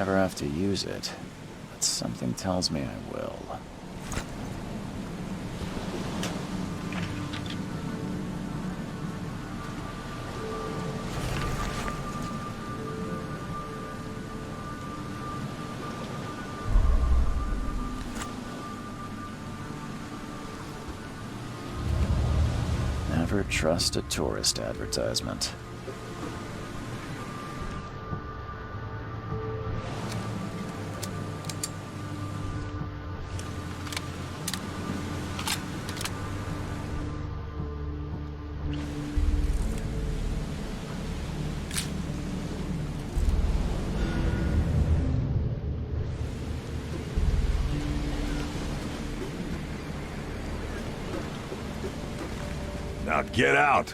never have to use it, but something tells me I will. Never trust a tourist advertisement. Now get out!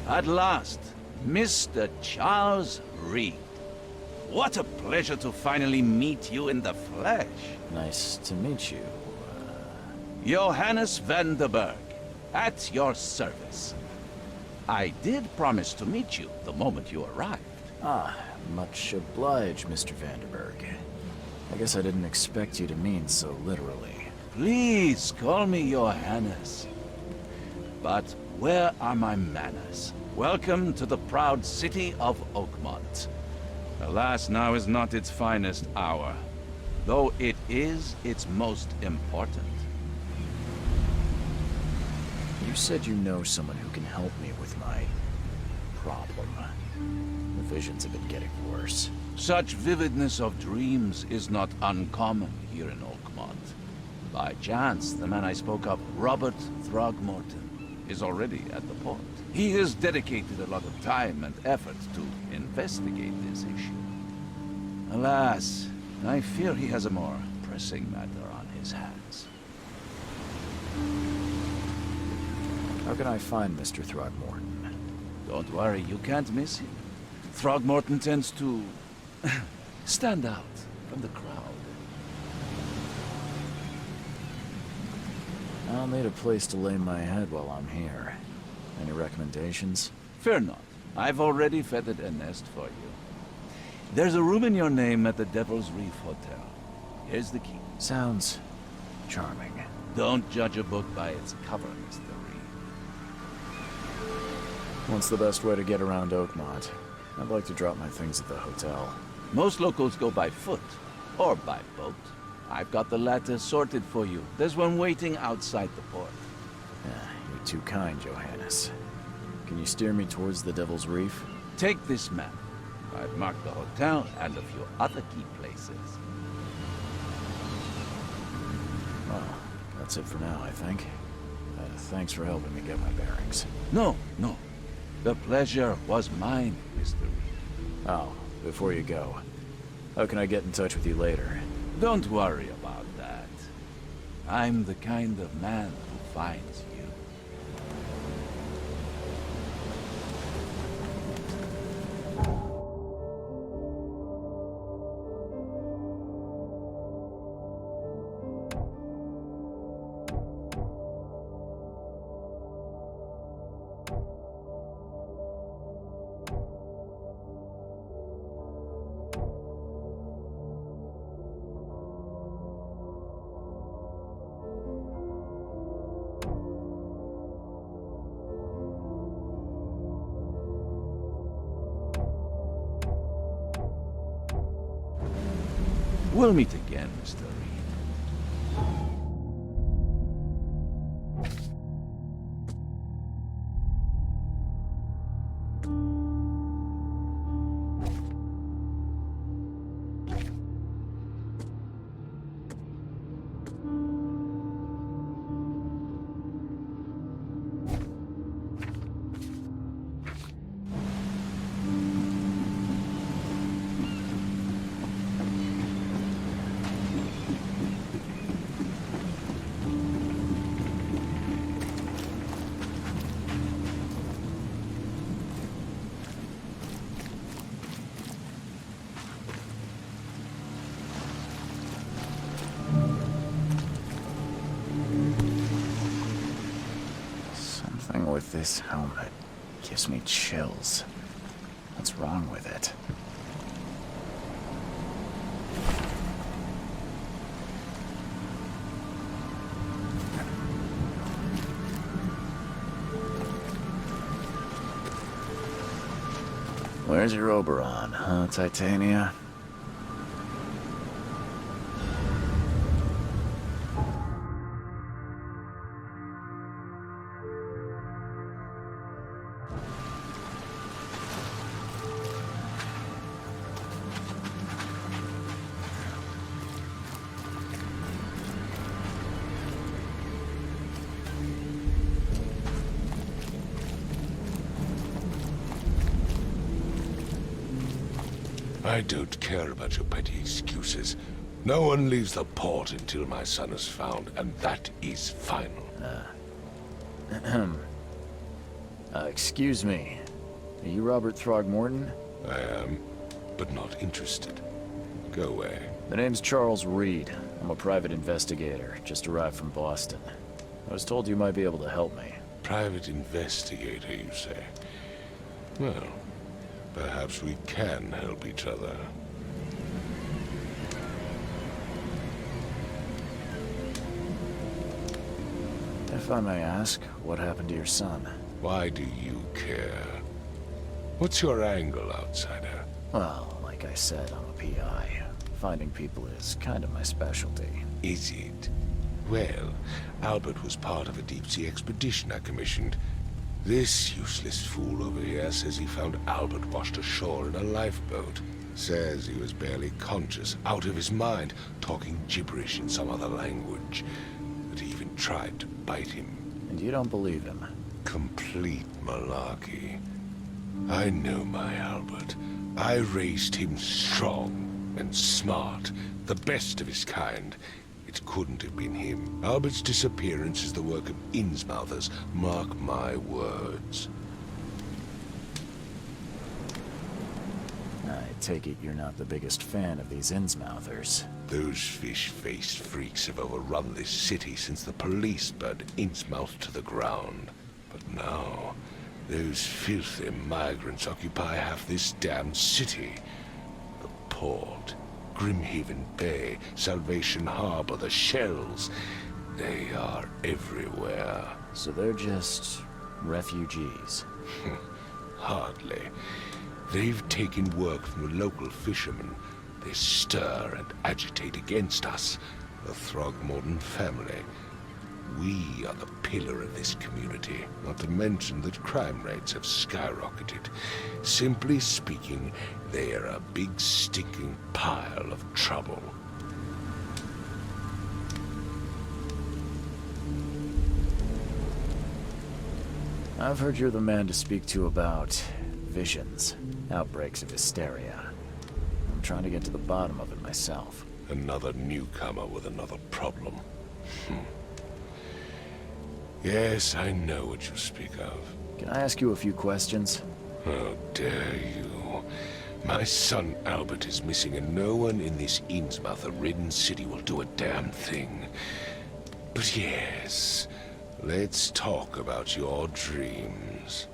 At last, Mr. Charles Reed. What a pleasure to finally meet you in the flesh. Nice to meet you. Johannes van der Berg, at your service. I did promise to meet you the moment you arrived. Ah, much obliged, Mr. Vanderberg. I guess I didn't expect you to mean so literally. Please call me Johannes. But where are my manners? Welcome to the proud city of Oakmont. Alas, now is not its finest hour, though it is its most important. You said you know someone who can help me with my problem. The visions have been getting worse. Such vividness of dreams is not uncommon here in Oakmont. By chance, the man I spoke of, Robert Throgmorton, is already at the port. He has dedicated a lot of time and effort to investigate this issue. Alas, I fear he has a more pressing matter on his hands. How can I find Mr. Throgmorton? Don't worry, you can't miss him. Throgmorton tends to stand out from the crowd. I'll need a place to lay my head while I'm here. Any recommendations? Fear not. I've already feathered a nest for you. There's a room in your name at the Devil's Reef Hotel. Here's the key. Sounds charming. Don't judge a book by its cover, Mr. Reed. What's the best way to get around Oakmont? I'd like to drop my things at the hotel. Most locals go by foot, or by boat. I've got the latter sorted for you. There's one waiting outside the port. You're too kind, Johannes. Can you steer me towards the Devil's Reef? Take this map. I've marked the hotel and a few other key places. Well, that's it for now, I think. Thanks for helping me get my bearings. No. The pleasure was mine, Mr. Reed. Oh, before you go, how can I get in touch with you later? Don't worry about that. I'm the kind of man who finds you. We'll meet again, Mr. Reed. With this helmet gives me chills. What's wrong with it? Where's your Oberon, huh, Titania? I don't care about your petty excuses. No one leaves the port until my son is found, and that is final. Excuse me. Are you Robert Throgmorton? I am, but not interested. Go away. The name's Charles Reed. I'm a private investigator, just arrived from Boston. I was told you might be able to help me. Private investigator, you say? Well, perhaps we can help each other. If I may ask, what happened to your son? Why do you care? What's your angle, outsider? Well, like I said, I'm a PI. Finding people is kind of my specialty. Is it? Well, Albert was part of a deep-sea expedition I commissioned. This useless fool over here says he found Albert washed ashore in a lifeboat. Says he was barely conscious, out of his mind, talking gibberish in some other language. That he even tried to bite him. And you don't believe him? Complete malarkey. I know my Albert. I raised him strong and smart, the best of his kind. It couldn't have been him. Albert's disappearance is the work of Innsmouthers. Mark my words. I take it you're not the biggest fan of these Innsmouthers. Those fish-faced freaks have overrun this city since the police burned Innsmouth to the ground. But now, those filthy migrants occupy half this damned city. The port, Grimhaven Bay, Salvation Harbor, the shells. They are everywhere. So they're just refugees? Hardly. They've taken work from the local fishermen. They stir and agitate against us, the Throgmorton family. We are the pillar of this community, not to mention that crime rates have skyrocketed. Simply speaking, they are a big stinking pile of trouble. I've heard you're the man to speak to about visions, outbreaks of hysteria. I'm trying to get to the bottom of it myself. Another newcomer with another problem. Yes, I know what you speak of. Can I ask you a few questions? How dare you? My son Albert is missing, and no one in this Innsmouth-ridden city will do a damn thing. But yes, let's talk about your dreams.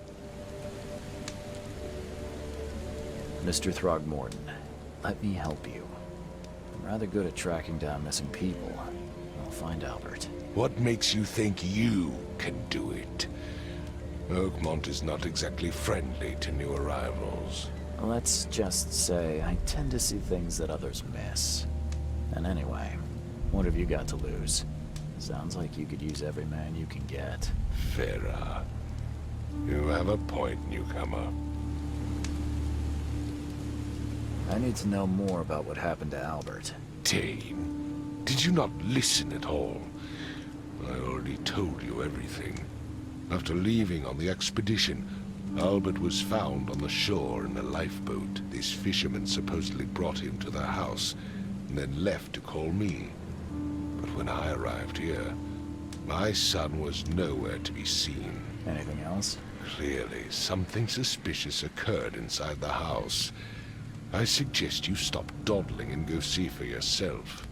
Mr. Throgmorton, let me help you. I'm rather good at tracking down missing people. I'll find Albert. What makes you think you can do it? Oakmont is not exactly friendly to new arrivals. Let's just say I tend to see things that others miss. And anyway, what have you got to lose? Sounds like you could use every man you can get. Farah, you have a point, newcomer. I need to know more about what happened to Albert. Dane, did you not listen at all? I already told you everything. After leaving on the expedition, Albert was found on the shore in a lifeboat. This fisherman supposedly brought him to their house, and then left to call me. But when I arrived here, my son was nowhere to be seen. Anything else? Clearly, something suspicious occurred inside the house. I suggest you stop dawdling and go see for yourself.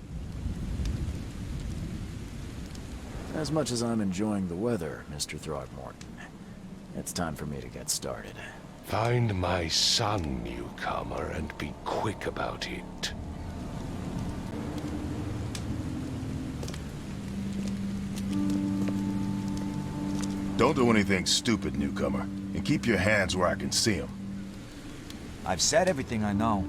As much as I'm enjoying the weather, Mr. Throgmorton, it's time for me to get started. Find my son, newcomer, and be quick about it. Don't do anything stupid, newcomer, and keep your hands where I can see them. I've said everything I know.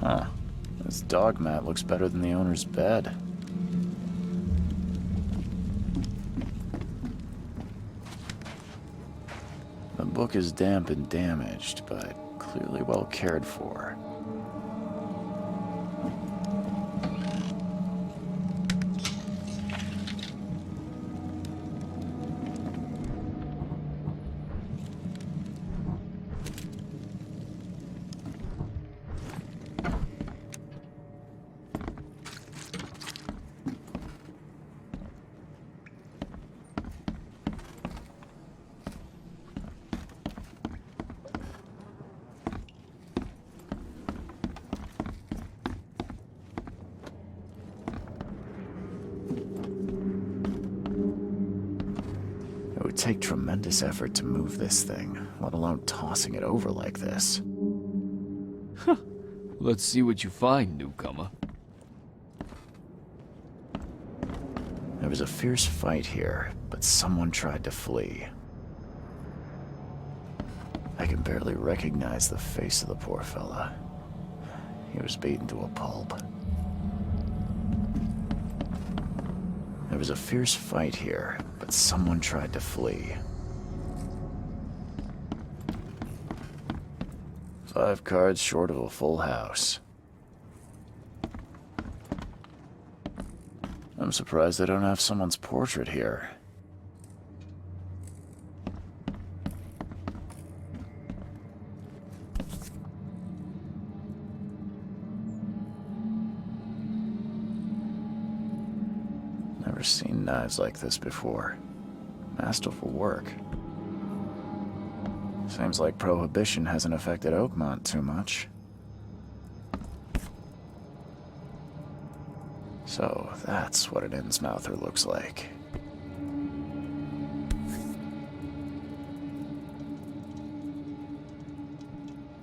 Huh. This dog mat looks better than the owner's bed. The book is damp and damaged, but clearly well cared for. It would take tremendous effort to move this thing, let alone tossing it over like this. Let's see what you find, newcomer. There was a fierce fight here, but someone tried to flee. I can barely recognize the face of the poor fella. He was beaten to a pulp. There was a fierce fight here, but someone tried to flee. 5 cards short of a full house. I'm surprised they don't have someone's portrait here. Never seen knives like this before. Masterful work. Seems like Prohibition hasn't affected Oakmont too much. So that's what an Innsmouther looks like.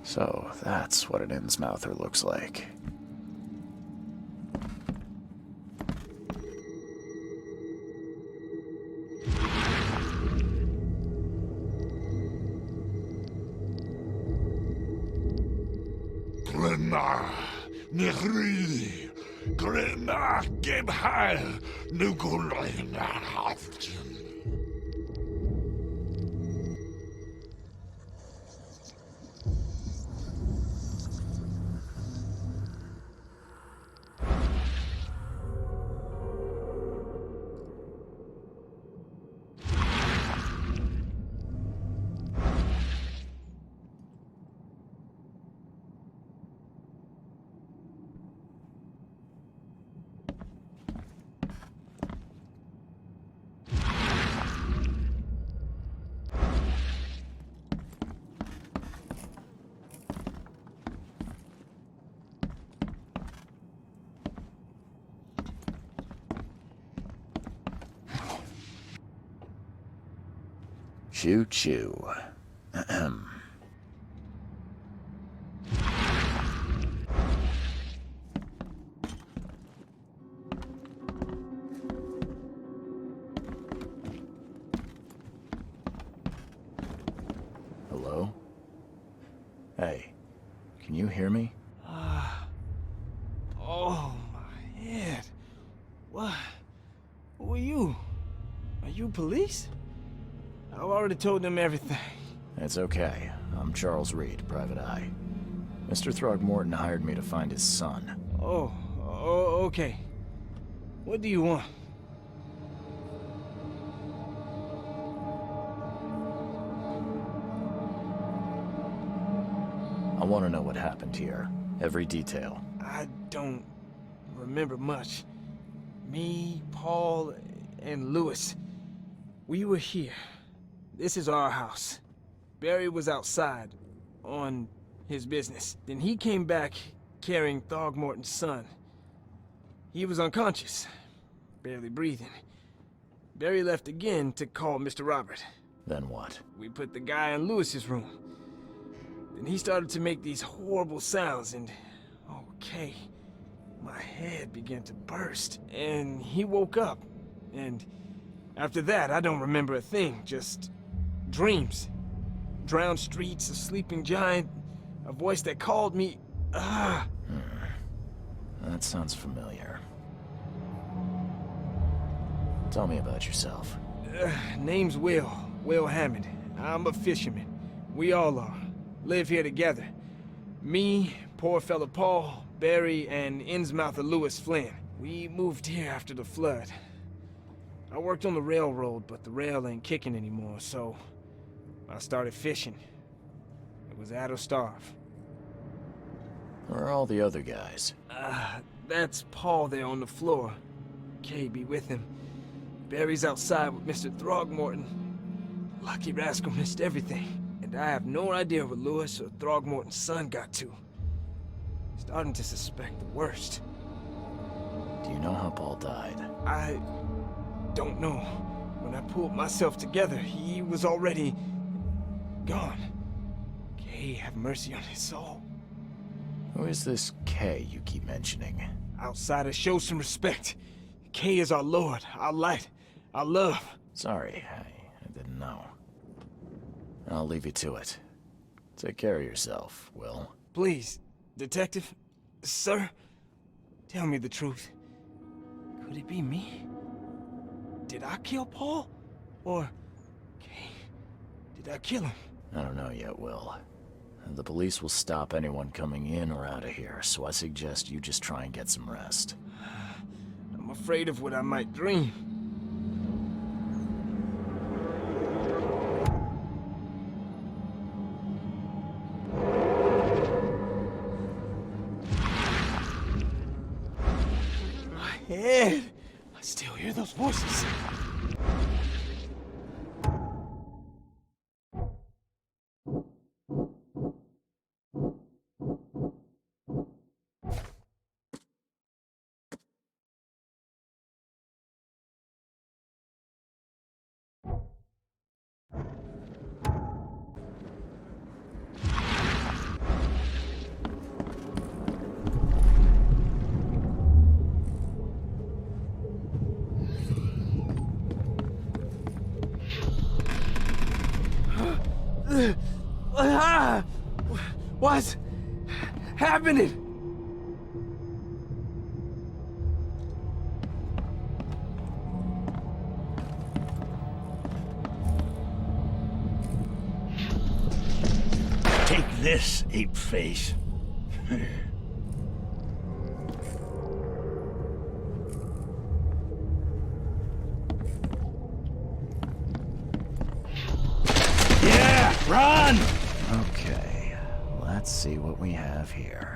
So that's what an Innsmouther looks like. Glenna, Nihri, Glenna, Gebhal, Nugulina, Haftin. Choo choo. Ahem. Hello? Hey, can you hear me? Oh, my head. What? Who are you? Are you police? I've already told them everything. It's okay. I'm Charles Reed, Private Eye. Mr. Throgmorton hired me to find his son. Oh, okay. What do you want? I want to know what happened here. Every detail. I don't remember much. Me, Paul, and Lewis, we were here. This is our house. Barry was outside, on his business. Then he came back carrying Throgmorton's son. He was unconscious, barely breathing. Barry left again to call Mr. Robert. Then what? We put the guy in Lewis's room. Then he started to make these horrible sounds and... okay. my head began to burst, and he woke up. And after that, I don't remember a thing, just dreams. Drowned streets, a sleeping giant, a voice that called me. That sounds familiar. Tell me about yourself. Name's Will Hammond. I'm a fisherman. We all are. Live here together. Me, poor fella Paul, Barry, and Innsmouther Lewis Flynn. We moved here after the flood. I worked on the railroad, but the rail ain't kicking anymore, so I started fishing. It was at or starve. Where are all the other guys? That's Paul there on the floor. Kay be with him. Barry's outside with Mr. Throgmorton. Lucky rascal missed everything. And I have no idea where Lewis or Throgmorton's son got to. Starting to suspect the worst. Do you know how Paul died? I don't know. When I pulled myself together, he was already gone. Kay have mercy on his soul. Who is this K you keep mentioning? Outsiders, show some respect. Kay is our lord, our light, our love. Sorry, I didn't know. I'll leave you to it. Take care of yourself, Will. Please, detective, sir, tell me the truth. Could it be me? Did I kill Paul? Or, Kay, did I kill him? I don't know yet, Will. The police will stop anyone coming in or out of here, so I suggest you just try and get some rest. I'm afraid of what I might dream. My head! I still hear those voices. What's happening? Take this, ape face. Yeah, run! Okay, let's see what we have here.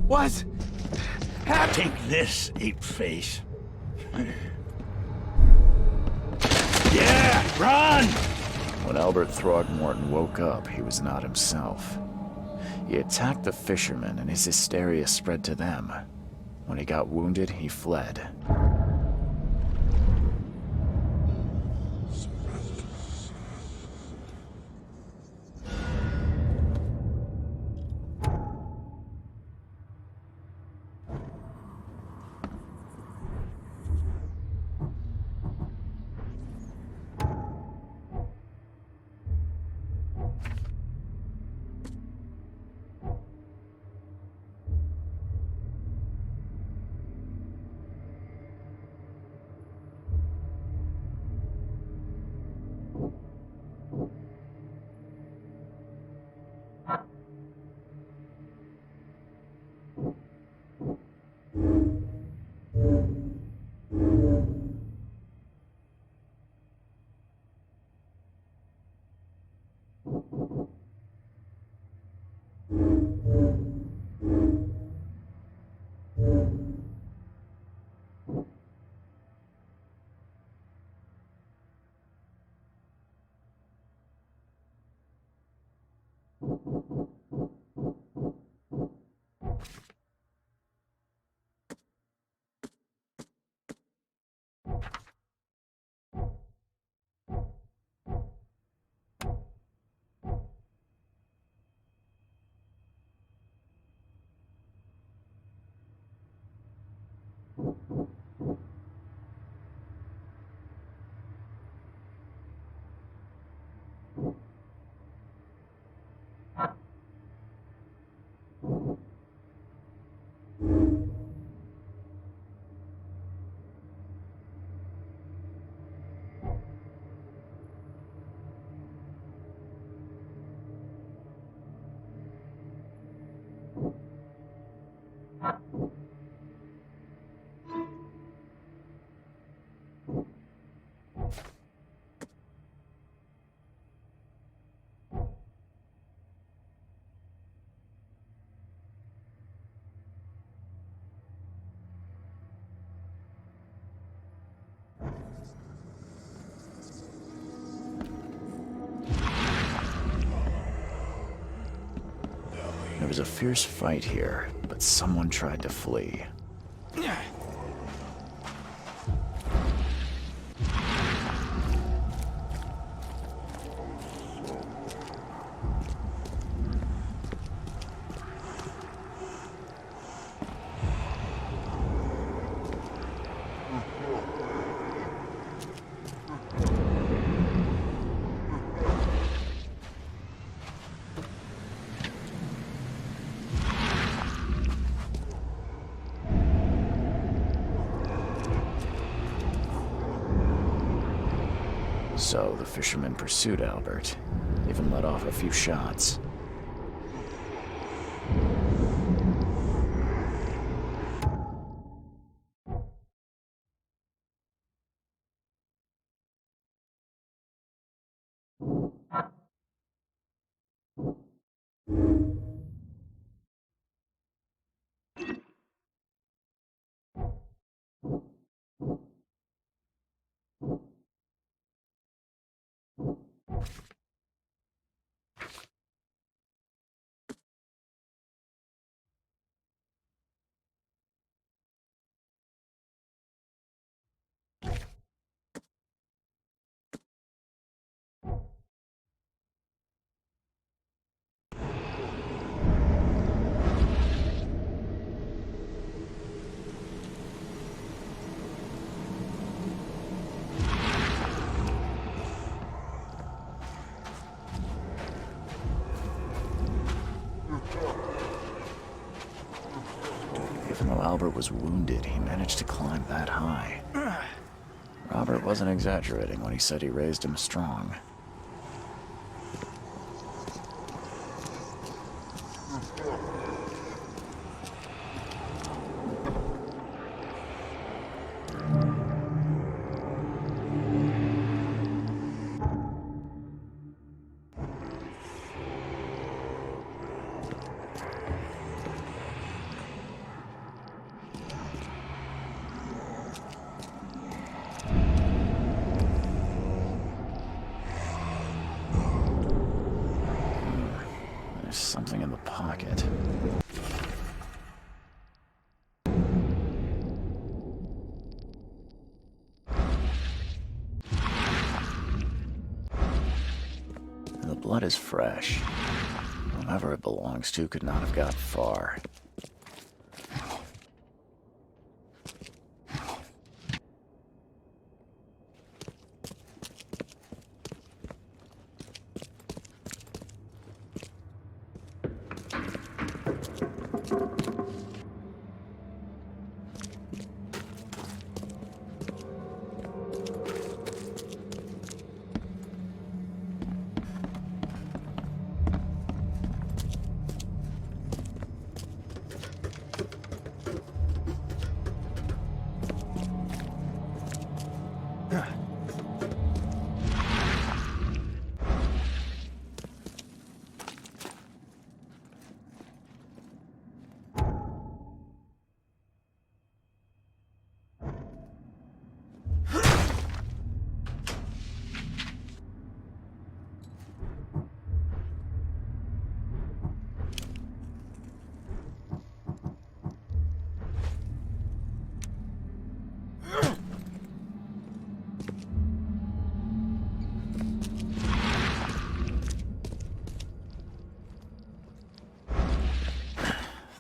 What's happening? Take this, ape face. Yeah, run! When Albert Throgmorton woke up, he was not himself. He attacked the fishermen, and his hysteria spread to them. When he got wounded, he fled. There was a fierce fight here, but someone tried to flee. So the fisherman pursued Albert, even let off a few shots. Even though Albert was wounded, he managed to climb that high. Robert wasn't exaggerating when he said he raised him strong. There's something in the pocket. The blood is fresh. Whoever it belongs to could not have got far.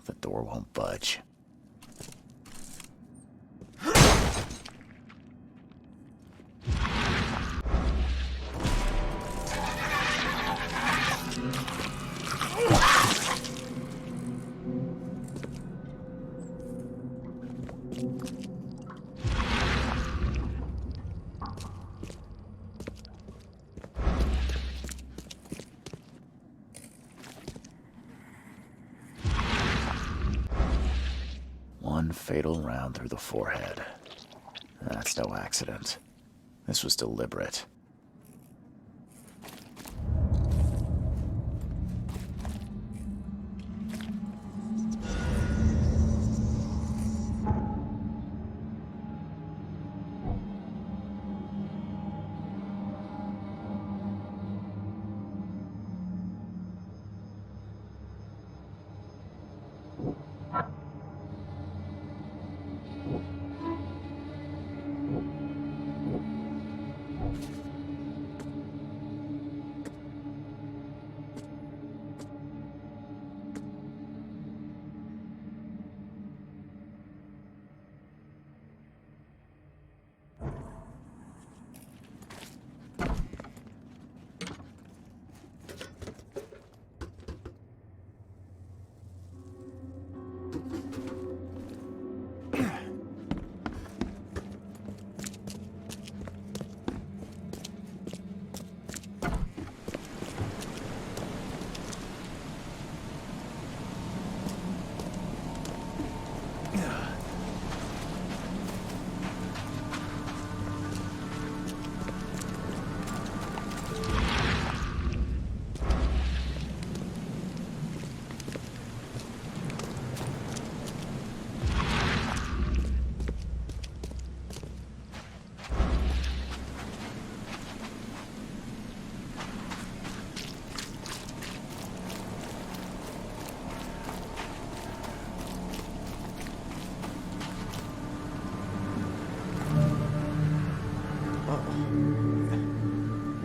The door won't budge. One fatal round through the forehead. That's no accident. This was deliberate.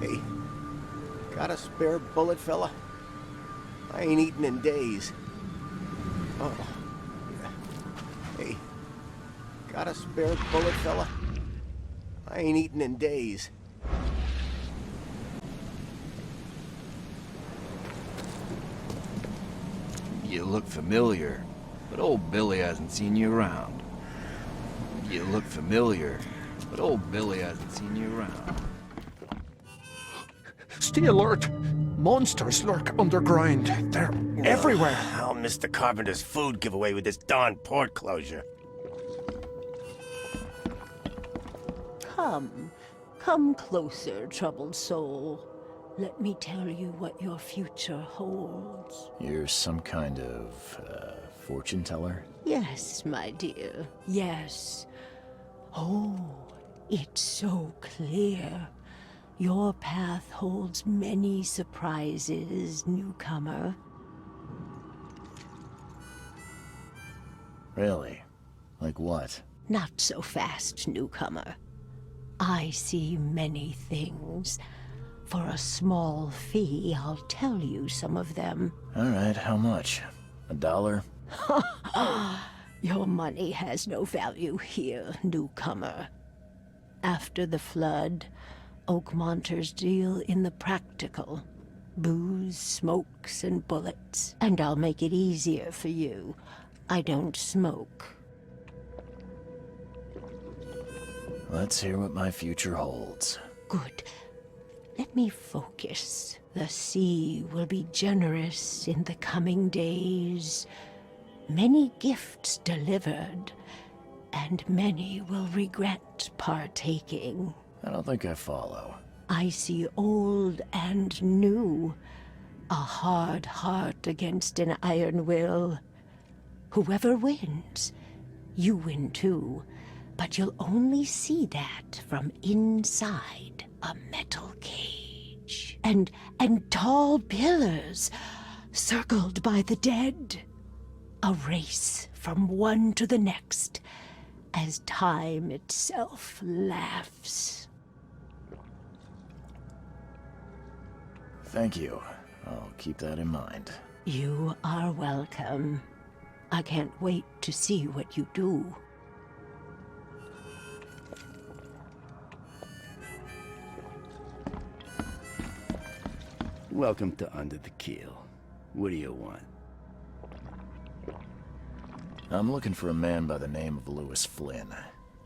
Hey, got a spare bullet, fella? I ain't eaten in days. Oh. Hey, got a spare bullet, fella? I ain't eaten in days. You look familiar, but old Billy hasn't seen you around. You look familiar, but old Billy hasn't seen you around. Stay alert! Monsters lurk underground. They're everywhere. I'll miss the carpenter's food giveaway with this darn port closure. Come closer, troubled soul. Let me tell you what your future holds. You're some kind of, fortune teller? Yes, my dear, yes. Oh, it's so clear. Your path holds many surprises, newcomer. Really? Like what? Not so fast, newcomer. I see many things. For a small fee, I'll tell you some of them. Alright, how much? $1? Your money has no value here, newcomer. After the flood, Oakmonters deal in the practical. Booze, smokes, and bullets. And I'll make it easier for you. I don't smoke. Let's hear what my future holds. Good. Let me focus. The sea will be generous in the coming days. Many gifts delivered, and many will regret partaking. I don't think I follow. I see old and new. A hard heart against an iron will. Whoever wins, you win too. But you'll only see that from inside a metal cage. And tall pillars, circled by the dead. A race from one to the next, as time itself laughs. Thank you. I'll keep that in mind. You are welcome. I can't wait to see what you do. Welcome to Under the Keel. What do you want? I'm looking for a man by the name of Lewis Flynn.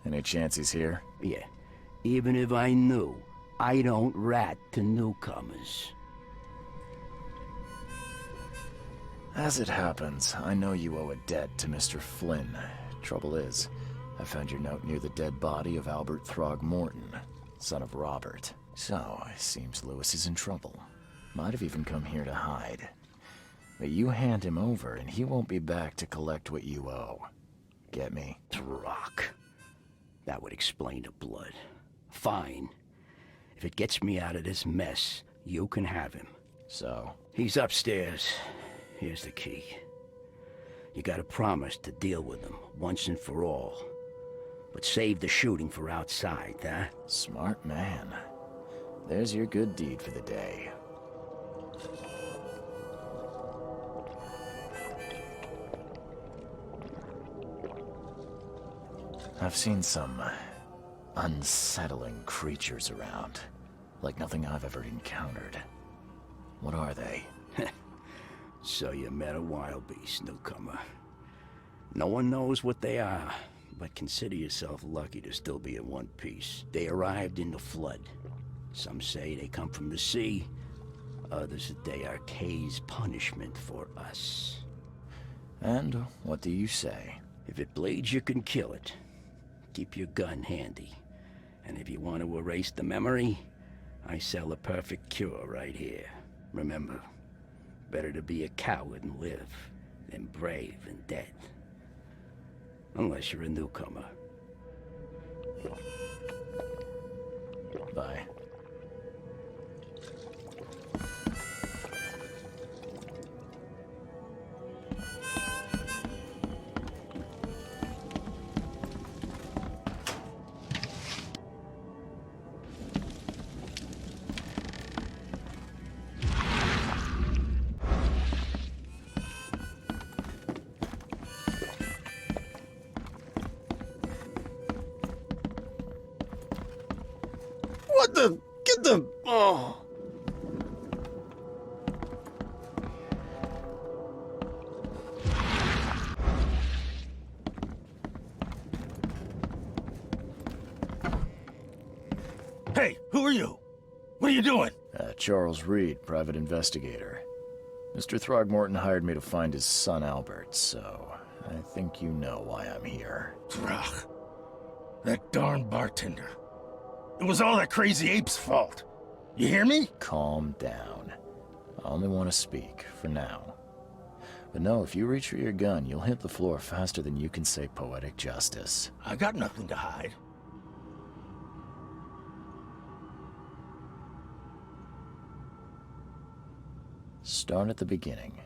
Any chance he's here? Yeah, even if I knew, I don't rat to newcomers. As it happens, I know you owe a debt to Mr. Flynn. Trouble is, I found your note near the dead body of Albert Throgmorton, son of Robert. So, it seems Lewis is in trouble. Might have even come here to hide. But you hand him over and he won't be back to collect what you owe. Get me? Throck. That would explain the blood. Fine. If it gets me out of this mess, you can have him. So? He's upstairs. Here's the key. You gotta promise to deal with them once and for all. But save the shooting for outside, huh? Smart man. There's your good deed for the day. I've seen some unsettling creatures around, like nothing I've ever encountered. What are they? So you met a wild beast, newcomer. No one knows what they are, but consider yourself lucky to still be in one piece. They arrived in the flood. Some say they come from the sea. Others that they are Kay's punishment for us. And what do you say? If it bleeds, you can kill it. Keep your gun handy. And if you want to erase the memory, I sell a perfect cure right here. Remember, better to be a coward and live than brave and dead. Unless you're a newcomer. Bye. What the? Get the... Oh. Hey, who are you? What are you doing? Charles Reed, private investigator. Mr. Throgmorton hired me to find his son Albert, so I think you know why I'm here. Throg. That darn bartender. It was all that crazy ape's fault. You hear me? Calm down. I only want to speak, for now. But no, if you reach for your gun, you'll hit the floor faster than you can say poetic justice. I got nothing to hide. Start at the beginning.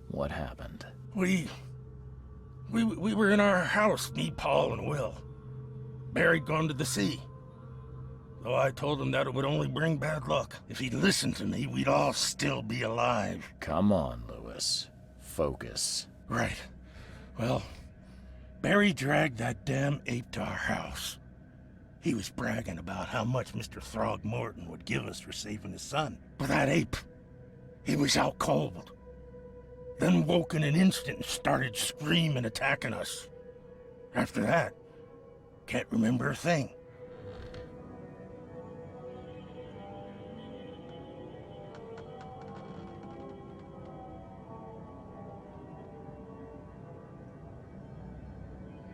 What happened? We were in our house, me, Paul, and Will. Barry'd gone to the sea. Though I told him that it would only bring bad luck. If he'd listened to me, we'd all still be alive. Come on, Lewis. Focus. Right. Well, Barry dragged that damn ape to our house. He was bragging about how much Mr. Throgmorton would give us for saving his son. But that ape, he was out cold. Then woke in an instant and started screaming, attacking us. After that, can't remember a thing.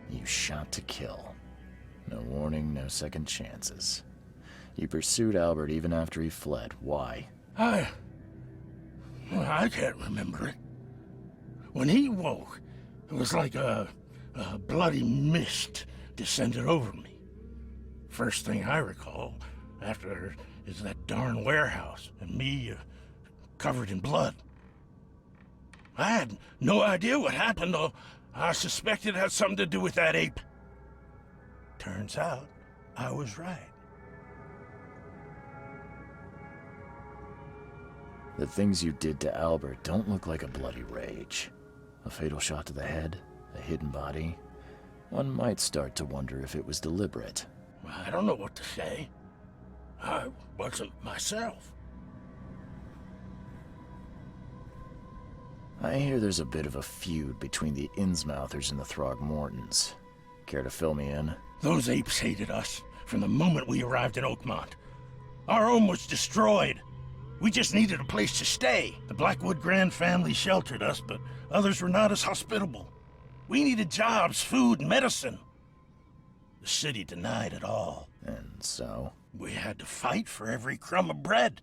You shot to kill. No warning, no second chances. You pursued Albert even after he fled. Why? I can't remember it. When he woke, it was like a bloody mist descended over me. First thing I recall after is that darn warehouse and me covered in blood. I had no idea what happened, though. I suspected it had something to do with that ape. Turns out, I was right. The things you did to Albert don't look like a bloody rage. A fatal shot to the head, a hidden body. One might start to wonder if it was deliberate. I don't know what to say. I wasn't myself. I hear there's a bit of a feud between the Innsmouthers and the Throgmortons. Care to fill me in? Those apes hated us from the moment we arrived in Oakmont. Our home was destroyed. We just needed a place to stay. The Blackwood Grand family sheltered us, but others were not as hospitable. We needed jobs, food, and medicine. The city denied it all. And so? We had to fight for every crumb of bread.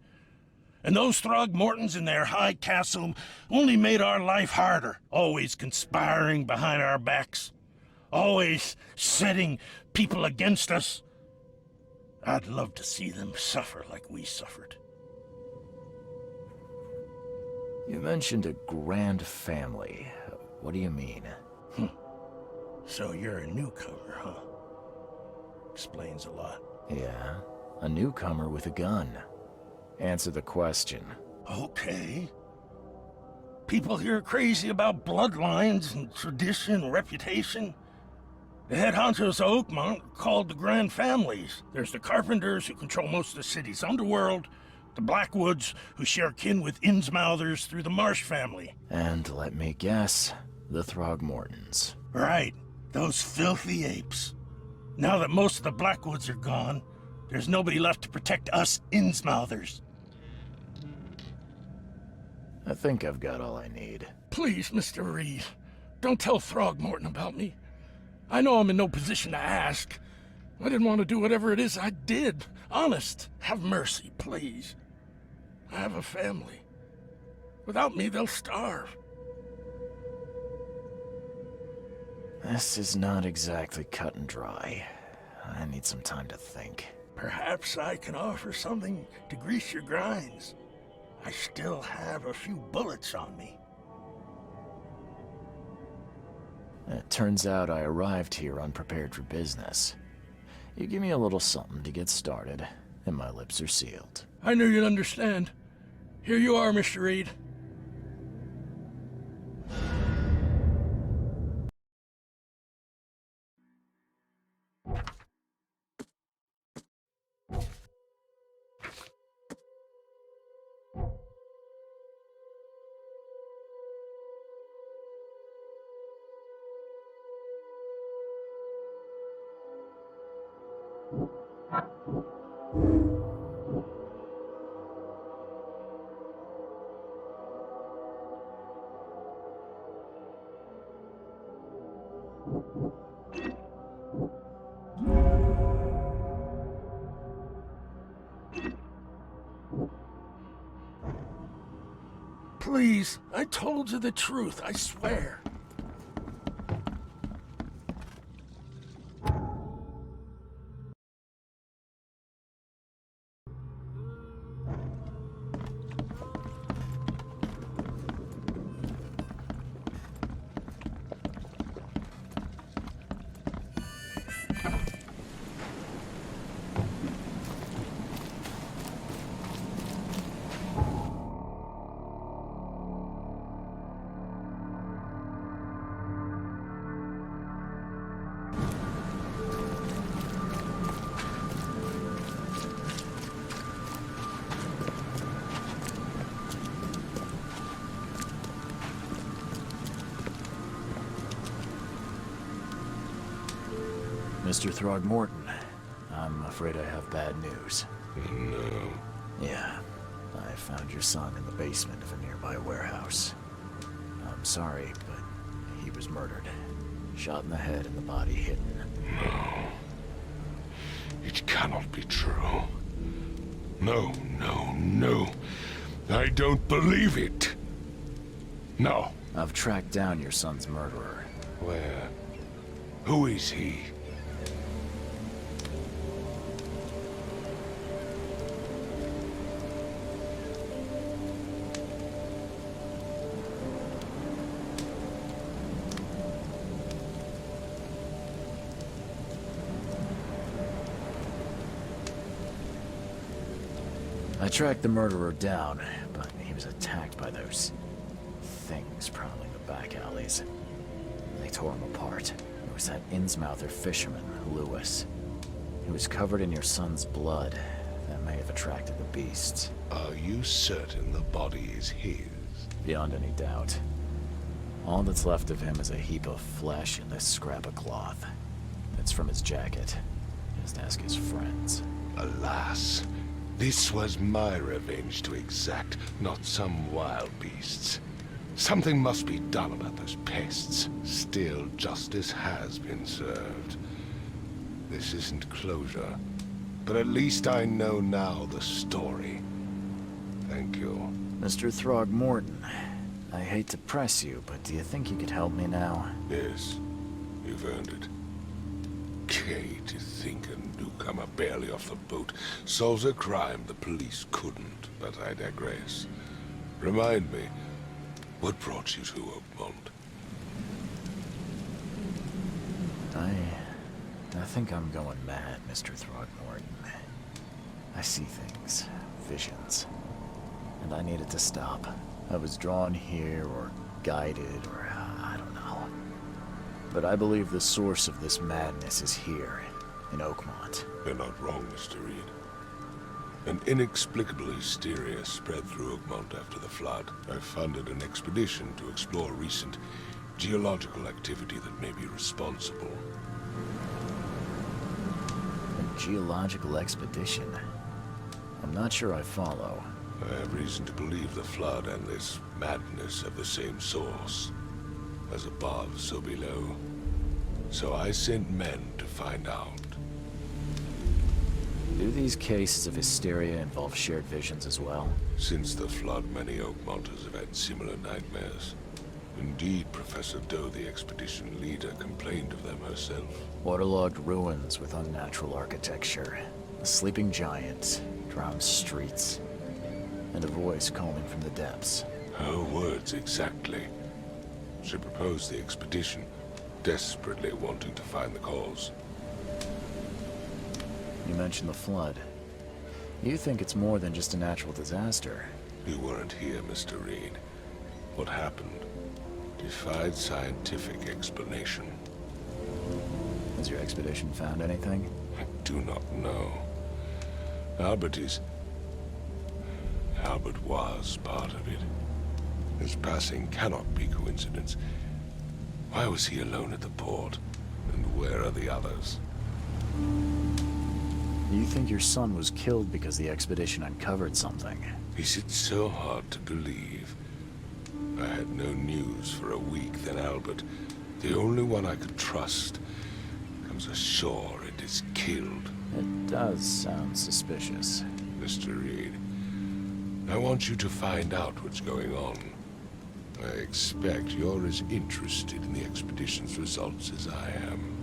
And those Throgmortons in their high castle only made our life harder, always conspiring behind our backs, always setting people against us. I'd love to see them suffer like we suffered. You mentioned a grand family. What do you mean? So you're a newcomer, huh? Explains a lot. Yeah, a newcomer with a gun. Answer the question. Okay. People here are crazy about bloodlines and tradition and reputation. The head honchos of Oakmont are called the Grand Families. There's the Carpenters, who control most of the city's underworld, the Blackwoods, who share kin with Innsmouthers through the Marsh family. And let me guess, the Throgmortons. Right, those filthy apes. Now that most of the Blackwoods are gone, there's nobody left to protect us Innsmouthers. I think I've got all I need. Please, Mr. Reed, don't tell Throgmorton about me. I know I'm in no position to ask. I didn't want to do whatever it is I did. Honest, have mercy, please. I have a family. Without me, they'll starve. This is not exactly cut and dry. I need some time to think. Perhaps I can offer something to grease your grinds. I still have a few bullets on me. It turns out I arrived here unprepared for business. You give me a little something to get started, and my lips are sealed. I knew you'd understand. Here you are, Mr. Reed. Please, I told you the truth, I swear. Mr. Throgmorton, I'm afraid I have bad news. No. Yeah, I found your son in the basement of a nearby warehouse. I'm sorry, but he was murdered. Shot in the head and the body hidden. No. It cannot be true. No, no, no. I don't believe it. No. I've tracked down your son's murderer. Where? Who is he? I tracked the murderer down, but he was attacked by those things prowling the back alleys. They tore him apart. It was that Innsmouther fisherman, Lewis. He was covered in your son's blood. That may have attracted the beasts. Are you certain the body is his? Beyond any doubt. All that's left of him is a heap of flesh and this scrap of cloth. It's from his jacket. Just ask his friends. Alas, this was my revenge to exact, not some wild beast's. Something must be done about those pests. Still, justice has been served. This isn't closure, but at least I know now the story. Thank you. Mr. Throgmorton, I hate to press you, but do you think you could help me now? Yes, you've earned it. Okay, to think a newcomer barely off the boat solves a crime the police couldn't, but I digress. Remind me, what brought you to Oakmont? I think I'm going mad, Mr. Throgmorton. I see things, visions, and I needed to stop. I was drawn here, or guided, or I don't know. But I believe the source of this madness is here, in Oakmont. You're not wrong, Mr. Reed. An inexplicable hysteria spread through Oakmont after the flood. I funded an expedition to explore recent geological activity that may be responsible. A geological expedition? I'm not sure I follow. I have reason to believe the flood and this madness have the same source. As above, so below. So I sent men to find out. Do these cases of hysteria involve shared visions as well? Since the flood, many Oakmonters have had similar nightmares. Indeed, Professor Doe, the expedition leader, complained of them herself. Waterlogged ruins with unnatural architecture, a sleeping giant, drowned streets, and a voice calling from the depths. Her words exactly. She proposed the expedition, desperately wanting to find the cause. You mentioned the flood. You think it's more than just a natural disaster? You weren't here, Mr. Reed. What happened defied scientific explanation. Has your expedition found anything? I do not know. Albert was part of it. His passing cannot be coincidence. Why was he alone at the port? And where are the others? You think your son was killed because the expedition uncovered something? Is it so hard to believe? I had no news for a week, then Albert, the only one I could trust, comes ashore and is killed. It does sound suspicious. Mr. Reed, I want you to find out what's going on. I expect you're as interested in the expedition's results as I am.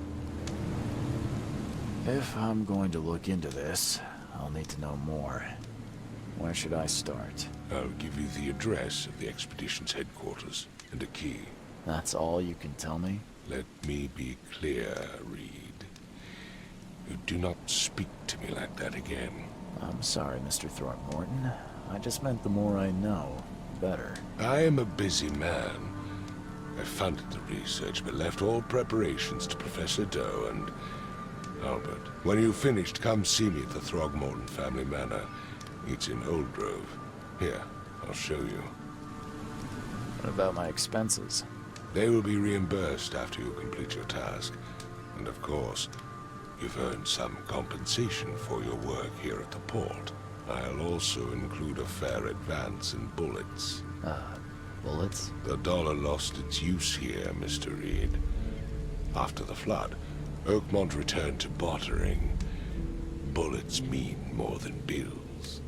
If I'm going to look into this, I'll need to know more. Where should I start? I'll give you the address of the expedition's headquarters and a key. That's all you can tell me? Let me be clear, Reed. You do not speak to me like that again. I'm sorry, Mr. Throckmorton. I just meant the more I know, the better. I am a busy man. I funded the research, but left all preparations to Professor Doe and Albert. When you've finished, come see me at the Throgmorton family manor. It's in Old Grove. Here, I'll show you. What about my expenses? They will be reimbursed after you complete your task. And of course, you've earned some compensation for your work here at the port. I'll also include a fair advance in bullets. Bullets? The dollar lost its use here, Mr. Reed. After the flood, Oakmont returned to bartering. Bullets mean more than bills.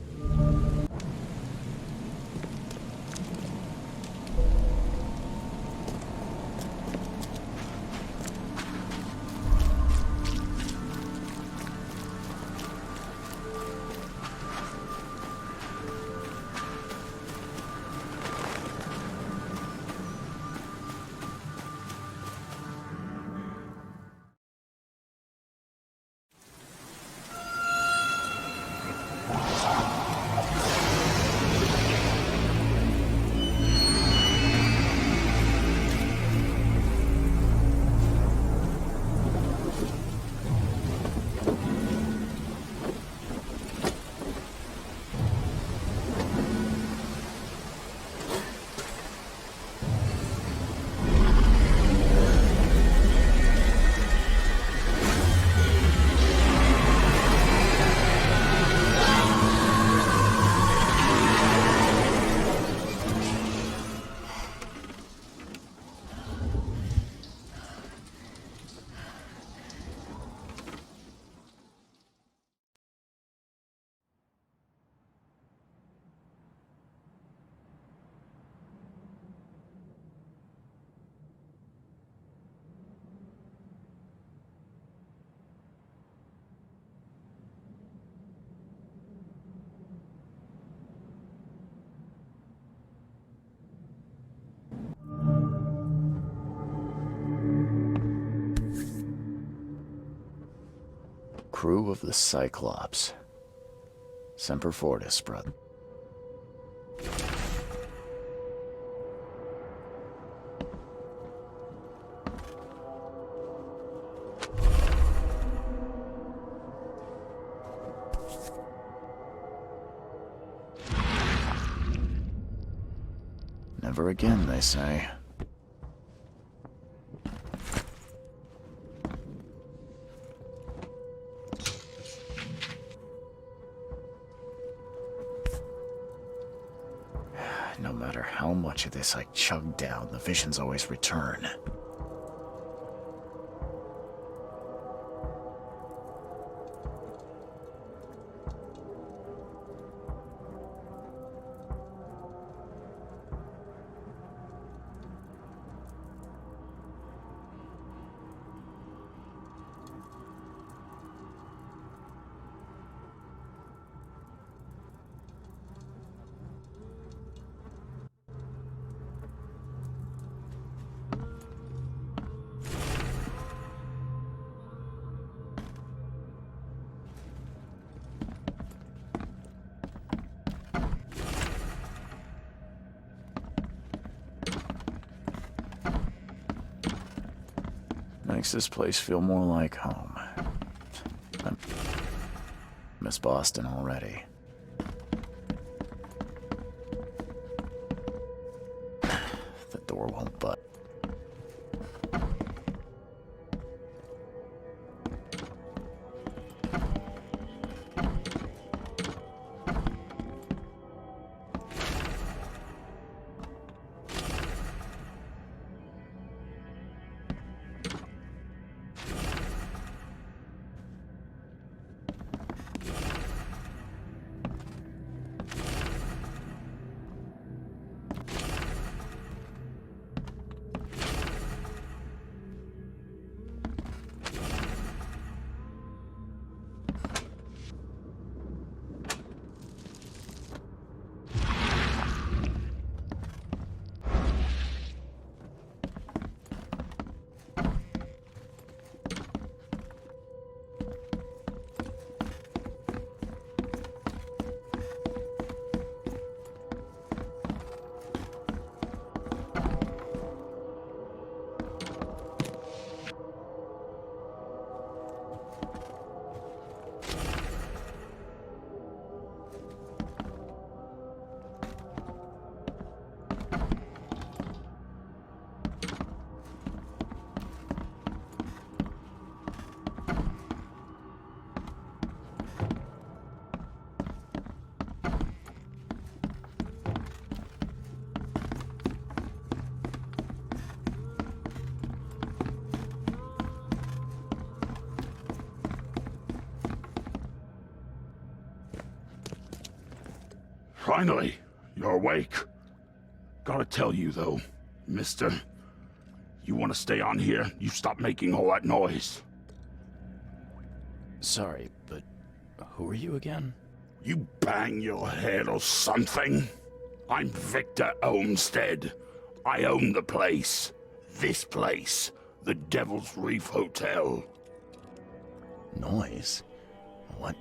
crew of the Cyclops. Semper Fortis, brother. Never again, they say. No matter how much of this I chug down, the visions always return. Makes this place feel more like home. I miss Boston already. The door won't budge. Finally, you're awake. Gotta tell you, though, mister, you want to stay on here, you stop making all that noise. Sorry, but who are you again? You bang your head or something? I'm Victor Olmsted. I own the place. This place. The Devil's Reef Hotel. Noise? What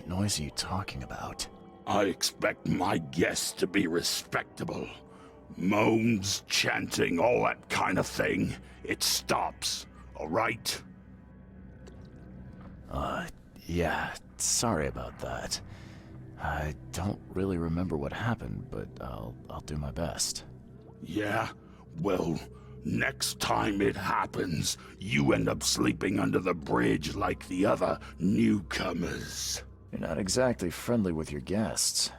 noise are you talking about? I expect my guests to be respectable. Moans, chanting, all that kind of thing. It stops, all right? Yeah, sorry about that. I don't really remember what happened, but I'll do my best. Yeah? Well, next time it happens, you end up sleeping under the bridge like the other newcomers. You're not exactly friendly with your guests.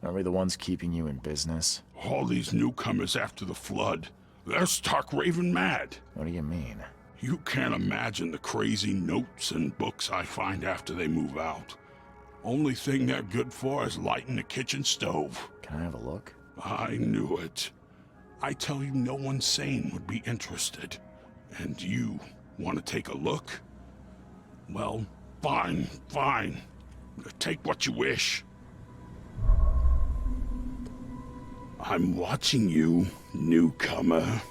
Aren't we the ones keeping you in business? All these newcomers after the flood, they're stark raving mad. What do you mean? You can't imagine the crazy notes and books I find after they move out. Only thing they're good for is lighting the kitchen stove. Can I have a look? I knew it. I tell you, no one sane would be interested. And you want to take a look? Well, fine. Take what you wish. I'm watching you, newcomer.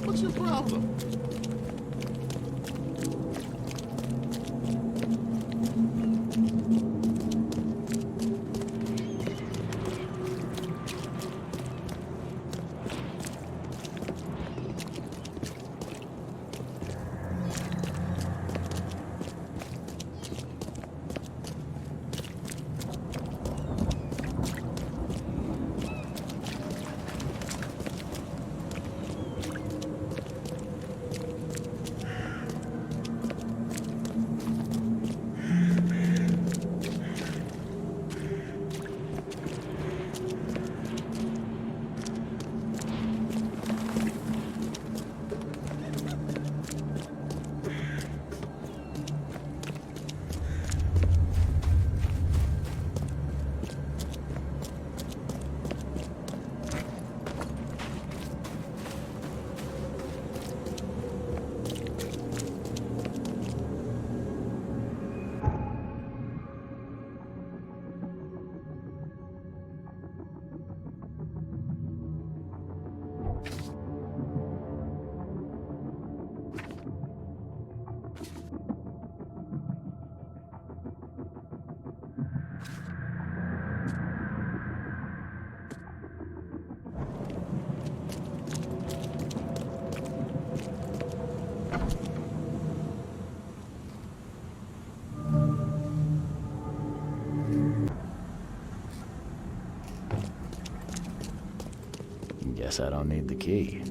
What's your problem? Guess I don't need the key.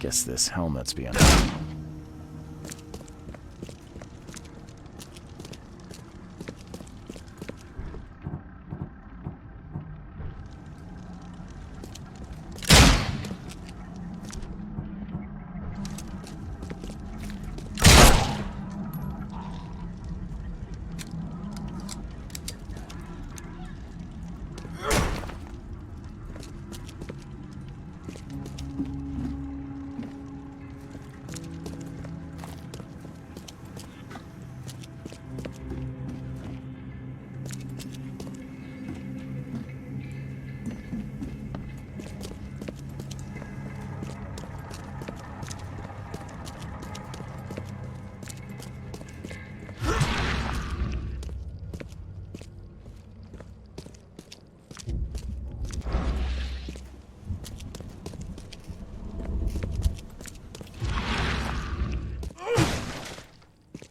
Guess this helmet's beyond.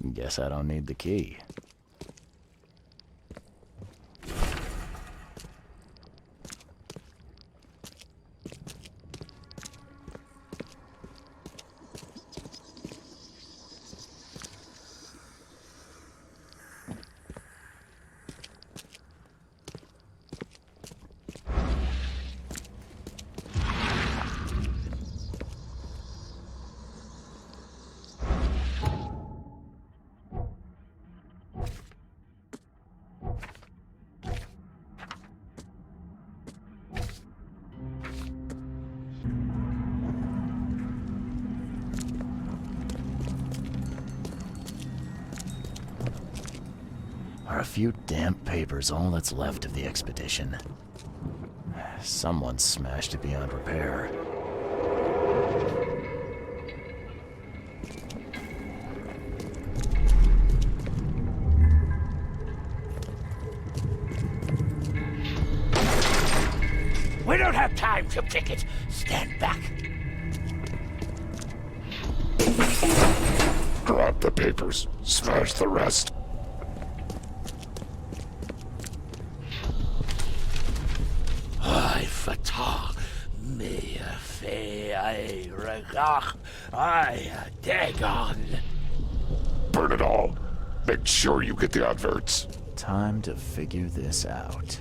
Guess I don't need the key. Are a few damp papers all that's left of the expedition? Someone smashed it beyond repair. We don't have time to kick it. Stand back. Grab the papers. Smash the rest. I fatah me fe I regach I dagon. Burn it all. Make sure you get the adverts. Time to figure this out.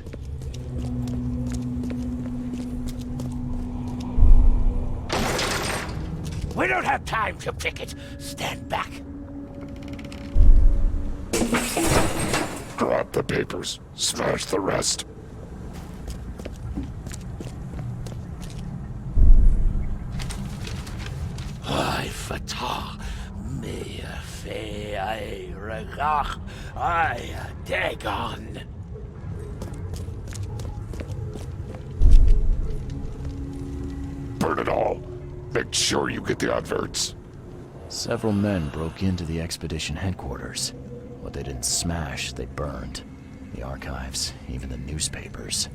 We don't have time to kick it. Stand back. Grab the papers. Smash the rest. I fatah me fe I regach I dagon. Burn it all. Make sure you get the adverts. Several men broke into the expedition headquarters. What they didn't smash, they burned. The archives, even the newspapers.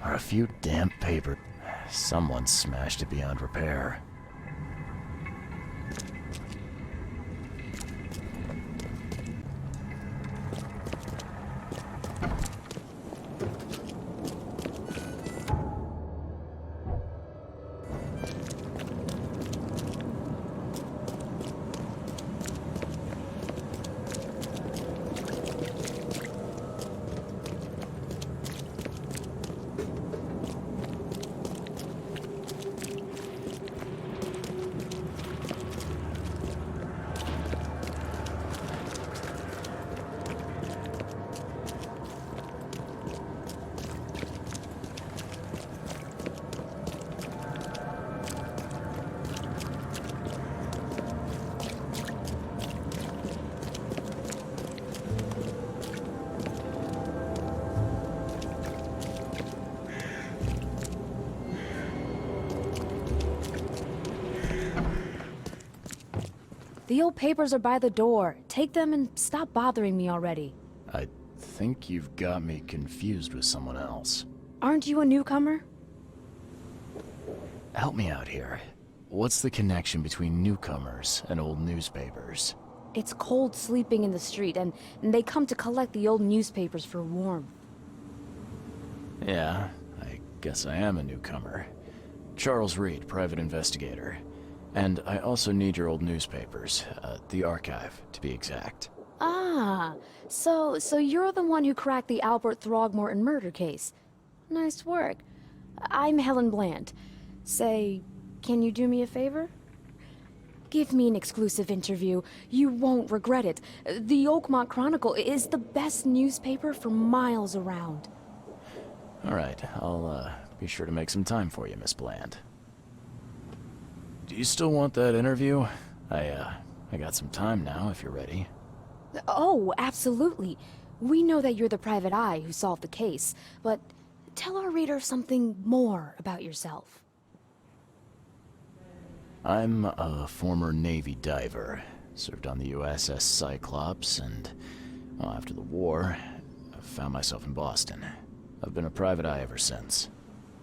Are a few damp paper. Someone smashed it beyond repair. The old papers are by the door. Take them and stop bothering me already. I think you've got me confused with someone else. Aren't you a newcomer? Help me out here. What's the connection between newcomers and old newspapers? It's cold sleeping in the street, and they come to collect the old newspapers for warmth. Yeah, I guess I am a newcomer. Charles Reed, private investigator. And I also need your old newspapers, the archive, to be exact. Ah, so you're the one who cracked the Albert Throgmorton murder case. Nice work. I'm Helen Bland. Say, can you do me a favor? Give me an exclusive interview. You won't regret it. The Oakmont Chronicle is the best newspaper for miles around. All right, I'll be sure to make some time for you, Miss Bland. Do you still want that interview? I got some time now, if you're ready. Oh, absolutely. We know that you're the private eye who solved the case, but tell our reader something more about yourself. I'm a former Navy diver. Served on the USS Cyclops, and after the war, I found myself in Boston. I've been a private eye ever since.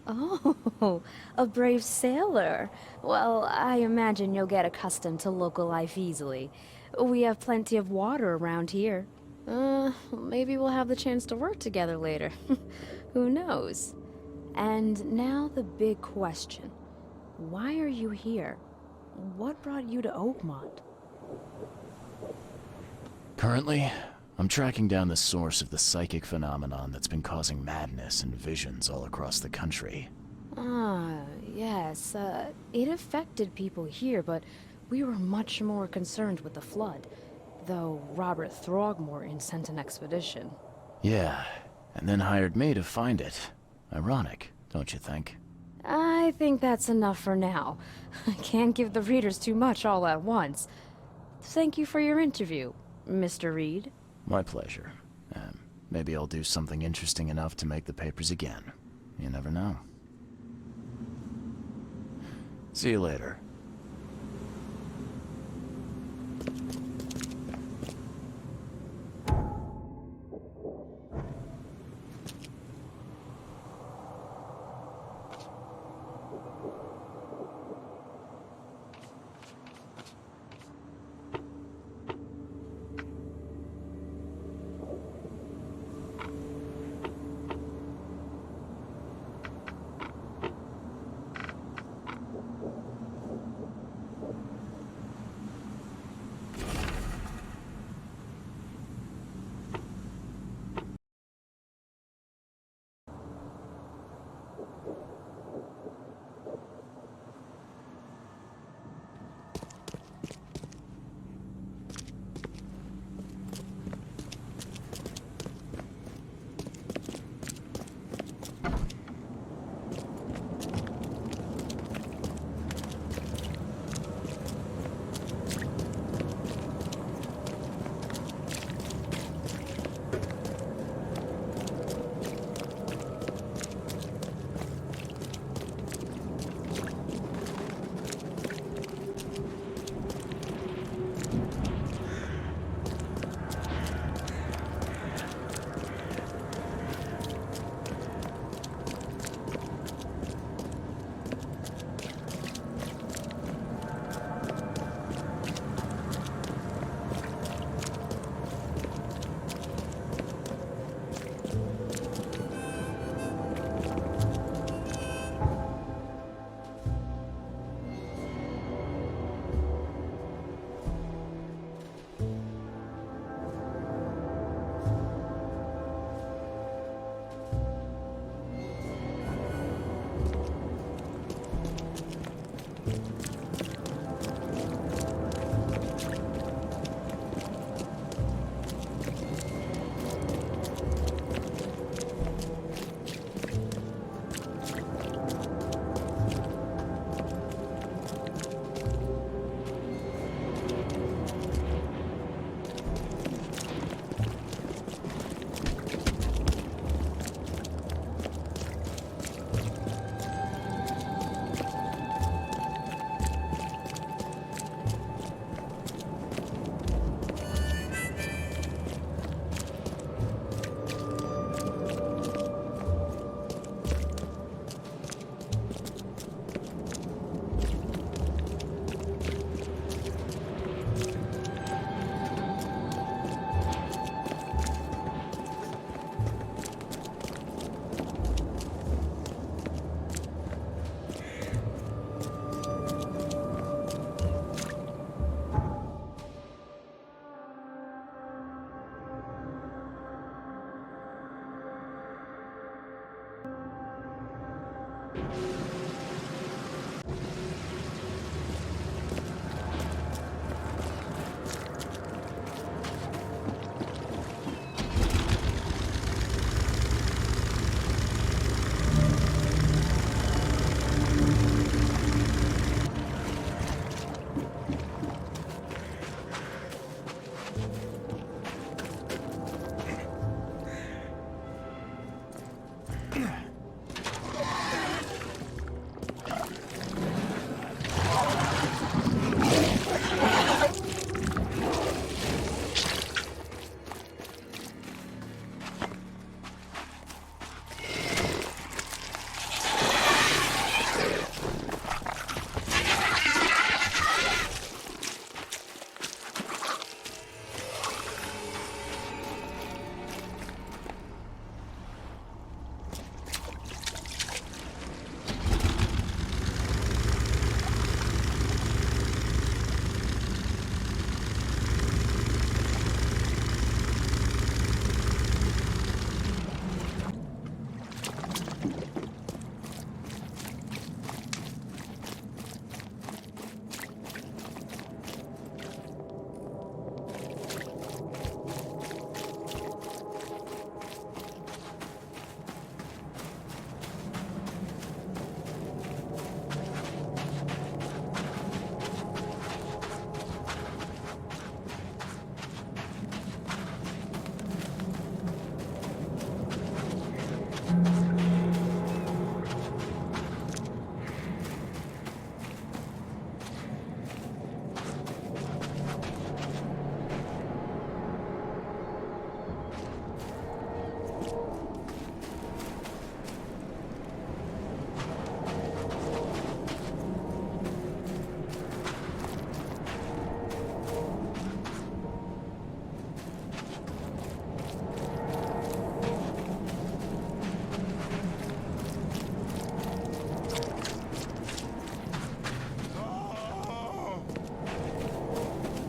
Oh, a brave sailor. Well, I imagine you'll get accustomed to local life easily. We have plenty of water around here. Maybe we'll have the chance to work together later. Who knows? And now the big question. Why are you here? What brought you to Oakmont? Currently, I'm tracking down the source of the psychic phenomenon that's been causing madness and visions all across the country. Yes. It affected people here, but we were much more concerned with the flood. Though Robert Throgmorton sent an expedition. Yeah, and then hired me to find it. Ironic, don't you think? I think that's enough for now. I can't give the readers too much all at once. Thank you for your interview, Mr. Reed. My pleasure. Maybe I'll do something interesting enough to make the papers again. You never know. See you later.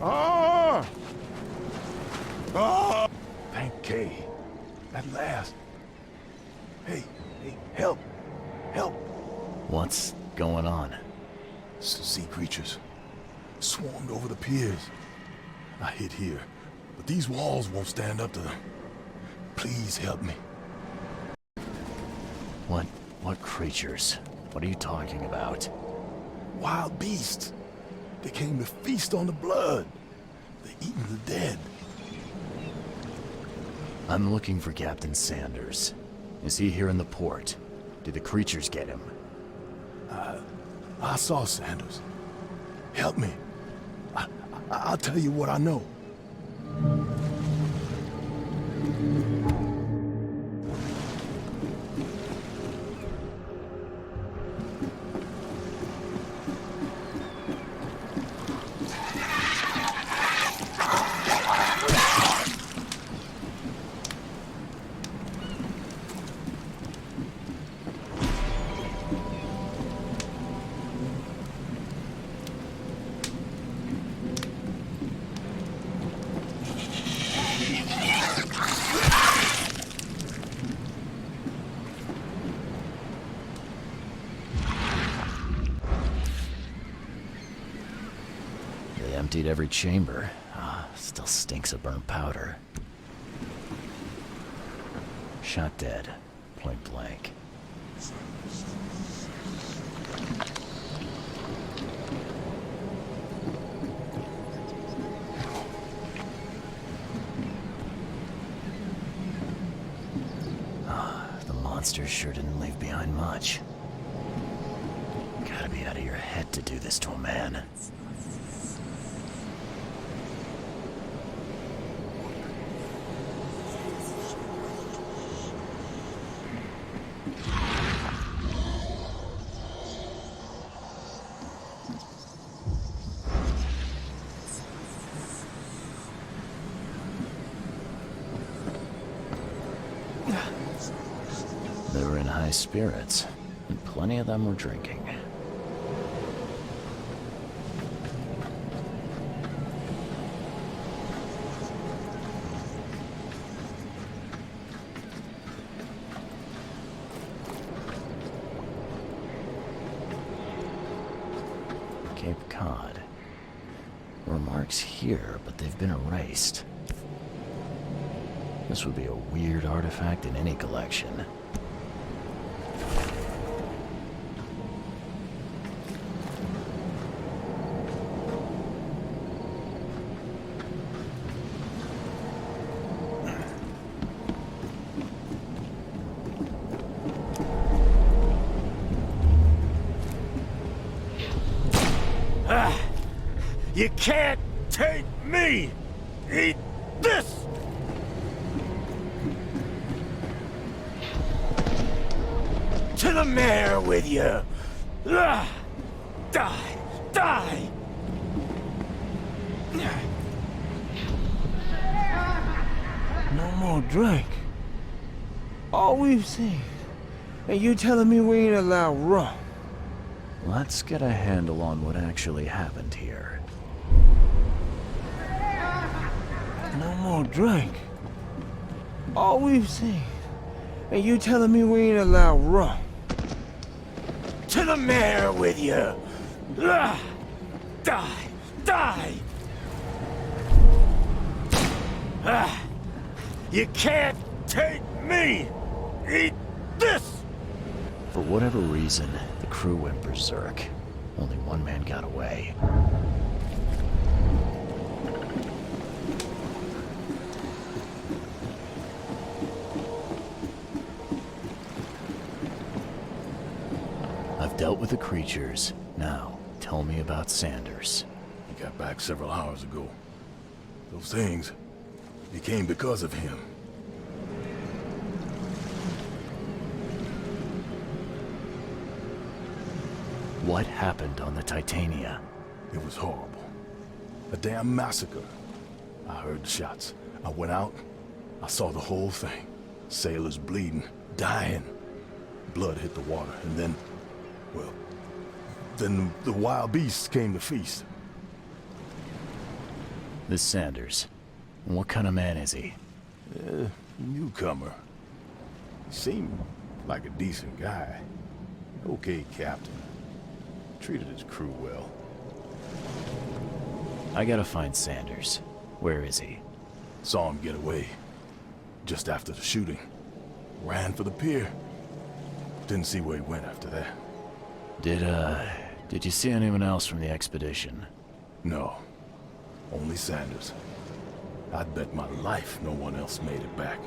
Ah! Ah! Thank Kay. At last. Hey, help! Help! What's going on? Sea creatures. Swarmed over the piers. I hid here, but these walls won't stand up to them. Please help me. What creatures? What are you talking about? Wild beasts. They came to feast on the blood. They're eating the dead. I'm looking for Captain Sanders. Is he here in the port? Did the creatures get him? I saw Sanders. Help me. I'll tell you what I know. They emptied every chamber. Still stinks of burnt powder. Shot dead. Point blank. The monsters sure didn't leave behind much. Gotta be out of your head to do this to a man. They were in high spirits, and plenty of them were drinking. Cape Cod. There were marks here, but they've been erased. This would be a weird artifact in any collection. You can't take me! Eat this! To the mare with you! Die! Die! No more drink. All we've seen. And you telling me we ain't allowed rum? Let's get a handle on what actually happened here. No more drink. All we've seen. And you telling me we ain't allowed rum? To the mare with you! Die! Die! You can't take me! Eat this! For whatever reason, the crew went berserk. Only one man got away. I've dealt with the creatures. Now, tell me about Sanders. He got back several hours ago. Those things, they came because of him. What happened on the Titania? It was horrible. A damn massacre. I heard the shots. I went out. I saw the whole thing. Sailors bleeding, dying. Blood hit the water, and then, well, the wild beasts came to feast. This Sanders. What kind of man is he? Newcomer. Seemed like a decent guy. Okay, Captain. Treated his crew well. I gotta find Sanders. Where is he? Saw him get away. Just after the shooting. Ran for the pier. Didn't see where he went after that. Did you see anyone else from the expedition? No. Only Sanders. I'd bet my life no one else made it back.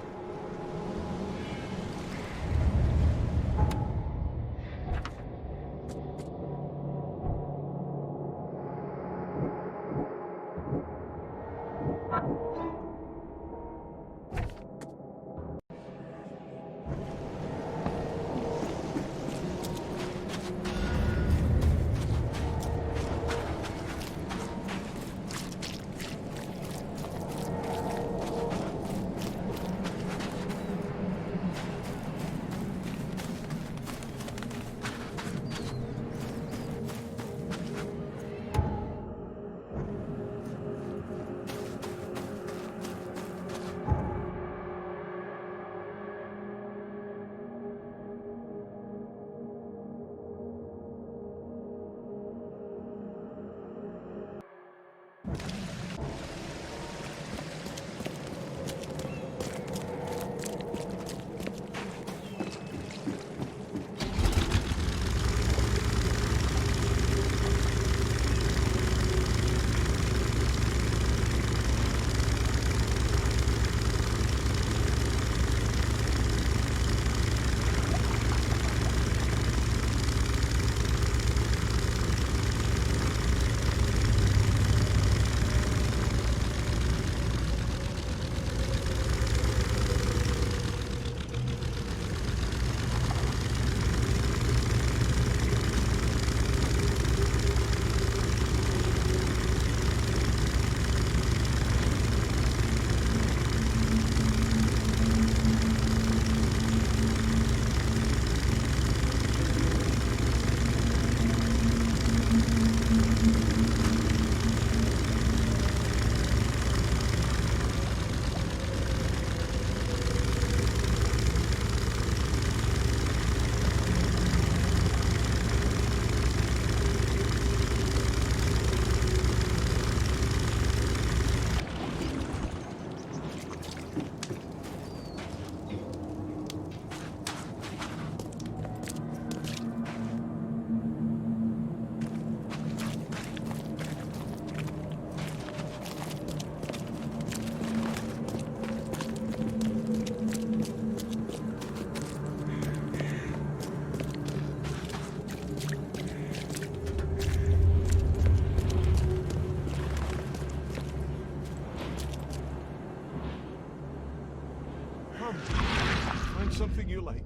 Find something you like.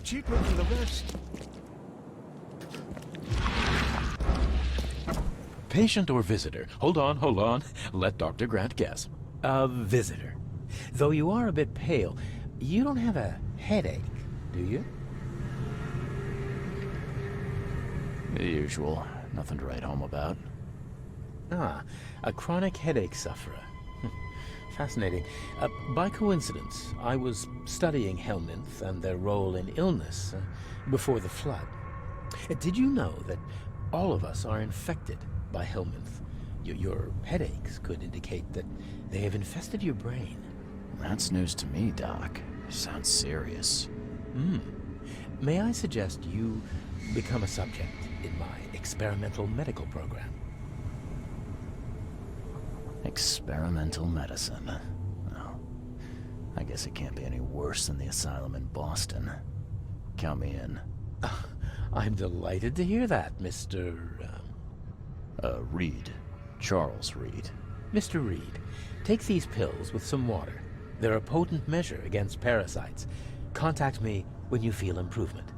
Cheaper than the rest. Patient or visitor? Hold on. Let Dr. Grant guess. A visitor. Though you are a bit pale, you don't have a headache, do you? The usual. Nothing to write home about. Ah, a chronic headache sufferer. Fascinating. By coincidence, I was studying Helminth and their role in illness before the flood. Did you know that all of us are infected by Helminth? Your headaches could indicate that they have infested your brain. That's news to me, Doc. Sounds serious. May I suggest you become a subject in my experimental medical program? Experimental medicine. Well, I guess it can't be any worse than the asylum in Boston. Count me in. I'm delighted to hear that, Mr. Reed. Charles Reed. Mr. Reed, take these pills with some water. They're a potent measure against parasites. Contact me when you feel improvement.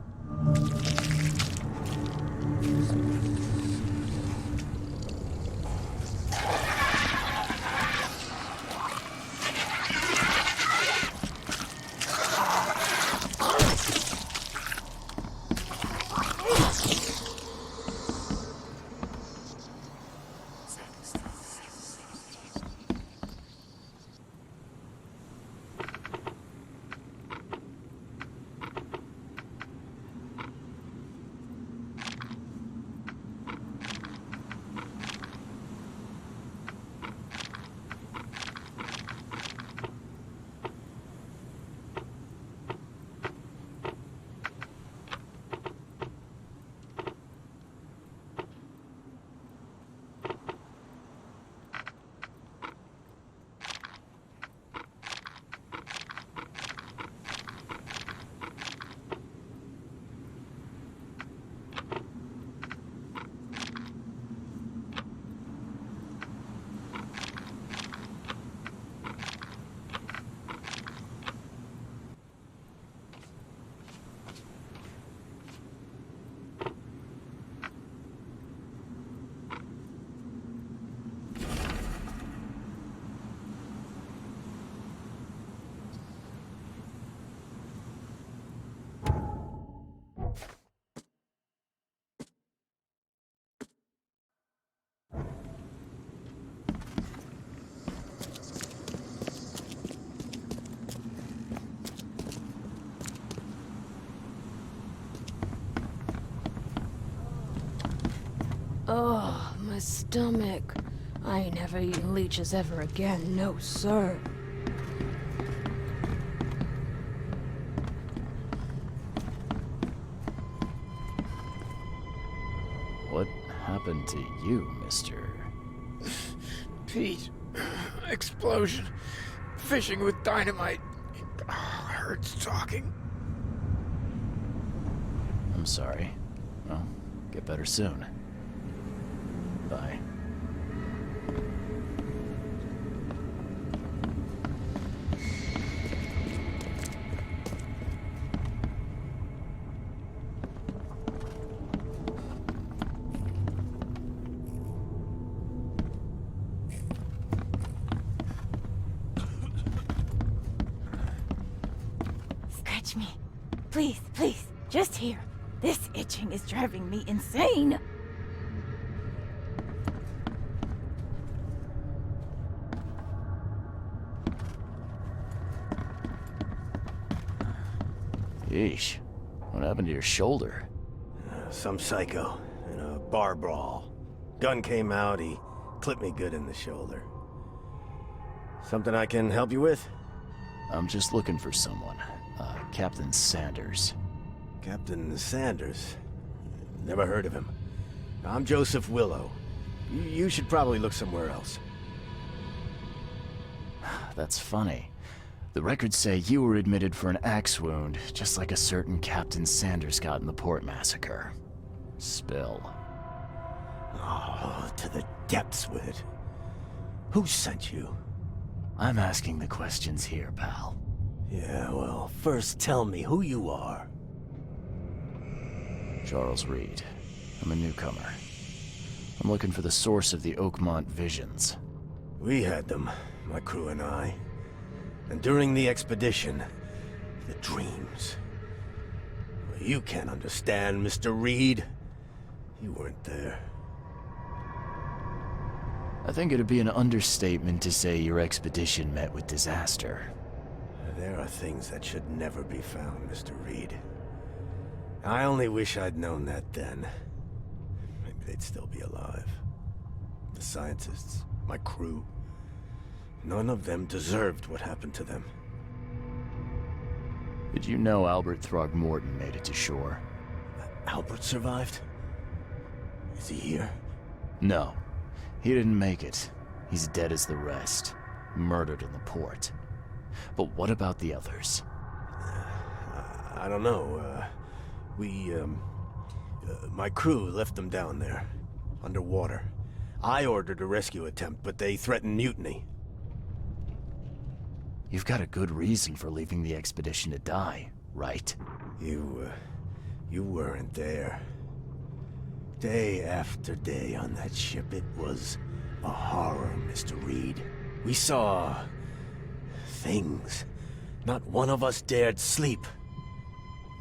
Oh, my stomach. I ain't never eating leeches ever again, no sir. What happened to you, mister? Pete. Explosion. Fishing with dynamite. Hurts talking. I'm sorry. Well, get better soon. Bye. Scratch me. Please, please, just here. This itching is driving me insane. Yeesh. What happened to your shoulder? Some psycho in a bar brawl. Gun came out, he clipped me good in the shoulder. Something I can help you with? I'm just looking for someone. Captain Sanders. Captain Sanders? Never heard of him. I'm Joseph Willow. You should probably look somewhere else. That's funny. The records say you were admitted for an axe wound, just like a certain Captain Sanders got in the port massacre. Spill. Oh, to the depths with it. Who sent you? I'm asking the questions here, pal. Yeah, well, first tell me who you are. Charles Reed. I'm a newcomer. I'm looking for the source of the Oakmont visions. We had them, my crew and I. And during the expedition, the dreams. Well, you can't understand, Mr. Reed. You weren't there. I think it'd be an understatement to say your expedition met with disaster. There are things that should never be found, Mr. Reed. I only wish I'd known that then. Maybe they'd still be alive. The scientists, my crew. None of them deserved what happened to them. Did you know Albert Throgmorton made it to shore? Albert survived? Is he here? No. He didn't make it. He's dead as the rest. Murdered in the port. But what about the others? I don't know. My crew left them down there, underwater. I ordered a rescue attempt, but they threatened mutiny. You've got a good reason for leaving the expedition to die, right? You weren't there. Day after day on that ship, it was a horror, Mr. Reed. We saw things. Not one of us dared sleep.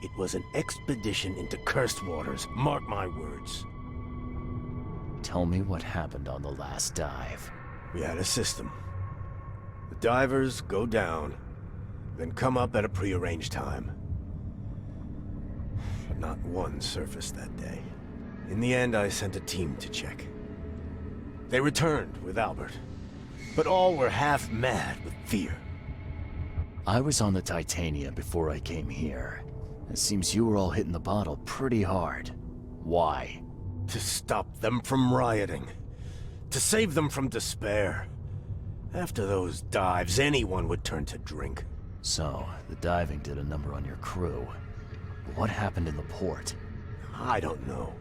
It was an expedition into cursed waters, mark my words. Tell me what happened on the last dive. We had a system. The divers go down, then come up at a prearranged time. But not one surfaced that day. In the end, I sent a team to check. They returned with Albert, but all were half mad with fear. I was on the Titania before I came here. It seems you were all hitting the bottle pretty hard. Why? To stop them from rioting. To save them from despair. After those dives, anyone would turn to drink. So, the diving did a number on your crew. But what happened in the port? I don't know.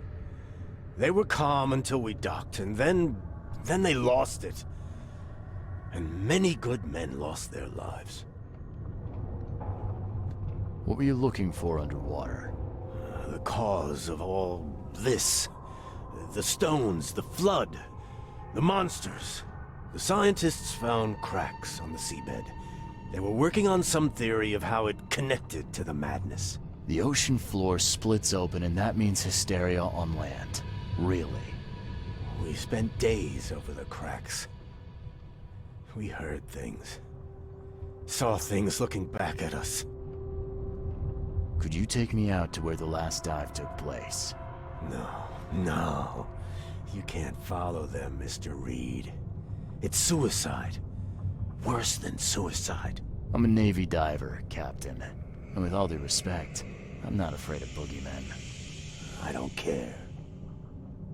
They were calm until we docked, and then they lost it. And many good men lost their lives. What were you looking for underwater? The cause of all this. The stones, the flood, the monsters. The scientists found cracks on the seabed. They were working on some theory of how it connected to the madness. The ocean floor splits open and that means hysteria on land. Really? We spent days over the cracks. We heard things. Saw things looking back at us. Could you take me out to where the last dive took place? No. You can't follow them, Mr. Reed. It's suicide. Worse than suicide. I'm a Navy diver, Captain. And with all due respect, I'm not afraid of boogeymen. I don't care.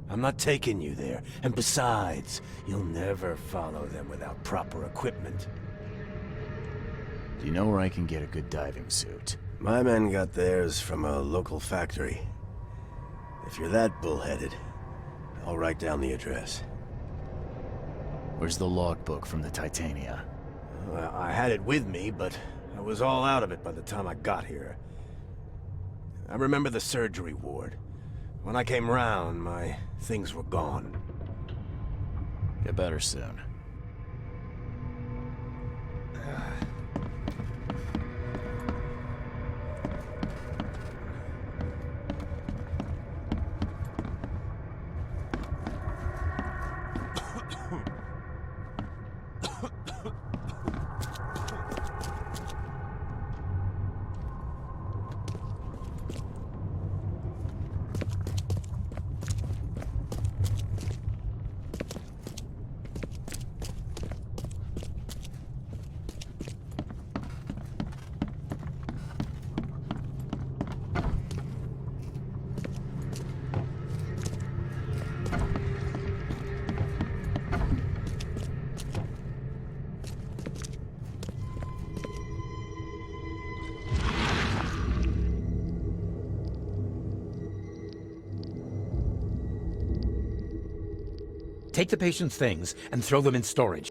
I'm not taking you there. And besides, you'll never follow them without proper equipment. Do you know where I can get a good diving suit? My men got theirs from a local factory. If you're that bullheaded, I'll write down the address. Where's the logbook from the Titania? Well, I had it with me, but I was all out of it by the time I got here. I remember the surgery ward. When I came round, my things were gone. Get better soon. Take the patient's things and throw them in storage.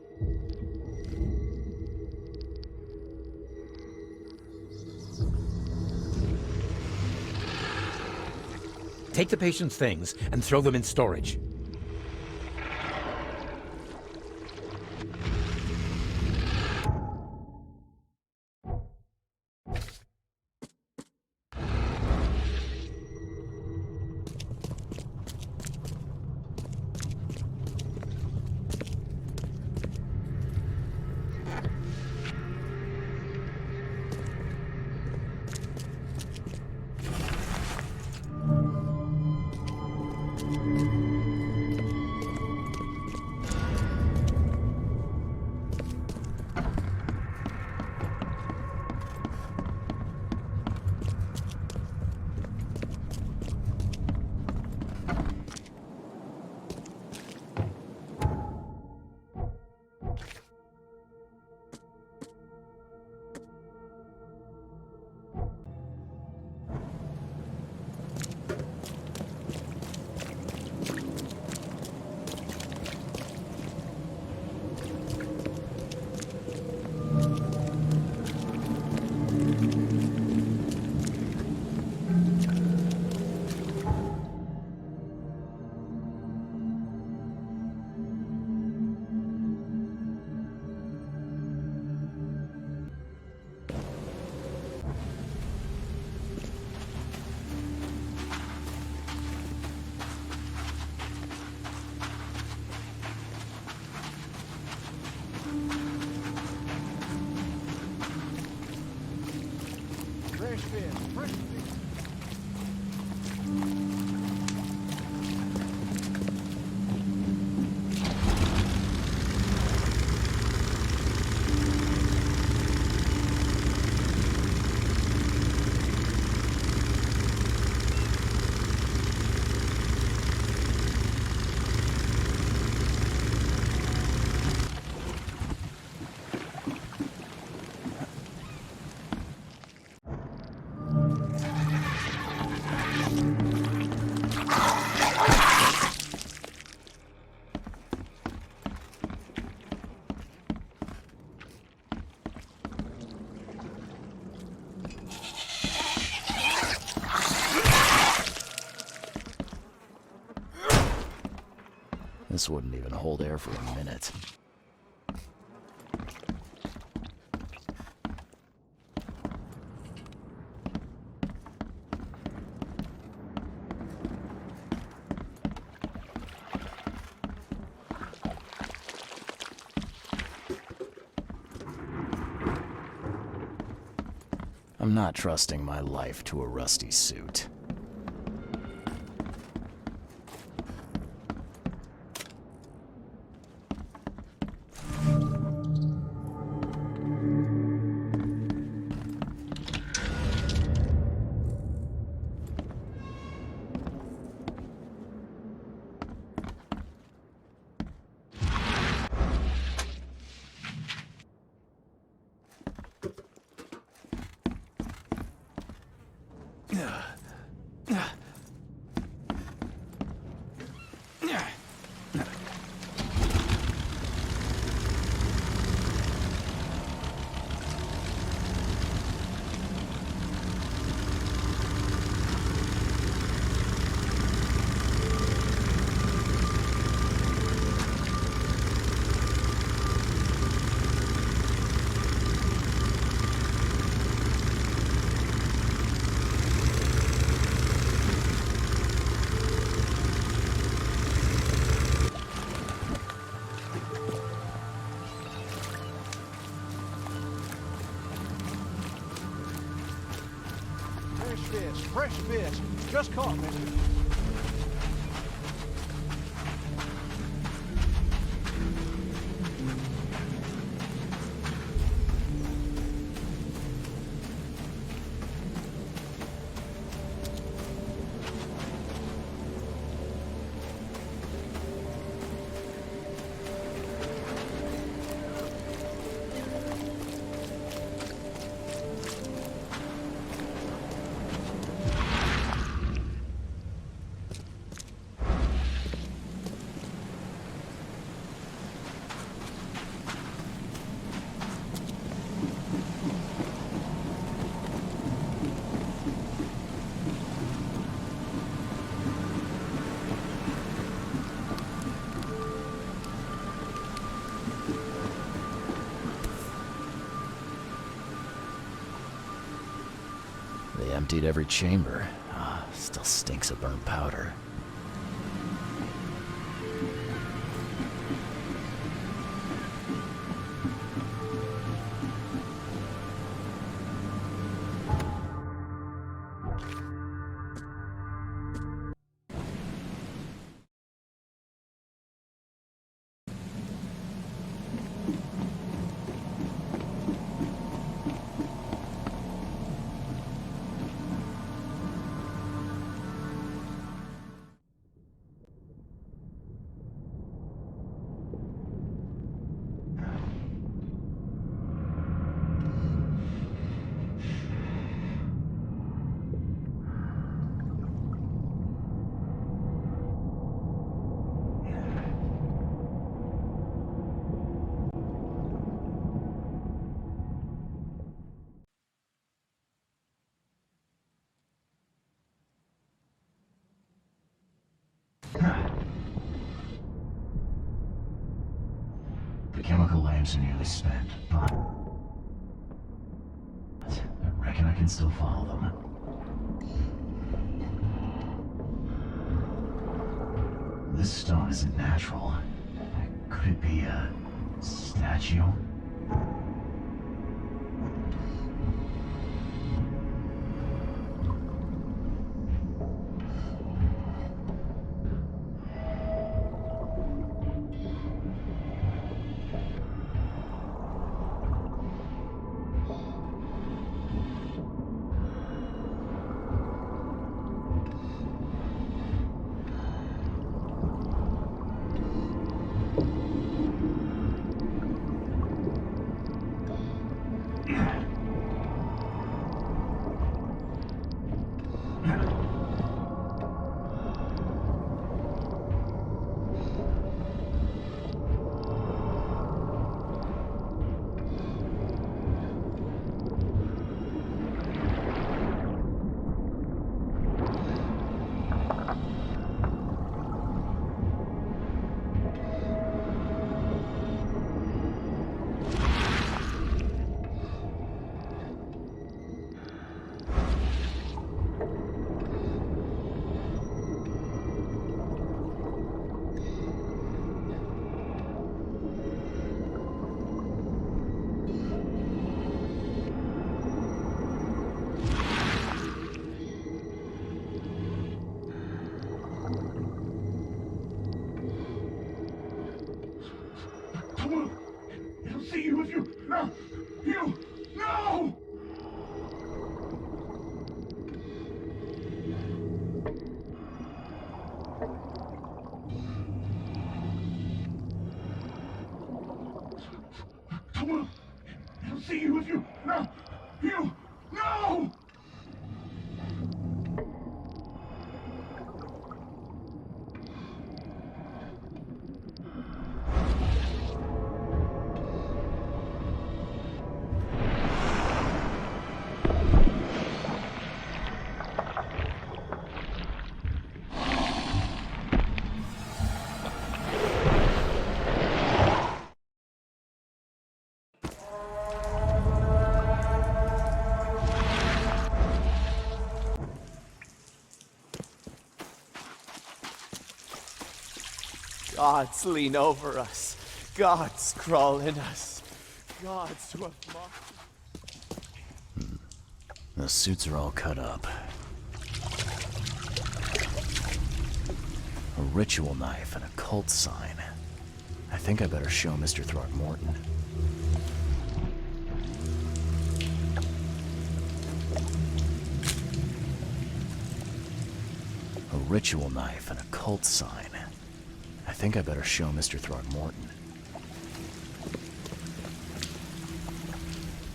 Take the patient's things and throw them in storage. This wouldn't even hold air for a minute. I'm not trusting my life to a rusty suit. fresh fish. Just caught, man. They emptied every chamber. Still stinks of burnt powder. The chemical lamps are nearly spent, but I reckon I can still follow them. This stone isn't natural. Could it be a statue? See you if you... No! You... No! Come on! He'll see you if you... No! You... No! Gods lean over us. Gods crawl in us. Gods who have mocked. The suits are all cut up. A ritual knife and a cult sign. I think I better show Mr. Throgmorton. A ritual knife and a cult sign. I think I better show Mr. Throgmorton.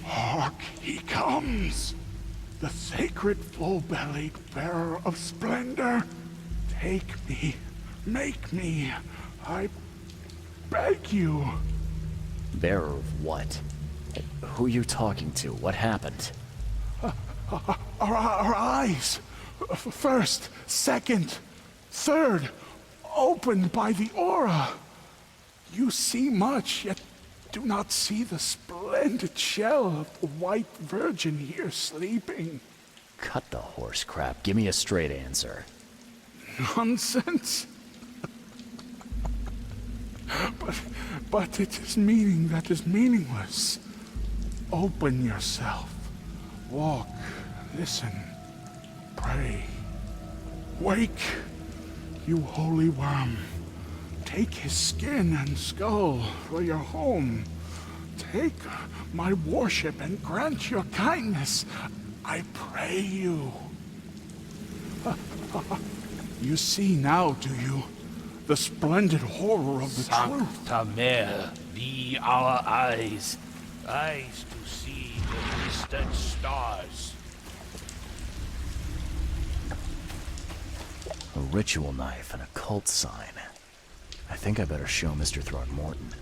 Hark, he comes! The sacred full-bellied bearer of splendor. Take me, make me, I beg you. Bearer of what? Who are you talking to? What happened? Our eyes, first, second, third, opened by the aura. You see much, yet do not see the splendid shell of the white virgin here sleeping. Cut the horse crap. Give me a straight answer. Nonsense. But it is meaning that is meaningless. Open yourself. Walk, listen, pray. Wake, you holy worm. Take his skin and skull for your home. Take my worship and grant your kindness. I pray you. You see now, do you? The splendid horror of the truth. Sancta Mare, be our eyes. Eyes to see the distant stars. A ritual knife and a cult sign. I think I better show Mr. Throgmorton.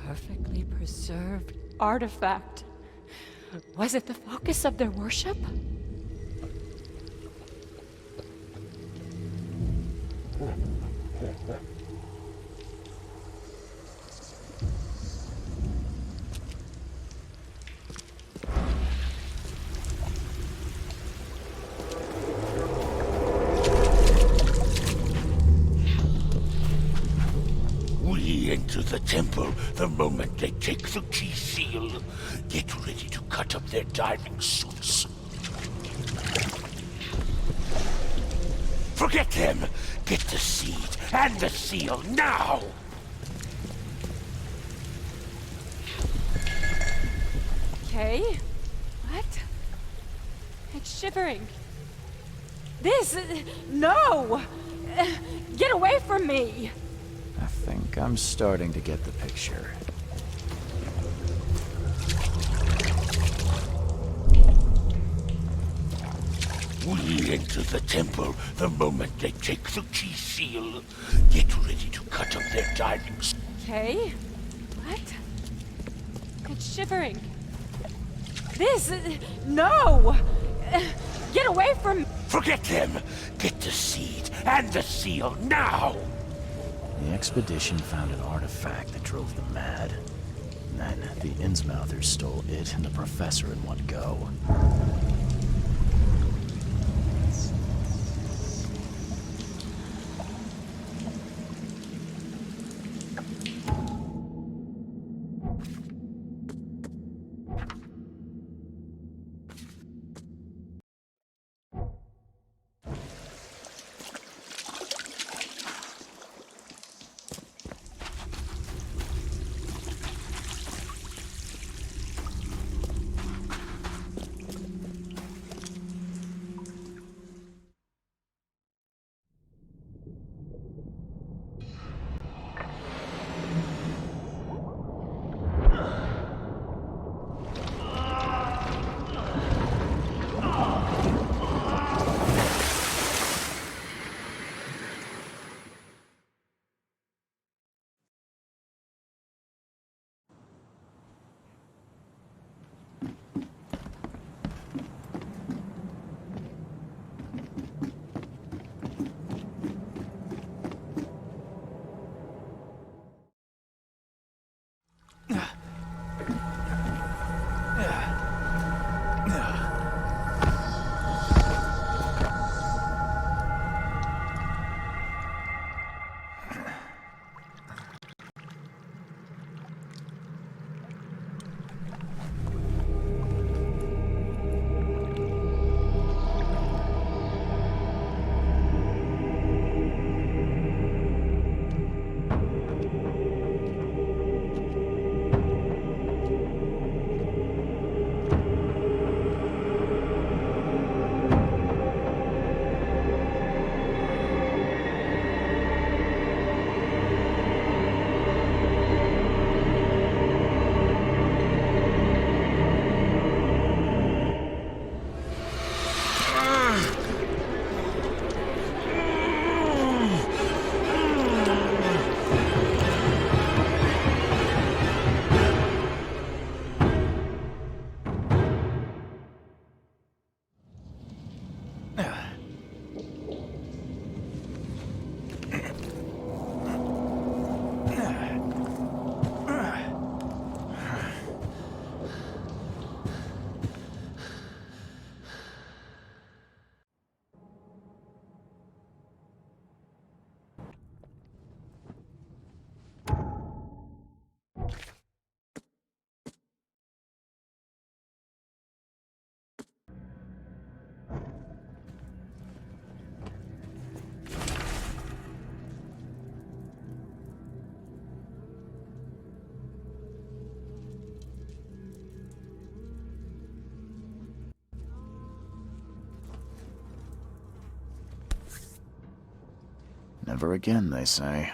Perfectly preserved artifact. Was it the focus of their worship? We enter the temple the moment they take the key seal. Get ready to cut up their diving suits. Forget them! Get the seed and the seal now! Okay. What? It's shivering. This... No! Get away from me! I think I'm starting to get the picture. We enter the temple the moment they take the key seal. Get ready to cut up their diving suits. Okay. What? It's shivering. This... No! Get away from me! Forget them! Get the seed and the seal now! The expedition found an artifact that drove them mad. Then the Innsmouthers stole it and the professor in one go. Never again, they say.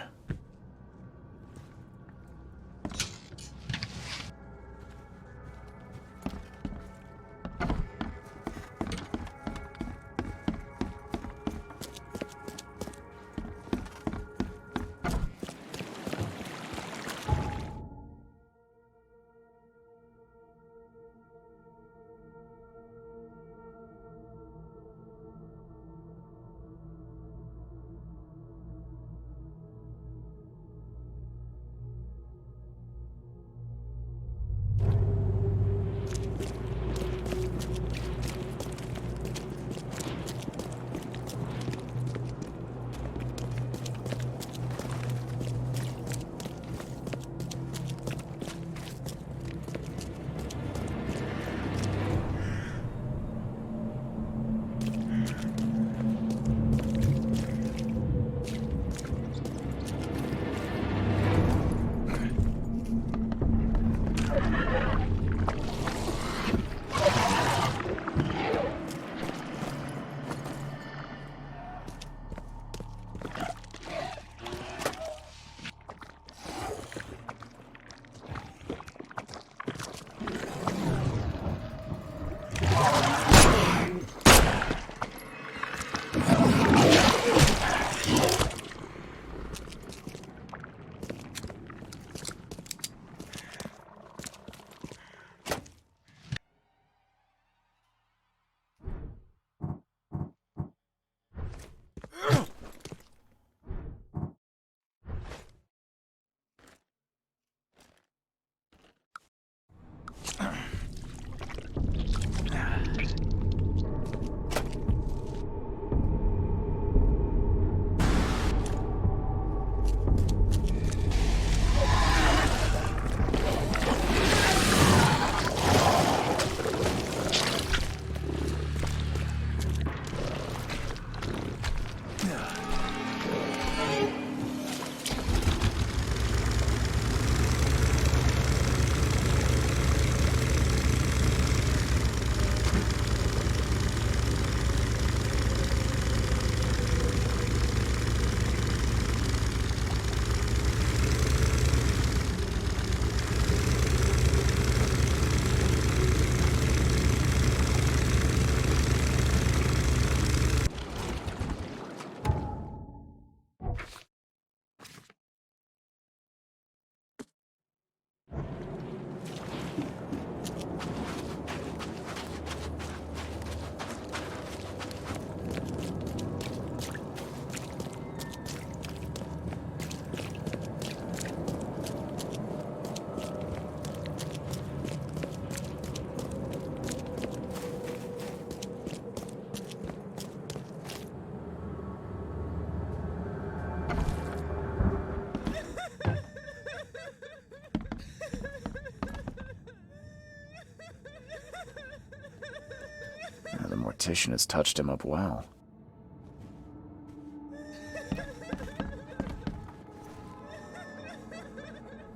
competition has touched him up well.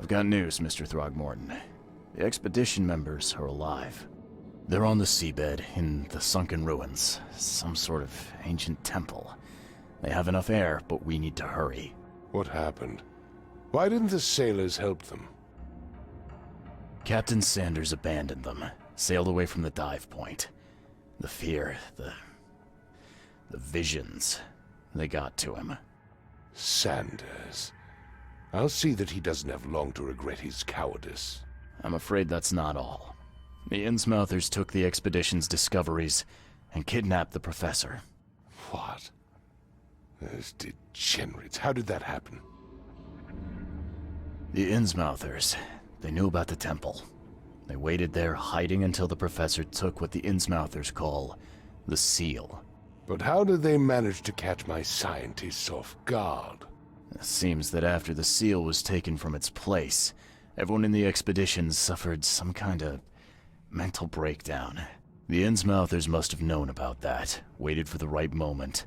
I've got news, Mr. Throgmorton. The expedition members are alive. They're on the seabed in the sunken ruins, some sort of ancient temple. They have enough air, but we need to hurry. What happened? Why didn't the sailors help them? Captain Sanders abandoned them, sailed away from the dive point. The fear, the visions, they got to him. Sanders. I'll see that he doesn't have long to regret his cowardice. I'm afraid that's not all. The Innsmouthers took the expedition's discoveries and kidnapped the professor. What? Those degenerates. How did that happen? The Innsmouthers. They knew about the temple. They waited there, hiding until the professor took what the Innsmouthers call the seal. But how did they manage to catch my scientists off guard? It seems that after the seal was taken from its place, everyone in the expedition suffered some kind of mental breakdown. The Innsmouthers must have known about that, waited for the right moment.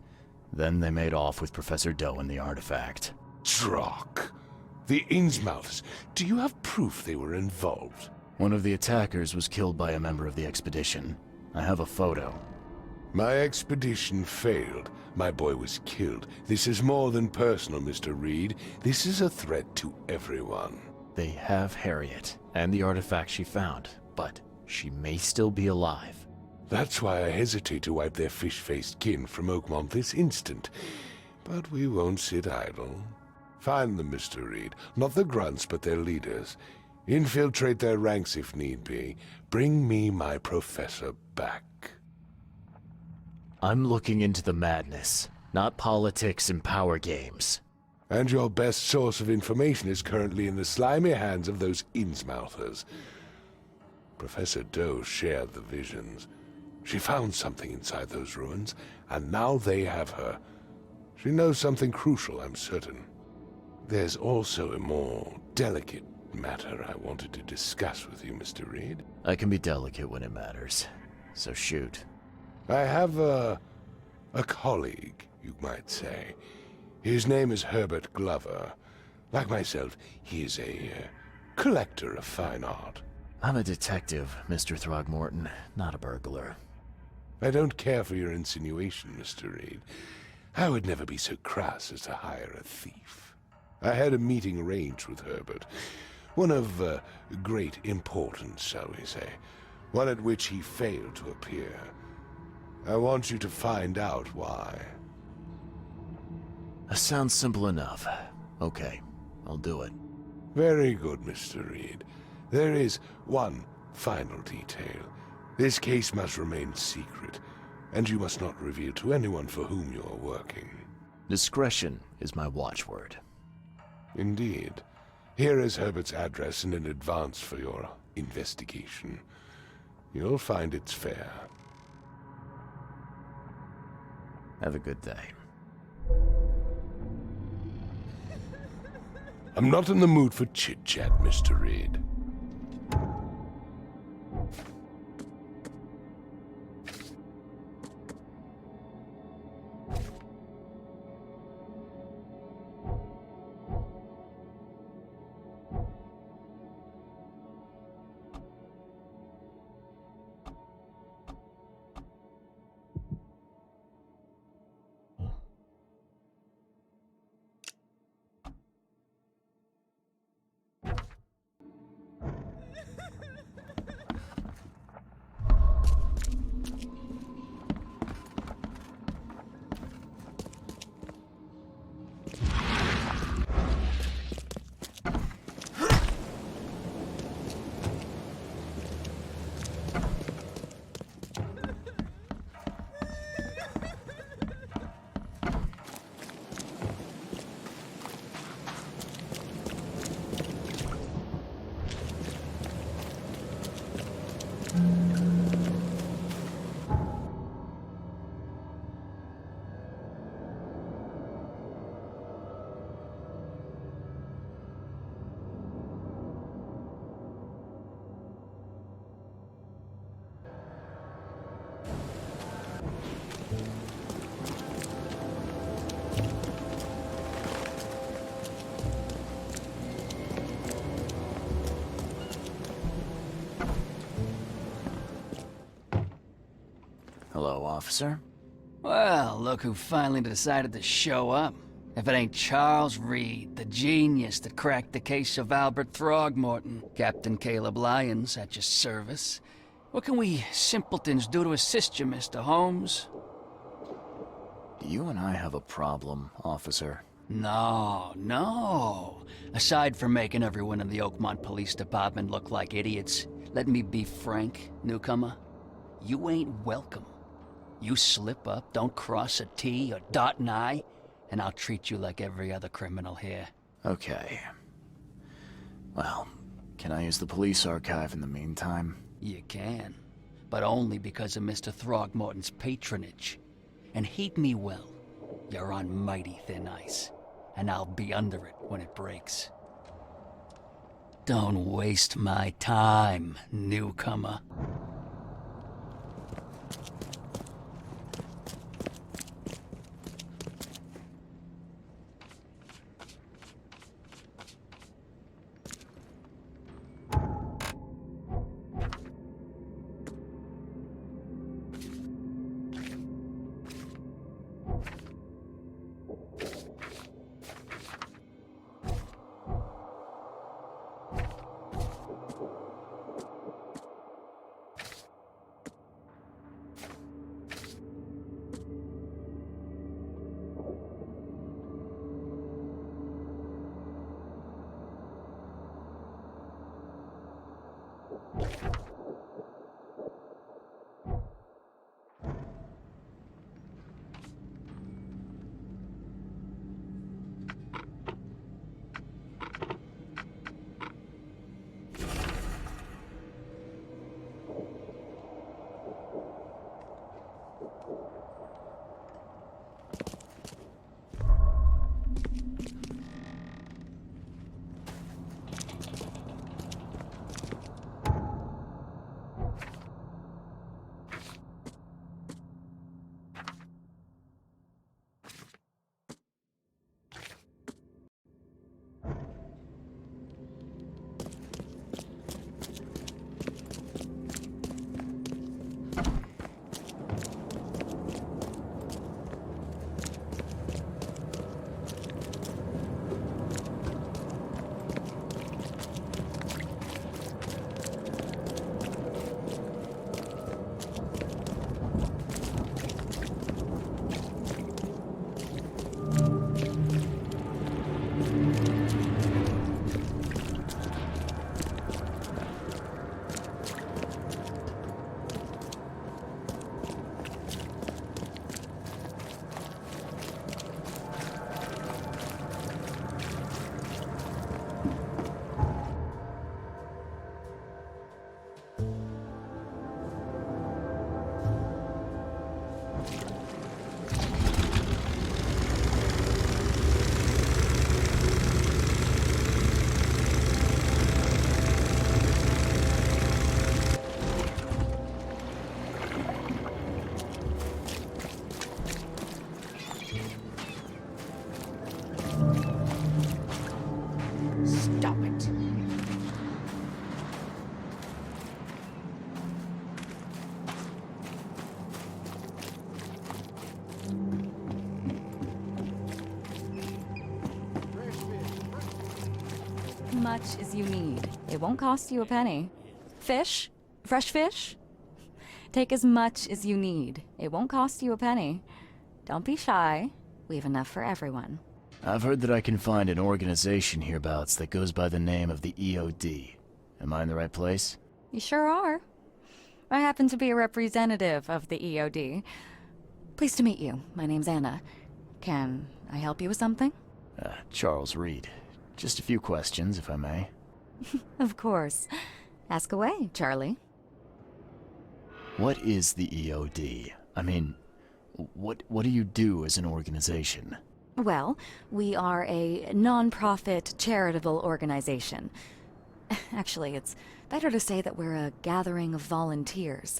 Then they made off with Professor Doe and the artifact. Drock. The Innsmouthers. Do you have proof they were involved? One of the attackers was killed by a member of the expedition. I have a photo. My expedition failed. My boy was killed. This is more than personal, Mr. Reed. This is a threat to everyone. They have Harriet, and the artifact she found, but she may still be alive. That's why I hesitate to wipe their fish-faced kin from Oakmont this instant. But we won't sit idle. Find them, Mr. Reed. Not the grunts, but their leaders. Infiltrate their ranks if need be. Bring me my professor back. I'm looking into the madness, not politics and power games. And your best source of information is currently in the slimy hands of those Innsmouthers. Professor Doe shared the visions. She found something inside those ruins, and now they have her. She knows something crucial, I'm certain. There's also a more delicate matter I wanted to discuss with you, Mr. Reed. I can be delicate when it matters, so shoot. I have a colleague, you might say. His name is Herbert Glover. Like myself, he is a collector of fine art. I'm a detective, Mr. Throgmorton, not a burglar. I don't care for your insinuation, Mr. Reed. I would never be so crass as to hire a thief. I had a meeting arranged with Herbert. One of great importance, shall we say. One at which he failed to appear. I want you to find out why. Sounds simple enough. Okay, I'll do it. Very good, Mr. Reed. There is one final detail. This case must remain secret, and you must not reveal to anyone for whom you are working. Discretion is my watchword. Indeed. Here is Herbert's address and an advance for your investigation. You'll find it's fair. Have a good day. I'm not in the mood for chit-chat, Mr. Reed. Hello, officer. Well, look who finally decided to show up. If it ain't Charles Reed, the genius that cracked the case of Albert Throgmorton. Captain Caleb Lyons at your service. What can we simpletons do to assist you, Mr. Holmes? You and I have a problem, officer. No. Aside from making everyone in the Oakmont Police Department look like idiots, let me be frank, newcomer. You ain't welcome. You slip up, don't cross a T or dot an I, and I'll treat you like every other criminal here. Okay. Well, can I use the police archive in the meantime? You can, but only because of Mr. Throgmorton's patronage. And heed me well, you're on mighty thin ice, and I'll be under it when it breaks. Don't waste my time, newcomer. Much as you need. It won't cost you a penny. Fish? Fresh fish? Take as much as you need. It won't cost you a penny. Don't be shy. We have enough for everyone. I've heard that I can find an organization hereabouts that goes by the name of the EOD. Am I in the right place? You sure are. I happen to be a representative of the EOD. Pleased to meet you. My name's Anna. Can I help you with something? Charles Reed. Just a few questions, if I may. Of course. Ask away, Charlie. What is the EOD? I mean, what do you do as an organization? Well, we are a non-profit charitable organization. Actually, it's better to say that we're a gathering of volunteers.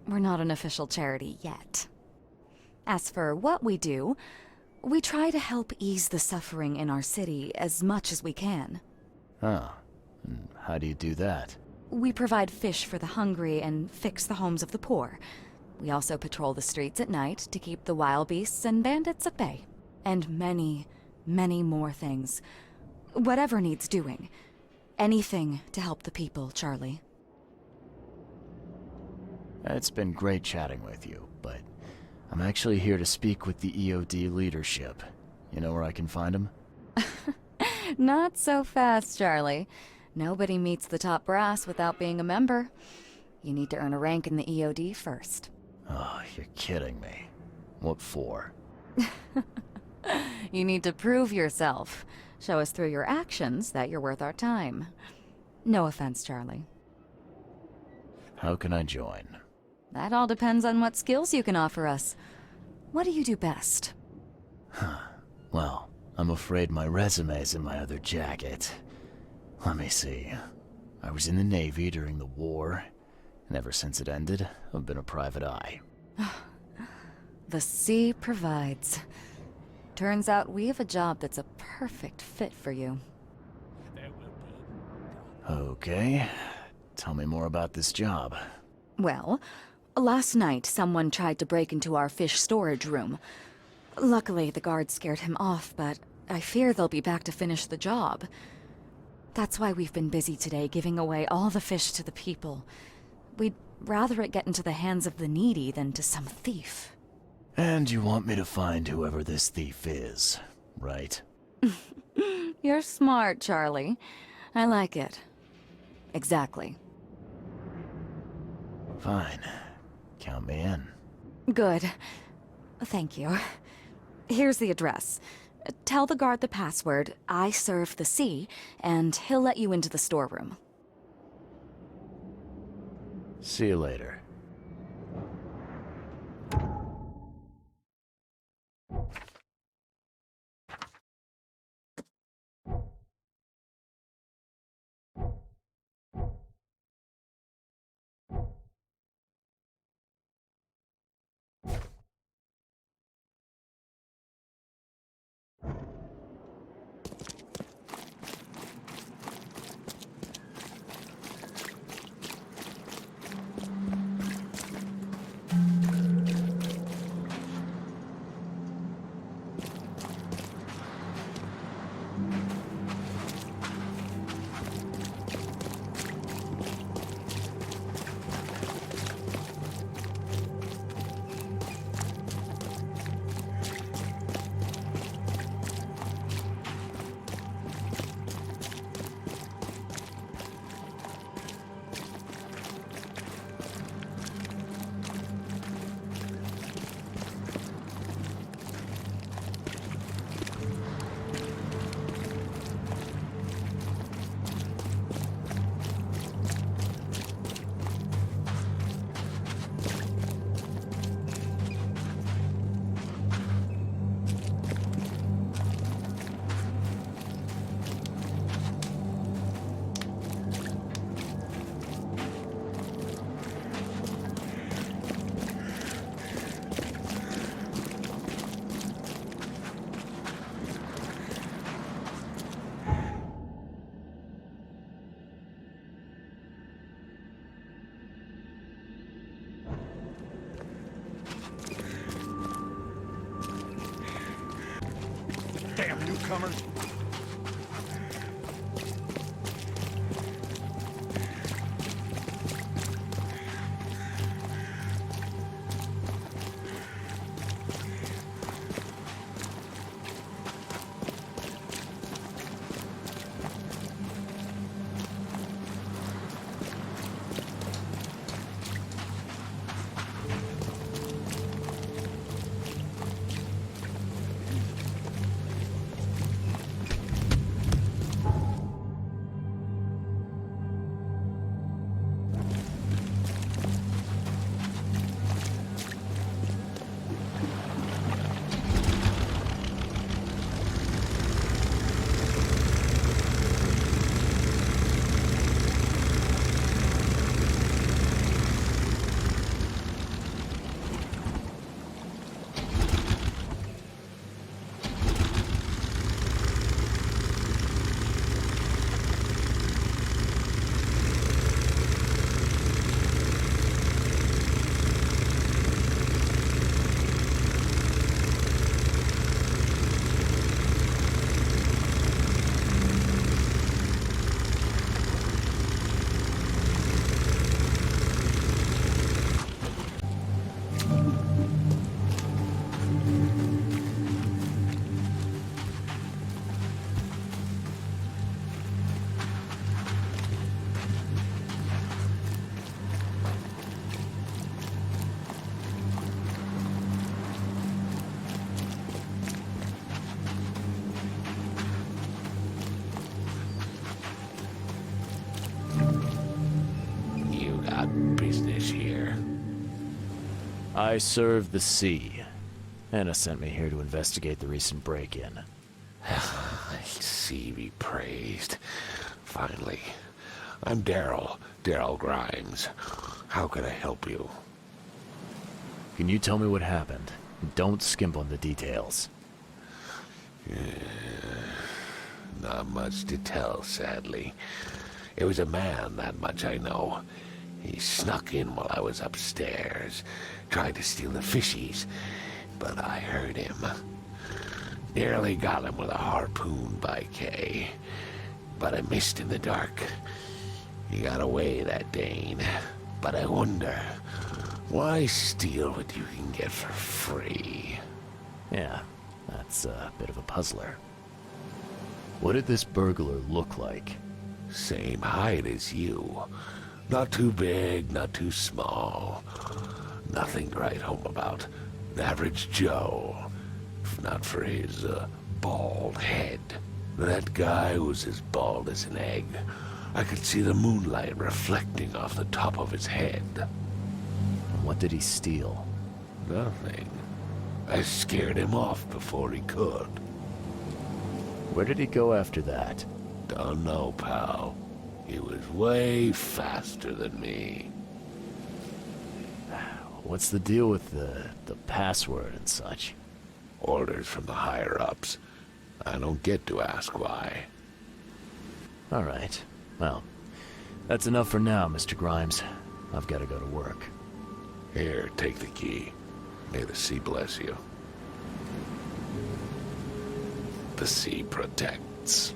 We're not an official charity yet. As for what we do, we try to help ease the suffering in our city as much as we can. Oh, and how do you do that? We provide fish for the hungry and fix the homes of the poor. We also patrol the streets at night to keep the wild beasts and bandits at bay. And many, many more things. Whatever needs doing. Anything to help the people, Charlie. It's been great chatting with you, but I'm actually here to speak with the EOD leadership. You know where I can find them? Not so fast, Charlie. Nobody meets the top brass without being a member. You need to earn a rank in the EOD first. Oh, you're kidding me. What for? You need to prove yourself. Show us through your actions that you're worth our time. No offense, Charlie. How can I join? That all depends on what skills you can offer us. What do you do best? Well, I'm afraid my resume's in my other jacket. Let me see. I was in the Navy during the war, and ever since it ended, I've been a private eye. The sea provides. Turns out we have a job that's a perfect fit for you. Okay. Tell me more about this job. Well, last night someone tried to break into our fish storage room. Luckily, the guards scared him off, but I fear they'll be back to finish the job. That's why we've been busy today giving away all the fish to the people. We'd rather it get into the hands of the needy than to some thief. And you want me to find whoever this thief is, right? You're smart, Charlie. I like it. Exactly. Fine. Count me in. Good. Thank you. Here's the address. Tell the guard the password, I serve the sea, and he'll let you into the storeroom. See you later. Damn newcomers! got business here? I serve the sea. Anna sent me here to investigate the recent break-in. Sea be praised. Finally. I'm Daryl Grimes. How can I help you? Can you tell me what happened? Don't skimp on the details. Not much to tell, sadly. It was a man, that much I know. He snuck in while I was upstairs, tried to steal the fishies, but I heard him. Nearly got him with a harpoon by Kay, but I missed in the dark. He got away, that Dane, but I wonder, why steal what you can get for free? Yeah, that's a bit of a puzzler. What did this burglar look like? Same height as you. Not too big, not too small. Nothing to write home about. An average Joe. If not for his, bald head. That guy was as bald as an egg. I could see the moonlight reflecting off the top of his head. What did he steal? Nothing. I scared him off before he could. Where did he go after that? Don't know, pal. He was way faster than me. What's the deal with the password and such? Orders from the higher-ups. I don't get to ask why. All right. Well, that's enough for now, Mr. Grimes. I've got to go to work. Here, take the key. May the sea bless you. The sea protects.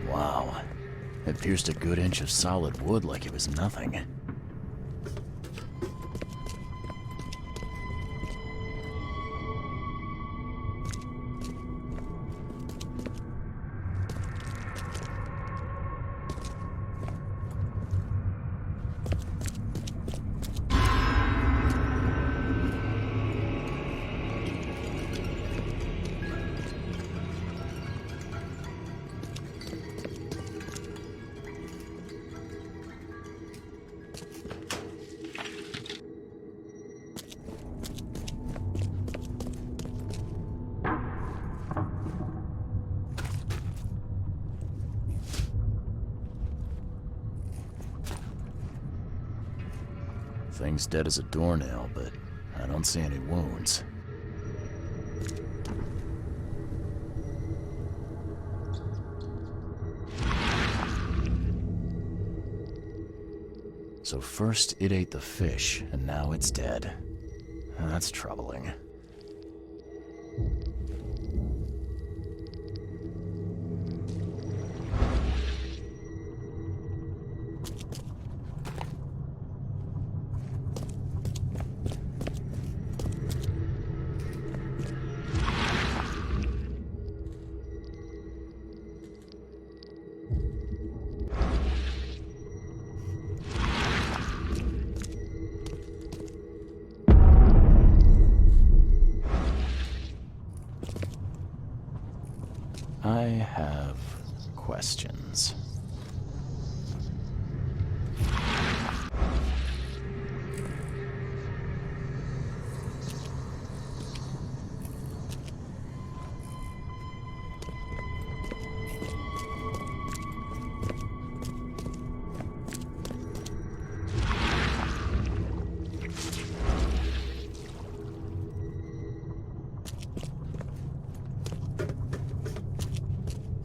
Wow. It pierced a good inch of solid wood like it was nothing. Thing's dead as a doornail, but I don't see any wounds. So first it ate the fish, and now it's dead. That's troubling. I have questions.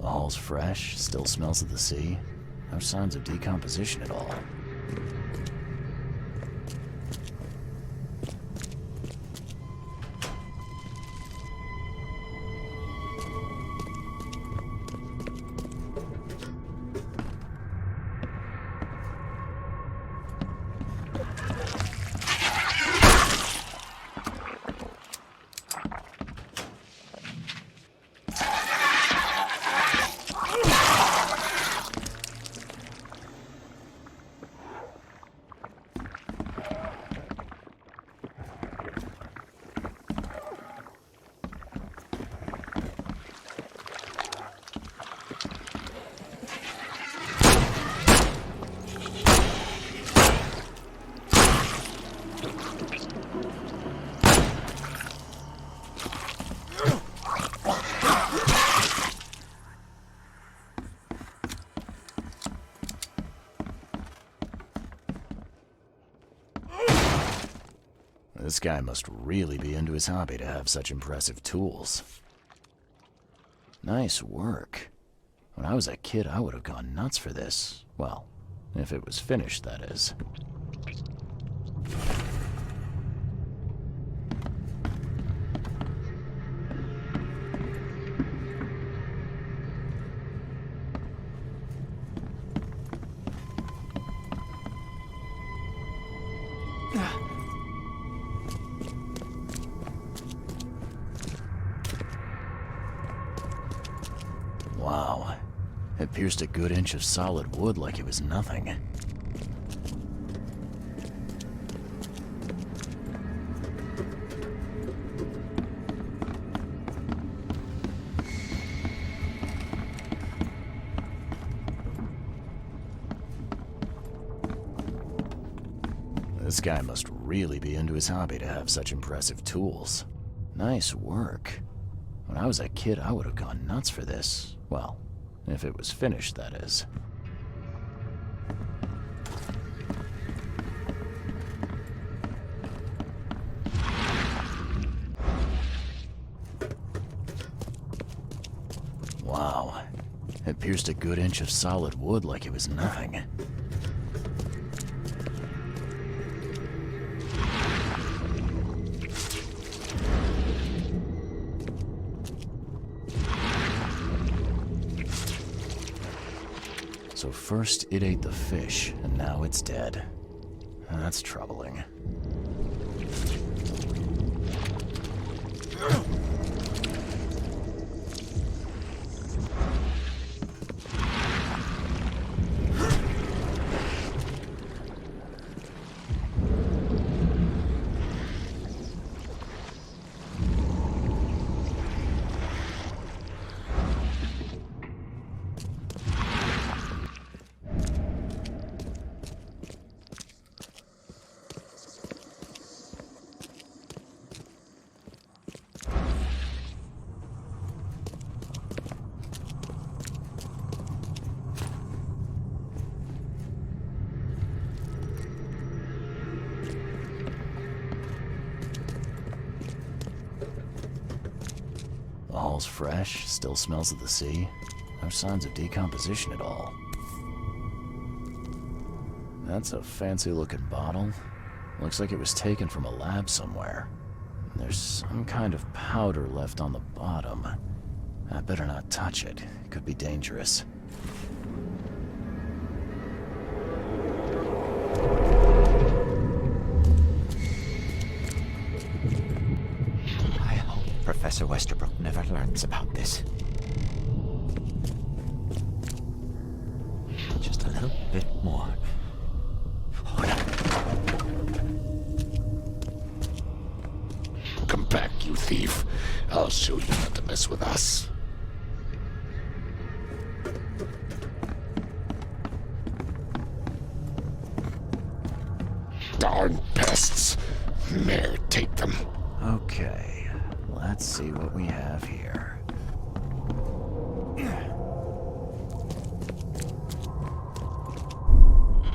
The hall's fresh, still smells of the sea. No signs of decomposition at all. This guy must really be into his hobby to have such impressive tools. Nice work. When I was a kid, I would have gone nuts for this. Well, if it was finished, that is. Wow. It pierced a good inch of solid wood like it was nothing. This guy must really be into his hobby to have such impressive tools. Nice work. When I was a kid, I would have gone nuts for this. Well, if it was finished, that is. Wow. It pierced a good inch of solid wood like it was nothing. So first it ate the fish, and now it's dead. That's troubling. The hall's fresh, still smells of the sea. No signs of decomposition at all. That's a fancy-looking bottle. Looks like it was taken from a lab somewhere. There's some kind of powder left on the bottom. I better not touch it. It could be dangerous. Professor Westerbrook never learns about this. Just a little bit more. Come back, you thief. I'll show you not to mess with us. Darn pests. There, take them. Okay. Let's see what we have here.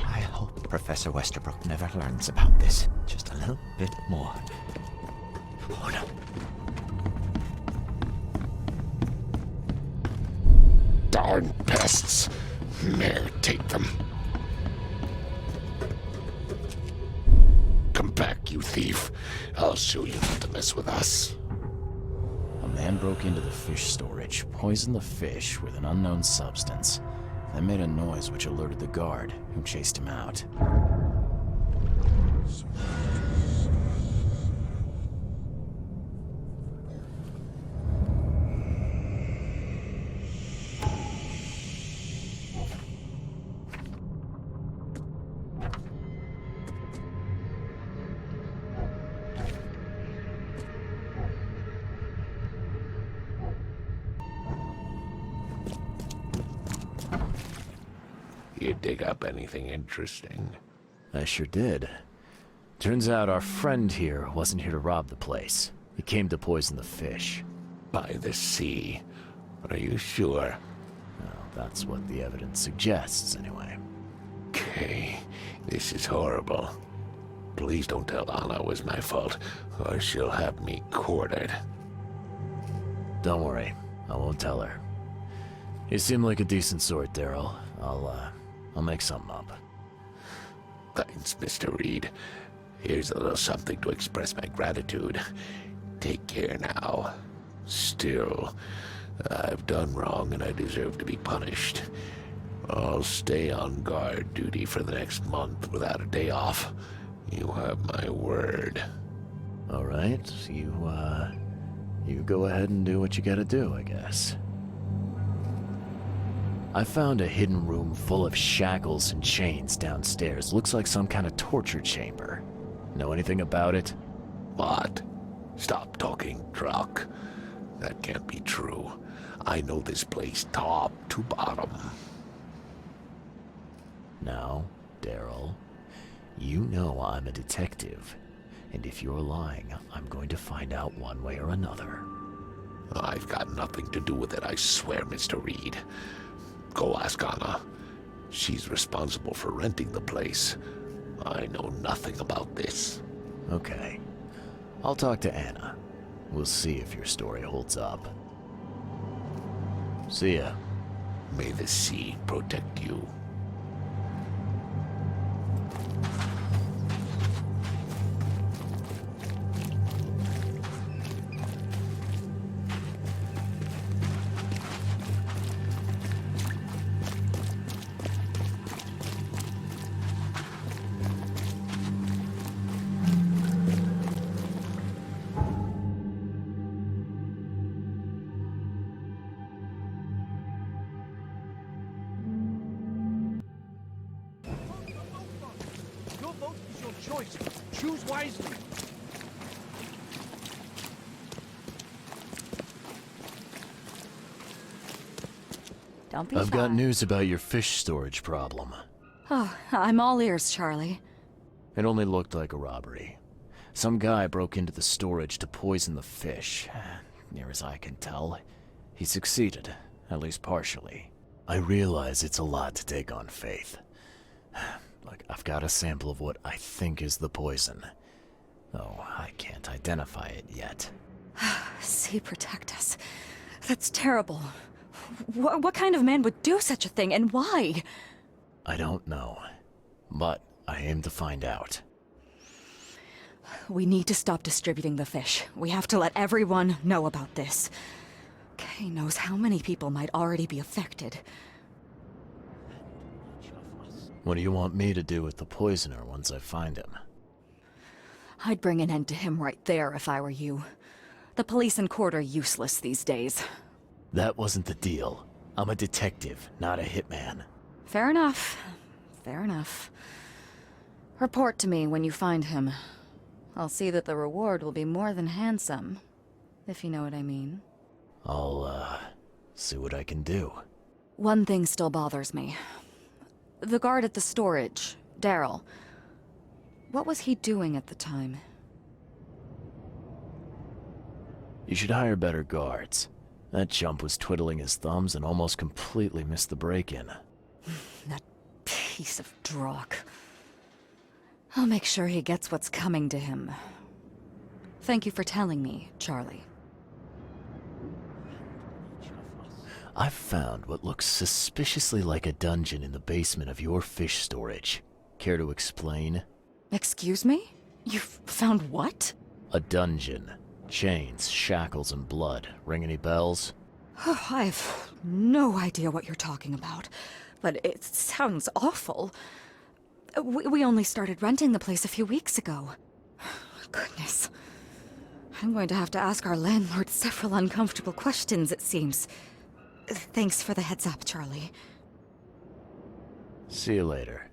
I hope Professor Westerbrook never learns about this. Just a little bit more. Oh, no. Darn pests. There, take them. Come back, you thief. I'll show you not to mess with us. A man broke into the fish storage, poisoned the fish with an unknown substance, then made a noise which alerted the guard, who chased him out. You dig up anything interesting? I sure did. Turns out our friend here wasn't here to rob the place. He came to poison the fish. By the sea. Are you sure? Well, that's what the evidence suggests, anyway. Okay, this is horrible. Please don't tell Anna it was my fault, or she'll have me quartered. Don't worry, I won't tell her. You seem like a decent sort, Daryl. I'll make something up. Thanks, Mr. Reed. Here's a little something to express my gratitude. Take care now. Still, I've done wrong and I deserve to be punished. I'll stay on guard duty for the next month without a day off. You have my word. All right, you go ahead and do what you gotta do, I guess. I found a hidden room full of shackles and chains downstairs. Looks like some kind of torture chamber. Know anything about it? What? Stop talking drunk. That can't be true. I know this place top to bottom. Now, Daryl, you know I'm a detective. And if you're lying, I'm going to find out one way or another. I've got nothing to do with it, I swear, Mr. Reed. Go ask Anna. She's responsible for renting the place. I know nothing about this. Okay. I'll talk to Anna. We'll see if your story holds up. See ya. May the sea protect you. Choice. Choose wisely. Don't be I've shy. got news about your fish storage problem. Oh, I'm all ears, Charlie. It only looked like a robbery. Some guy broke into the storage to poison the fish. Near as I can tell, he succeeded, at least partially. I realize it's a lot to take on faith. Look, I've got a sample of what I think is the poison. Though I can't identify it yet. Sea protect us. That's terrible. What kind of man would do such a thing, and why? I don't know. But I aim to find out. We need to stop distributing the fish. We have to let everyone know about this. Kay knows how many people might already be affected. What do you want me to do with the poisoner once I find him? I'd bring an end to him right there if I were you. The police and court are useless these days. That wasn't the deal. I'm a detective, not a hitman. Fair enough. Fair enough. Report to me when you find him. I'll see that the reward will be more than handsome, if you know what I mean. I'll, see what I can do. One thing still bothers me. The guard at the storage, Daryl. What was he doing at the time? You should hire better guards. That chump was twiddling his thumbs and almost completely missed the break-in. That piece of drock. I'll make sure he gets what's coming to him. Thank you for telling me, Charlie. I've found what looks suspiciously like a dungeon in the basement of your fish storage. Care to explain? Excuse me? You've found what? A dungeon. Chains, shackles, and blood. Ring any bells? I've no idea what you're talking about, but it sounds awful. We only started renting the place a few weeks ago. Goodness. I'm going to have to ask our landlord several uncomfortable questions, it seems. Thanks for the heads up, Charlie. See you later.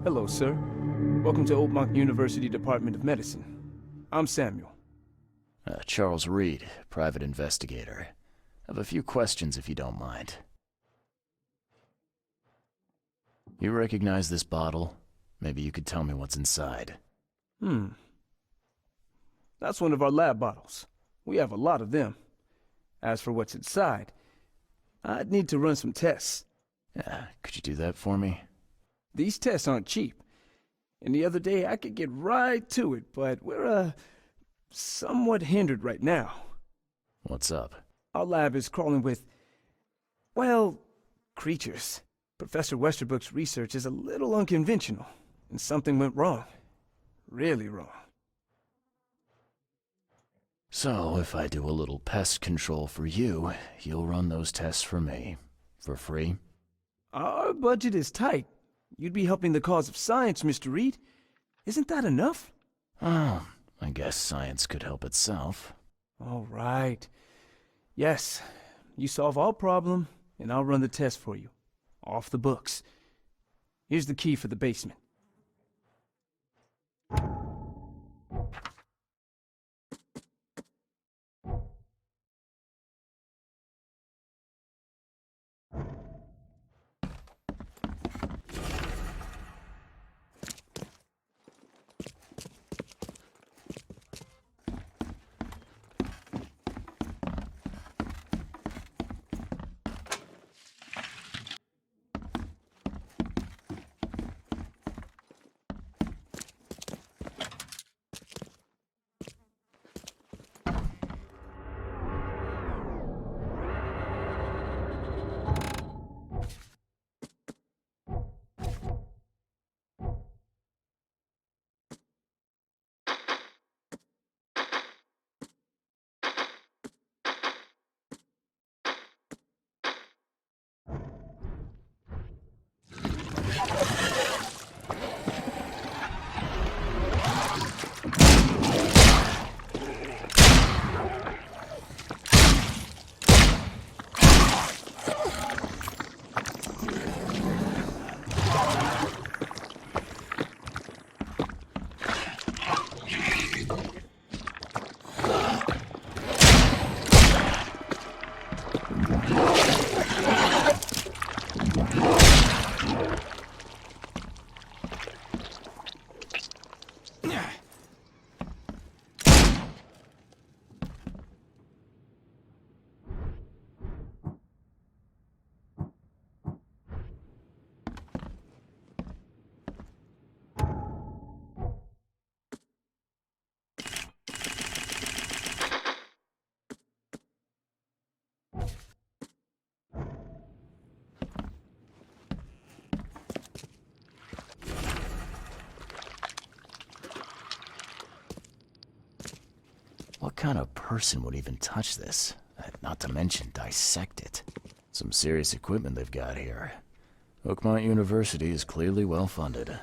Hello, sir. Welcome to Oakmont University Department of Medicine. I'm Samuel. Charles Reed, private investigator. Have a few questions if you don't mind. You recognize this bottle? Maybe you could tell me what's inside. That's one of our lab bottles. We have a lot of them. As for what's inside, I'd need to run some tests. Yeah, could you do that for me? These tests aren't cheap. And the other day I could get right to it, but we're, somewhat hindered right now. What's up? Our lab is crawling with, well, creatures. Professor Westerbrook's research is a little unconventional, and something went wrong. Really wrong. So, if I do a little pest control for you, you'll run those tests for me. For free? Our budget is tight. You'd be helping the cause of science, Mr. Reed. Isn't that enough? Oh, I guess science could help itself. All right. Yes, you solve all problem, and I'll run the test for you. Off the books. Here's the key for the basement. What kind of person would even touch this? Not to mention dissect it. Some serious equipment they've got here. Oakmont University is clearly well funded.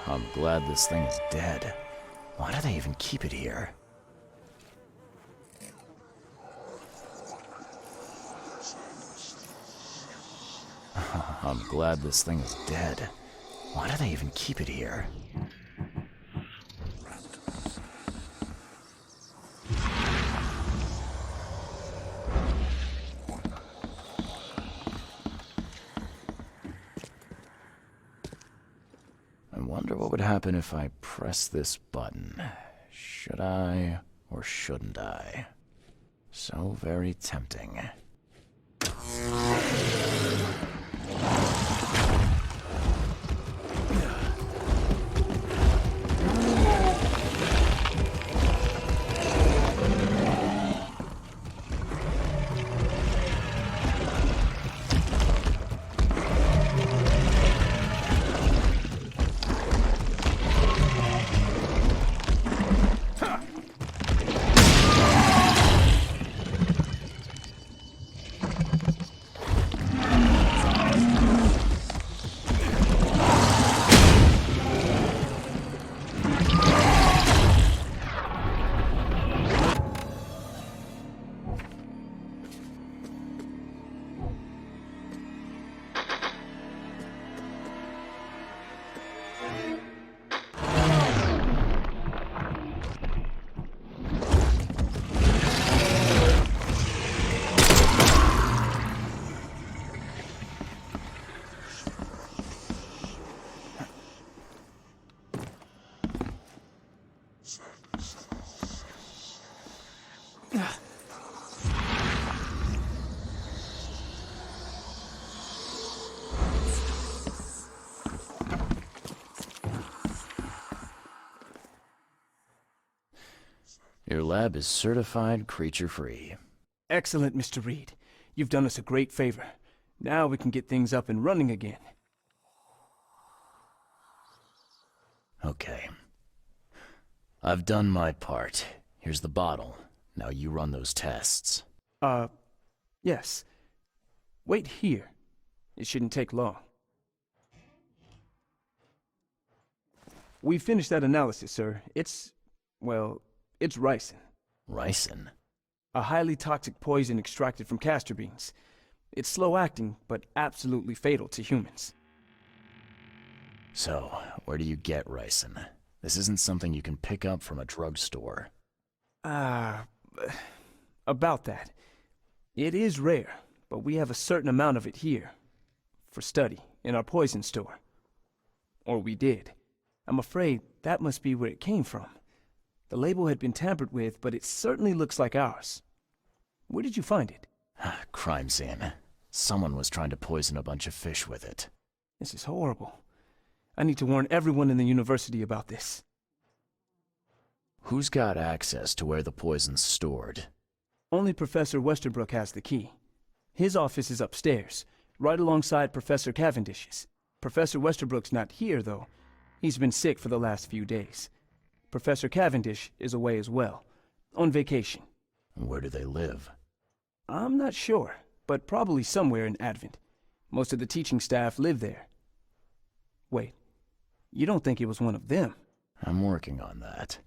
I'm glad this thing is dead. Why do they even keep it here? I'm glad this thing is dead. Why do they even keep it here? I wonder what would happen if I press this button. Should I or shouldn't I? So very tempting. Your lab is certified creature-free. Excellent, Mr. Reed. You've done us a great favor. Now we can get things up and running again. Okay. I've done my part. Here's the bottle. Now you run those tests. Yes. Wait here. It shouldn't take long. We finished that analysis, sir. It's ricin. Ricin? A highly toxic poison extracted from castor beans. It's slow-acting, but absolutely fatal to humans. So, where do you get ricin? This isn't something you can pick up from a drugstore. About that. It is rare, but we have a certain amount of it here. For study, in our poison store. Or we did. I'm afraid that must be where it came from. The label had been tampered with, but it certainly looks like ours. Where did you find it? Crime scene. Someone was trying to poison a bunch of fish with it. This is horrible. I need to warn everyone in the university about this. Who's got access to where the poison's stored? Only Professor Westerbrook has the key. His office is upstairs, right alongside Professor Cavendish's. Professor Westerbrook's not here, though. He's been sick for the last few days. Professor Cavendish is away as well, on vacation. Where do they live? I'm not sure, but probably somewhere in Advent. Most of the teaching staff live there. Wait, you don't think it was one of them? I'm working on that.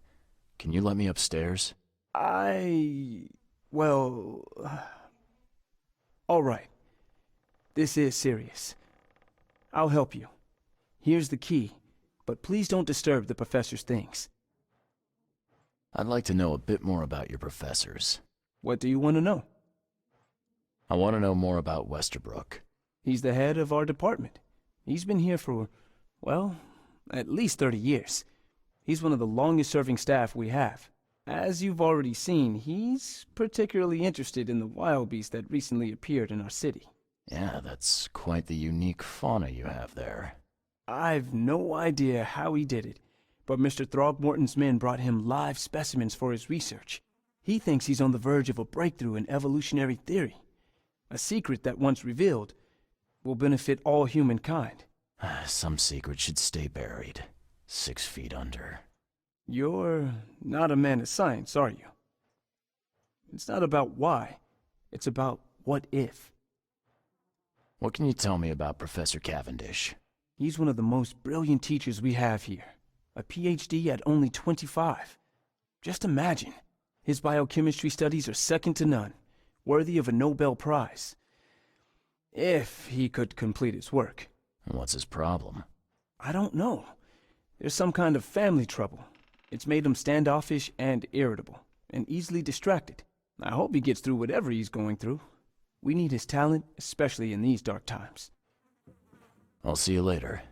Can you let me upstairs? All right. This is serious. I'll help you. Here's the key, but please don't disturb the professor's things. I'd like to know a bit more about your professors. What do you want to know? I want to know more about Westerbrook. He's the head of our department. He's been here for, at least 30 years. He's one of the longest-serving staff we have. As you've already seen, he's particularly interested in the wild beast that recently appeared in our city. Yeah, that's quite the unique fauna you have there. I've no idea how he did it, but Mr. Throgmorton's men brought him live specimens for his research. He thinks he's on the verge of a breakthrough in evolutionary theory. A secret that, once revealed, will benefit all humankind. Some secret should stay buried, 6 feet under. You're not a man of science, are you? It's not about why. It's about what if. What can you tell me about Professor Cavendish? He's one of the most brilliant teachers we have here. A PhD at only 25. Just imagine. His biochemistry studies are second to none, worthy of a Nobel Prize. If he could complete his work. What's his problem? I don't know. There's some kind of family trouble. It's made him standoffish and irritable, and easily distracted. I hope he gets through whatever he's going through. We need his talent, especially in these dark times. I'll see you later.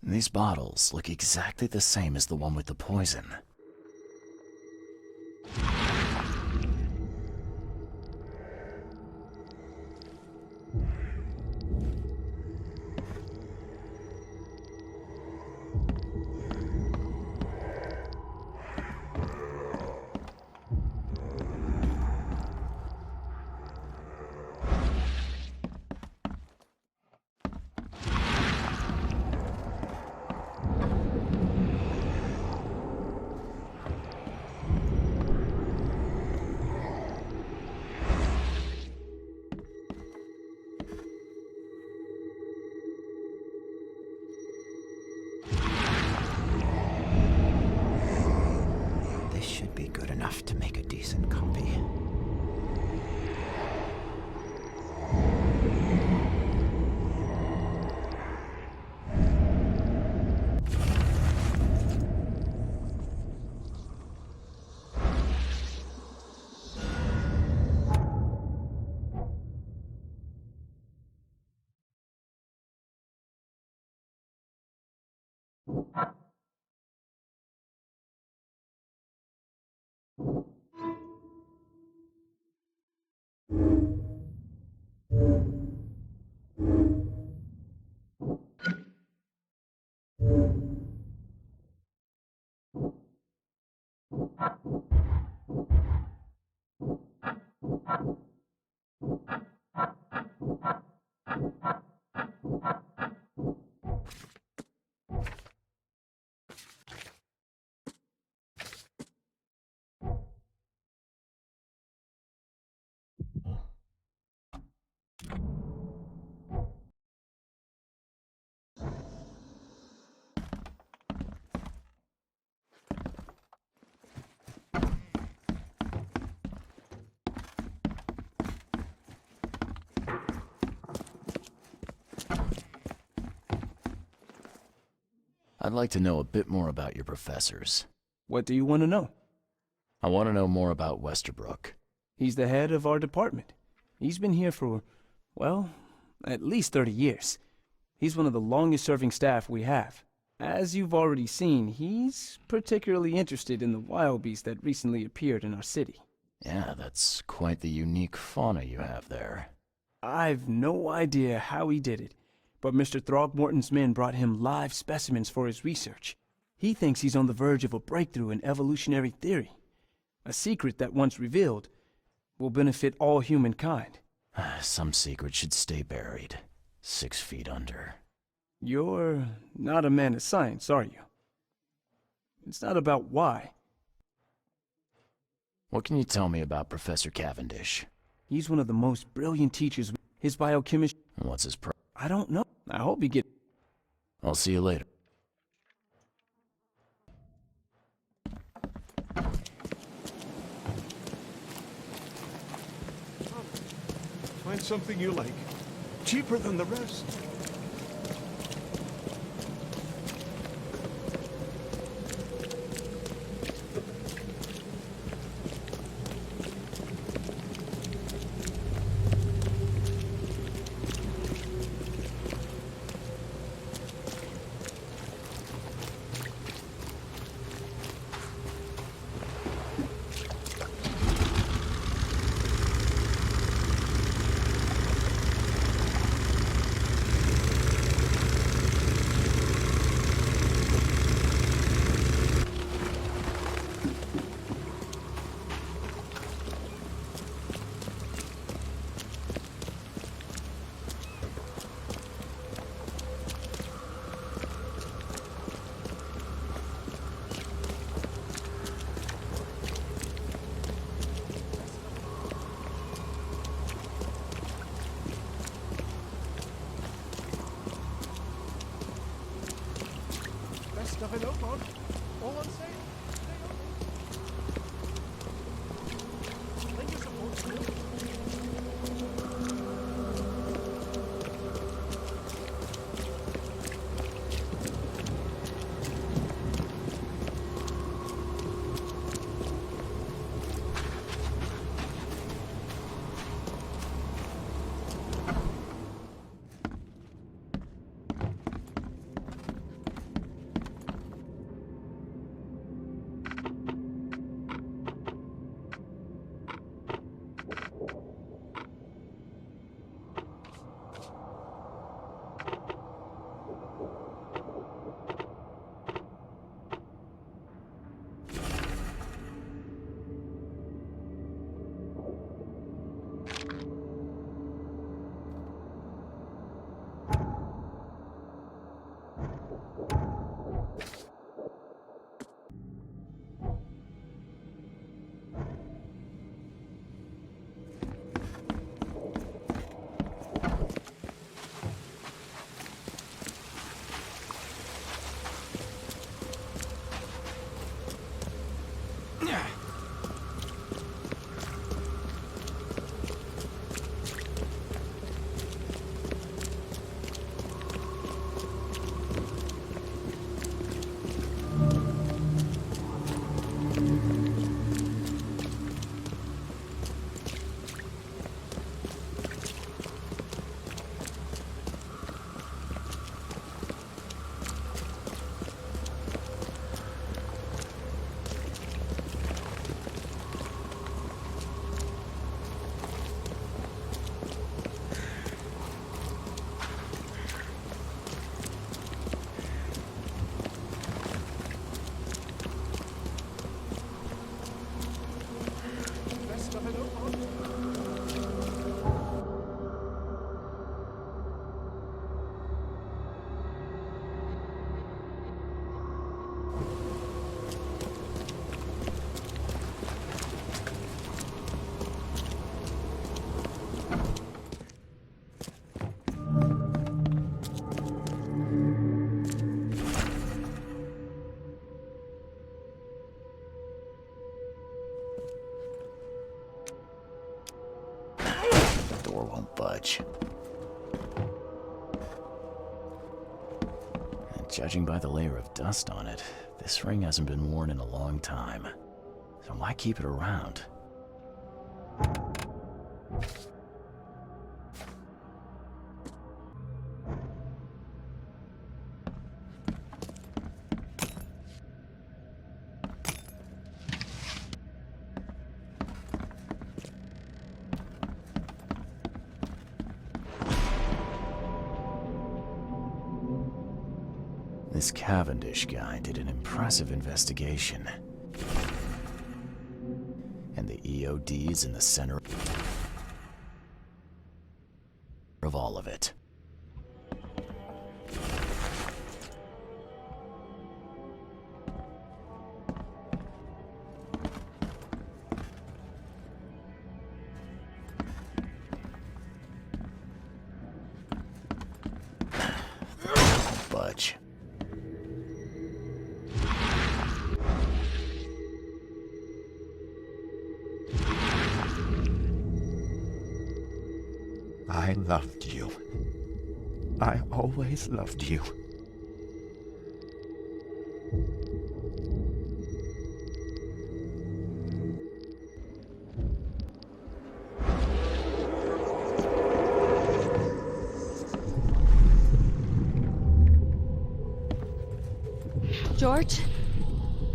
These bottles look exactly the same as the one with the poison. I'd like to know a bit more about your professors. What do you want to know? I want to know more about Westerbrook. He's the head of our department. He's been here for, well, at least 30 years. He's one of the longest-serving staff we have. As you've already seen, he's particularly interested in the wild beast that recently appeared in our city. Yeah, that's quite the unique fauna you have there. I've no idea how he did it, but Mr. Throgmorton's men brought him live specimens for his research. He thinks he's on the verge of a breakthrough in evolutionary theory. A secret that, once revealed, will benefit all humankind. Some secrets should stay buried, 6 feet under. You're not a man of science, are you? It's not about why. What can you tell me about Professor Cavendish? He's one of the most brilliant teachers. His biochemistry... What's his I don't know. I hope he get... I'll see you later. Find something you like. Cheaper than the rest. Stuff in Oakmont. All on sale. Think it's a Door won't budge. And judging by the layer of dust on it, this ring hasn't been worn in a long time. So why keep it around? This Cavendish guy did an impressive investigation. And the EOD's in the center of all of it. Budge. I loved you. I always loved you. George,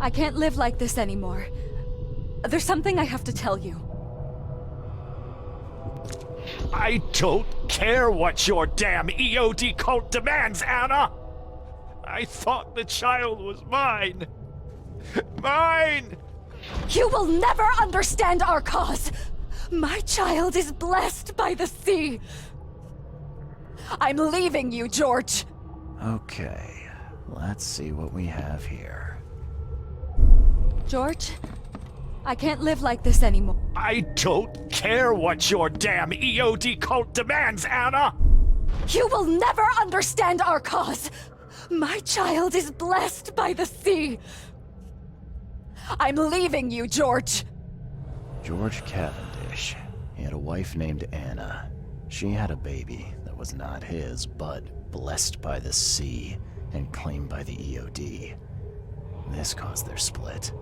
I can't live like this anymore. There's something I have to tell you. I don't care what your damn EOD cult demands, Anna! I thought the child was mine. Mine! You will never understand our cause! My child is blessed by the sea! I'm leaving you, George! Okay, let's see what we have here. George, I can't live like this anymore. I don't care what your damn EOD cult demands, Anna! You will never understand our cause! My child is blessed by the sea! I'm leaving you, George! George Cavendish. He had a wife named Anna. She had a baby that was not his, but blessed by the sea and claimed by the EOD. This caused their split.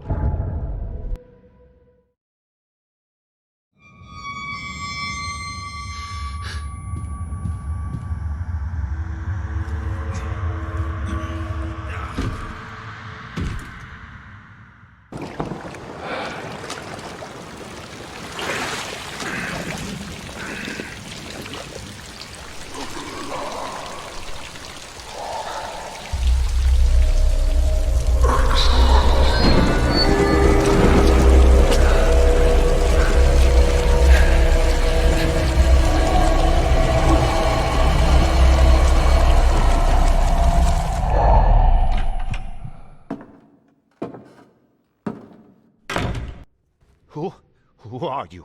Who are you?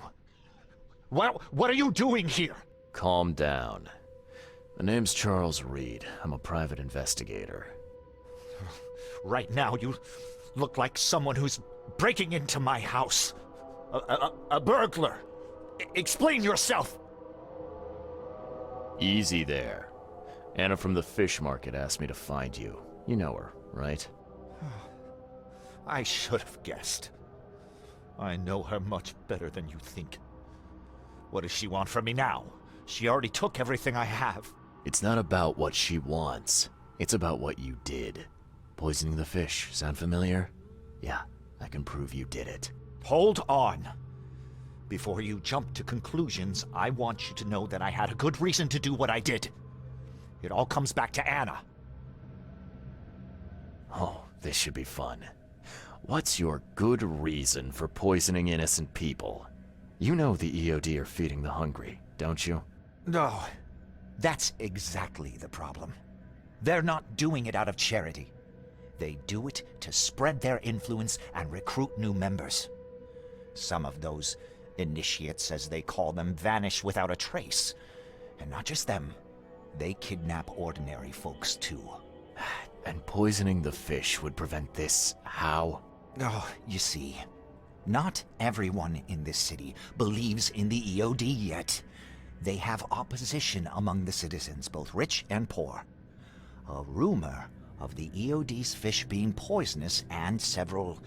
What are you doing here? Calm down. The name's Charles Reed. I'm a private investigator. Right now, you look like someone who's breaking into my house. A burglar. Explain yourself. Easy there. Anna from the fish market asked me to find you. You know her, right? I should have guessed. I know her much better than you think. What does she want from me now? She already took everything I have. It's not about what she wants. It's about what you did. Poisoning the fish. Sound familiar? Yeah, I can prove you did it. Hold on. Before you jump to conclusions, I want you to know that I had a good reason to do what I did. It all comes back to Anna. Oh, this should be fun. What's your good reason for poisoning innocent people? You know the EOD are feeding the hungry, don't you? No, that's exactly the problem. They're not doing it out of charity. They do it to spread their influence and recruit new members. Some of those initiates, as they call them, vanish without a trace. And not just them. They kidnap ordinary folks, too. And poisoning the fish would prevent this. How? Oh, you see, not everyone in this city believes in the EOD yet. They have opposition among the citizens, both rich and poor. A rumor of the EOD's fish being poisonous and several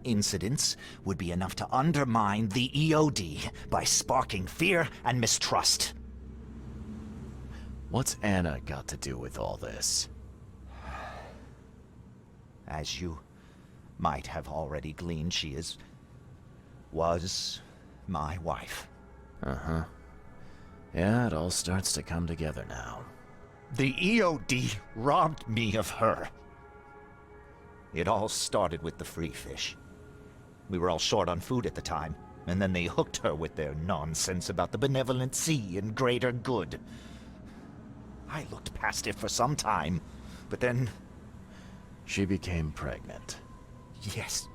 incidents would be enough to undermine the EOD by sparking fear and mistrust. What's Anna got to do with all this? As you might have already gleaned, she was my wife. Uh-huh. Yeah, it all starts to come together now. The EOD robbed me of her. It all started with the free fish. We were all short on food at the time, and then they hooked her with their nonsense about the benevolent sea and greater good. I looked past it for some time, but then... She became pregnant. Yes.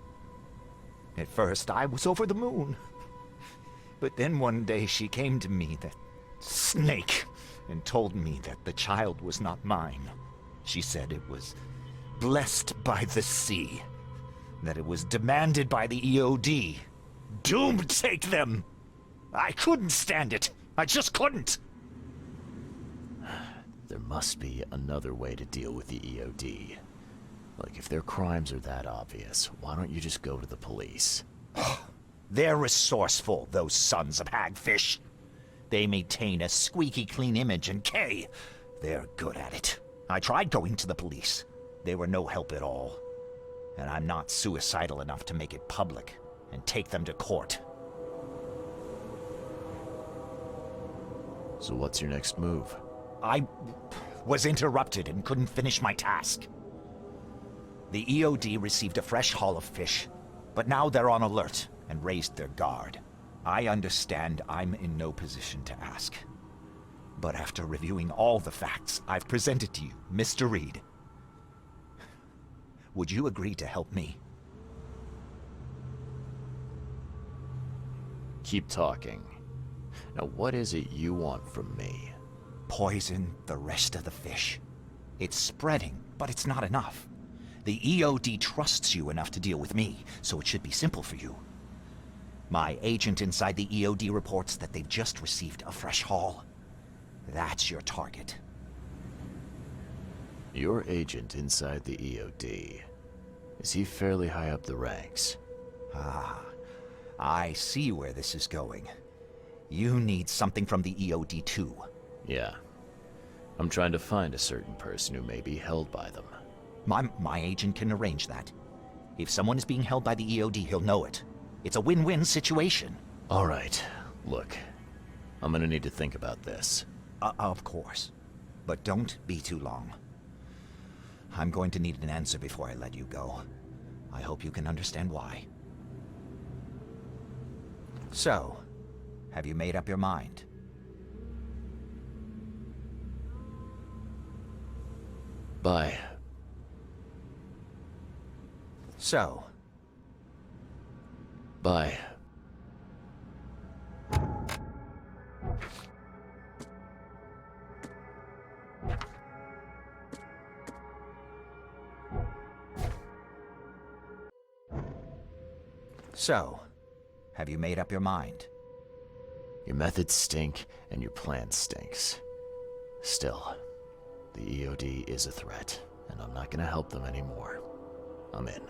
At first, I was over the moon. But then one day she came to me, that snake, and told me that the child was not mine. She said it was blessed by the sea, that it was demanded by the EOD. Doom take them! I couldn't stand it. I just couldn't. There must be another way to deal with the EOD. Like, if their crimes are that obvious, why don't you just go to the police? They're resourceful, those sons of hagfish. They maintain a squeaky clean image, and they're good at it. I tried going to the police. They were no help at all. And I'm not suicidal enough to make it public and take them to court. So what's your next move? I was interrupted and couldn't finish my task. The EOD received a fresh haul of fish, but now they're on alert and raised their guard. I understand I'm in no position to ask. But after reviewing all the facts I've presented to you, Mr. Reed, would you agree to help me? Keep talking. Now, what is it you want from me? Poison the rest of the fish. It's spreading, but it's not enough. The EOD trusts you enough to deal with me, so it should be simple for you. My agent inside the EOD reports that they've just received a fresh haul. That's your target. Your agent inside the EOD. Is he fairly high up the ranks? Ah, I see where this is going. You need something from the EOD too. Yeah. I'm trying to find a certain person who may be held by them. My agent can arrange that. If someone is being held by the EOD, he'll know it. It's a win-win situation. All right. Look, I'm gonna need to think about this. Of course. But don't be too long. I'm going to need an answer before I let you go. I hope you can understand why. So, have you made up your mind? Bye. So. Bye. So, have you made up your mind? Your methods stink, and your plan stinks. Still, the EOD is a threat, and I'm not gonna help them anymore. I'm in.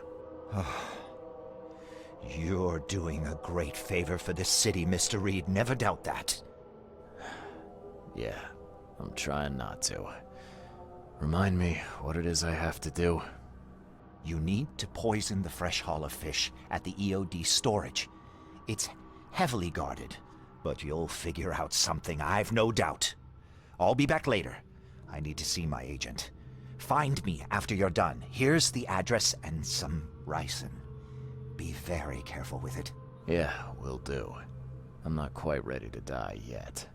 You're doing a great favor for this city, Mr. Reed. Never doubt that. Yeah, I'm trying not to. Remind me what it is I have to do. You need to poison the fresh haul of fish at the EOD storage. It's heavily guarded, but you'll figure out something, I've no doubt. I'll be back later. I need to see my agent. Find me after you're done. Here's the address and some ricin. Be very careful with it. Yeah, will do. I'm not quite ready to die yet.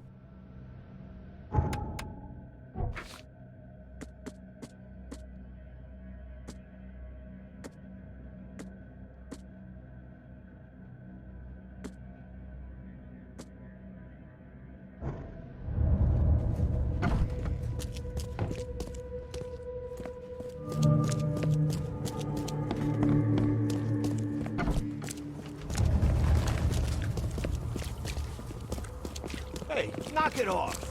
Hey, Knock it off!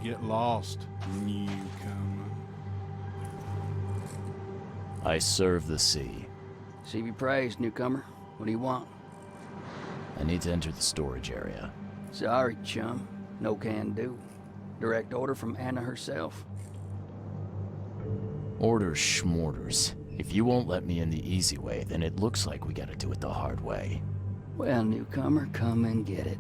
Get lost, newcomer. I serve the sea. Sea be praised, newcomer. What do you want? I need to enter the storage area. Sorry, chum. No can do. Direct order from Anna herself. Orders schmorders. If you won't let me in the easy way, then it looks like we gotta do it the hard way. Well, newcomer, come and get it.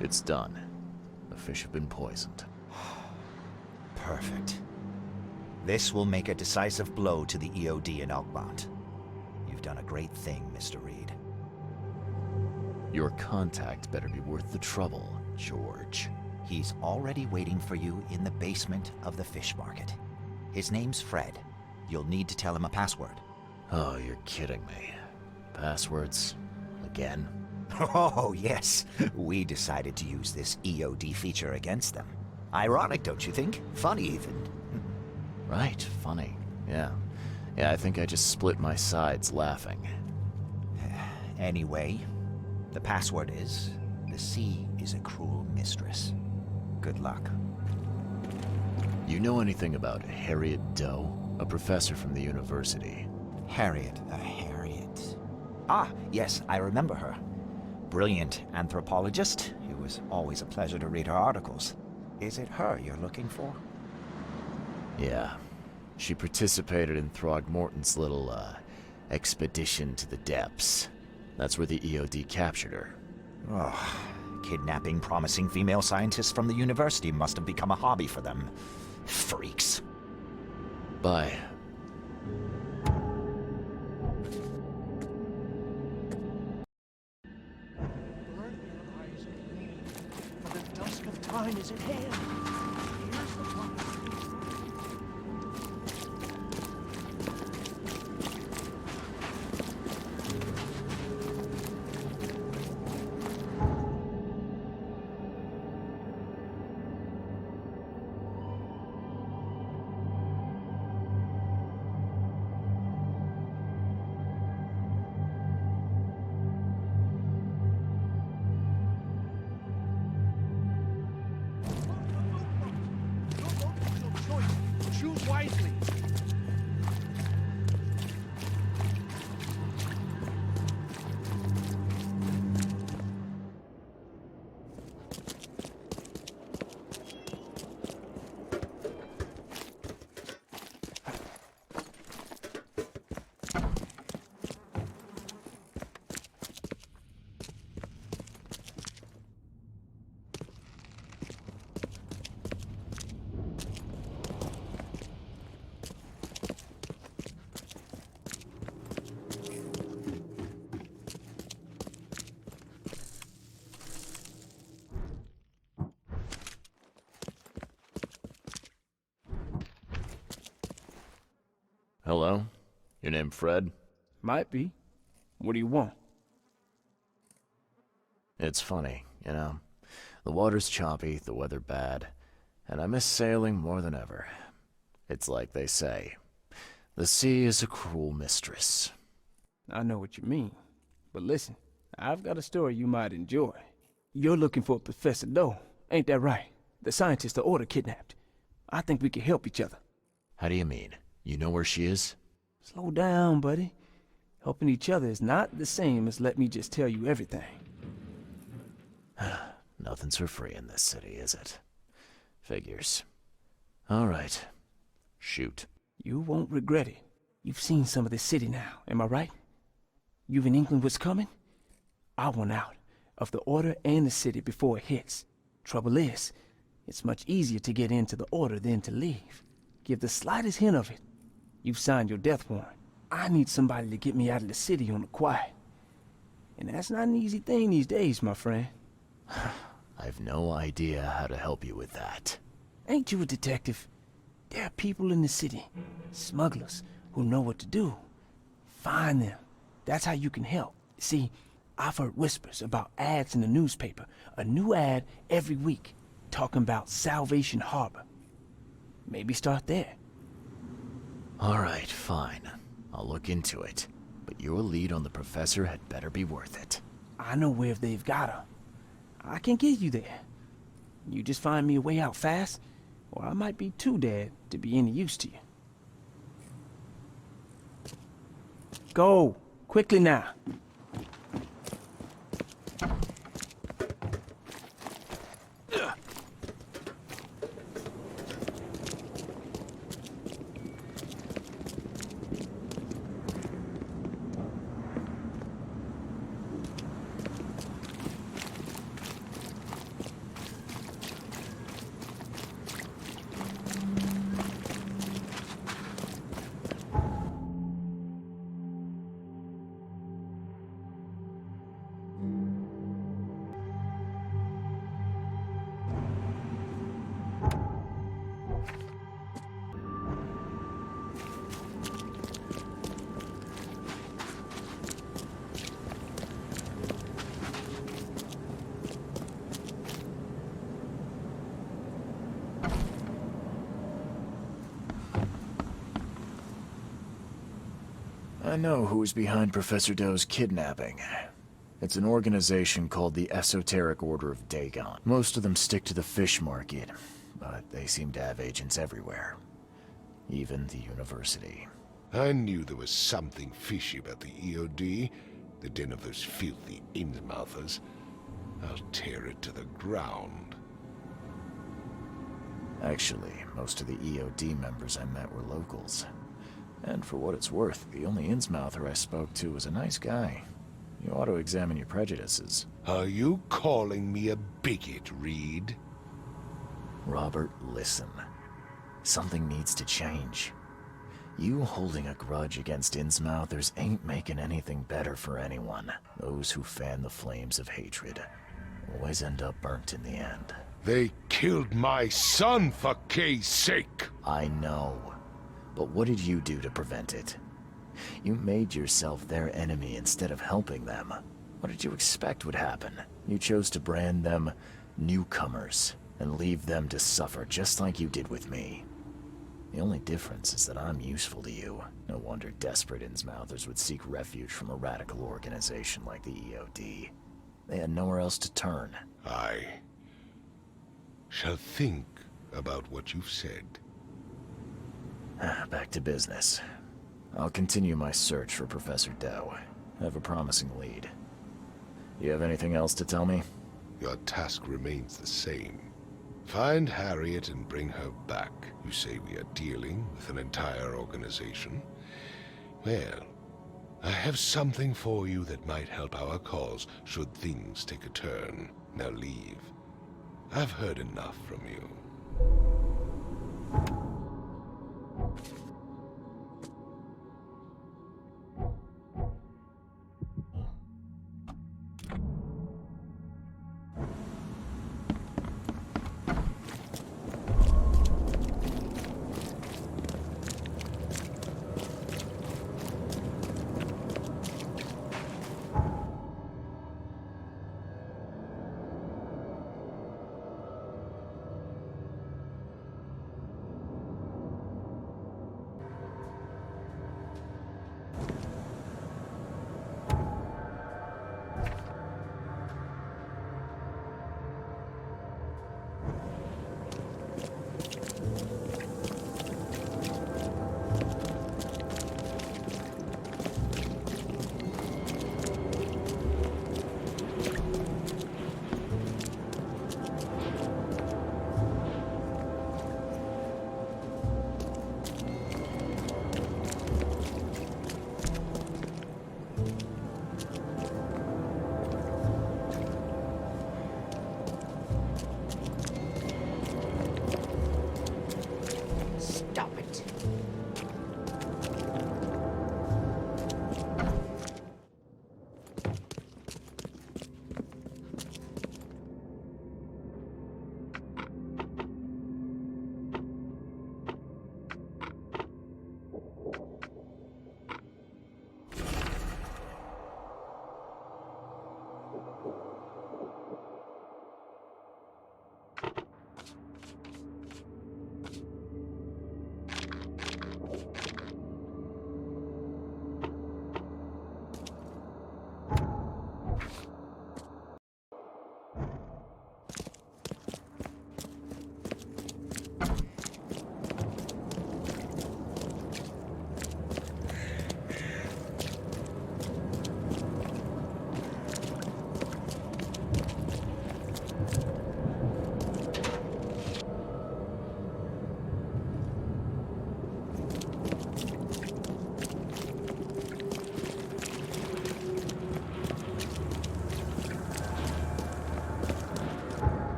It's done. The fish have been poisoned. Perfect. This will make a decisive blow to the EOD in Oakmont. You've done a great thing, Mr. Reed. Your contact better be worth the trouble, George. He's already waiting for you in the basement of the fish market. His name's Fred. You'll need to tell him a password. Oh, you're kidding me. Passwords? Again? Oh, yes. We decided to use this EOD feature against them. Ironic, don't you think? Funny, even. Right, funny. Yeah. Yeah, I think I just split my sides laughing. Anyway, the password is, the sea is a cruel mistress. Good luck. You know anything about Harriet Doe? A professor from the university. Harriet. Ah, yes, I remember her. Brilliant anthropologist. It was always a pleasure to read her articles. Is it her you're looking for? Yeah. She participated in Throgmorton's little, expedition to the depths. That's where the EOD captured her. Oh, kidnapping promising female scientists from the university must have become a hobby for them. Freaks. Bye. Time is at hand. Here's the plan. Choose wisely. Hello? Your name Fred? Might be. What do you want? It's funny, you know. The water's choppy, the weather bad, and I miss sailing more than ever. It's like they say, the sea is a cruel mistress. I know what you mean. But listen, I've got a story you might enjoy. You're looking for Professor Doe, ain't that right? The scientist the Order kidnapped. I think we can help each other. How do you mean? You know where she is? Slow down, buddy. Helping each other is not the same as let me just tell you everything. Nothing's for free in this city, is it? Figures. All right. Shoot. You won't regret it. You've seen some of this city now, am I right? You've in England what's coming? I want out of the Order and the city before it hits. Trouble is, it's much easier to get into the Order than to leave. Give the slightest hint of it, you've signed your death warrant. I need somebody to get me out of the city on the quiet. And that's not an easy thing these days, my friend. I've no idea how to help you with that. Ain't you a detective? There are people in the city, smugglers, who know what to do. Find them. That's how you can help. See, I've heard whispers about ads in the newspaper. A new ad every week, talking about Salvation Harbor. Maybe start there. All right, fine. I'll look into it. But your lead on the professor had better be worth it. I know where they've got her. I can get you there. You just find me a way out fast, or I might be too dead to be any use to you. Go! Quickly now! I know who's behind Professor Doe's kidnapping. It's an organization called the Esoteric Order of Dagon. Most of them stick to the fish market, but they seem to have agents everywhere. Even the university. I knew there was something fishy about the EOD, the den of those filthy Innsmouthers. I'll tear it to the ground. Actually, most of the EOD members I met were locals. And for what it's worth, the only Innsmouther I spoke to was a nice guy. You ought to examine your prejudices. Are you calling me a bigot, Reed? Robert, listen. Something needs to change. You holding a grudge against Innsmouthers ain't making anything better for anyone. Those who fan the flames of hatred always end up burnt in the end. They killed my son, for Kay's sake! I know. But what did you do to prevent it? You made yourself their enemy instead of helping them. What did you expect would happen? You chose to brand them newcomers and leave them to suffer just like you did with me. The only difference is that I'm useful to you. No wonder desperate Innsmouthers would seek refuge from a radical organization like the EOD. They had nowhere else to turn. I shall think about what you've said. Back to business. I'll continue my search for Professor Doe. I have a promising lead. You have anything else to tell me? Your task remains the same. Find Harriet and bring her back. You say we are dealing with an entire organization? Well, I have something for you that might help our cause should things take a turn. Now leave. I've heard enough from you.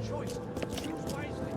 choice. Choose wisely.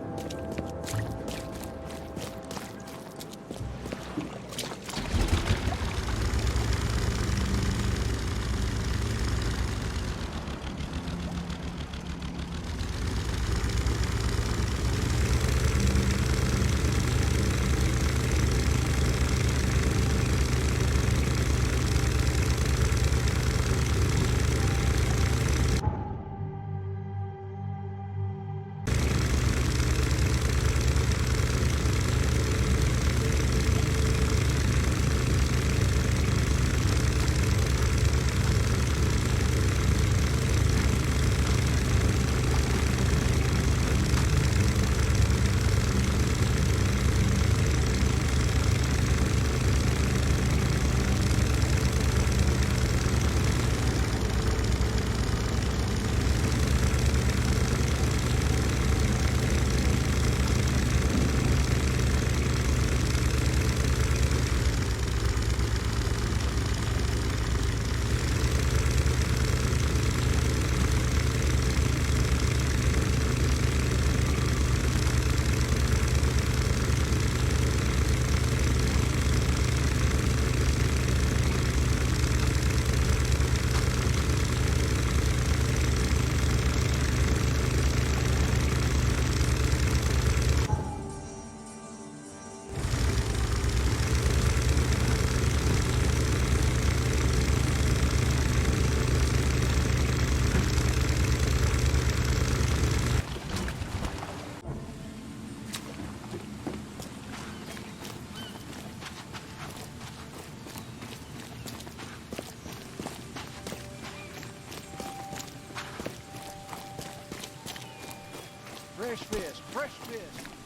Fresh fish, fresh fish.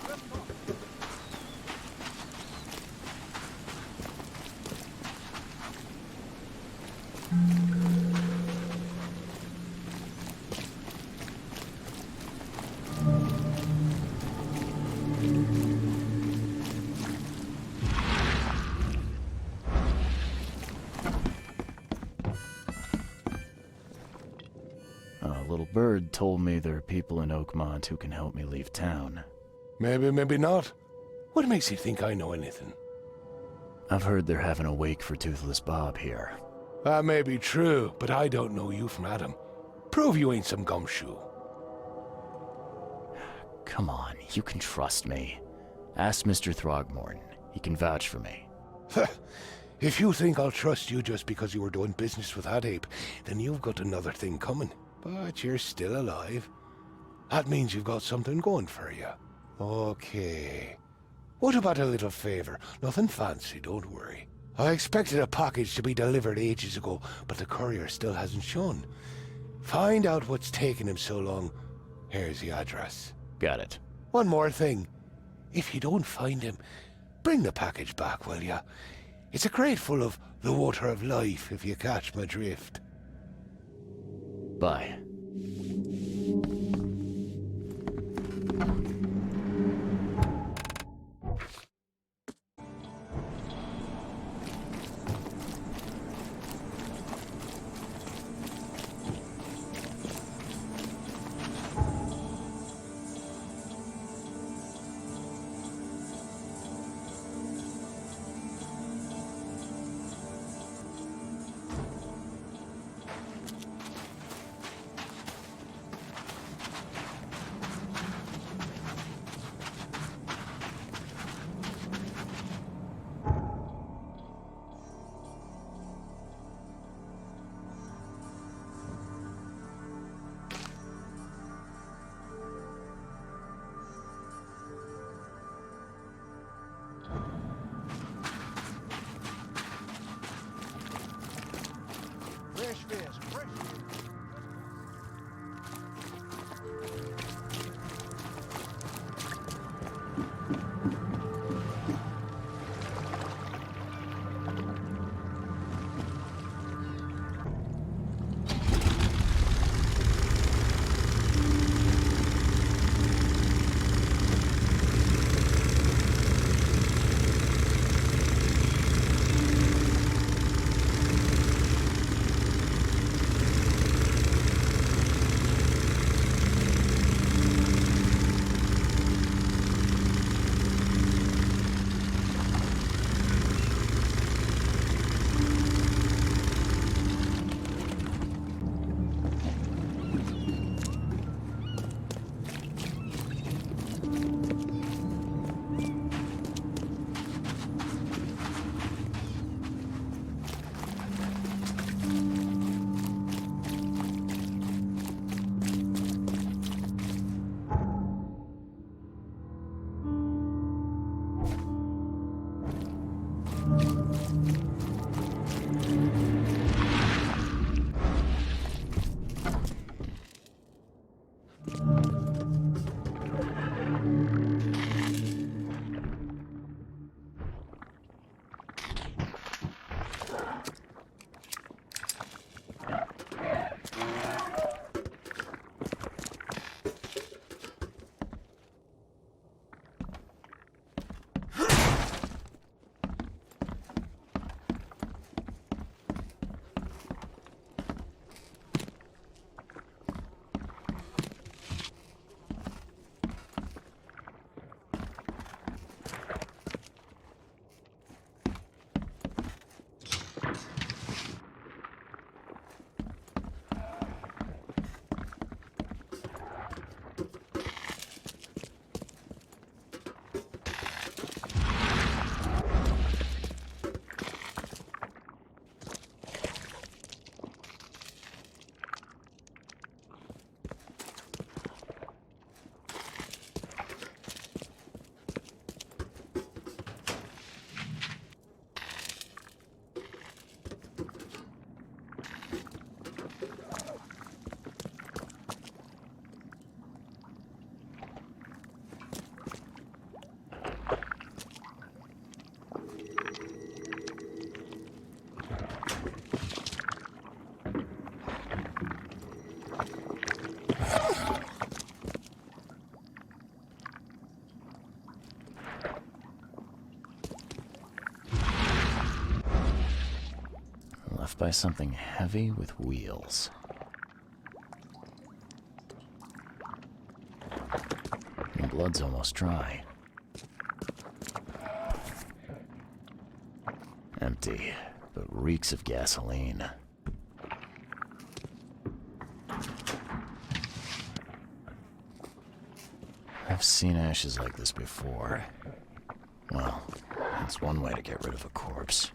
Let's go. A little bird told me there are people in Oakmont who can help me leave town. Maybe, maybe not. What makes you think I know anything? I've heard they're having a wake for Toothless Bob here. That may be true, but I don't know you from Adam. Prove you ain't some gumshoe. Come on, you can trust me. Ask Mr. Throgmorton. He can vouch for me. If you think I'll trust you just because you were doing business with that ape, then you've got another thing coming. But you're still alive. That means you've got something going for you. Okay. What about a little favor? Nothing fancy, don't worry. I expected a package to be delivered ages ago, but the courier still hasn't shown. Find out what's taking him so long. Here's the address. Got it. One more thing. If you don't find him, bring the package back, will ya? It's a crate full of the water of life, if you catch my drift. Bye. off by something heavy with wheels. The blood's almost dry. Empty, but reeks of gasoline. I've seen ashes like this before. Well, that's one way to get rid of a corpse.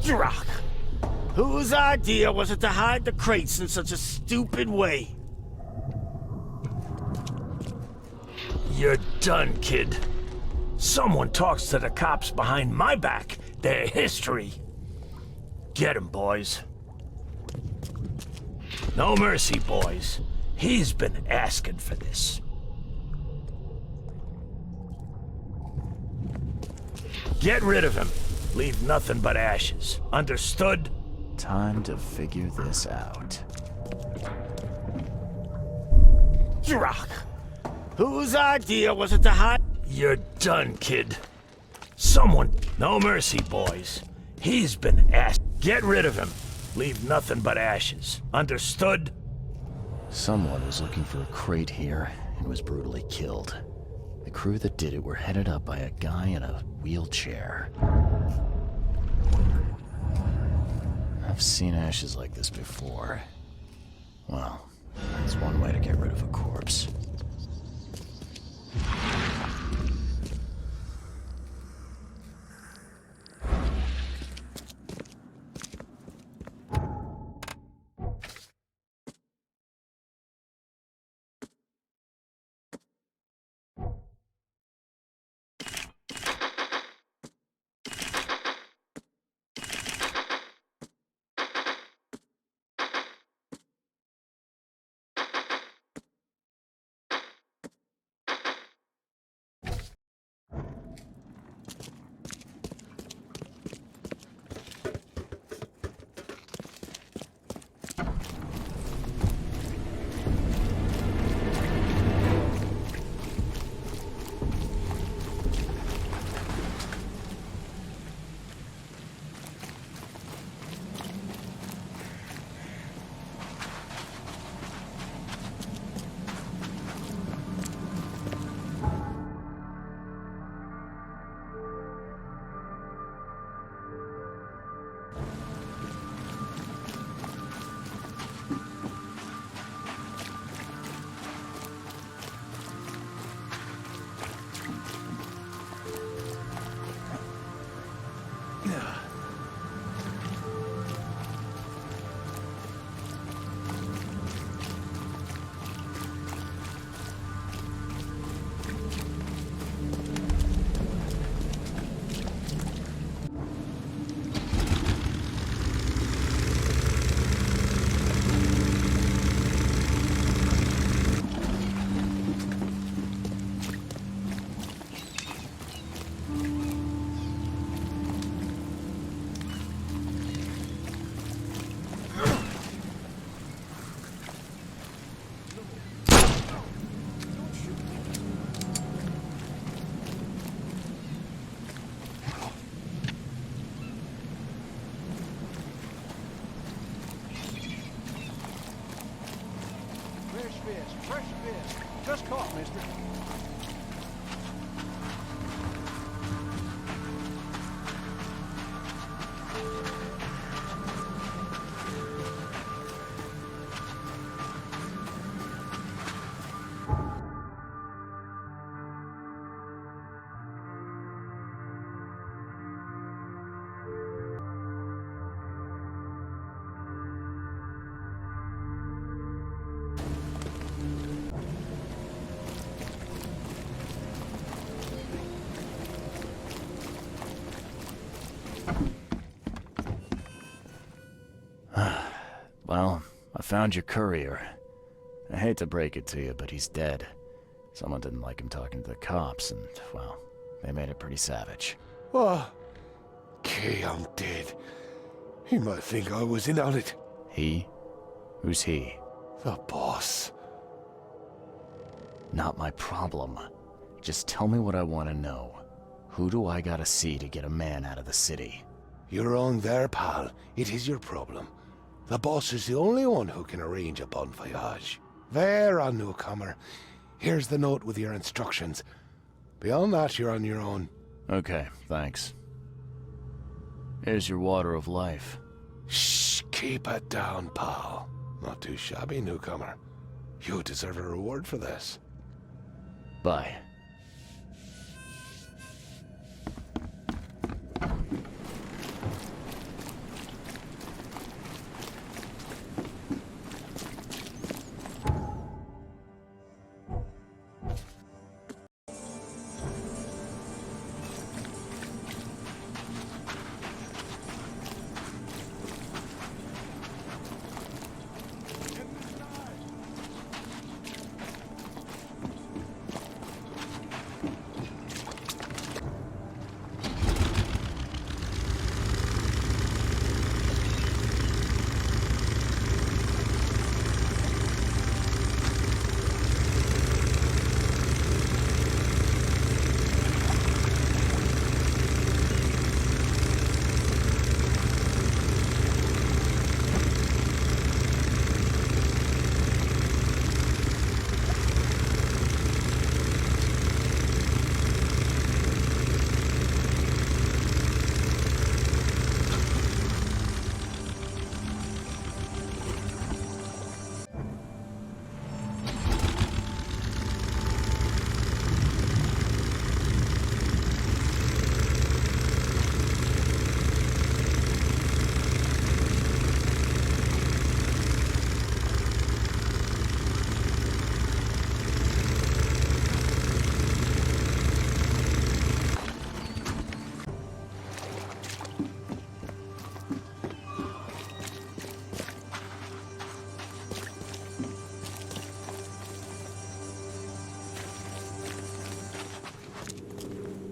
Drock! Whose idea was it to hide the crates in such a stupid way? You're done, kid. Someone talks to the cops behind my back. Their history. Get him, boys. No mercy, boys. He's been asking for this. Get rid of him. Leave nothing but ashes. Understood? Time to figure this out. Drock! Whose idea was it to hide? You're done, kid. Someone... No mercy, boys. He's been asked. Get rid of him. Leave nothing but ashes. Understood? Someone was looking for a crate here and was brutally killed. The crew that did it were headed up by a guy in a wheelchair. I've seen ashes like this before. Well, that's one way to get rid of a corpse. Fresh fish. Just caught, mister. Well, I found your courier. I hate to break it to you, but he's dead. Someone didn't like him talking to the cops, and, well, they made it pretty savage. What? Kay, I'm dead. He might think I was in on it. He? Who's he? The boss. Not my problem. Just tell me what I want to know. Who do I gotta see to get a man out of the city? You're wrong there, pal. It is your problem. The boss is the only one who can arrange a bon voyage. There, on newcomer. Here's the note with your instructions. Beyond that, you're on your own. Okay, thanks. Here's your water of life. Shh, keep it down, pal. Not too shabby, newcomer. You deserve a reward for this. Bye.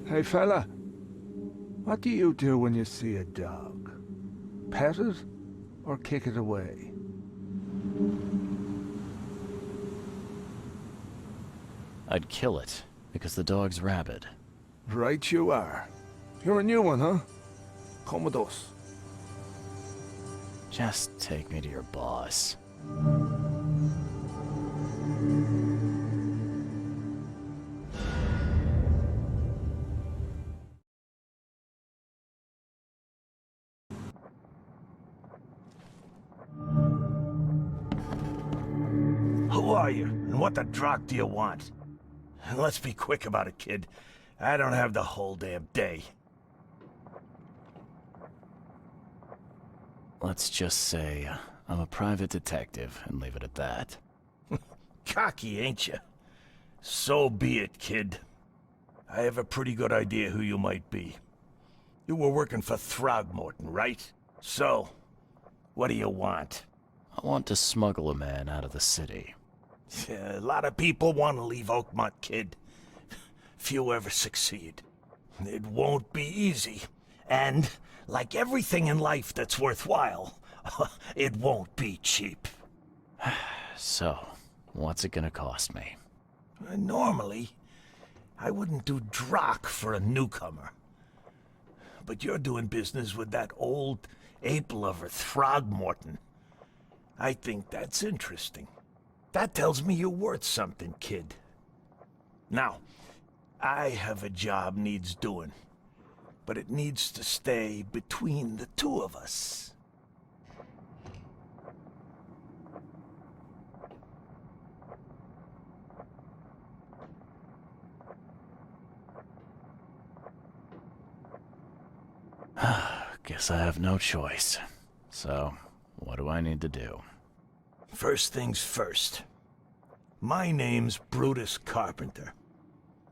Hey, fella. What do you do when you see a dog? Pet it or kick it away? I'd kill it, because the dog's rabid. Right you are. You're a new one, huh? Come with us. Just take me to your boss. Who are you, and what the drock do you want? Let's be quick about it, kid. I don't have the whole damn day. Let's just say I'm a private detective and leave it at that. Cocky, ain't you? So be it, kid. I have a pretty good idea who you might be. You were working for Throgmorton, right? So, what do you want? I want to smuggle a man out of the city. A lot of people want to leave Oakmont, kid. Few ever succeed. It won't be easy. And, like everything in life that's worthwhile, it won't be cheap. So, what's it gonna cost me? Normally, I wouldn't do drock for a newcomer. But you're doing business with that old ape-lover Throgmorton. I think that's interesting. That tells me you're worth something, kid. Now, I have a job needs doing, but it needs to stay between the two of us. Guess I have no choice. So, what do I need to do? First things first. My name's Brutus Carpenter,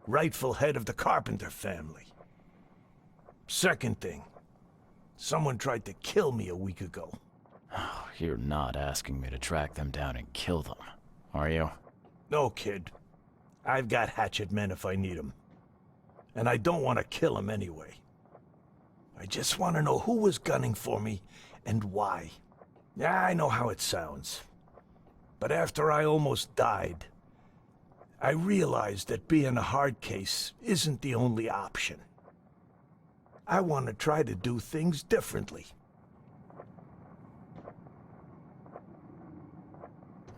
rightful head of the Carpenter family. Second thing, someone tried to kill me a week ago. Oh, you're not asking me to track them down and kill them, are you? No, kid. I've got hatchet men if I need them. And I don't want to kill them anyway. I just want to know who was gunning for me and why. Yeah, I know how it sounds. But after I almost died, I realized that being a hard case isn't the only option. I want to try to do things differently.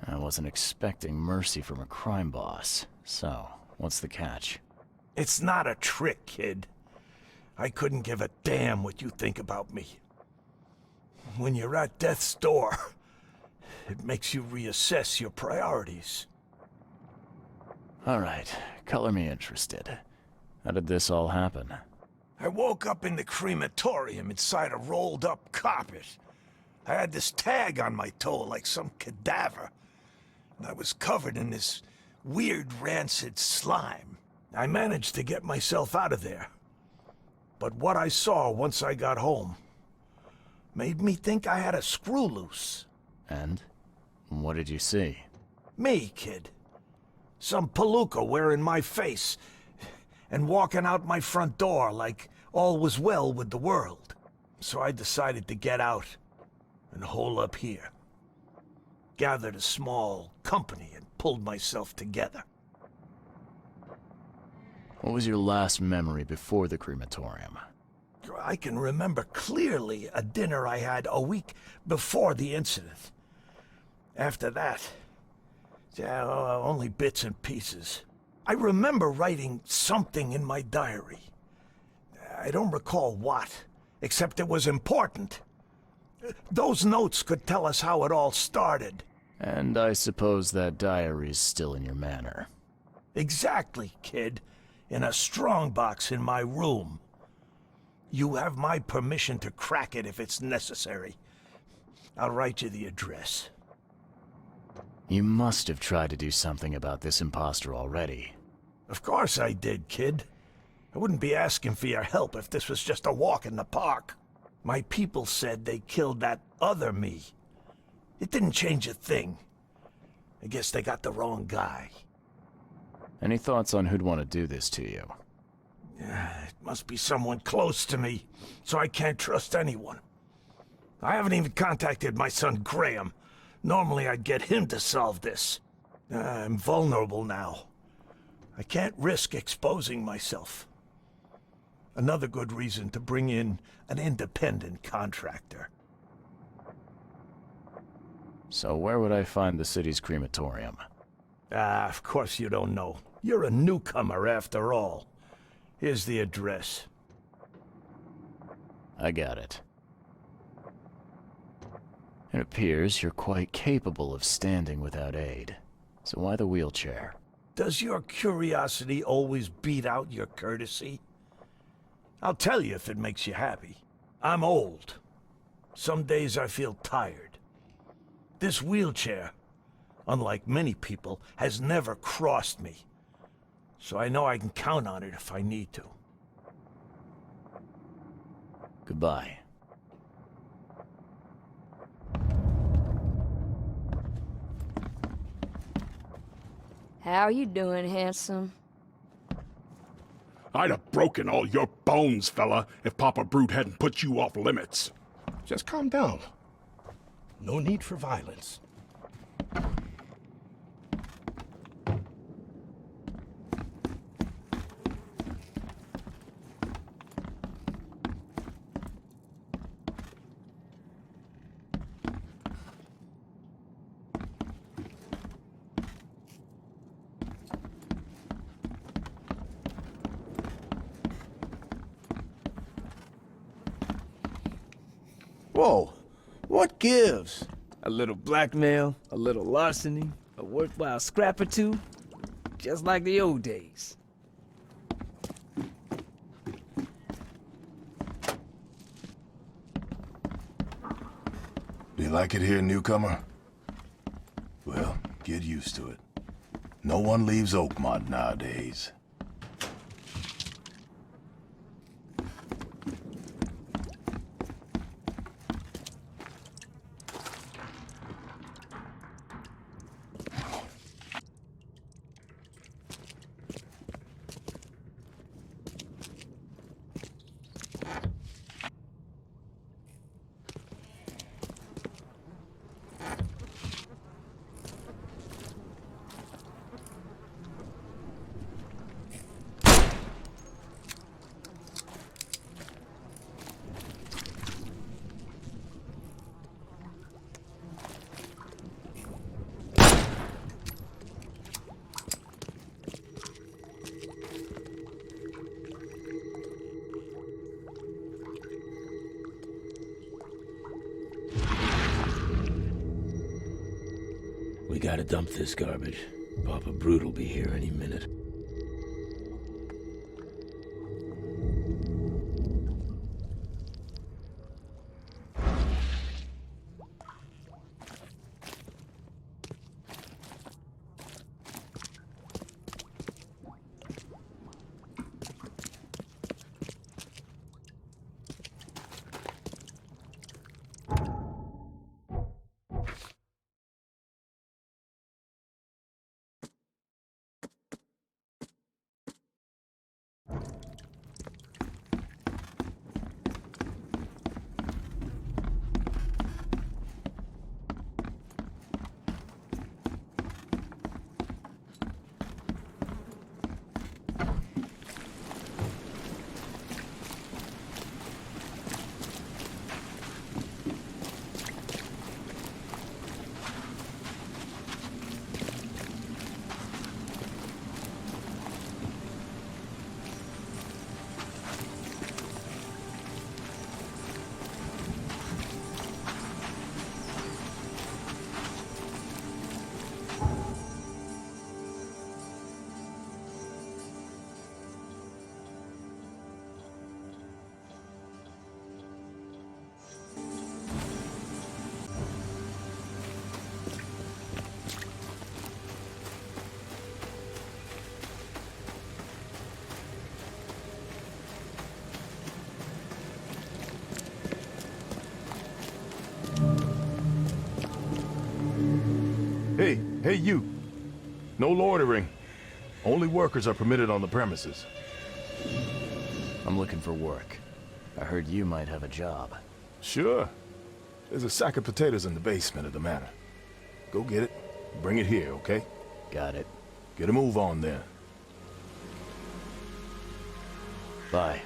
I wasn't expecting mercy from a crime boss. So, what's the catch? It's not a trick, kid. I couldn't give a damn what you think about me. When you're at death's door, it makes you reassess your priorities. All right, color me interested. How did this all happen? I woke up in the crematorium inside a rolled-up carpet. I had this tag on my toe like some cadaver, and I was covered in this weird rancid slime. I managed to get myself out of there. But what I saw once I got home made me think I had a screw loose. And? What did you see? Me, kid. Some palooka wearing my face and walking out my front door like all was well with the world. So I decided to get out and hole up here. Gathered a small company and pulled myself together. What was your last memory before the crematorium? I can remember clearly a dinner I had a week before the incident. After that, only bits and pieces. I remember writing something in my diary. I don't recall what, except it was important. Those notes could tell us how it all started. And I suppose that diary's still in your manor. Exactly, kid. In a strongbox in my room. You have my permission to crack it if it's necessary. I'll write you the address. You must have tried to do something about this imposter already. Of course I did, kid. I wouldn't be asking for your help if this was just a walk in the park. My people said they killed that other me. It didn't change a thing. I guess they got the wrong guy. Any thoughts on who'd want to do this to you? It must be someone close to me, so I can't trust anyone. I haven't even contacted my son Graham. Normally I'd get him to solve this. I'm vulnerable now. I can't risk exposing myself. Another good reason to bring in an independent contractor. So where would I find the city's crematorium? Of course you don't know. You're a newcomer after all. Here's the address. I got it. It appears you're quite capable of standing without aid. So why the wheelchair? Does your curiosity always beat out your courtesy? I'll tell you if it makes you happy. I'm old. Some days I feel tired. This wheelchair, unlike many people, has never crossed me. So I know I can count on it if I need to. Goodbye. How you doing, handsome? I'd have broken all your bones, fella, if Papa Brute hadn't put you off limits. Just calm down. No need for violence. Whoa, what gives? A little blackmail, a little larceny, a worthwhile scrap or two, just like the old days. Do you like it here, newcomer? Well, get used to it. No one leaves Oakmont nowadays. We gotta dump this garbage. Papa Brood will be here any minute. Hey, you. No loitering. Only workers are permitted on the premises. I'm looking for work. I heard you might have a job. Sure. There's a sack of potatoes in the basement of the manor. Go get it. Bring it here, okay? Got it. Get a move on then. Bye.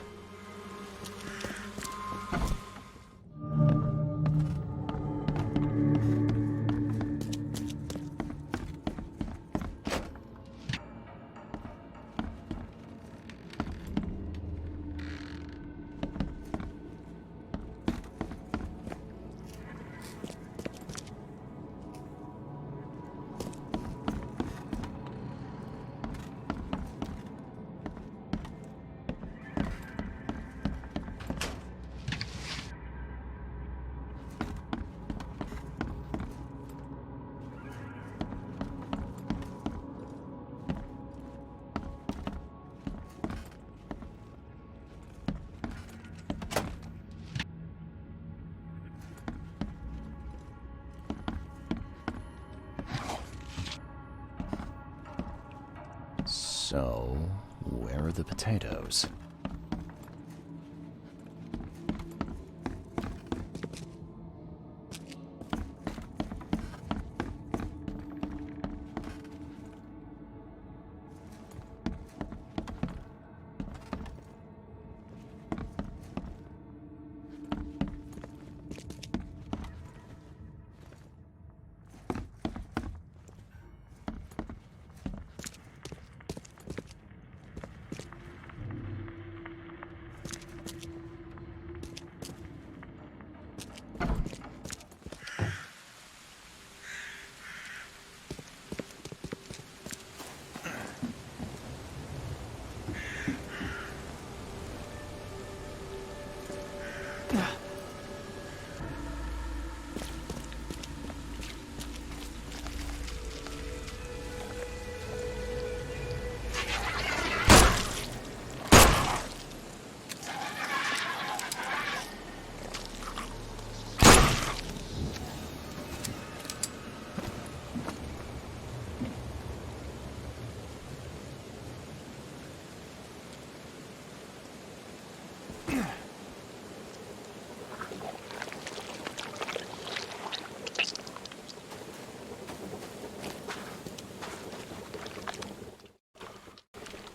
So, where are the potatoes?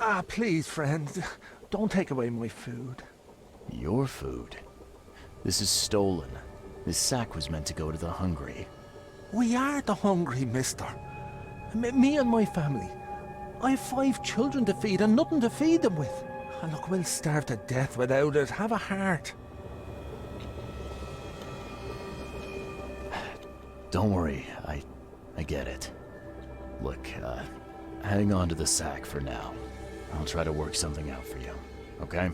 Ah, please, friend. Don't take away my food. Your food? This is stolen. This sack was meant to go to the hungry. We are the hungry, mister. Me and my family. I have 5 children to feed and nothing to feed them with. And look, we'll starve to death without it. Have a heart. Don't worry, I get it. Look, hang on to the sack for now. I'll try to work something out for you, okay?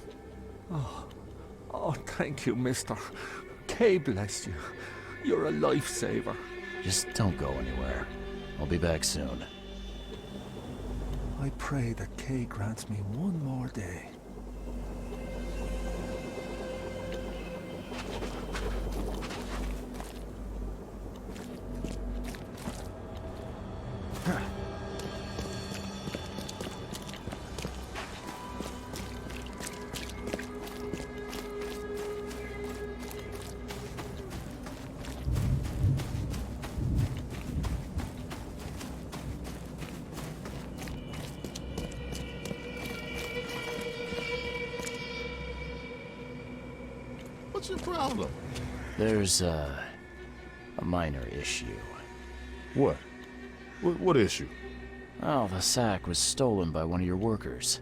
Oh, thank you, mister. Kay bless you. You're a lifesaver. Just don't go anywhere. I'll be back soon. I pray that Kay grants me one more day. What's your problem? There's, a minor issue. What? What issue? Oh, the sack was stolen by one of your workers.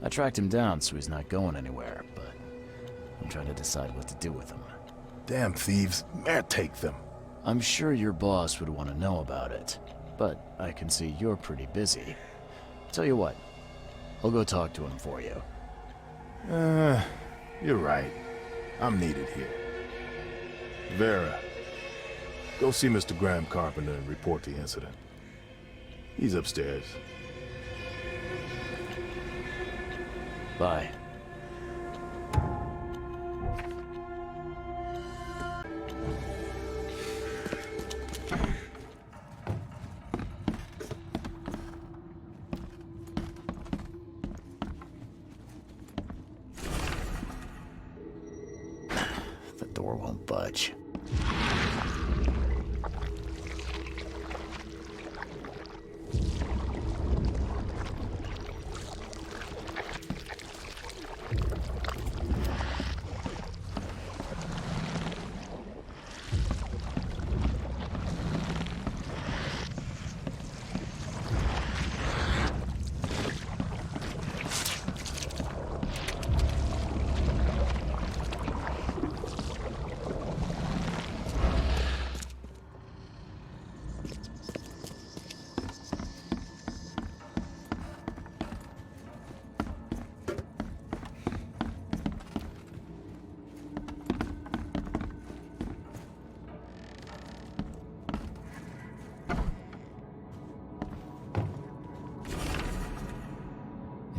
I tracked him down so he's not going anywhere, but I'm trying to decide what to do with him. Damn thieves. Man, take them. I'm sure your boss would want to know about it, but I can see you're pretty busy. Tell you what, I'll go talk to him for you. You're right. I'm needed here. Vera, go see Mr. Graham Carpenter and report the incident. He's upstairs. Bye. The door won't budge.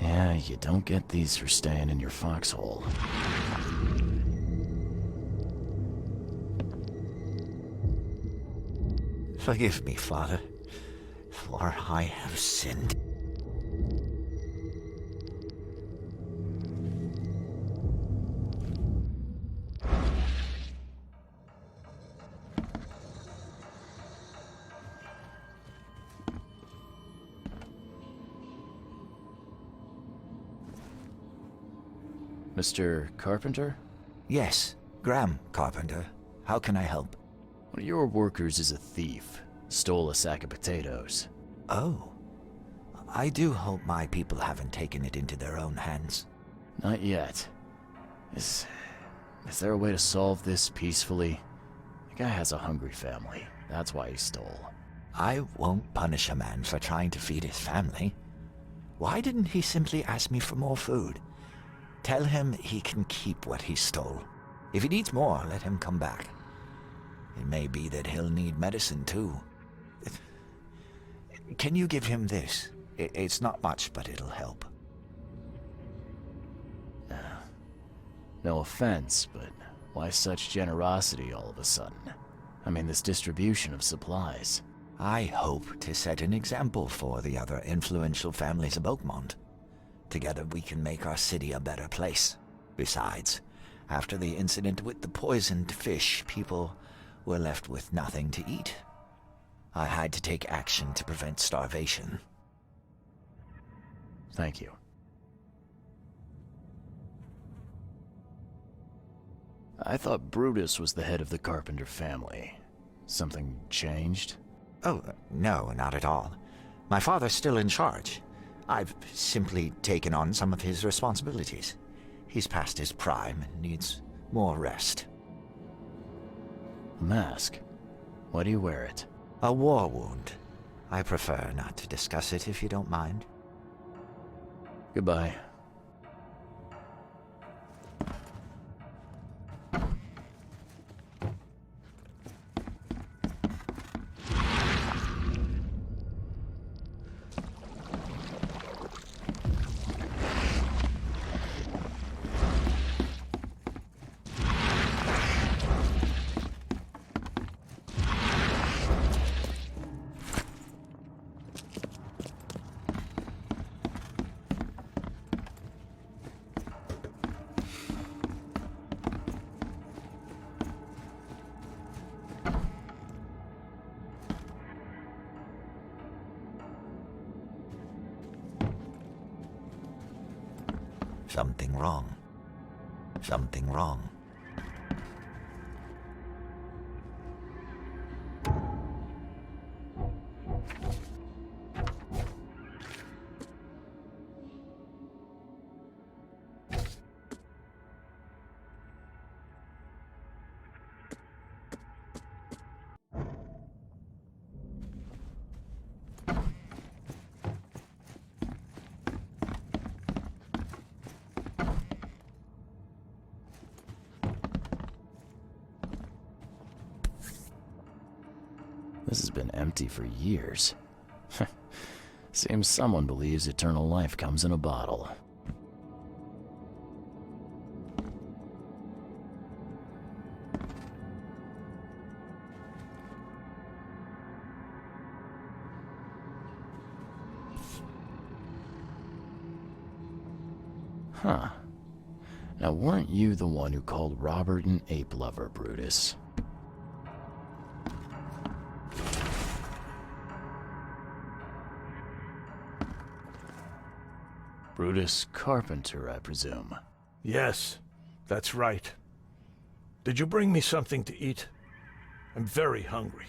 Yeah, you don't get these for staying in your foxhole. Forgive me, Father, for I have sinned. Mr. Carpenter? Yes, Graham Carpenter. How can I help? One of your workers is a thief. Stole a sack of potatoes. Oh. I do hope my people haven't taken it into their own hands. Not yet. Is there a way to solve this peacefully? The guy has a hungry family. That's why he stole. I won't punish a man for trying to feed his family. Why didn't he simply ask me for more food? Tell him he can keep what he stole. If he needs more, let him come back. It may be that he'll need medicine too. Can you give him this? It's not much, but it'll help. No offense, but why such generosity all of a sudden? I mean, this distribution of supplies. I hope to set an example for the other influential families of Oakmont. Together we can make our city a better place. Besides, after the incident with the poisoned fish, people were left with nothing to eat. I had to take action to prevent starvation. Thank you. I thought Brutus was the head of the Carpenter family. Something changed? Oh, no, not at all. My father's still in charge. I've simply taken on some of his responsibilities. He's past his prime and needs more rest. A mask? Why do you wear it? A war wound. I prefer not to discuss it if you don't mind. Goodbye. Something wrong. Something wrong. This has been empty for years. Seems someone believes eternal life comes in a bottle. Huh. Now, weren't you the one who called Robert an ape lover, Brutus? Brutus Carpenter, I presume. Yes, that's right. Did you bring me something to eat? I'm very hungry.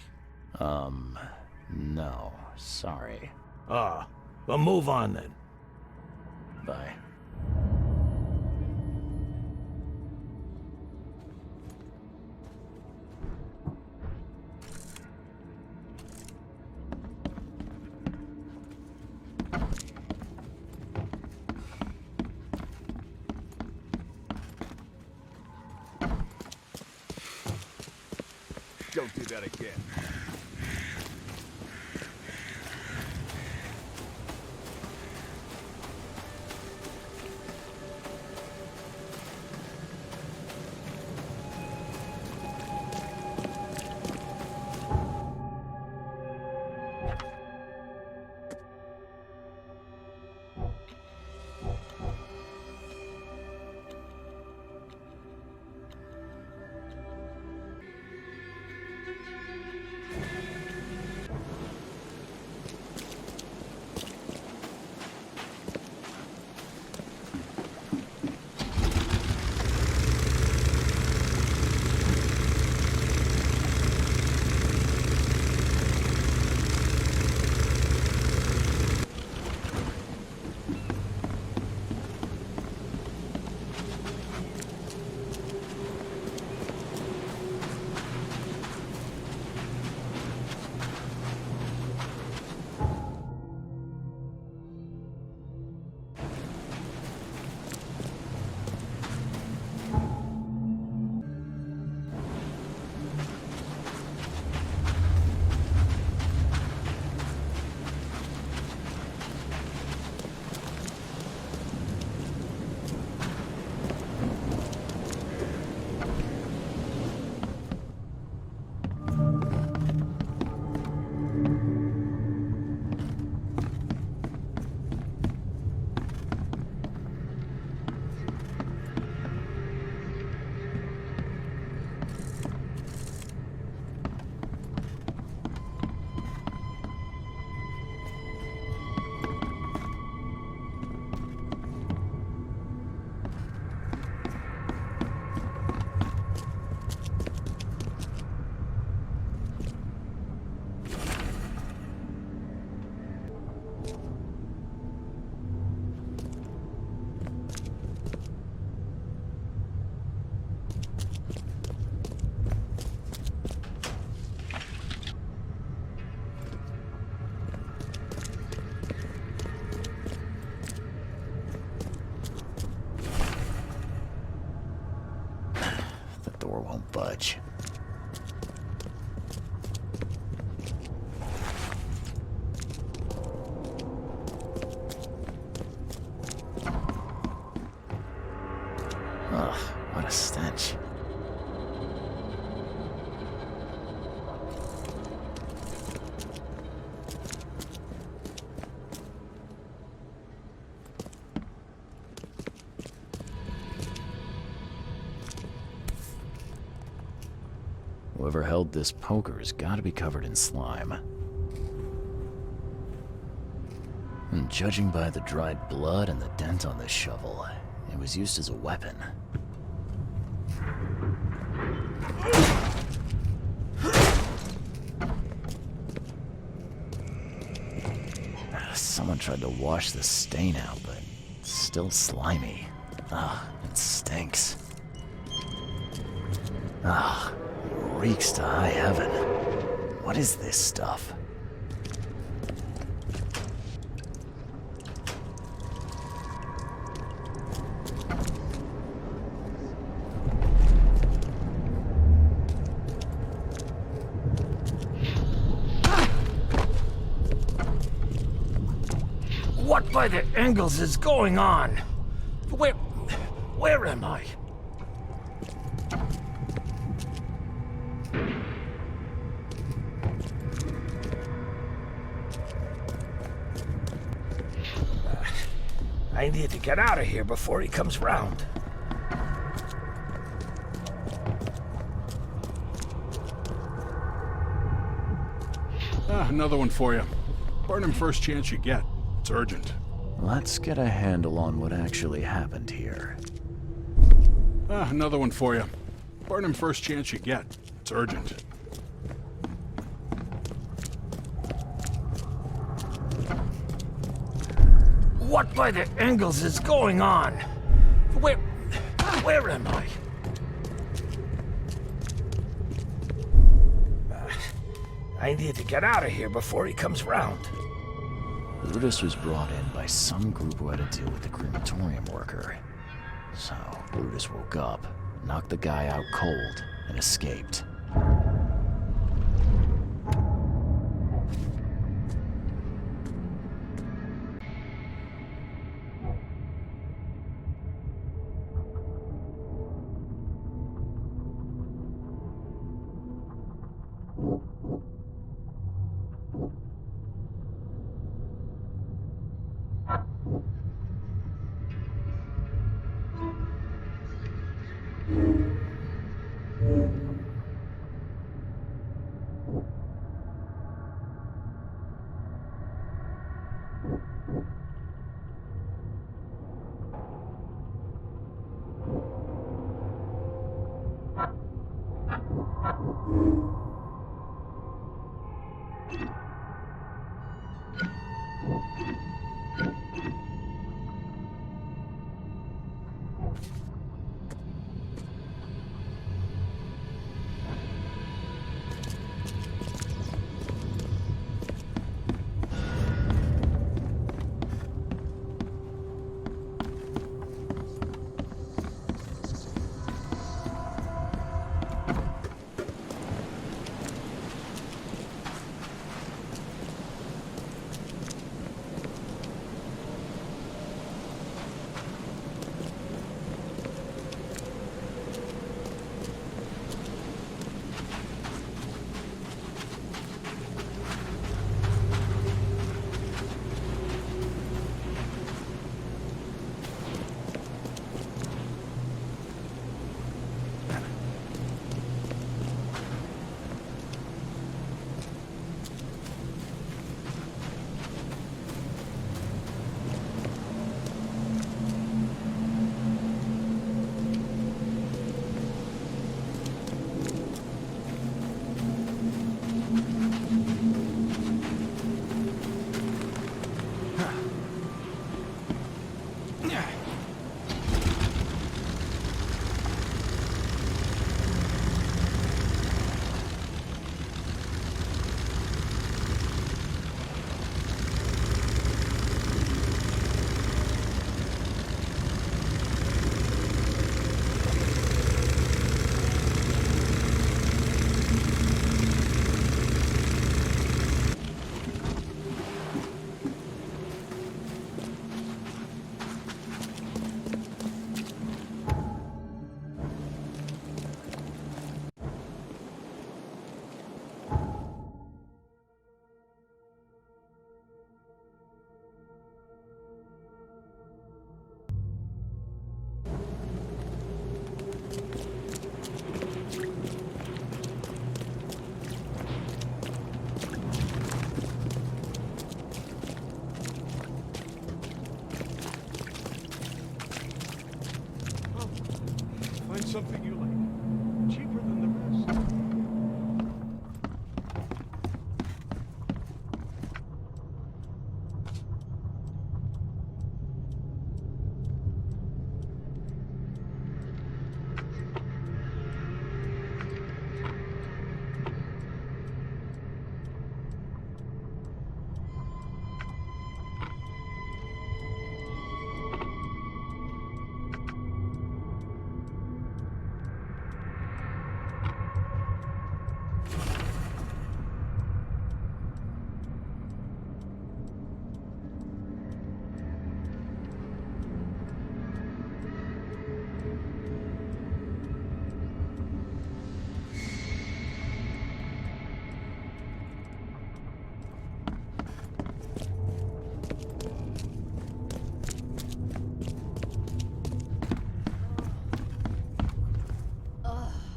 No, sorry. Ah, well, move on then. Bye. Don't do that again. Whoever held this poker has got to be covered in slime. And judging by the dried blood and the dent on the shovel, it was used as a weapon. Someone tried to wash the stain out, but it's still slimy. Ugh, it stinks. Ugh, it reeks to high heaven. What is this stuff? What by the angles is going on? Where am I? I need to get out of here before he comes round. Another one for you. Burn him first chance you get. It's urgent. Let's get a handle on what actually happened here. Another one for you. Burn him first chance you get. It's urgent. What by the angles is going on? Where am I? I need to get out of here before he comes round. Brutus was brought in by some group who had to deal with the crematorium worker. So, Brutus woke up, knocked the guy out cold, and escaped. something you like. Cheaper than the rest.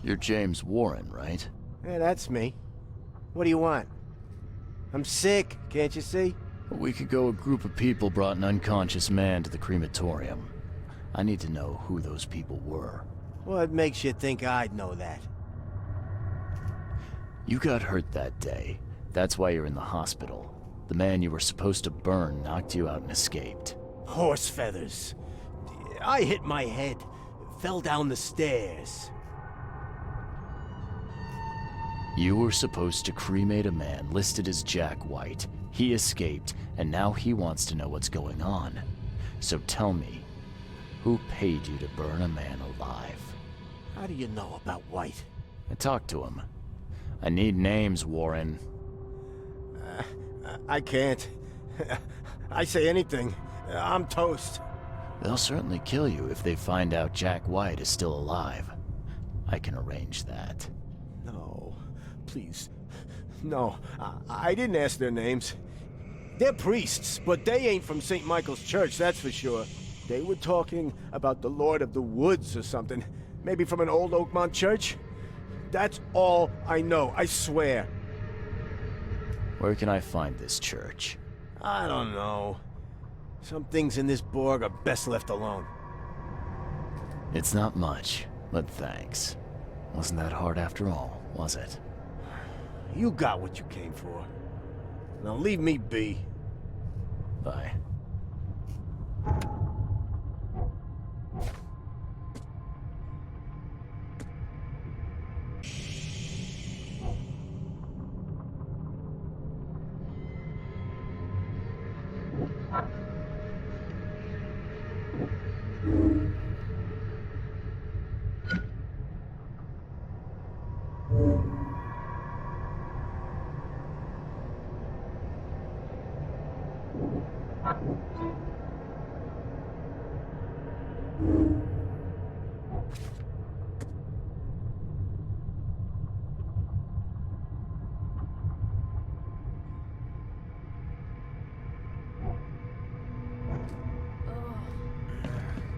You're James Warren, right? Yeah, that's me. What do you want? I'm sick, can't you see? A week ago, a group of people brought an unconscious man to the crematorium. I need to know who those people were. What makes you think I'd know that? You got hurt that day. That's why you're in the hospital. The man you were supposed to burn knocked you out and escaped. Horse feathers. I hit my head. Fell down the stairs. You were supposed to cremate a man listed as Jack White. He escaped, and now he wants to know what's going on. So tell me, who paid you to burn a man alive? How do you know about White? I talked to him. I need names, Warren. I can't. I say anything. I'm toast. They'll certainly kill you if they find out Jack White is still alive. I can arrange that. No, please. No, I didn't ask their names. They're priests, but they ain't from St. Michael's Church, that's for sure. They were talking about the Lord of the Woods or something. Maybe from an old Oakmont church? That's all I know, I swear. Where can I find this church? I don't know. Some things in this Borg are best left alone. It's not much, but thanks. Wasn't that hard after all, was it? You got what you came for. Now leave me be. Bye.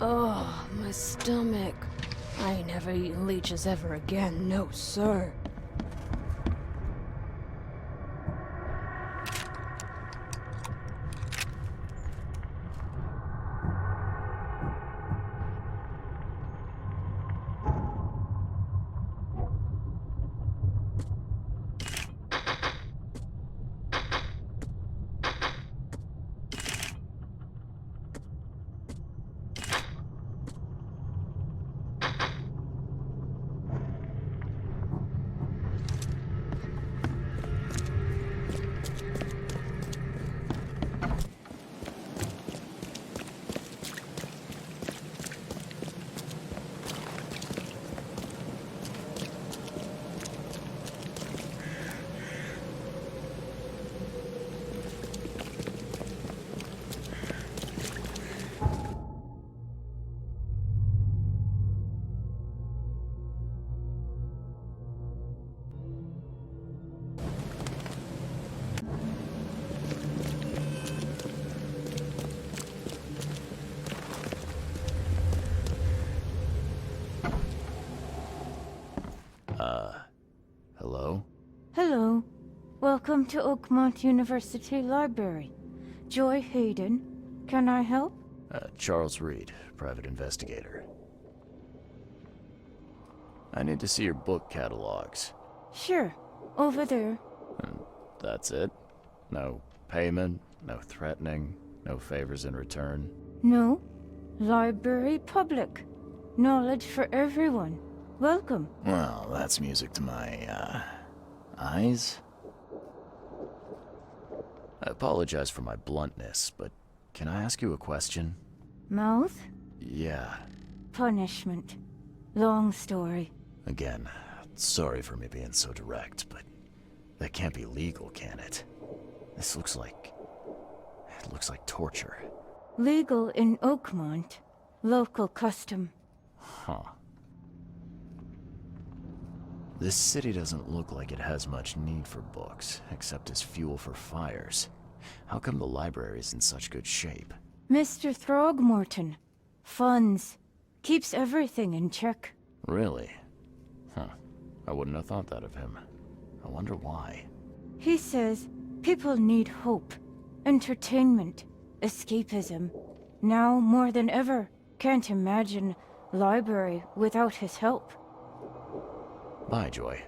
Oh, my stomach. I ain't never eaten leeches ever again, no sir. Hello? Hello. Welcome to Oakmont University Library. Joy Hayden. Can I help? Charles Reed, private investigator. I need to see your book catalogs. Sure. Over there. And that's it? No payment, no threatening, no favors in return? No. Library public. Knowledge for everyone. Welcome. Well, that's music to my, eyes. I apologize for my bluntness, but can I ask you a question? Mouth? Yeah. Punishment. Long story. Again, sorry for me being so direct, but that can't be legal, can it? This looks like... it looks like torture. Legal in Oakmont. Local custom. Huh. This city doesn't look like it has much need for books, except as fuel for fires. How come the library's in such good shape? Mr. Throgmorton. Funds. Keeps everything in check. Really? Huh. I wouldn't have thought that of him. I wonder why. He says people need hope, entertainment, escapism. Now more than ever, can't imagine library without his help. Bye, Joy.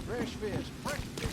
Fresh fish, fresh fish.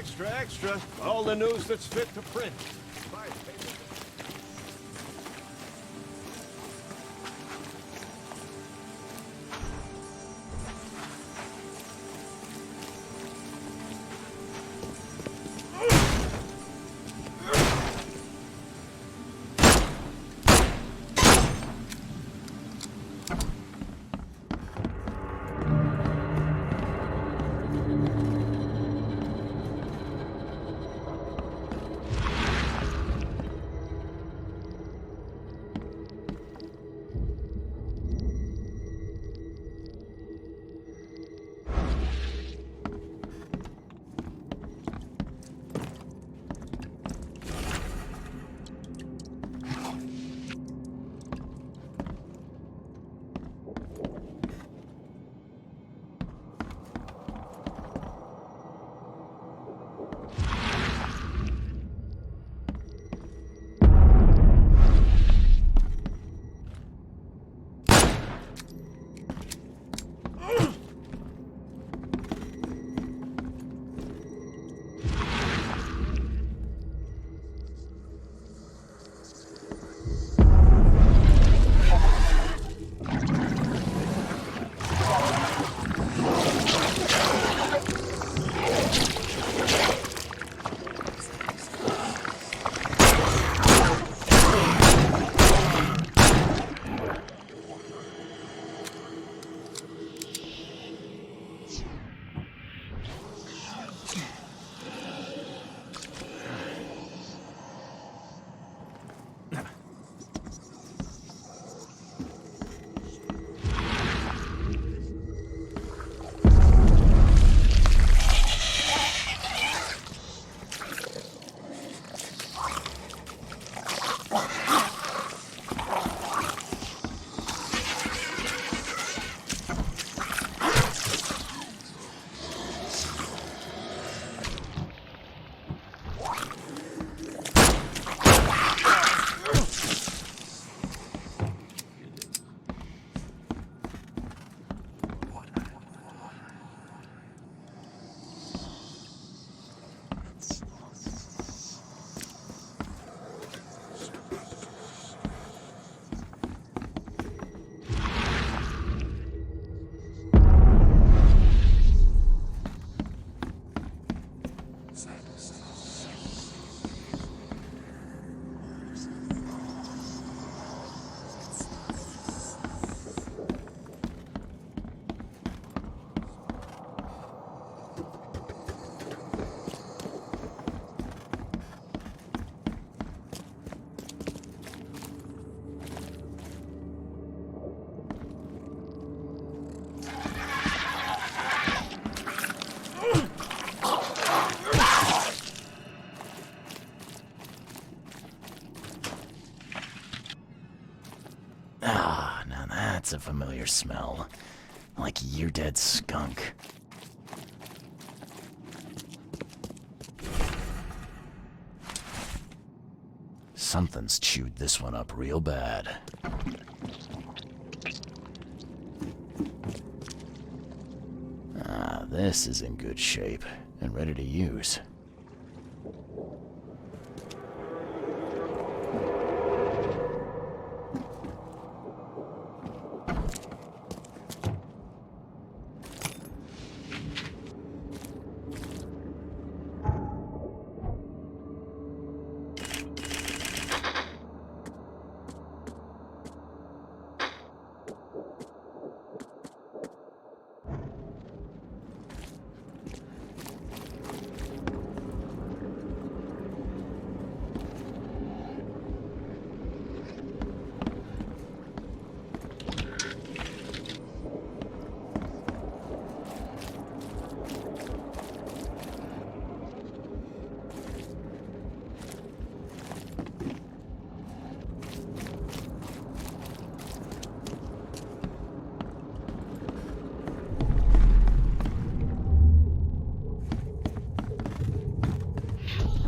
Extra, extra. All the news that's fit to print. Ah, now that's a familiar smell. Like year-dead skunk. Something's chewed this one up real bad. Ah, this is in good shape and ready to use.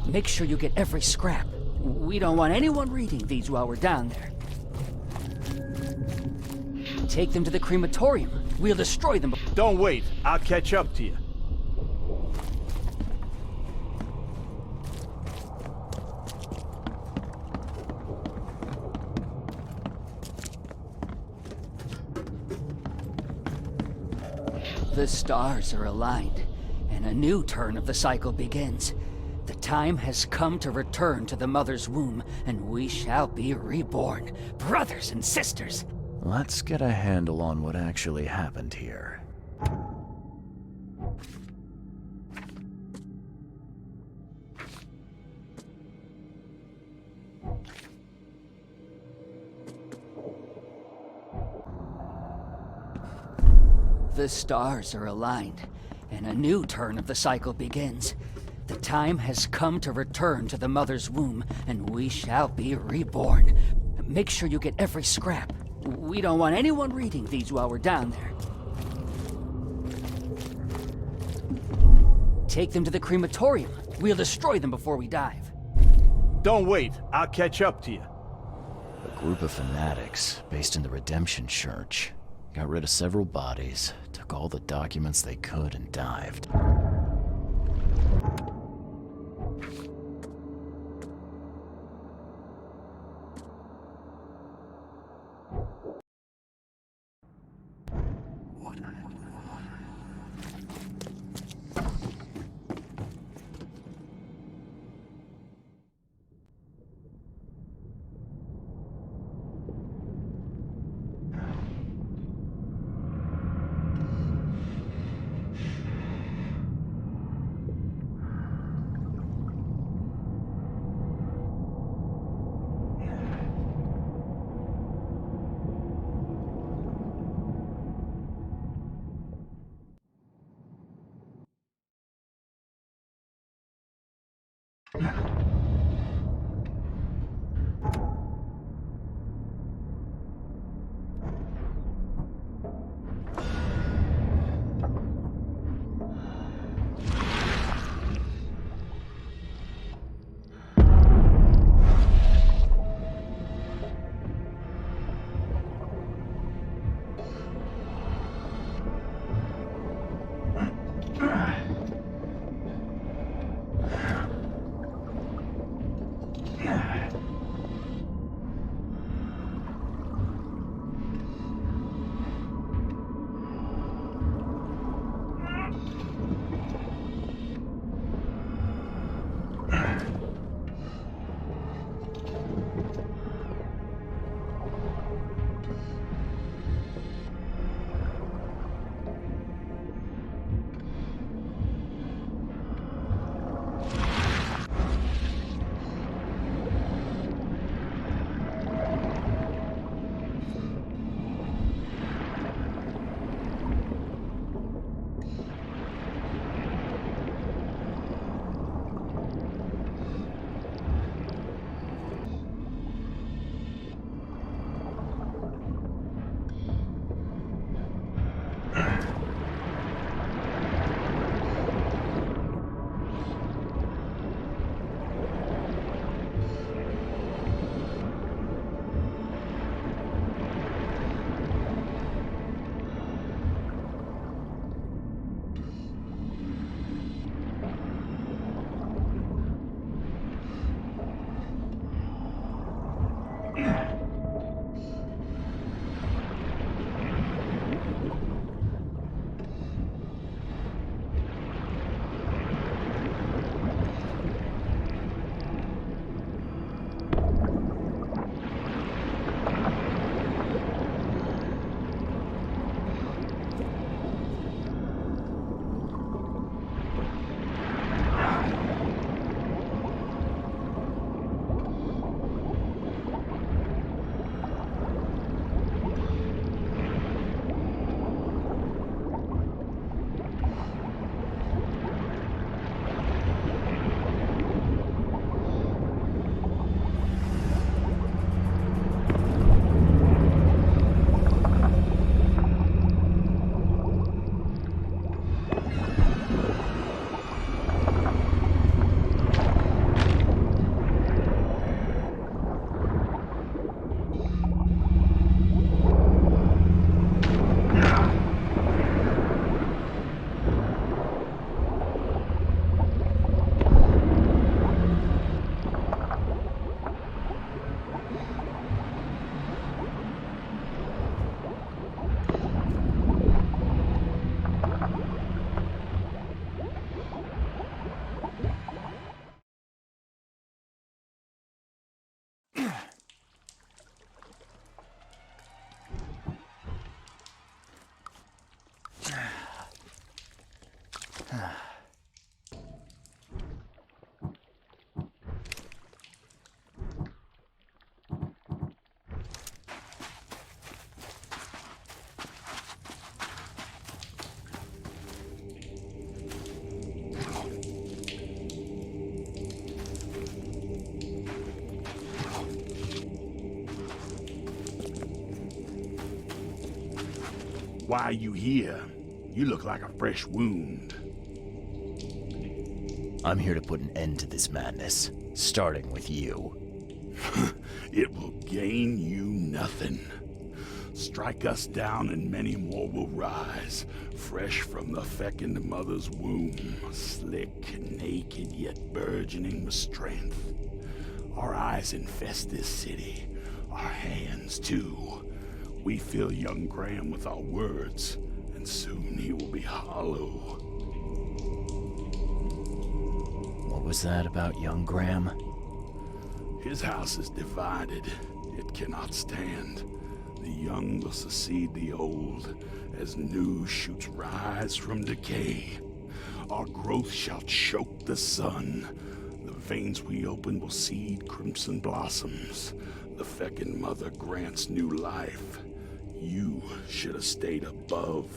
Make sure you get every scrap. We don't want anyone reading these while we're down there. Take them to the crematorium. We'll destroy them. Don't wait. I'll catch up to you. The stars are aligned, and a new turn of the cycle begins. The time has come to return to the mother's womb, and we shall be reborn, brothers and sisters. Let's get a handle on what actually happened here. The stars are aligned, and a new turn of the cycle begins. The time has come to return to the mother's womb, and we shall be reborn. Make sure you get every scrap. We don't want anyone reading these while we're down there. Take them to the crematorium. We'll destroy them before we dive. Don't wait. I'll catch up to you. A group of fanatics based in the Redemption Church got rid of several bodies, took all the documents they could, and dived. Why you here? You look like a fresh wound. I'm here to put an end to this madness, starting with you. It will gain you nothing. Strike us down and many more will rise, fresh from the fecund mother's womb, slick, naked, yet burgeoning with strength. Our eyes infest this city, our hands too. We fill young Graham with our words, and soon he will be hollow. What was that about young Graham? His house is divided. It cannot stand. The young will succeed the old, as new shoots rise from decay. Our growth shall choke the sun. The veins we open will seed crimson blossoms. The fecund mother grants new life. You should have stayed above.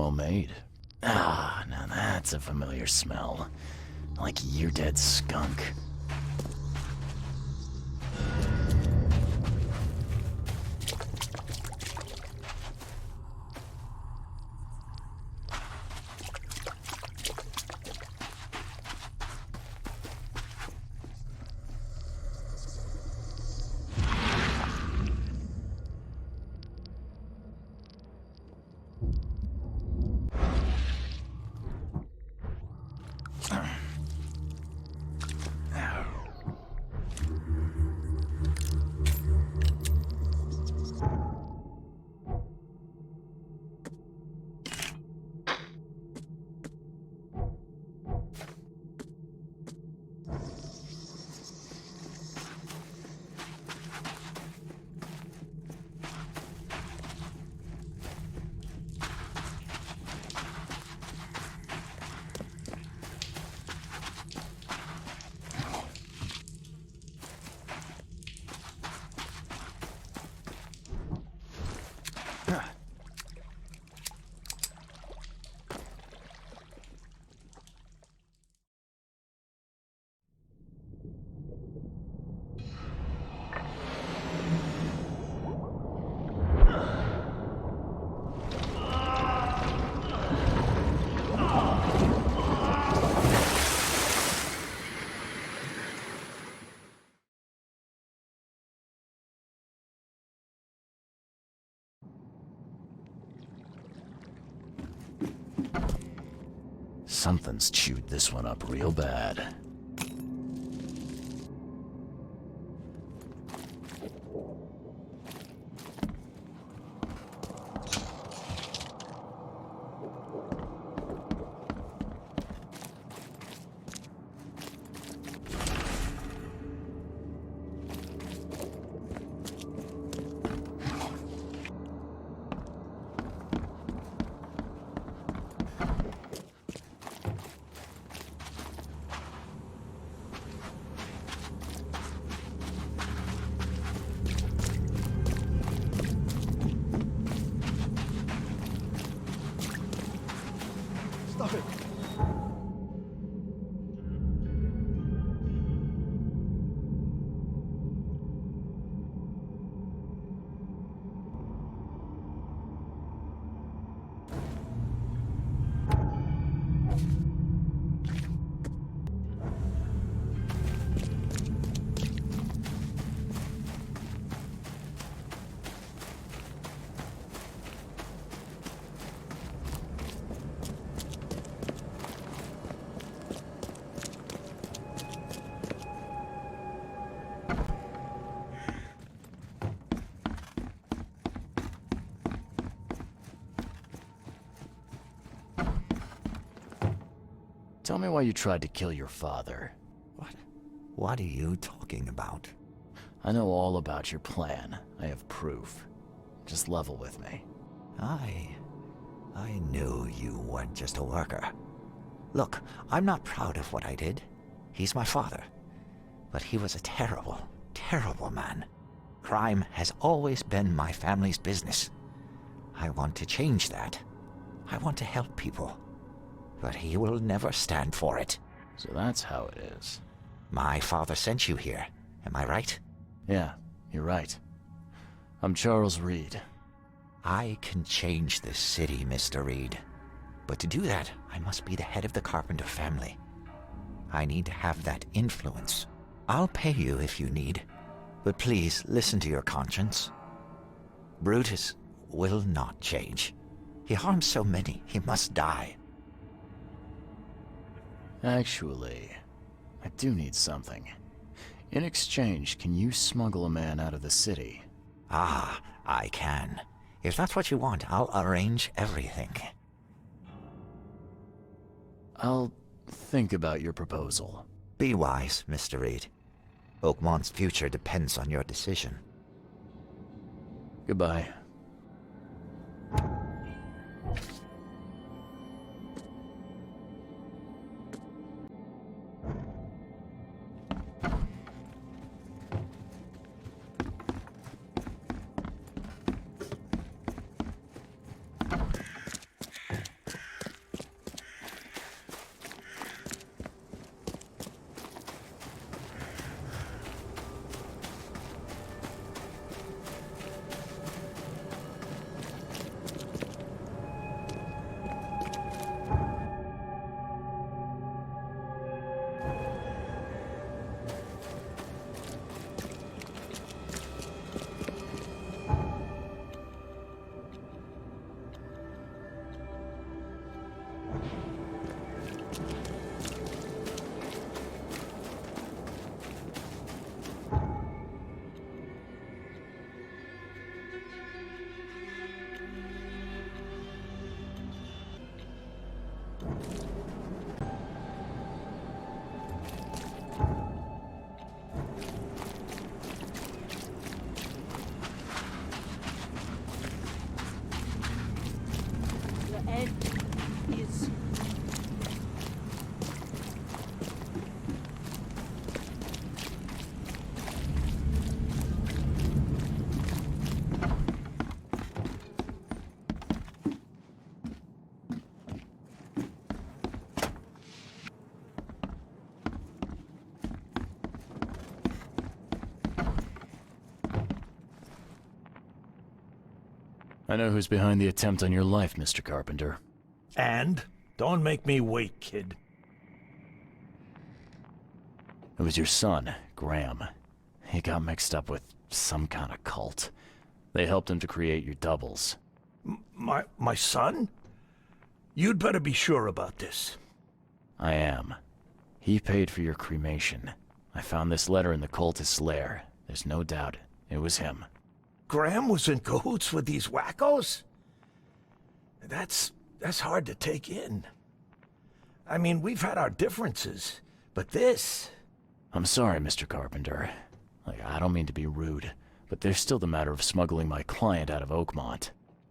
Well made. Ah, now that's a familiar smell. Like year-dead skunk. Something's chewed this one up real bad. Stop it! Tell me why you tried to kill your father. What are you talking about? I know all about your plan. I have proof. Just level with me. I knew you weren't just a worker. Look, I'm not proud of what I did. He's my father. But he was a terrible, terrible man. Crime has always been my family's business. I want to change that. I want to help people. But he will never stand for it. So that's how it is. My father sent you here, am I right? Yeah, you're right. I'm Charles Reed. I can change this city, Mr. Reed. But to do that, I must be the head of the Carpenter family. I need to have that influence. I'll pay you if you need, but please listen to your conscience. Brutus will not change. He harms so many, he must die. Actually, I do need something. In exchange, can you smuggle a man out of the city? Ah, I can. If that's what you want, I'll arrange everything. I'll think about your proposal. Be wise, Mr. Reed. Oakmont's future depends on your decision. Goodbye. The end is... I know who's behind the attempt on your life, Mr. Carpenter. And? Don't make me wait, kid. It was your son, Graham. He got mixed up with some kind of cult. They helped him to create your doubles. My son? You'd better be sure about this. I am. He paid for your cremation. I found this letter in the cultist's lair. There's no doubt it was him. Graham was in cahoots with these wackos? That's hard to take in. I mean, we've had our differences, but this... I'm sorry, Mr. Carpenter. I don't mean to be rude, but there's still the matter of smuggling my client out of Oakmont.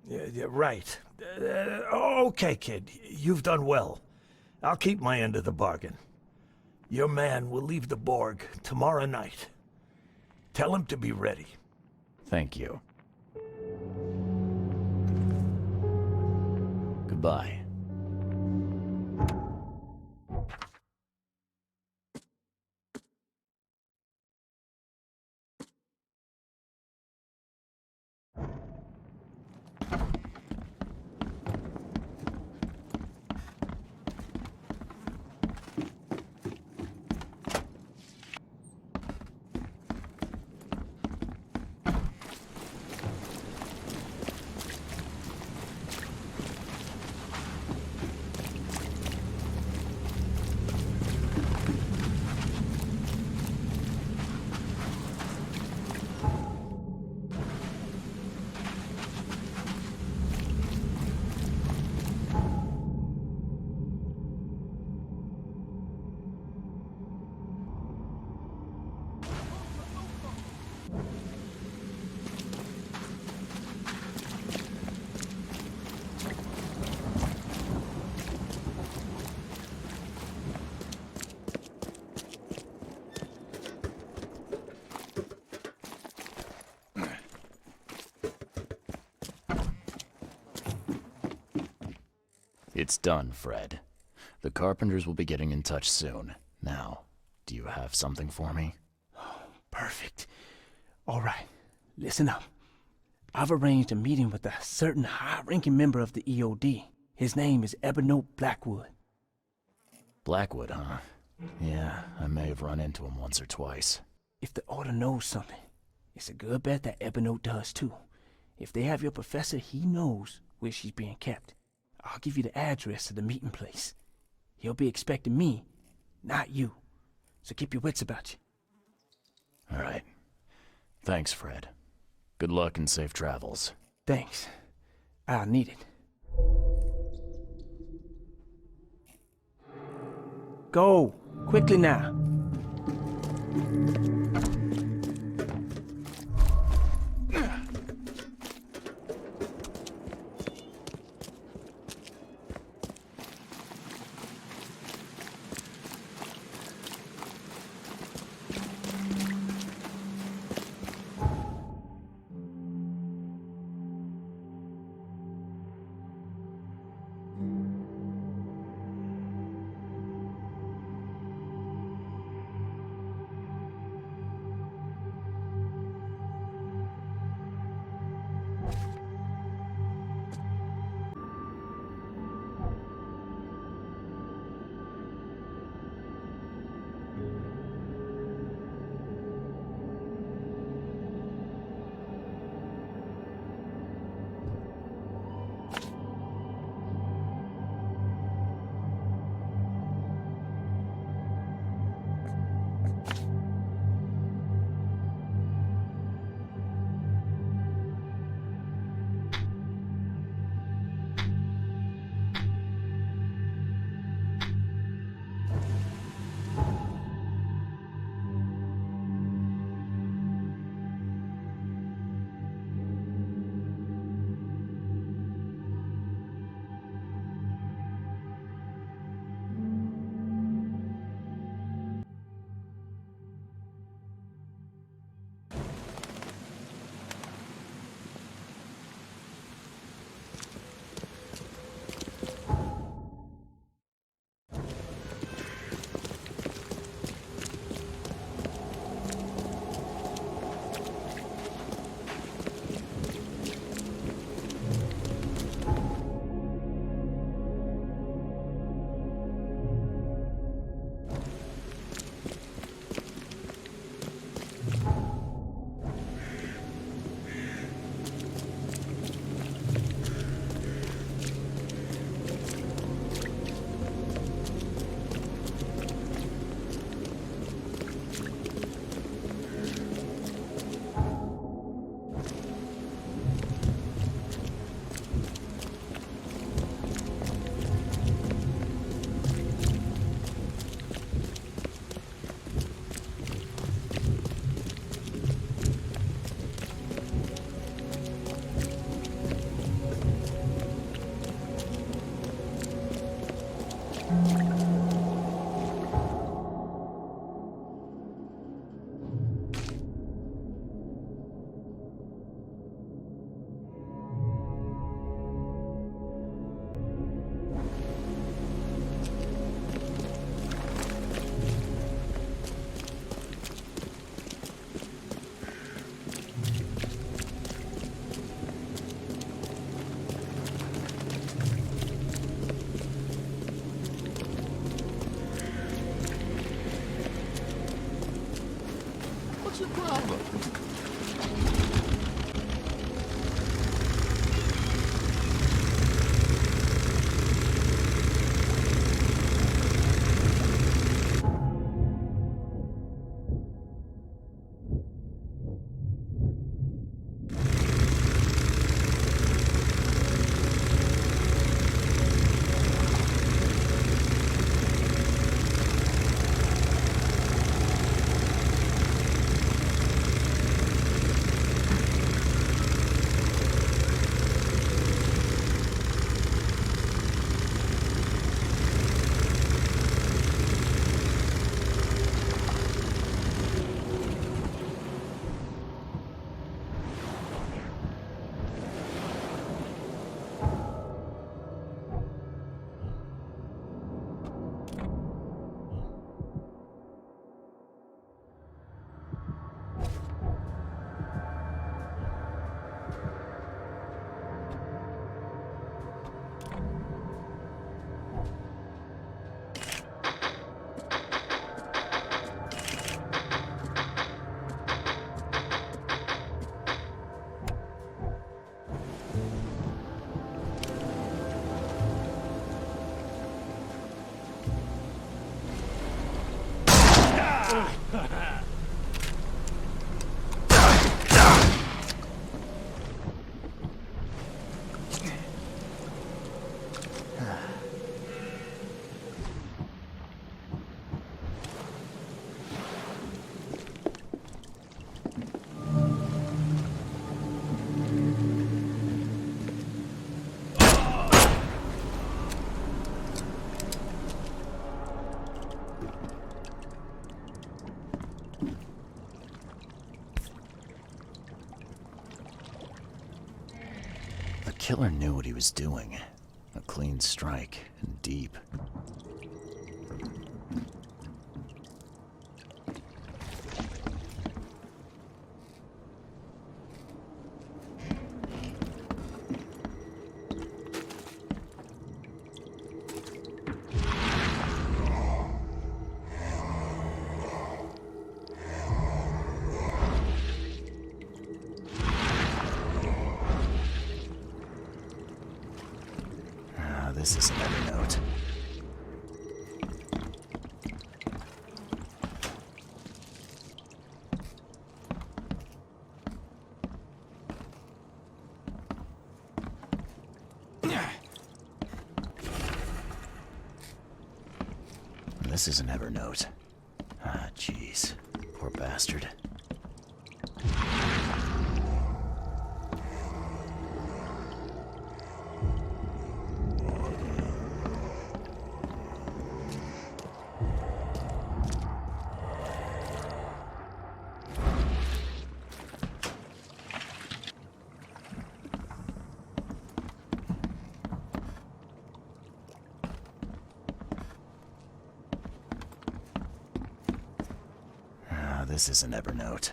Yeah, right. Okay, kid. You've done well. I'll keep my end of the bargain. Your man will leave the Borg tomorrow night. Tell him to be ready. Thank you. Goodbye. It's done, Fred. The Carpenters will be getting in touch soon. Now, do you have something for me? Perfect. All right, listen up. I've arranged a meeting with a certain high-ranking member of the EOD. His name is Estinto Blackwood. Blackwood, huh? Yeah, I may have run into him once or twice. If the Order knows something, it's a good bet that Estinto does too. If they have your professor, he knows where she's being kept. I'll give you the address of the meeting place. He'll be expecting me, not you. So keep your wits about you. All right. Thanks, Fred. Good luck and safe travels. Thanks. I'll need it. Go! Quickly now. What's your problem? The killer knew what he was doing. A clean strike, and deep. This is another note. This is an Evernote. Ah, jeez. Poor bastard. This is an Evernote.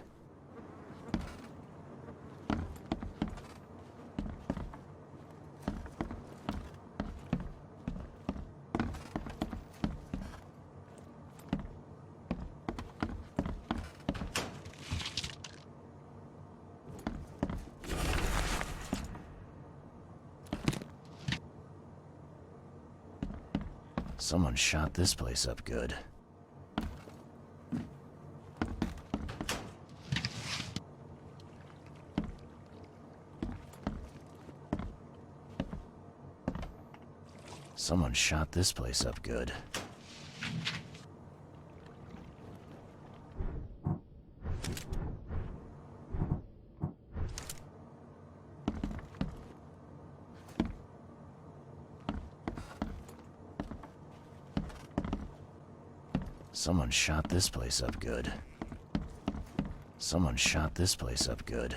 Someone shot this place up good. Someone shot this place up good. Someone shot this place up good. Someone shot this place up good.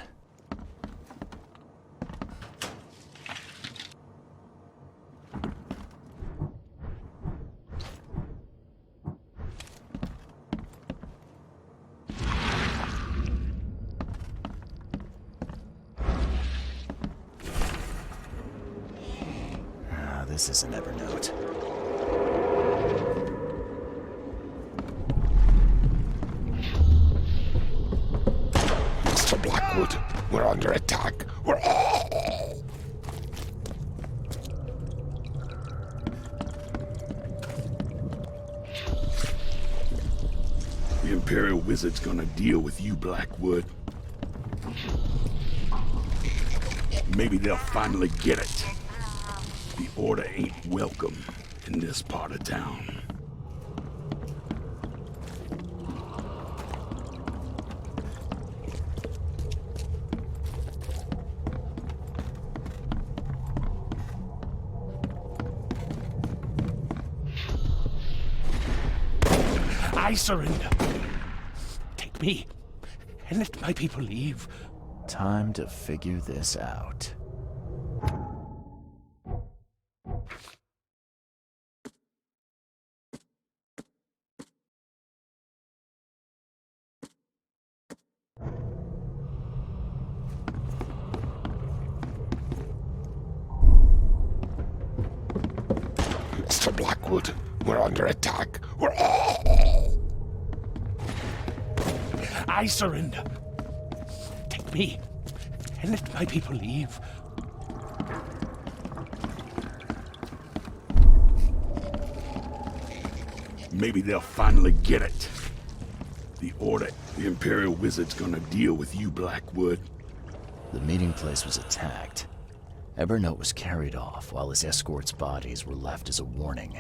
This is an Evernote. Mr. Blackwood, we're under attack. The Imperial Wizard's gonna deal with you, Blackwood. Maybe they'll finally get it. The Order ain't welcome in this part of town. I surrender. Take me, and let my people leave. Time to figure this out. Mr. Blackwood, we're under attack. I surrender. Take me, and let my people leave. Maybe they'll finally get it. The Imperial Wizard's gonna deal with you, Blackwood. The meeting place was attacked. Evernote was carried off while his escort's bodies were left as a warning.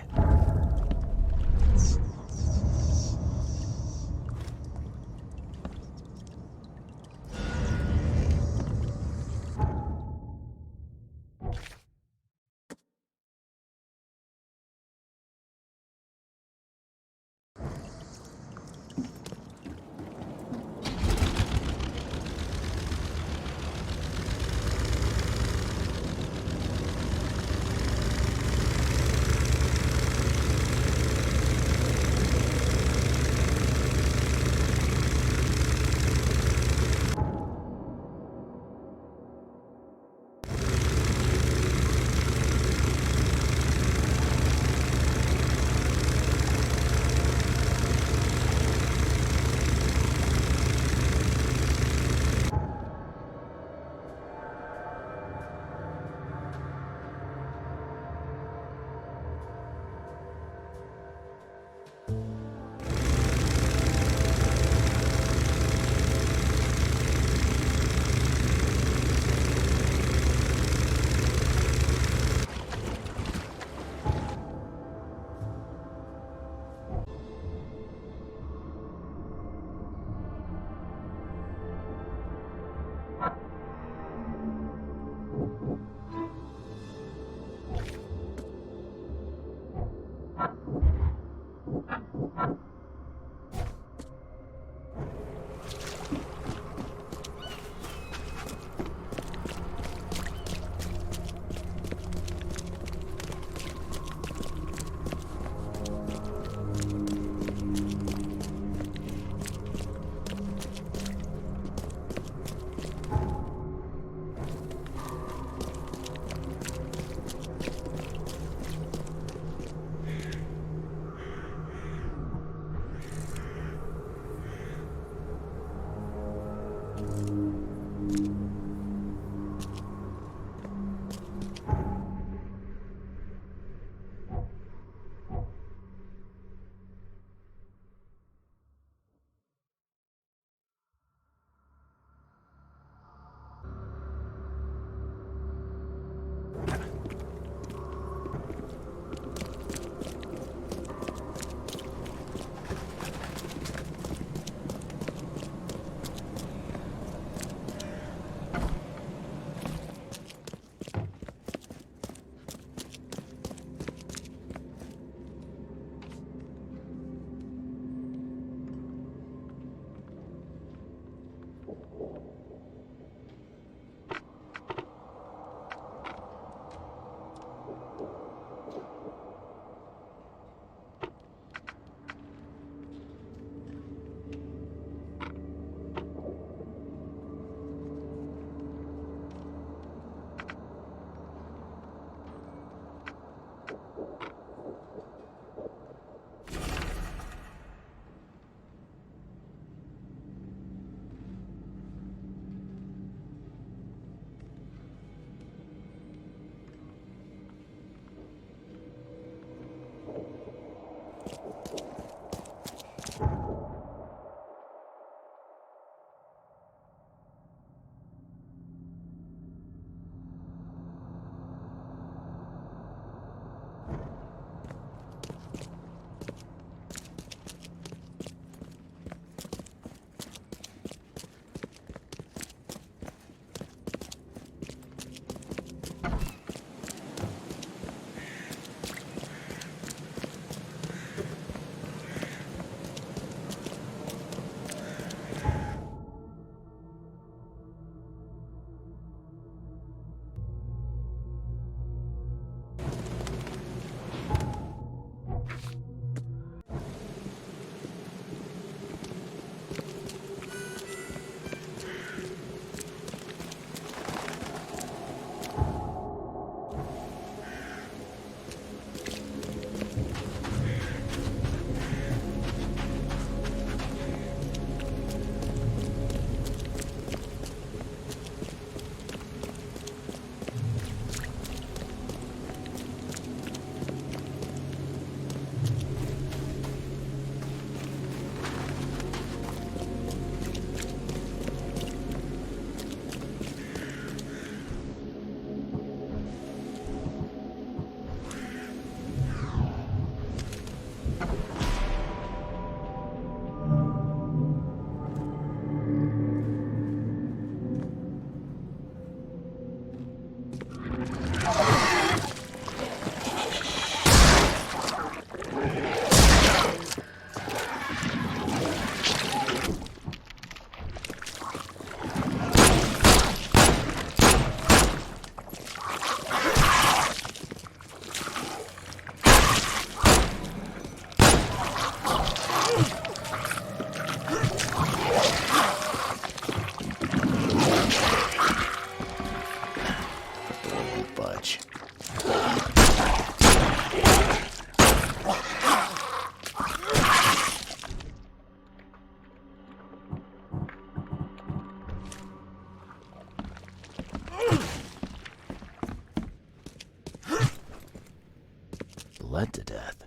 Bled to death.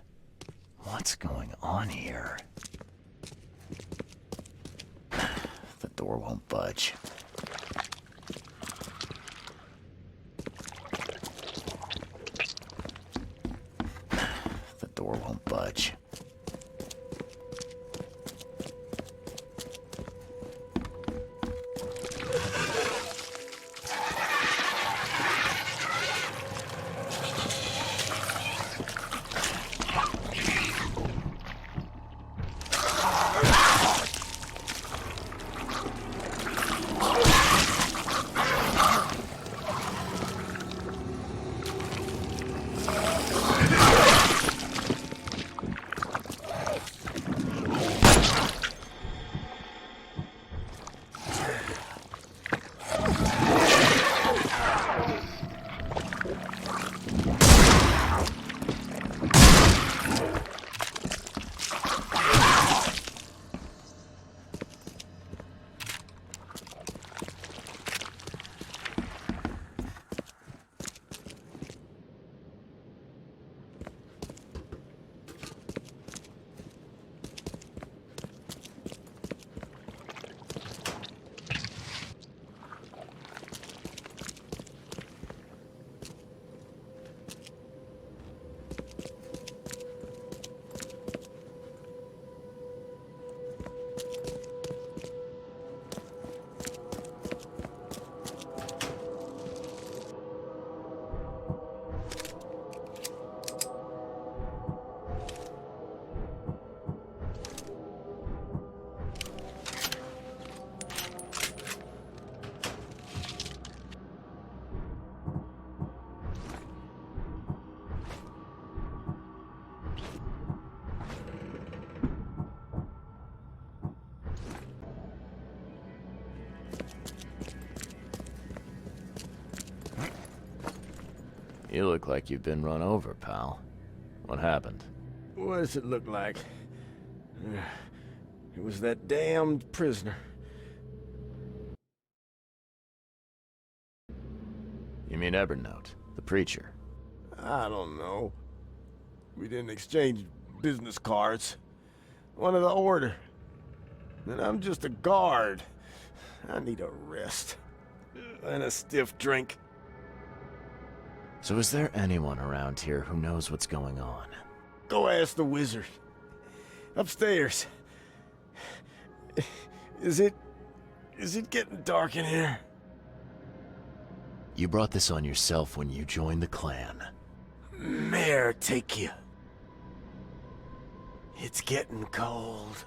What's going on here? The door won't budge. The door won't budge. You look like you've been run over, pal. What happened? What does it look like? It was that damned prisoner. You mean Evernote, the preacher? I don't know. We didn't exchange business cards. One of the order. And I'm just a guard. I need a rest. And a stiff drink. So is there anyone around here who knows what's going on? Go ask the wizard. Upstairs. Is it getting dark in here? You brought this on yourself when you joined the clan. Mare take you. It's getting cold.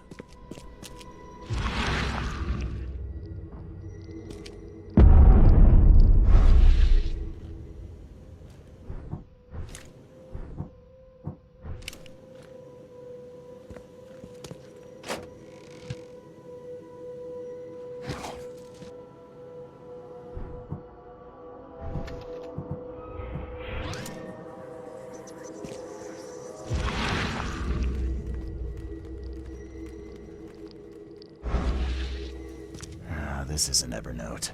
This isn't Evernote.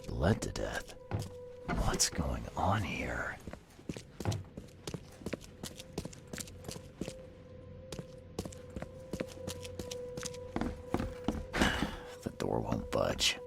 Bled to death. What's going on here? The door won't budge.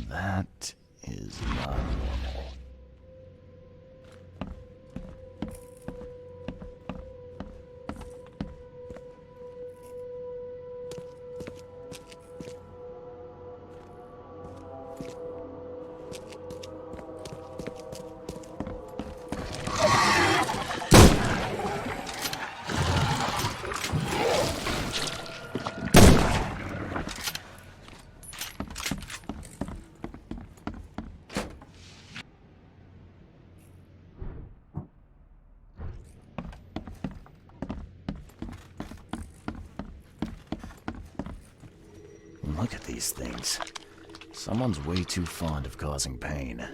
That is not normal. Look at these things. Someone's way too fond of causing pain.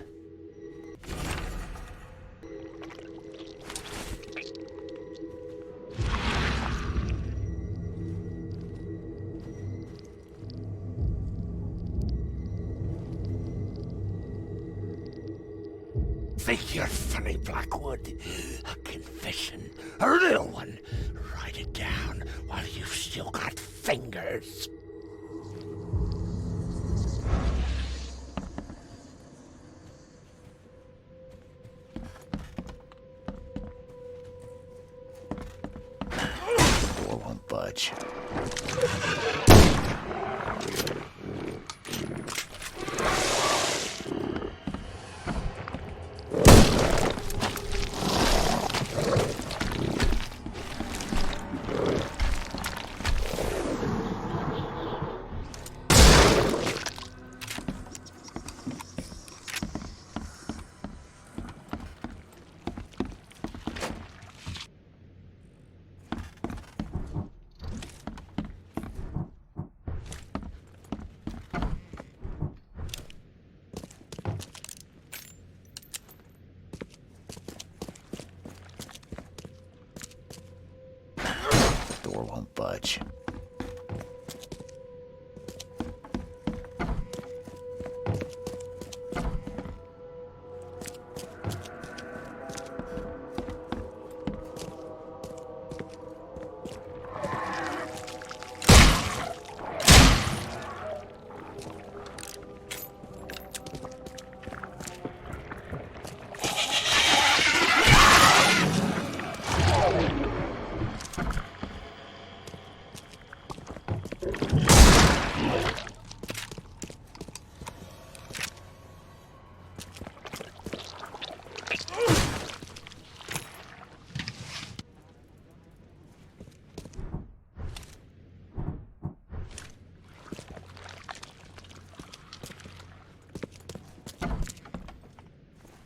Think you're funny, Blackwood? A confession, a real one. Write it down while you've still got fingers. Door won't budge.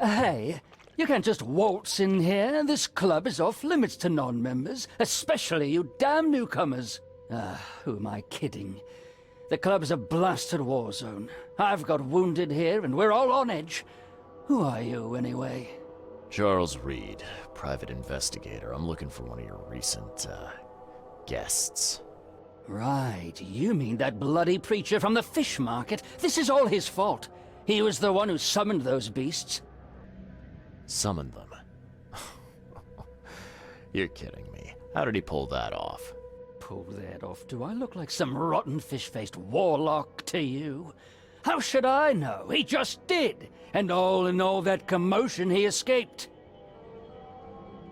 Hey, you can't just waltz in here. This club is off limits to non-members, especially you damn newcomers. Who am I kidding? The club's a blasted war zone. I've got wounded here, and we're all on edge. Who are you, anyway? Charles Reed, private investigator. I'm looking for one of your recent, guests. Right, you mean that bloody preacher from the fish market? This is all his fault. He was the one who summoned those beasts. Summoned them? You're kidding me. How did he pull that off? Pull that off? Do I look like some rotten fish-faced warlock to you? How should I know? He just did. And all in all that commotion, he escaped.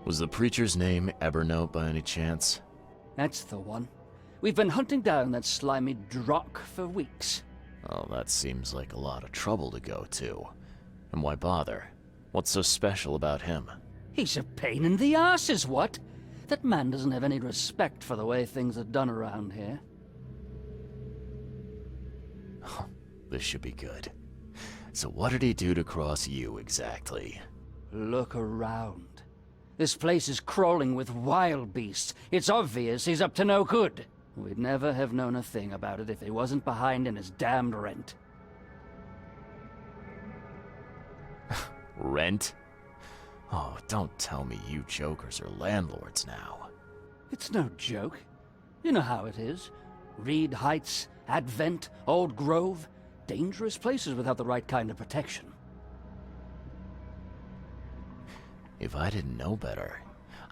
Was the preacher's name Evernote by any chance? That's the one. We've been hunting down that slimy drock for weeks. Oh, that seems like a lot of trouble to go to. And why bother? What's so special about him? He's a pain in the ass, is what? That man doesn't have any respect for the way things are done around here. This should be good. So what did he do to cross you, exactly? Look around. This place is crawling with wild beasts. It's obvious he's up to no good. We'd never have known a thing about it if he wasn't behind in his damned rent. Rent? Oh, don't tell me you jokers are landlords now. It's no joke. You know how it is. Reed Heights, Advent, Old Grove. Dangerous places without the right kind of protection. If I didn't know better,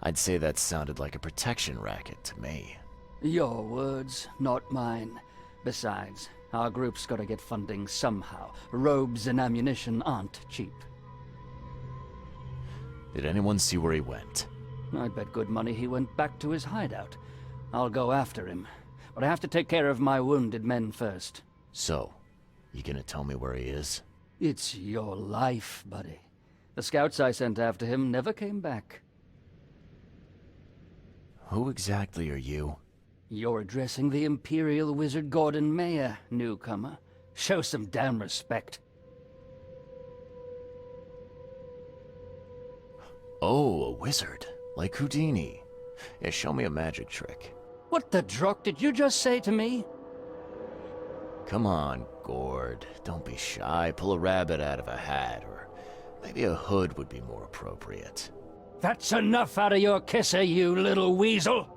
I'd say that sounded like a protection racket to me. Your words, not mine. Besides, our group's gotta get funding somehow. Robes and ammunition aren't cheap. Did anyone see where he went? I'd bet good money he went back to his hideout. I'll go after him, but I have to take care of my wounded men first. So, you gonna tell me where he is? It's your life, buddy. The scouts I sent after him never came back. Who exactly are you? You're addressing the Imperial Wizard Gordon Mayer, newcomer. Show some damn respect. Oh, a wizard. Like Houdini. Yeah, show me a magic trick. What the drock did you just say to me? Come on, Gord. Don't be shy. Pull a rabbit out of a hat, or maybe a hood would be more appropriate. That's enough out of your kisser, you little weasel!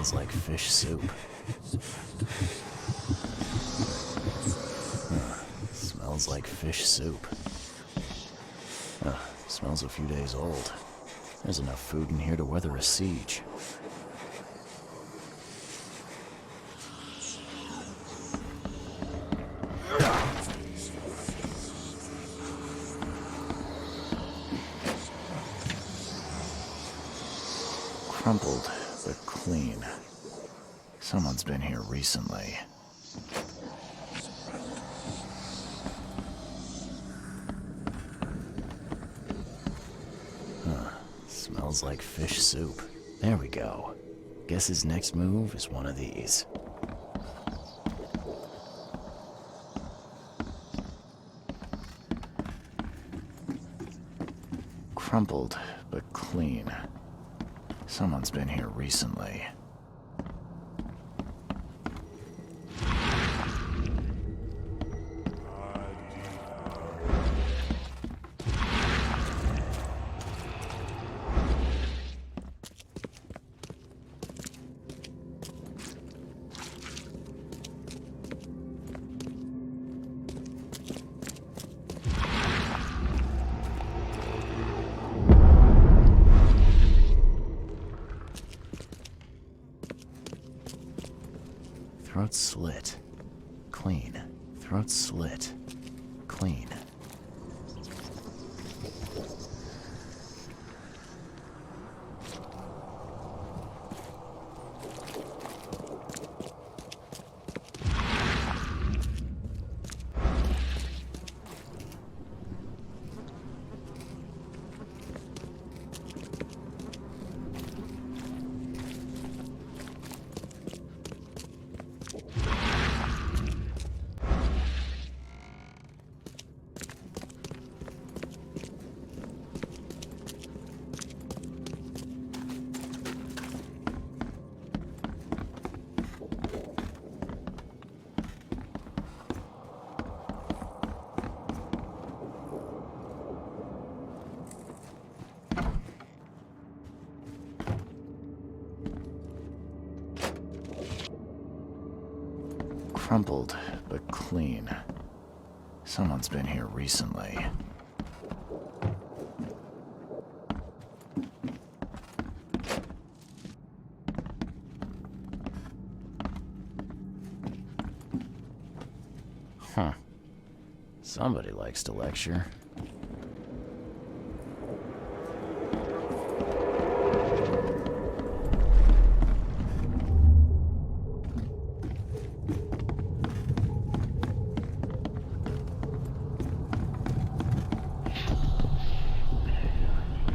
Smells like fish soup. Smells like fish soup. Smells a few days old. There's enough food in here to weather a siege. Crumpled, but clean. Someone's been here recently. Smells like fish soup. There we go. Guess his next move is one of these. Crumpled, but clean. Someone's been here recently. Throat slit. Clean. Throat slit. Clean. Crumpled, but clean. Someone's been here recently. Huh. Somebody likes to lecture.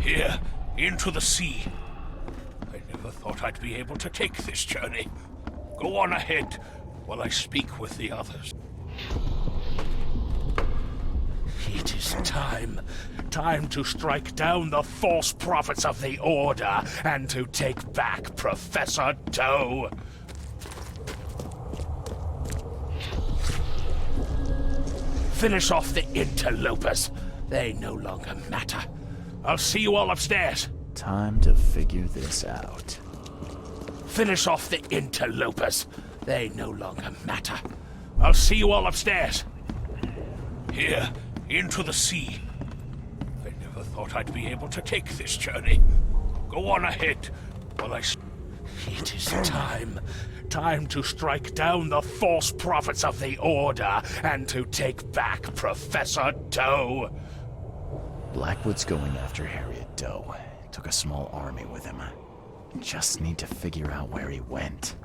Here, into the sea. I never thought I'd be able to take this journey. Go on ahead while I speak with the others. It is time. Time to strike down the false prophets of the Order and to take back Professor Doe. Finish off the interlopers. They no longer matter. I'll see you all upstairs. Time to figure this out. Finish off the interlopers. They no longer matter. I'll see you all upstairs. Here, into the sea. I never thought I'd be able to take this journey. Go on ahead while I... It is time. Time to strike down the false prophets of the Order and to take back Professor Doe. Blackwood's going after Harriet Doe. Took a small army with him. Just need to figure out where he went.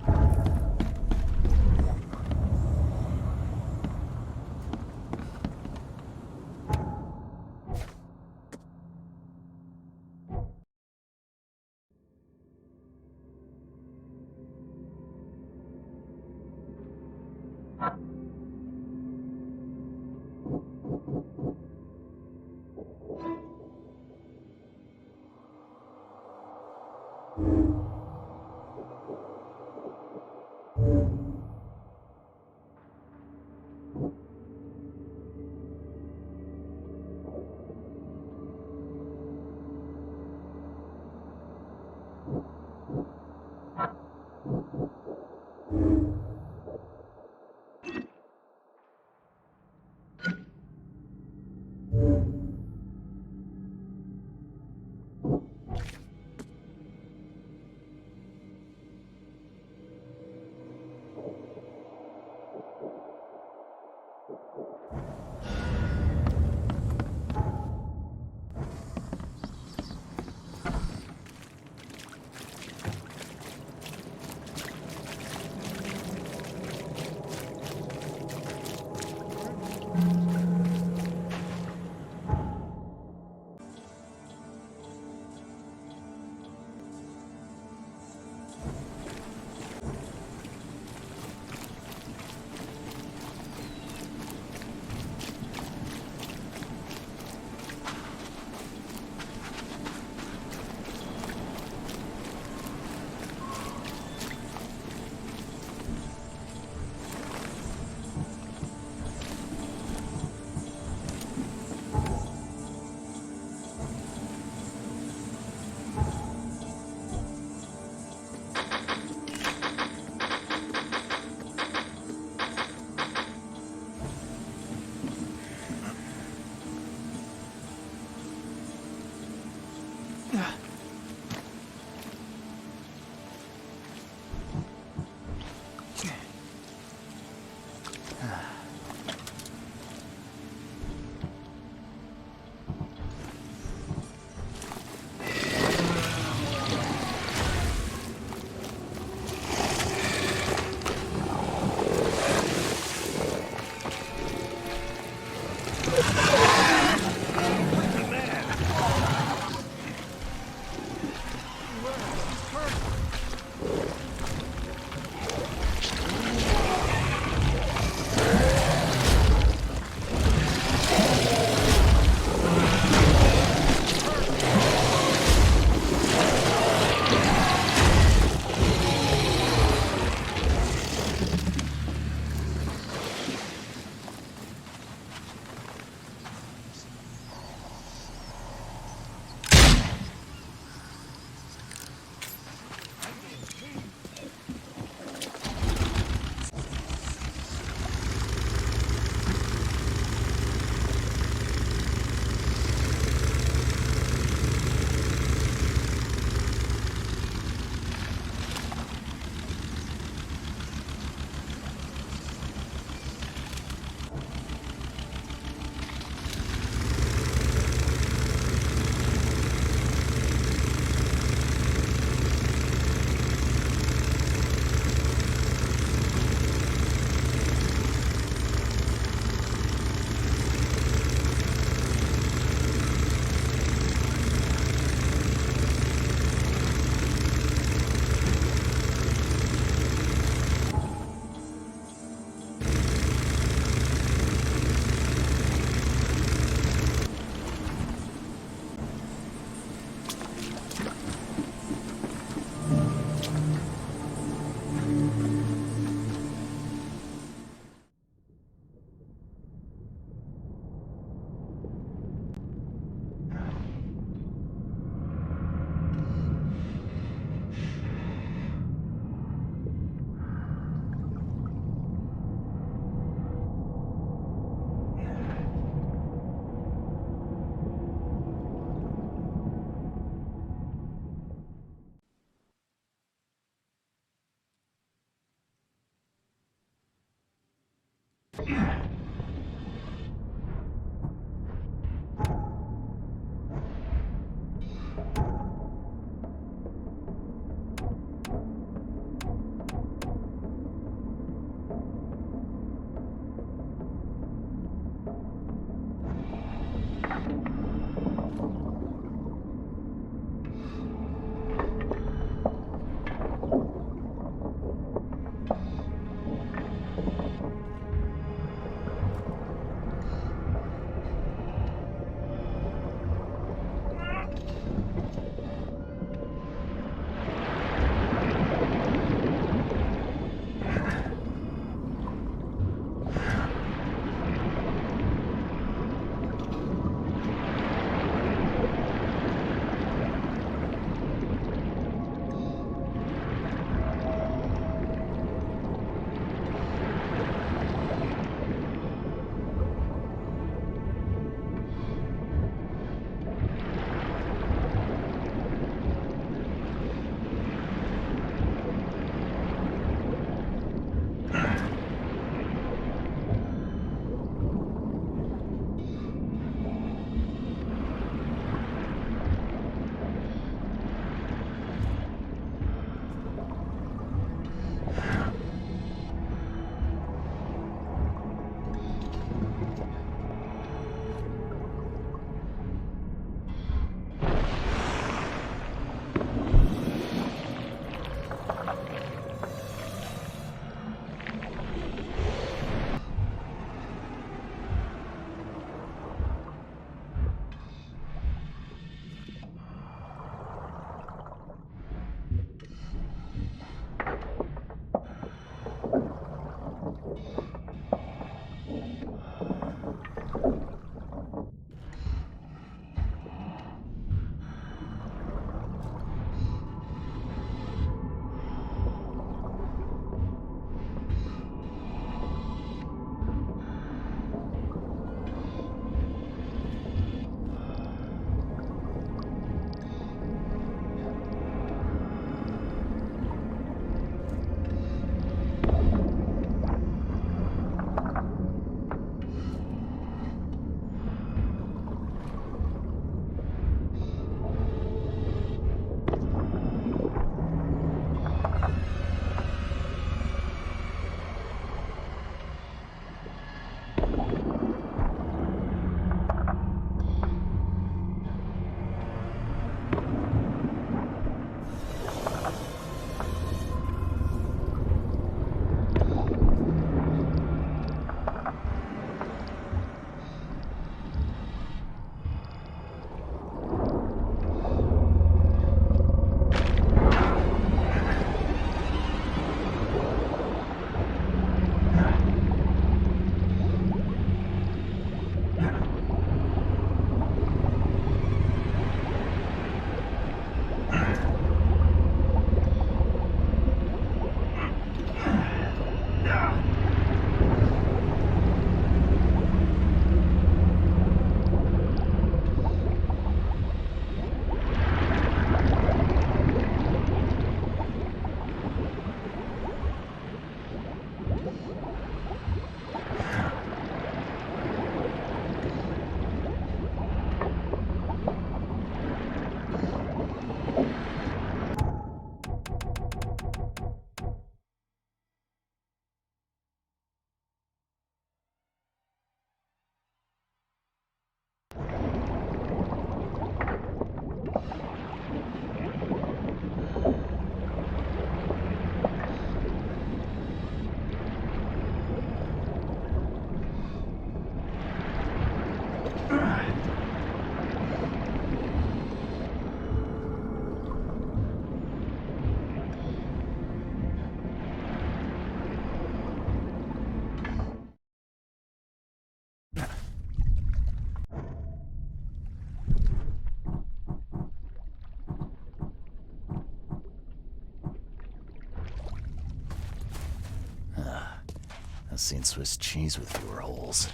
Seen Swiss cheese with fewer holes.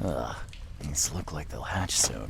Ugh, these look like they'll hatch soon.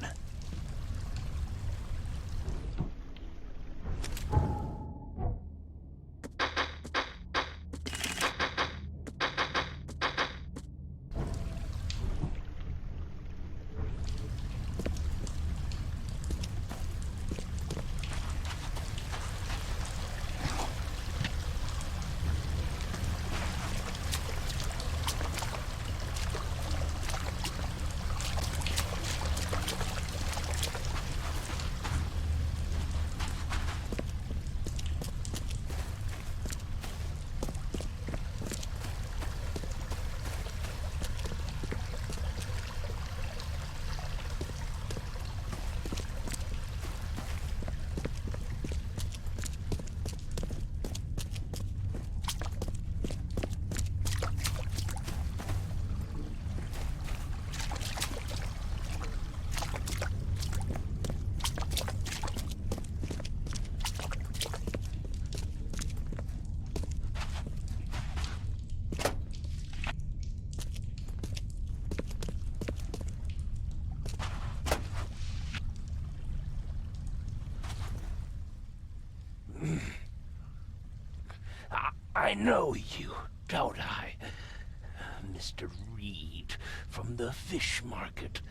I know you, don't I? Mr. Reed from the fish market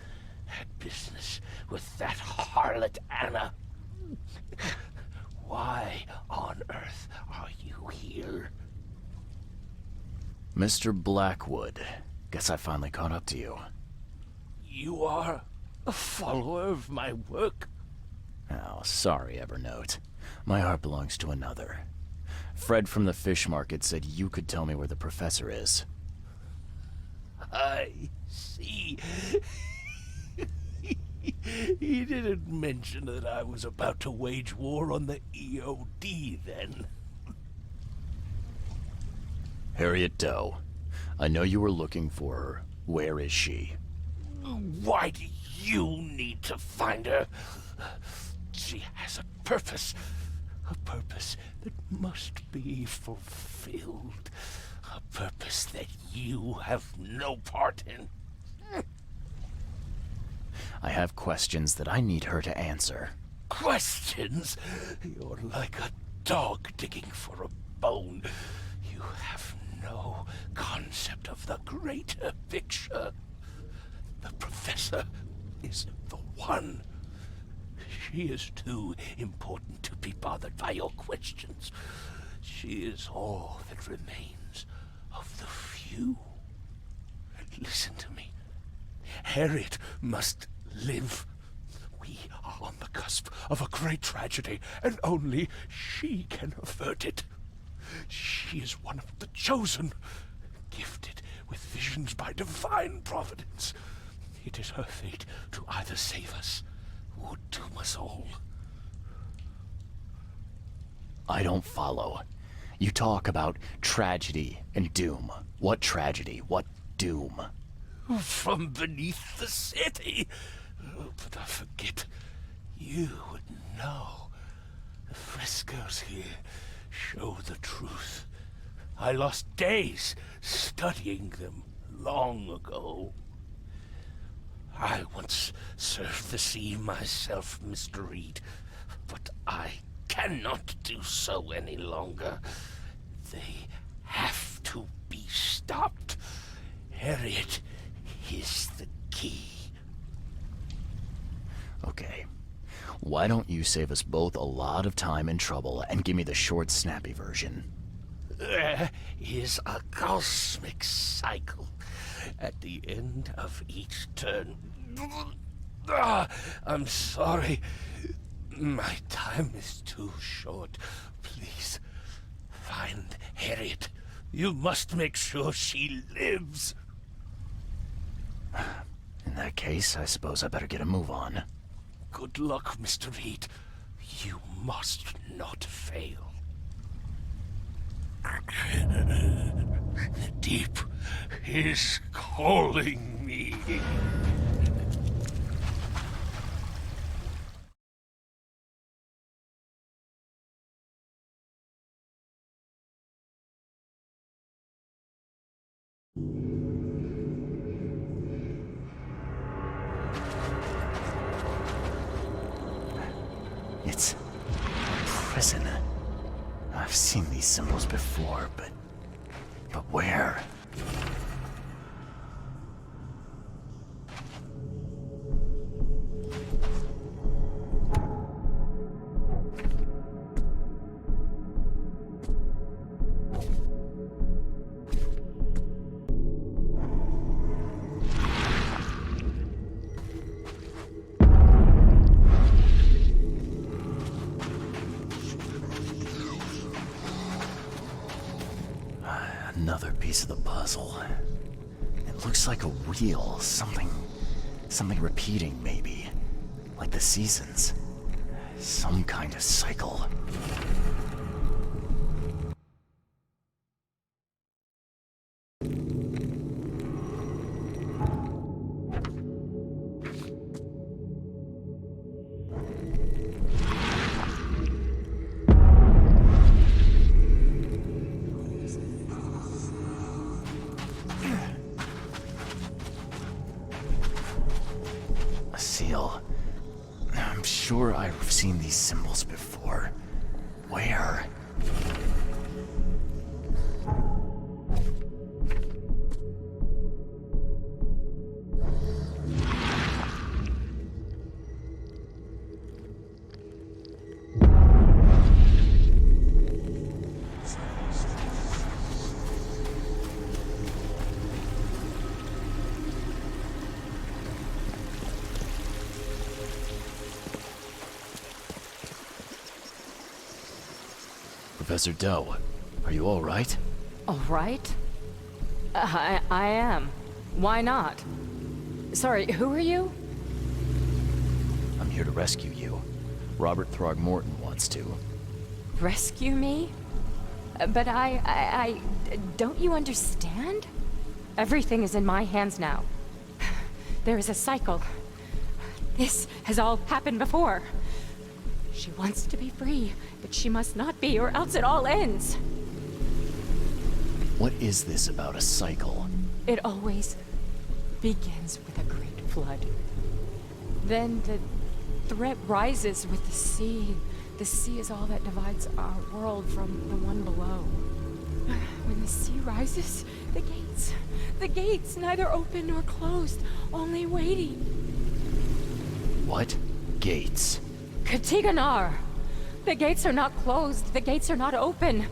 had business with that harlot Anna. Why on earth are you here? Mr. Blackwood, guess I finally caught up to you. You are a follower of my work? Oh, sorry, Evernote. My heart belongs to another. Fred from the fish market said you could tell me where the professor is. I see. He didn't mention that I was about to wage war on the EOD then. Harriet Doe. I know you were looking for her. Where is she? Why do you need to find her? She has a purpose that must be fulfilled. A purpose that you have no part in. I have questions that I need her to answer. Questions? You're like a dog digging for a bone. You have no concept of the greater picture. The professor is the one. She is too important to be bothered by your questions. She is all that remains of the few. Listen to me. Harriet must live. We are on the cusp of a great tragedy, and only she can avert it. She is one of the chosen, gifted with visions by divine providence. It is her fate to either save us or doom us all. I don't follow. You talk about tragedy and doom. What tragedy? What doom? From beneath the city. But I forget. You would know. The frescoes here show the truth. I lost days studying them long ago. I once served the sea myself, Mr. Reed, but I cannot do so any longer. They have to be stopped. Harriet is the key. Okay. Why don't you save us both a lot of time and trouble and give me the short, snappy version? There is a cosmic cycle at the end of each turn. I'm sorry. My time is too short. Please, find Harriet. You must make sure she lives. In that case, I suppose I better get a move on. Good luck, Mr. Reed. You must not fail. The deep is calling me. It's a prison. I've seen these symbols before, but where? Another piece of the puzzle. It looks like a wheel, something repeating maybe. Like the seasons. Some kind of cycle. A seal. I'm sure I've seen these symbols before. Where? Professor Doe, are you all right? All right? I am. Why not? Sorry, who are you? I'm here to rescue you. Robert Throgmorton wants to. Rescue me? But I don't you understand? Everything is in my hands now. There is a cycle. This has all happened before. She wants to be free, but she must not be, or else it all ends. What is this about a cycle? It always begins with a great flood. Then the threat rises with the sea. The sea is all that divides our world from the one below. When the sea rises, the gates neither open nor closed, only waiting. What gates? Katiganar! The gates are not closed, the gates are not open,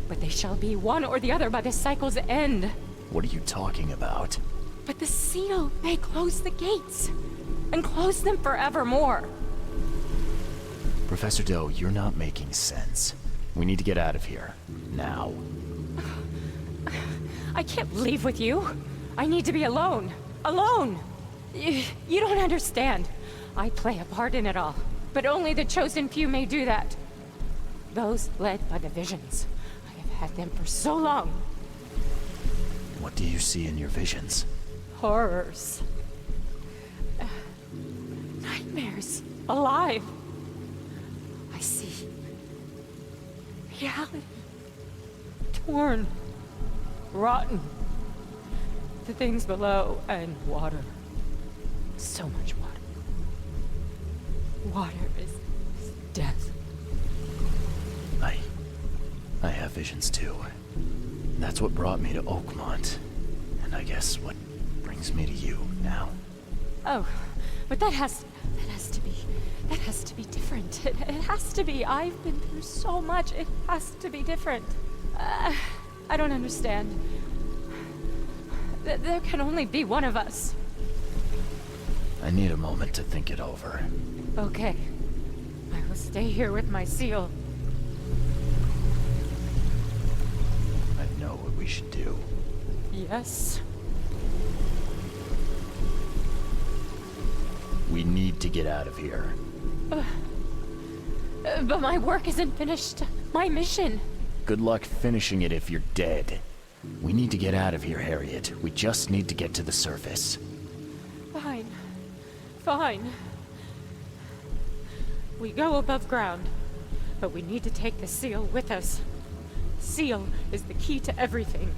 but they shall be one or the other by the cycle's end. What are you talking about? But the seal may close the gates, and close them forevermore. Professor Doe, you're not making sense. We need to get out of here. Now. I can't leave with you. I need to be alone. Alone! You don't understand. I play a part in it all, but only the chosen few may do that. Those led by the visions. I have had them for so long. What do you see in your visions? Horrors. Nightmares. Alive. I see reality. Torn. Rotten. The things below, and water. So much water. Water is death. I have visions too. That's what brought me to Oakmont. And I guess what brings me to you now. Oh, but that has to be different. It has to be. I've been through so much. It has to be different. I don't understand. There can only be one of us. I need a moment to think it over. Okay. I will stay here with my seal. I know what we should do. Yes. We need to get out of here. But my work isn't finished. My mission. Good luck finishing it if you're dead. We need to get out of here, Harriet. We just need to get to the surface. Fine. Fine. We go above ground, but we need to take the seal with us. Seal is the key to everything.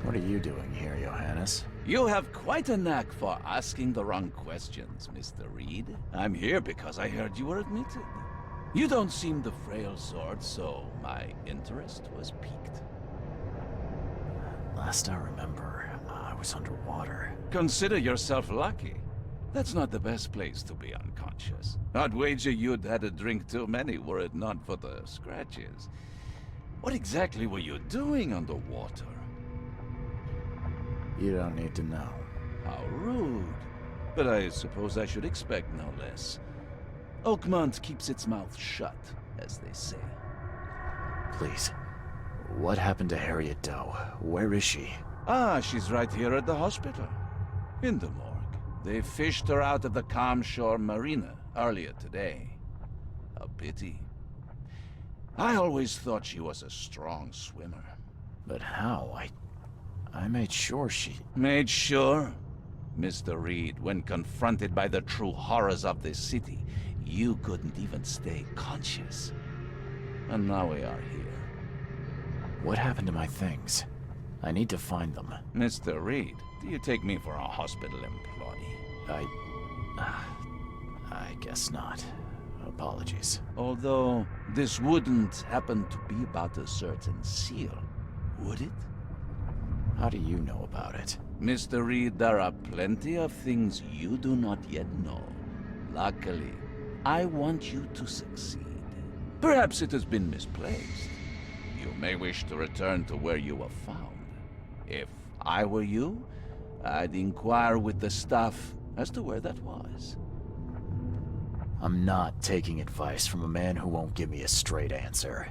What are you doing here, Johannes? You have quite a knack for asking the wrong questions, Mr. Reed. I'm here because I heard you were admitted. You don't seem the frail sort, so my interest was piqued. Last I remember, I was underwater. Consider yourself lucky. That's not the best place to be unconscious. I'd wager you'd had a drink too many were it not for the scratches. What exactly were you doing underwater? You don't need to know. How rude. But I suppose I should expect no less. Oakmont keeps its mouth shut, as they say. Please. What happened to Harriet Doe? Where is she? Ah, she's right here at the hospital. In the morgue. They fished her out of the Calm Shore Marina earlier today. A pity. I always thought she was a strong swimmer. But how? I made sure she... Made sure? Mr. Reed, when confronted by the true horrors of this city, you couldn't even stay conscious. And now we are here. What happened to my things? I need to find them. Mr. Reed, do you take me for a hospital employee? I guess not. Apologies. Although, this wouldn't happen to be about a certain seal, would it? How do you know about it? Mr. Reed, there are plenty of things you do not yet know. Luckily, I want you to succeed. Perhaps it has been misplaced. You may wish to return to where you were found. If I were you, I'd inquire with the staff as to where that was. I'm not taking advice from a man who won't give me a straight answer.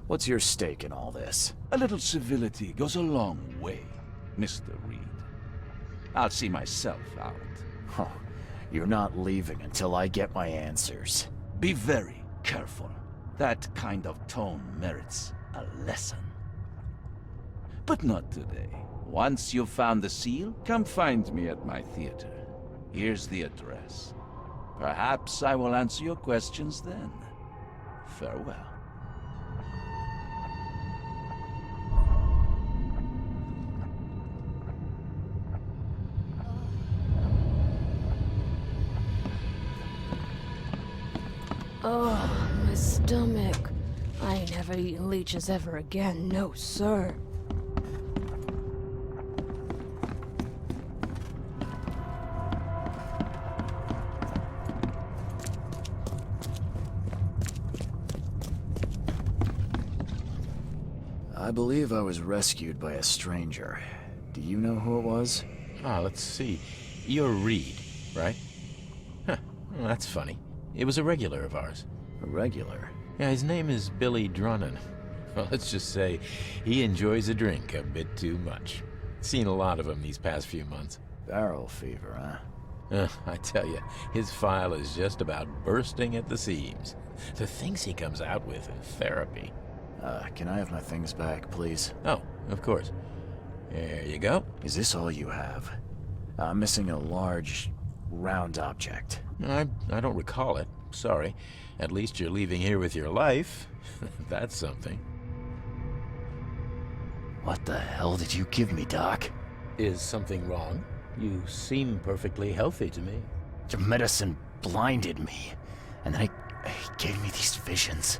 What's your stake in all this? A little civility goes a long way, Mr. Reed. I'll see myself out. Oh, you're not leaving until I get my answers. Be very careful. That kind of tone merits a lesson. But not today. Once you've found the seal, come find me at my theater. Here's the address. Perhaps I will answer your questions then. Farewell. Oh, my stomach. I ain't never eaten leeches ever again, no sir. I believe I was rescued by a stranger. Do you know who it was? Let's see. You're Reed, right? Huh, well, that's funny. It was a regular of ours. A regular? Yeah, his name is Billy Drunnen. Well, let's just say he enjoys a drink a bit too much. Seen a lot of him these past few months. Barrel fever, huh? I tell you, his file is just about bursting at the seams. The things he comes out with in therapy. Can I have my things back, please? Oh, of course. There you go. Is this all you have? I'm missing a large, round object. I don't recall it. Sorry. At least you're leaving here with your life. That's something. What the hell did you give me, Doc? Is something wrong? You seem perfectly healthy to me. Your medicine blinded me, and then it gave me these visions.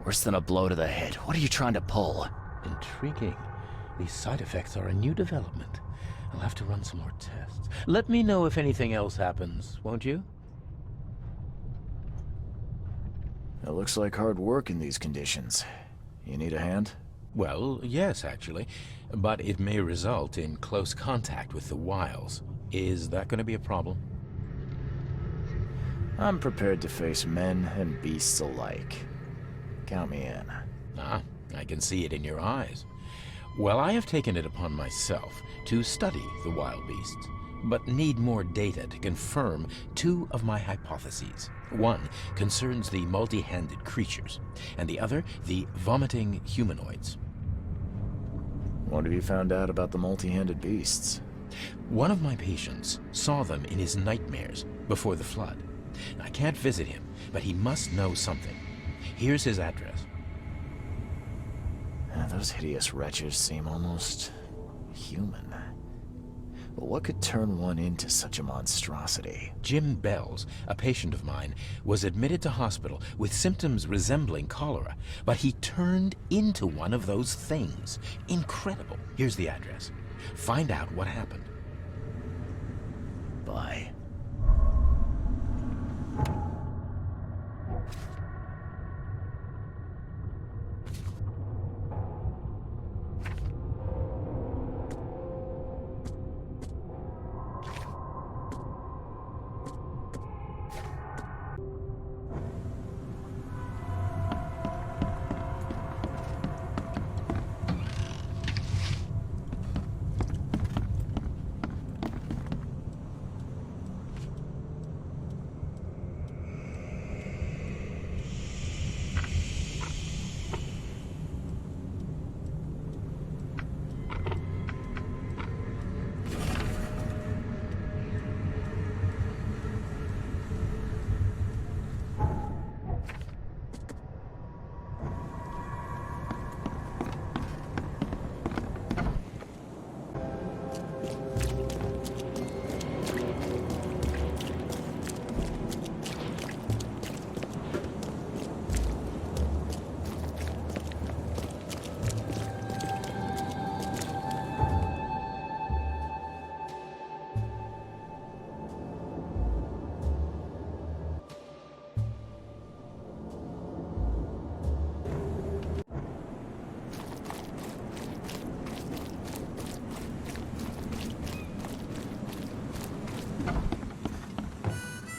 Worse than a blow to the head. What are you trying to pull? Intriguing. These side effects are a new development. I'll have to run some more tests. Let me know if anything else happens, won't you? It looks like hard work in these conditions. You need a hand? Well, yes, actually. But it may result in close contact with the Wiles. Is that going to be a problem? I'm prepared to face men and beasts alike. Count me in. I can see it in your eyes. Well, I have taken it upon myself to study the wild beasts, but need more data to confirm two of my hypotheses. One concerns the multi-handed creatures, and the other the vomiting humanoids. What have you found out about the multi-handed beasts? One of my patients saw them in his nightmares before the flood. I can't visit him, but he must know something. Here's his address. Those hideous wretches seem almost human. But what could turn one into such a monstrosity? Jim Bells, a patient of mine, was admitted to hospital with symptoms resembling cholera, but he turned into one of those things. Incredible. Here's the address. Find out what happened. Bye.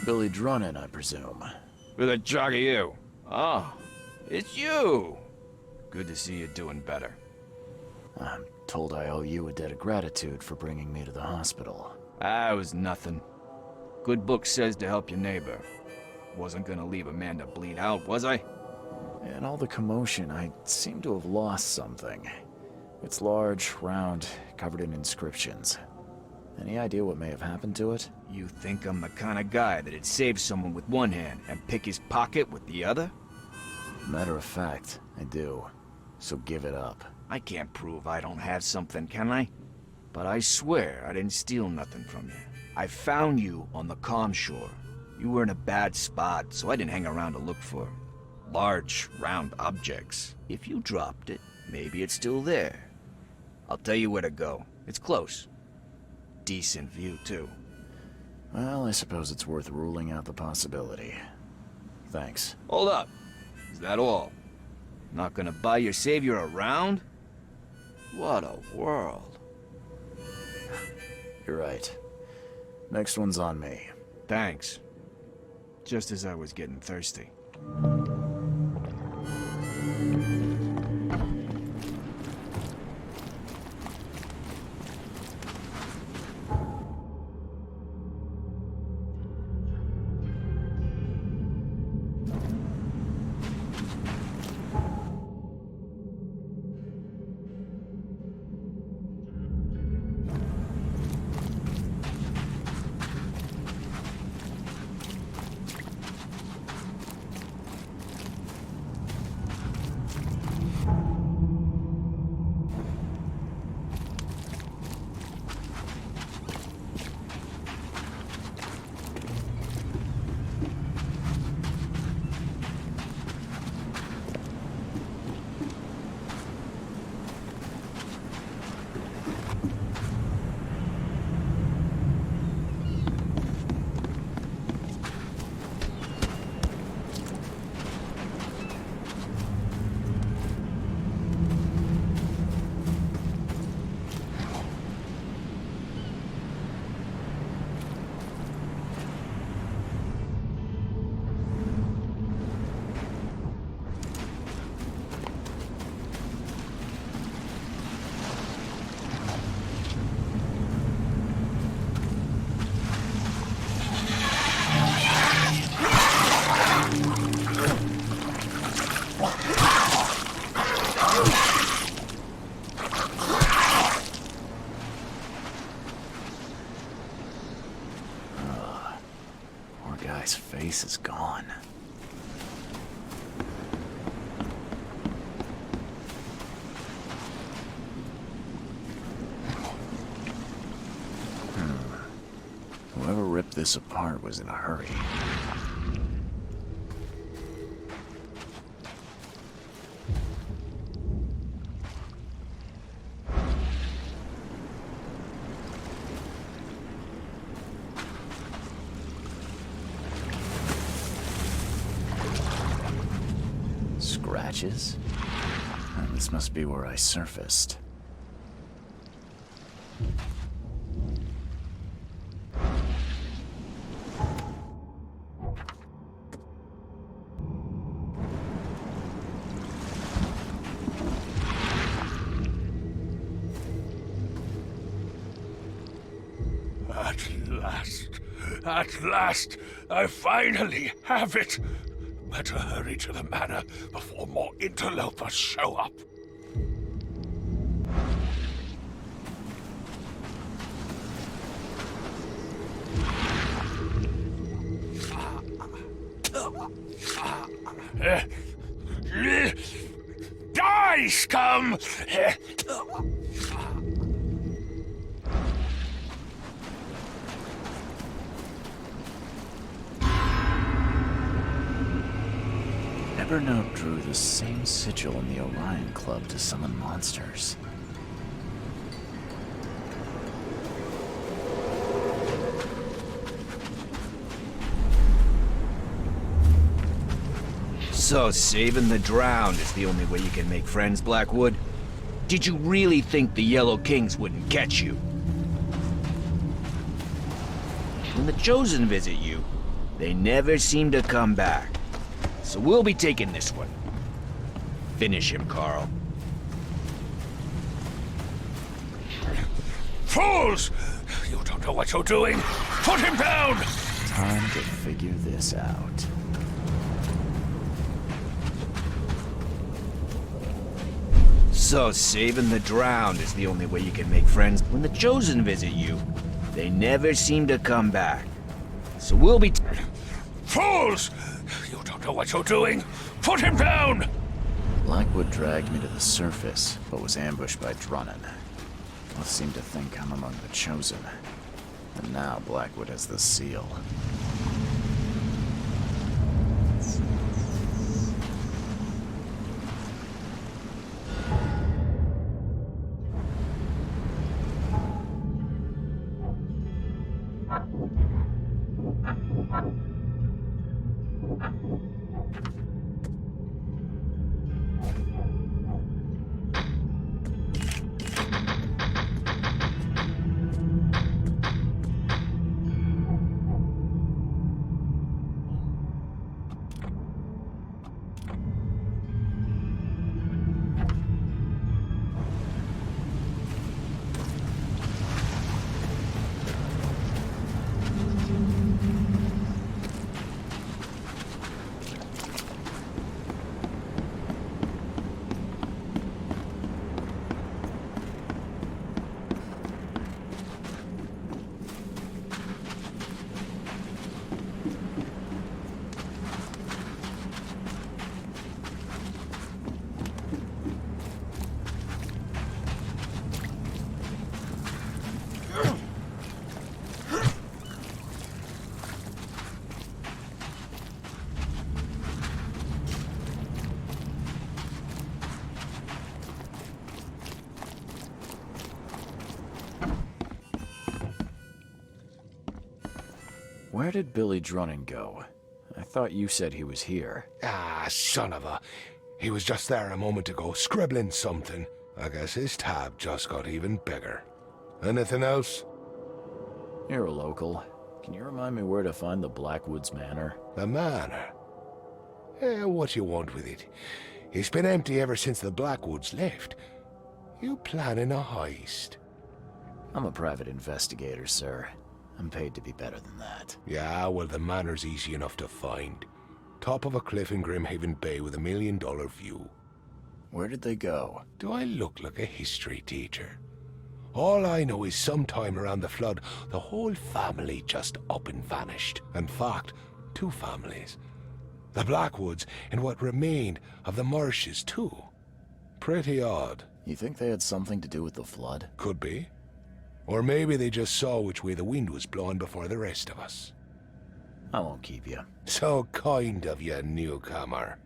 Billy Drunnen, I presume. Who the jog are you? Oh, it's you. Good to see you doing better. I'm told I owe you a debt of gratitude for bringing me to the hospital. Ah, it was nothing. Good book says to help your neighbor. Wasn't gonna leave a man to bleed out, was I? In all the commotion, I seem to have lost something. It's large, round, covered in inscriptions. Any idea what may have happened to it? You think I'm the kind of guy that'd save someone with one hand and pick his pocket with the other? Matter of fact, I do. So give it up. I can't prove I don't have something, can I? But I swear I didn't steal nothing from you. I found you on the calm shore. You were in a bad spot, so I didn't hang around to look for large, round objects. If you dropped it, maybe it's still there. I'll tell you where to go. It's close. Decent view, too. Well, I suppose it's worth ruling out the possibility. Thanks. Hold up. Is that all? Not gonna buy your savior around? What a world. You're right. Next one's on me. Thanks. Just as I was getting thirsty. Guy's face is gone. Whoever ripped this apart was in a hurry. Scratches? This must be where I surfaced. At last, I finally have it. Better hurry to the manor before more interlopers show up. Die, scum! Evernote drew the same sigil in the Orion Club to summon monsters. So saving the drowned is the only way you can make friends, Blackwood? Did you really think the Yellow Kings wouldn't catch you? When the Chosen visit you, They never seem to come back. So we'll be taking this one. Finish him, Carl. Fools! You don't know what you're doing. Put him down! Time to figure this out. So saving the drowned is the only way you can make friends. When the Chosen visit you, they never seem to come back. So we'll be... Fools! You don't know what you're doing. Put him down! Blackwood dragged me to the surface, but was ambushed by Drunnan. Both seem to think I'm among the Chosen. And now Blackwood has the seal. Where did Billy Drunnan go? I thought you said he was here. Ah, son of a... He was just there a moment ago, scribbling something. I guess his tab just got even bigger. Anything else? You're a local. Can you remind me where to find the Blackwoods Manor? The manor? What you want with it? It's been empty ever since the Blackwoods left. You planning a heist? I'm a private investigator, sir. I'm paid to be better than that. Yeah, well, the manor's easy enough to find. Top of a cliff in Grimhaven Bay with $1 million view. Where did they go? Do I look like a history teacher? All I know is sometime around the flood, the whole family just up and vanished. In fact, 2 families. The Blackwoods and what remained of the Marshes, too. Pretty odd. You think they had something to do with the flood? Could be. Or maybe they just saw which way the wind was blowing before the rest of us. I won't keep you. So kind of you, newcomer.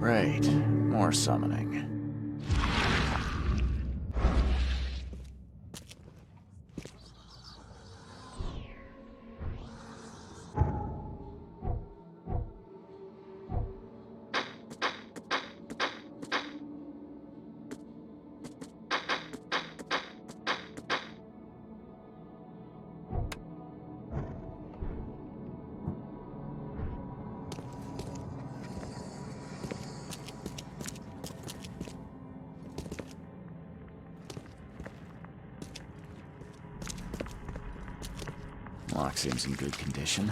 Great. More summoning. Lock seems in good condition.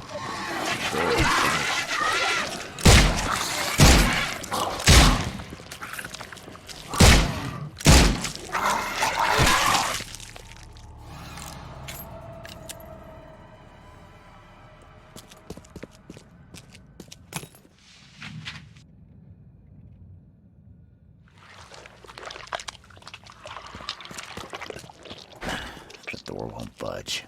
The door won't budge.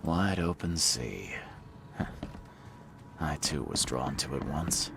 Wide open sea. I too was drawn to it once.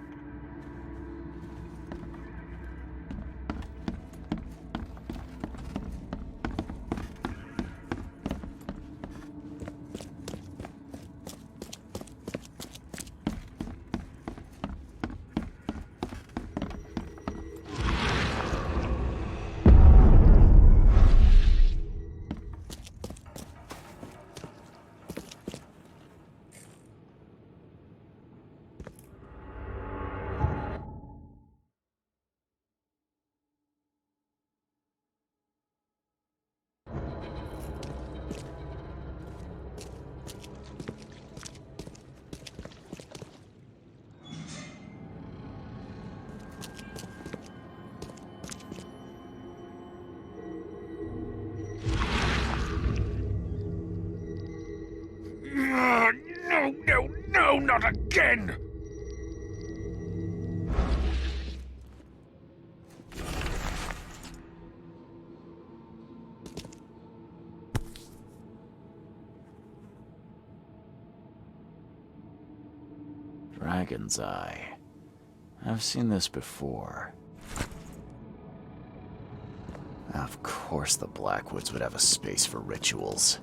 No, not again! Dragon's Eye. I've seen this before. Of course the Blackwoods would have a space for rituals.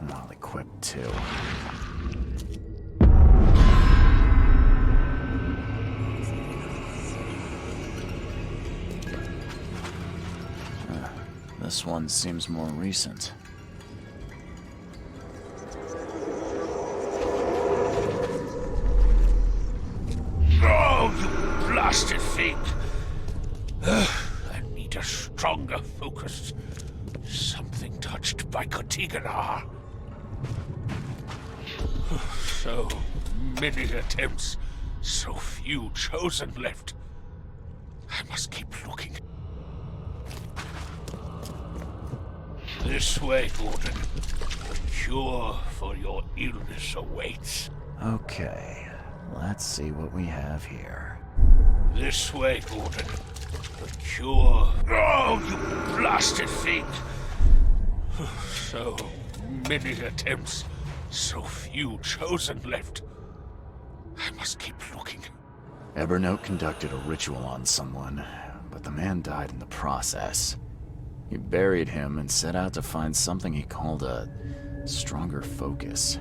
Well equipped, too. This one seems more recent. Oh, you blasted thing! I need a stronger focus. Something touched by Kotigana. So many attempts, so few chosen left. I must keep looking. This way, Gordon. The cure for your illness awaits. Okay, let's see what we have here. This way, Gordon. The cure... Oh, you blasted thing! So many attempts, so few chosen left. I must keep looking. Evernote conducted a ritual on someone, but the man died in the process. He buried him and set out to find something he called a stronger focus.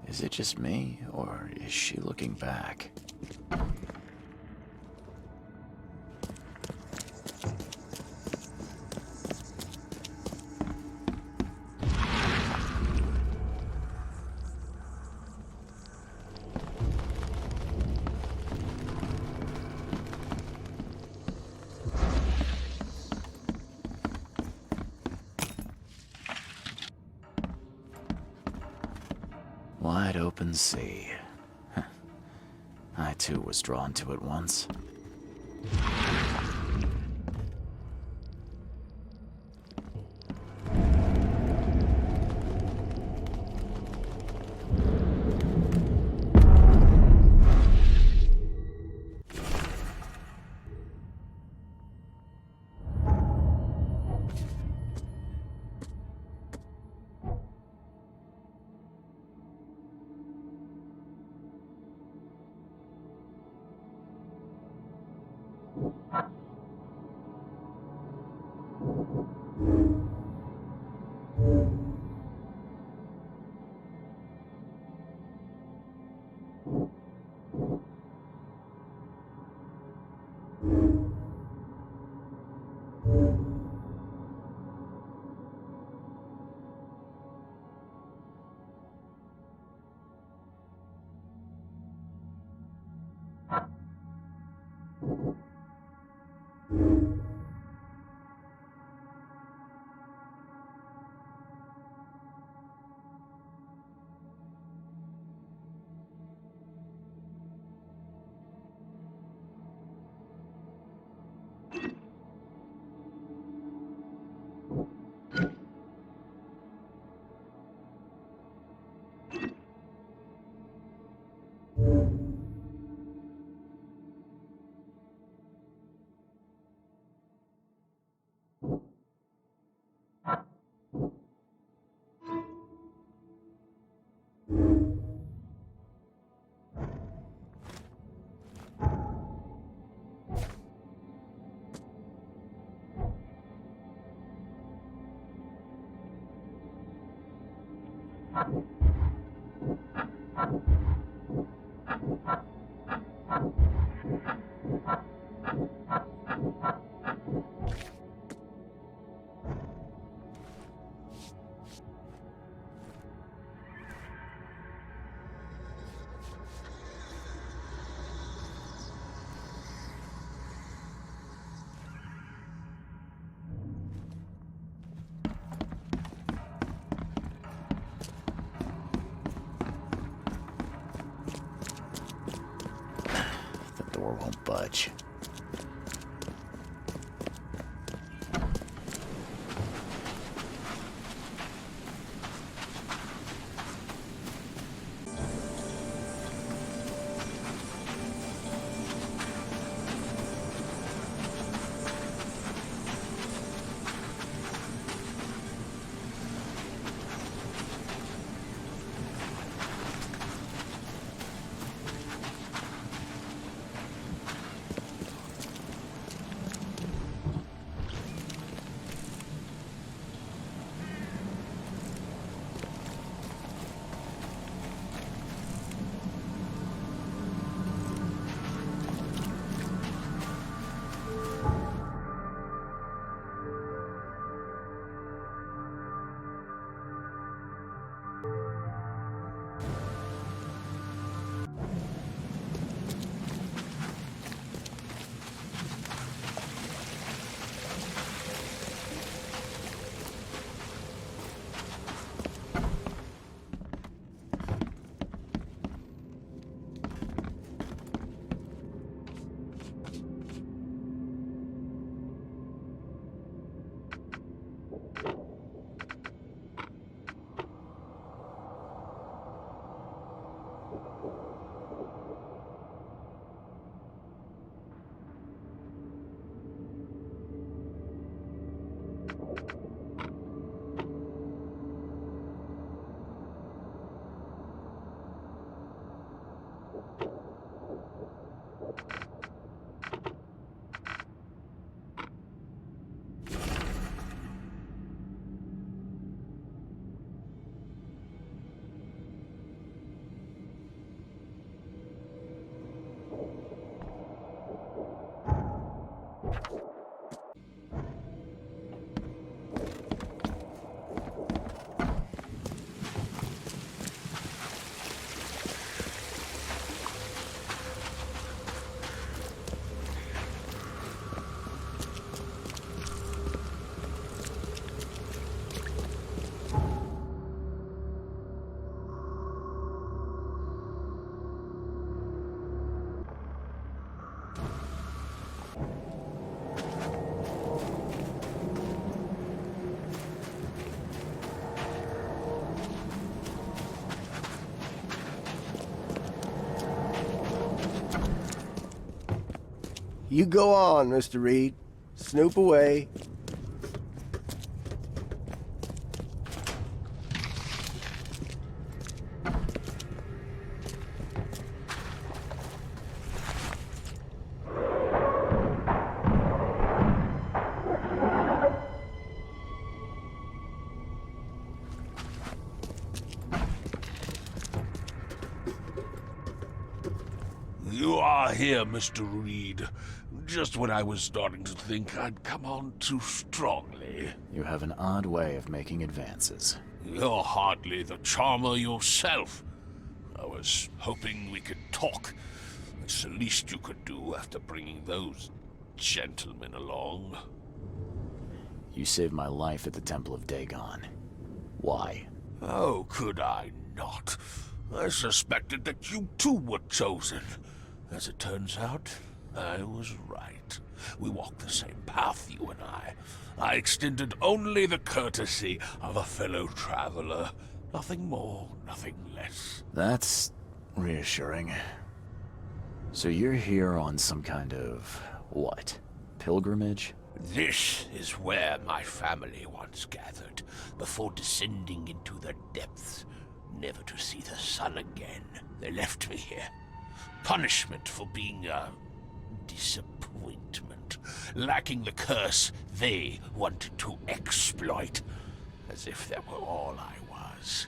Is it just me, or is she looking back? Wide open sea. I too was drawn to it once. The door won't budge. You go on, Mr. Reed. Snoop away. You are here, Mr. Reed. Just when I was starting to think I'd come on too strongly. You have an odd way of making advances. You're hardly the charmer yourself. I was hoping we could talk. It's the least you could do after bringing those gentlemen along. You saved my life at the Temple of Dagon. Why? Oh, could I not? I suspected that you too were chosen. As it turns out, I was right. We walk the same path, you and I. I extended only the courtesy of a fellow traveler. Nothing more, nothing less. That's reassuring. So you're here on some kind of, what, pilgrimage? This is where my family once gathered, before descending into the depths, never to see the sun again. They left me here. Punishment for being a disappointment, lacking the curse they wanted to exploit, as if that were all I was.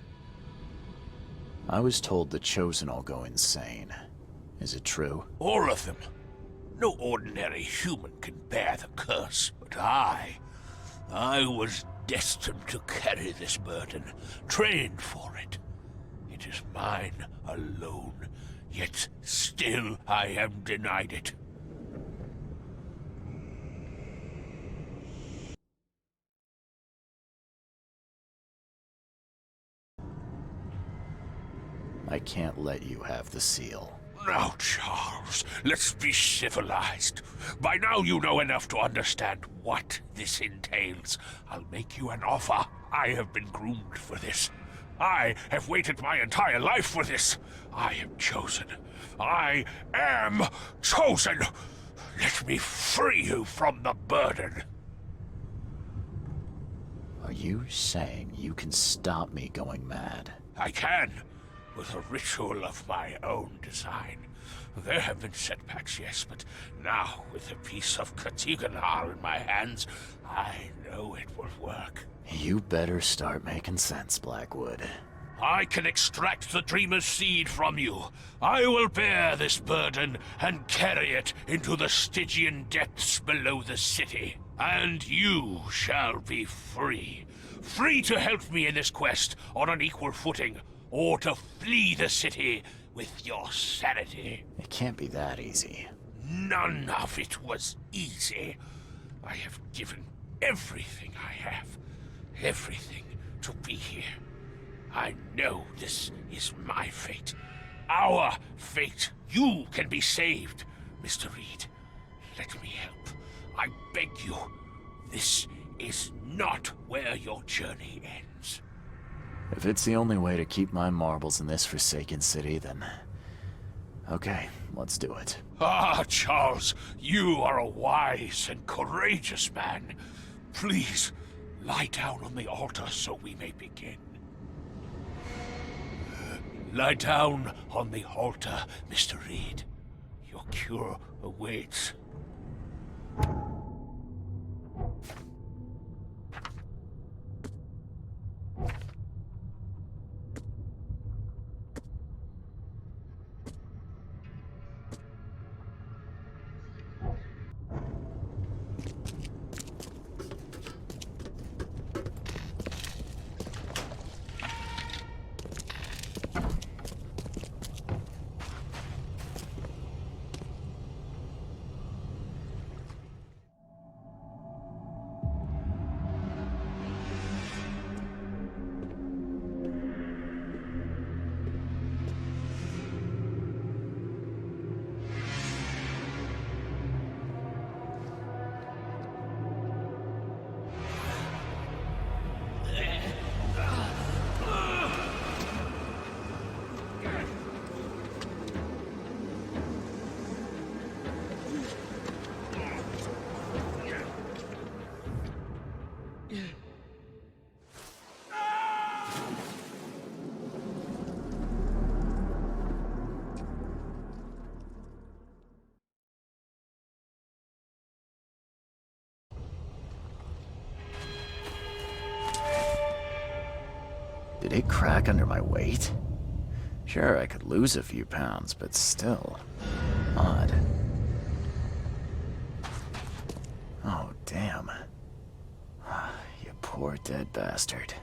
I was told the Chosen all go insane. Is it true? All of them. No ordinary human can bear the curse, but I was destined to carry this burden, trained for it. It is mine alone, yet still I am denied it. I can't let you have the seal. Now, Charles, let's be civilized. By now you know enough to understand what this entails. I'll make you an offer. I have been groomed for this. I have waited my entire life for this. I am chosen. I am chosen. Let me free you from the burden. Are you saying you can stop me going mad? I can, with a ritual of my own design. There have been setbacks, yes, but now, with a piece of Katiganar in my hands, I know it will work. You better start making sense, Blackwood. I can extract the Dreamer's seed from you. I will bear this burden and carry it into the Stygian depths below the city. And you shall be free. Free to help me in this quest on an equal footing, or to flee the city with your sanity. It can't be that easy. None of it was easy. I have given everything I have, everything to be here. I know this is my fate. Our fate. You can be saved, Mr. Reed. Let me help. I beg you. This is not where your journey ends. If it's the only way to keep my marbles in this forsaken city, then... okay, let's do it. Ah, Charles, you are a wise and courageous man. Please, lie down on the altar so we may begin. Lie down on the altar, Mr. Reed. Your cure awaits. Did it crack under my weight? Sure, I could lose a few pounds, but still... odd. Oh, damn. You poor dead bastard.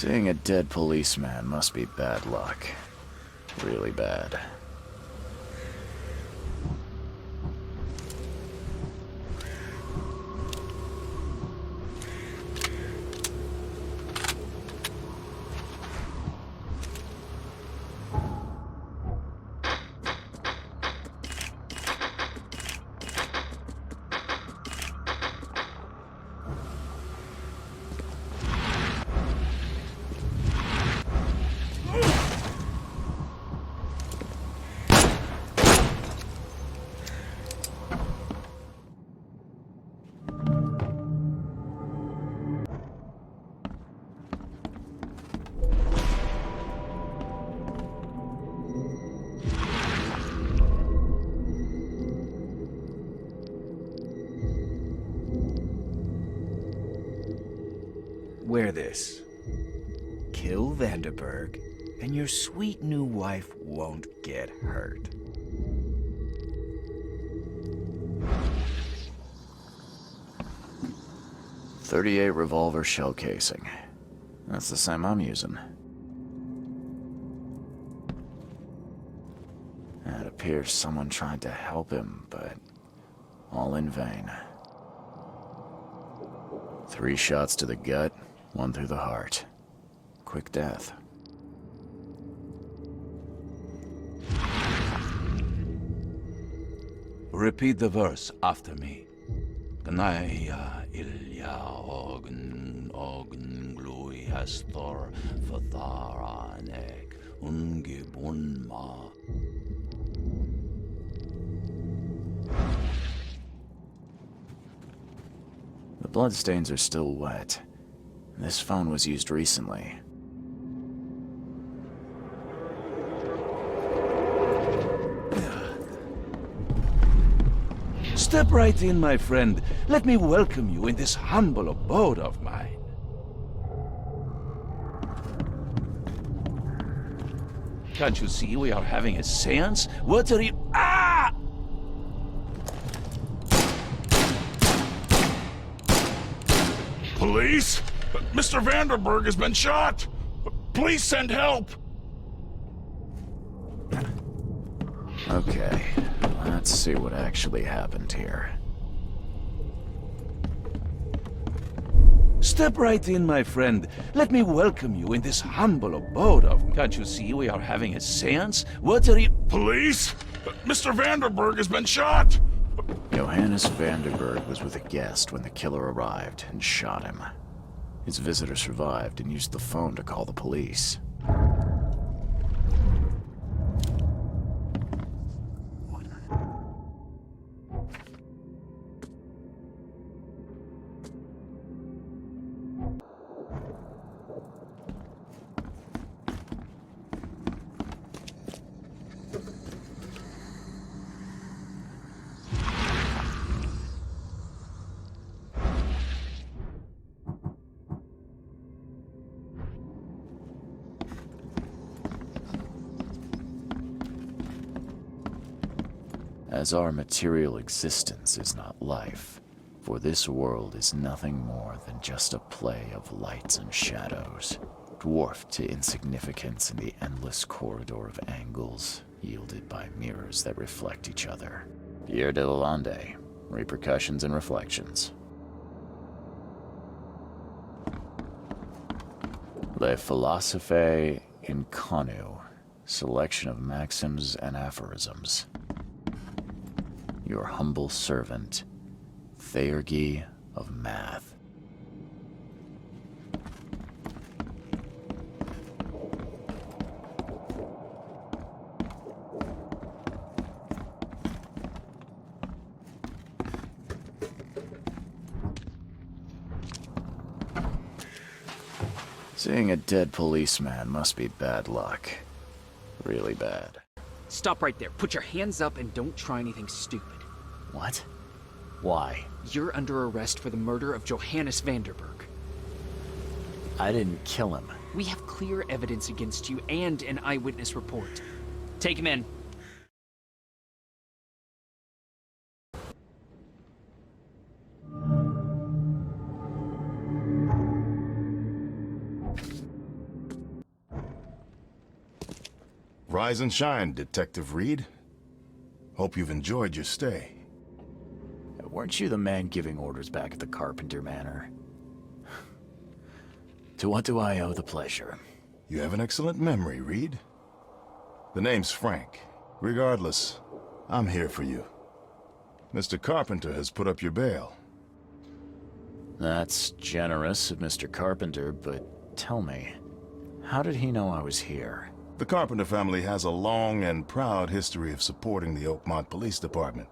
Seeing a dead policeman must be bad luck. Really bad. Wear this. Kill Vanderberg, and your sweet new wife won't get hurt. .38 revolver shell casing. That's the same I'm using. It appears someone tried to help him, but all in vain. 3 shots to the gut, 1 through the heart. Quick death. Repeat the verse after me. Gnaya ilya ogn glui hastor fatharanek ungibunma. The bloodstains are still wet. This phone was used recently. Step right in, my friend. Let me welcome you in this humble abode of mine. Can't you see we are having a seance? What are you... Ah! Police? Mr. Vanderberg has been shot! Please send help! Okay, let's see what actually happened here. Step right in, my friend. Let me welcome you in this humble abode of... Can't you see we are having a seance? What are you... Police? Mr. Vanderberg has been shot! Johannes Vanderberg was with a guest when the killer arrived and shot him. His visitor survived and used the phone to call the police. As our material existence is not life, for this world is nothing more than just a play of lights and shadows, dwarfed to insignificance in the endless corridor of angles yielded by mirrors that reflect each other. Pierre de Lalande, Repercussions and Reflections. Le Philosophe Inconnu, Selection of Maxims and Aphorisms. Your humble servant, Theurgy of Math. Seeing a dead policeman must be bad luck. Really bad. Stop right there. Put your hands up and don't try anything stupid. What? Why? You're under arrest for the murder of Johannes Vanderberg. I didn't kill him. We have clear evidence against you and an eyewitness report. Take him in. Rise and shine, Detective Reed. Hope you've enjoyed your stay. Weren't you the man giving orders back at the Carpenter Manor? To what do I owe the pleasure? You have an excellent memory, Reed. The name's Frank. Regardless, I'm here for you. Mr. Carpenter has put up your bail. That's generous of Mr. Carpenter, but tell me, how did he know I was here? The Carpenter family has a long and proud history of supporting the Oakmont Police Department.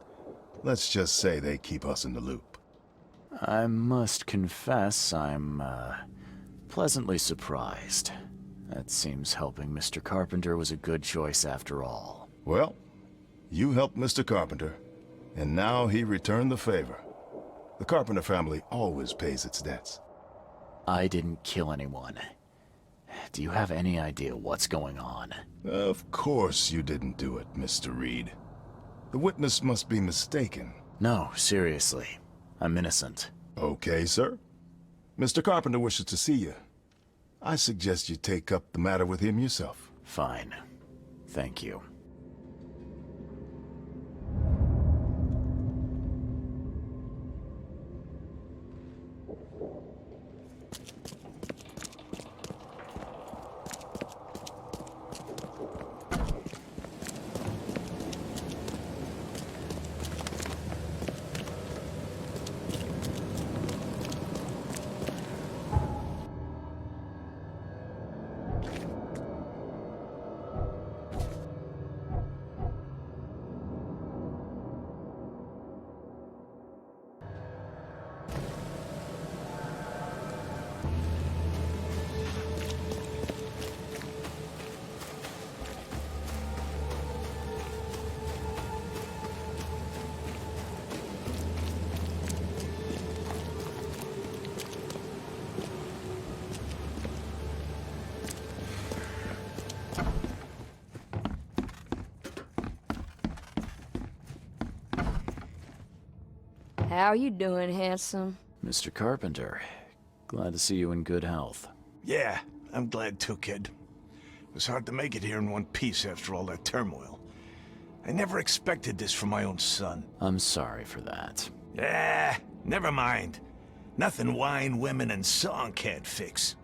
Let's just say they keep us in the loop. I must confess I'm, pleasantly surprised. That seems helping Mr. Carpenter was a good choice after all. Well, you helped Mr. Carpenter, and now he returned the favor. The Carpenter family always pays its debts. I didn't kill anyone. Do you have any idea what's going on? Of course you didn't do it, Mr. Reed. The witness must be mistaken. No, seriously. I'm innocent. Okay, sir. Mr. Carpenter wishes to see you. I suggest you take up the matter with him yourself. Fine. Thank you. How you doing, handsome? Mr. Carpenter, glad to see you in good health. Yeah, I'm glad too, kid. It was hard to make it here in one piece after all that turmoil. I never expected this from my own son. I'm sorry for that. Never mind. Nothing wine, women, and song can't fix.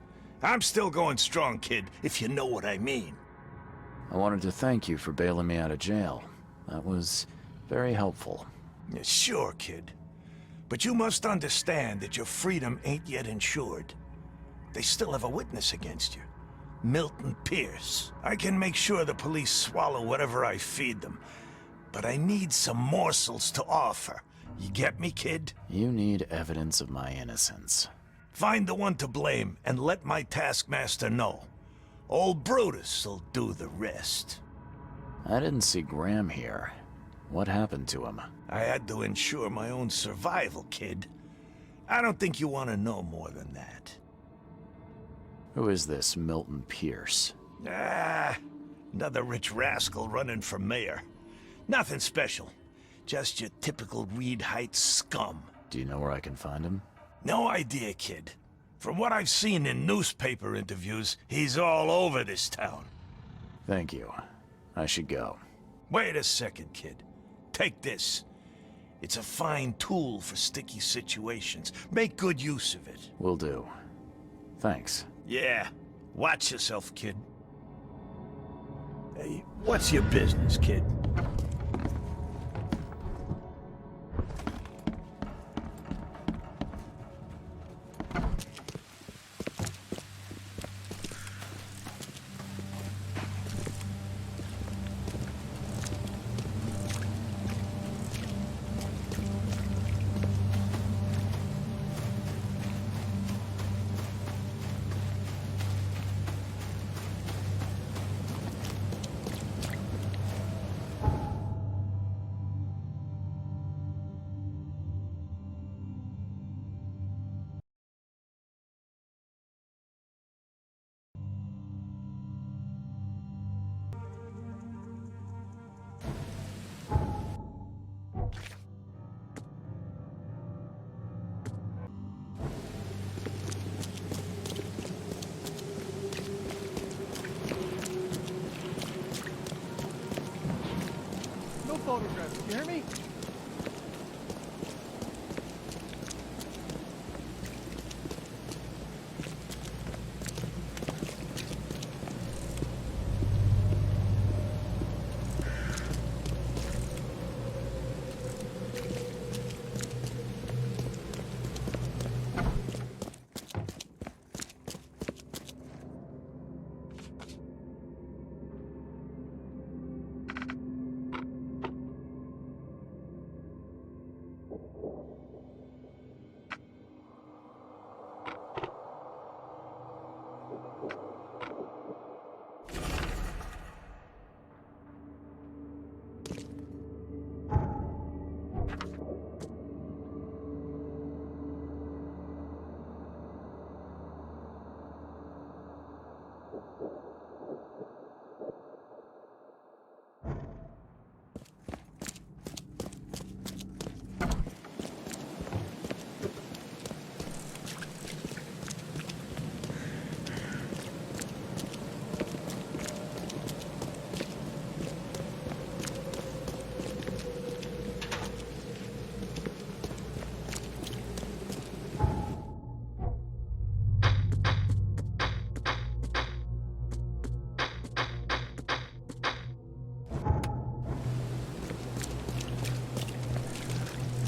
I'm still going strong, kid, if you know what I mean. I wanted to thank you for bailing me out of jail. That was very helpful. Yeah, sure, kid. But you must understand that your freedom ain't yet insured. They still have a witness against you. Milton Pierce. I can make sure the police swallow whatever I feed them. But I need some morsels to offer. You get me, kid? You need evidence of my innocence. Find the one to blame and let my taskmaster know. Old Brutus'll do the rest. I didn't see Graham here. What happened to him? I had to ensure my own survival, kid. I don't think you want to know more than that. Who is this Milton Pierce? Another rich rascal running for mayor. Nothing special. Just your typical Reed Heights scum. Do you know where I can find him? No idea, kid. From what I've seen in newspaper interviews, he's all over this town. Thank you. I should go. Wait a second, kid. Take this. It's a fine tool for sticky situations. Make good use of it. Will do. Thanks. Yeah. Watch yourself, kid. Hey, what's your business, kid? photographs, you hear me?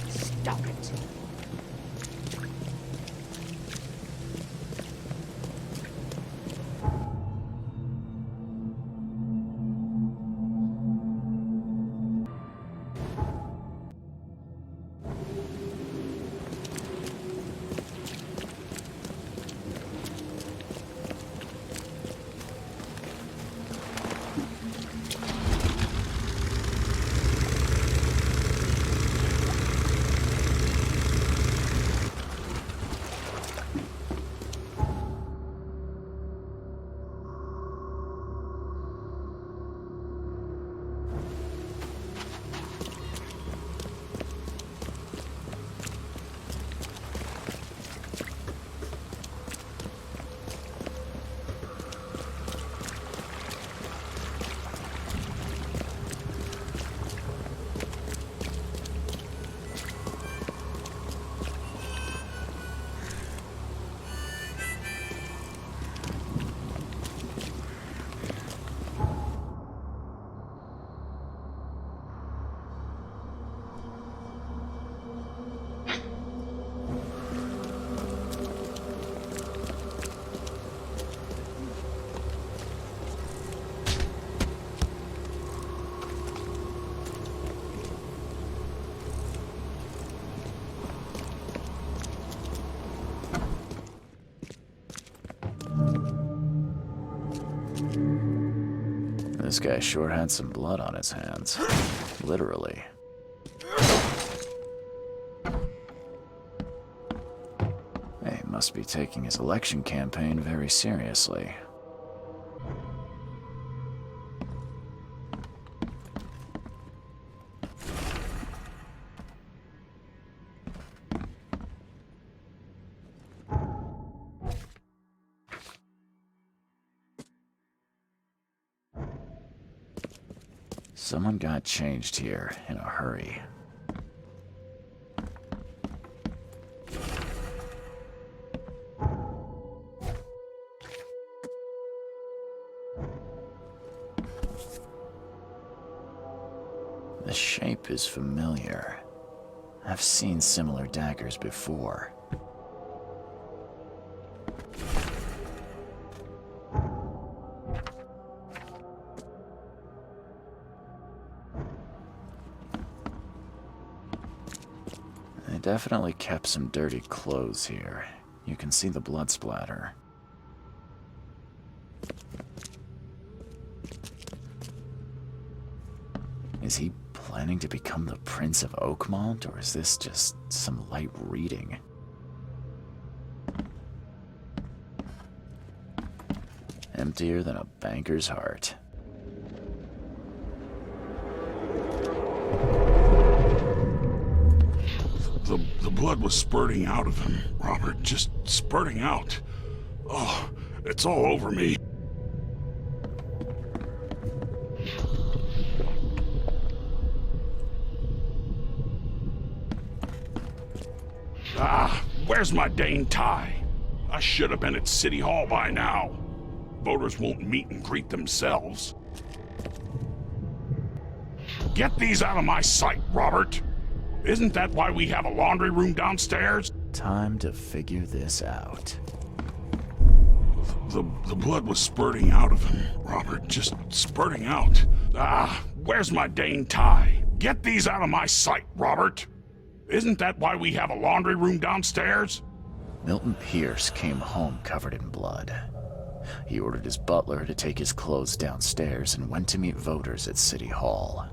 Stop it. This guy sure had some blood on his hands. Literally. He must be taking his election campaign very seriously. Someone got changed here in a hurry. The shape is familiar. I've seen similar daggers before. They definitely kept some dirty clothes here. You can see the blood splatter. Is he planning to become the Prince of Oakmont, or is this just some light reading? Emptier than a banker's heart. The blood was spurting out of him, Robert. Just spurting out. Oh, it's all over me. where's my dang tie? I should have been at City Hall by now. Voters won't meet and greet themselves. Get these out of my sight, Robert. Isn't that why we have a laundry room downstairs? Time to figure this out. The blood was spurting out of him, Robert. Just spurting out. Where's my dang tie? Get these out of my sight, Robert. Isn't that why we have a laundry room downstairs? Milton Pierce came home covered in blood. He ordered his butler to take his clothes downstairs and went to meet voters at City Hall.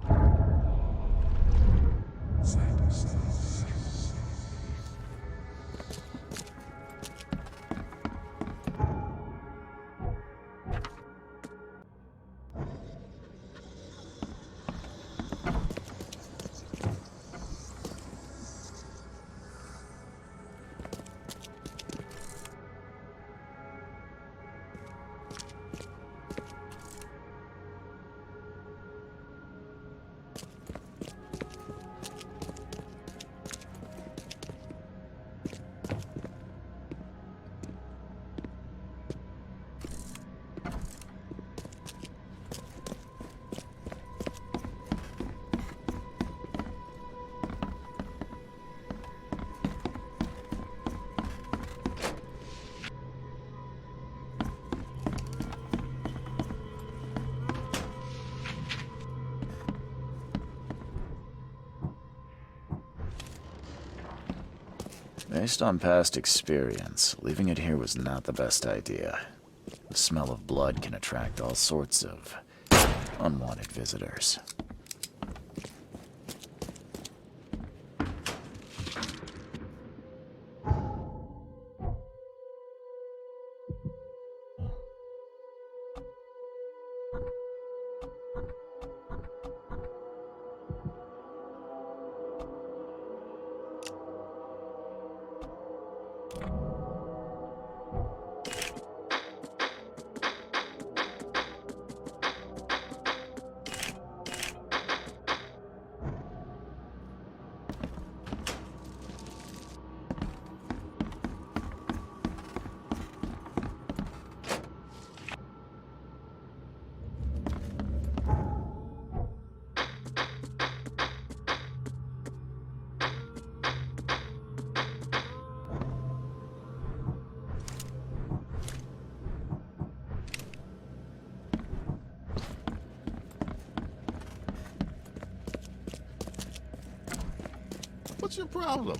Based on past experience, leaving it here was not the best idea. The smell of blood can attract all sorts of unwanted visitors. What's your problem?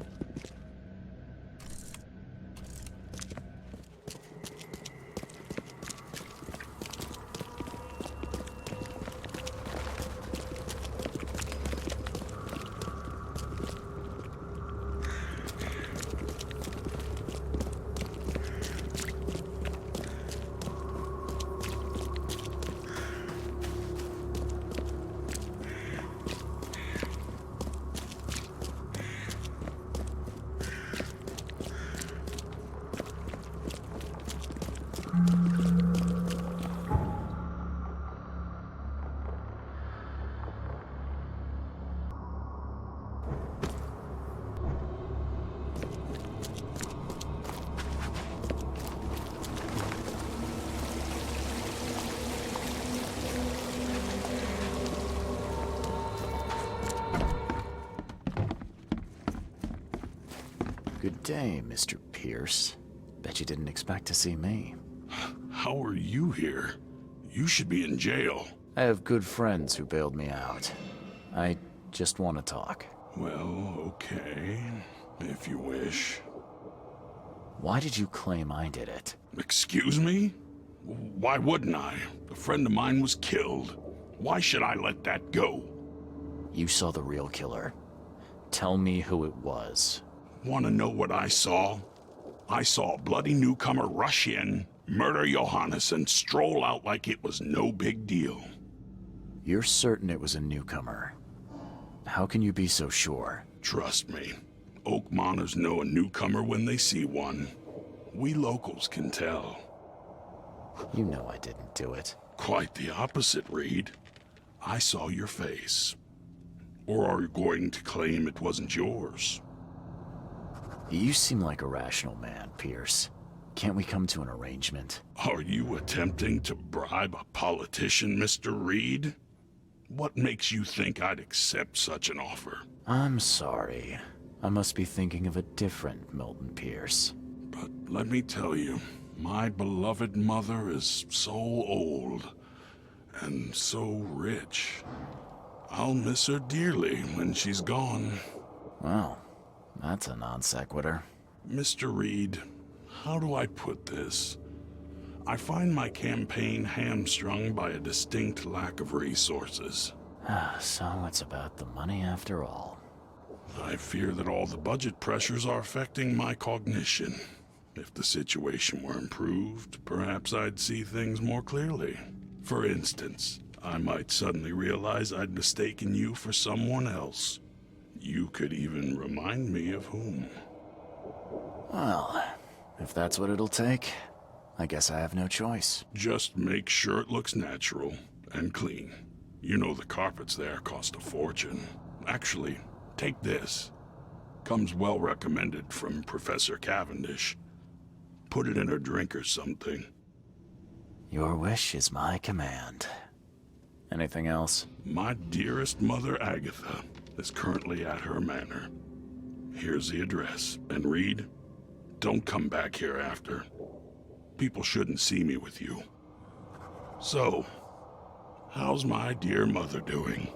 Good day, Mr. Pierce. Bet you didn't expect to see me. How are you here? You should be in jail. I have good friends who bailed me out. I just want to talk. Well, okay, if you wish. Why did you claim I did it? Excuse me? Why wouldn't I? A friend of mine was killed. Why should I let that go? You saw the real killer. Tell me who it was. Want to know what I saw? I saw a bloody newcomer rush in, murder Johannes, and stroll out like it was no big deal. You're certain it was a newcomer? How can you be so sure? Trust me. Oakmonters know a newcomer when they see one. We locals can tell. You know I didn't do it. Quite the opposite, Reed. I saw your face. Or are you going to claim it wasn't yours? You seem like a rational man, Pierce. Can't we come to an arrangement? Are you attempting to bribe a politician, Mr. Reed? What makes you think I'd accept such an offer? I'm sorry. I must be thinking of a different Milton Pierce. But let me tell you, my beloved mother is so old and so rich. I'll miss her dearly when she's gone. Well, that's a non sequitur. Mr. Reed, how do I put this? I find my campaign hamstrung by a distinct lack of resources. So it's about the money after all. I fear that all the budget pressures are affecting my cognition. If the situation were improved, perhaps I'd see things more clearly. For instance, I might suddenly realize I'd mistaken you for someone else. You could even remind me of whom. Well, if that's what it'll take, I guess I have no choice. Just make sure it looks natural and clean. You know the carpets there cost a fortune. Actually, take this. Comes well recommended from Professor Cavendish. Put it in her drink or something. Your wish is my command. Anything else? My dearest mother, Agatha, is currently at her manor. Here's the address. And Reed, don't come back here after. People shouldn't see me with you. So, how's my dear mother doing?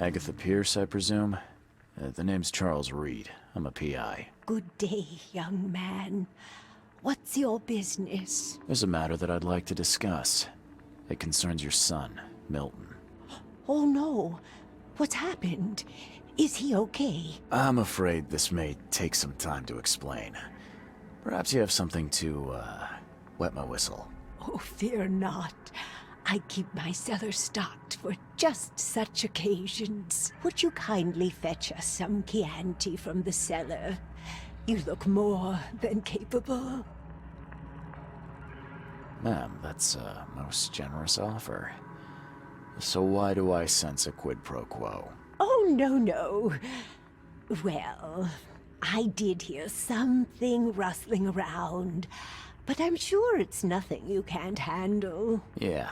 Agatha Pierce, I presume? The name's Charles Reed. I'm a PI. Good day, young man. What's your business? There's a matter that I'd like to discuss. It concerns your son, Milton. Oh no. What's happened? Is he okay? I'm afraid this may take some time to explain. Perhaps you have something to, wet my whistle. Oh, fear not. I keep my cellar stocked for just such occasions. Would you kindly fetch us some Chianti from the cellar? You look more than capable. Ma'am, that's a most generous offer. So why do I sense a quid pro quo? Oh, no. Well, I did hear something rustling around, but I'm sure it's nothing you can't handle. Yeah,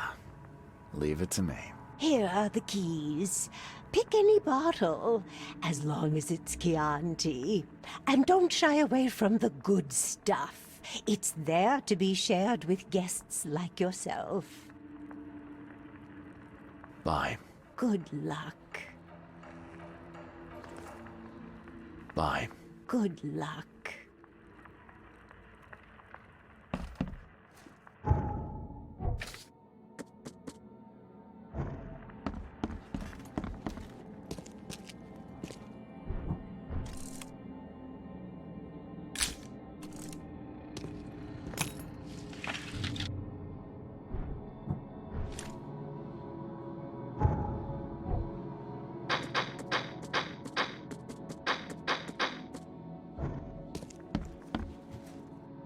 leave it to me. Here are the keys. Pick any bottle, as long as it's Chianti. And don't shy away from the good stuff. It's there to be shared with guests like yourself. Bye. Good luck. Bye. Good luck.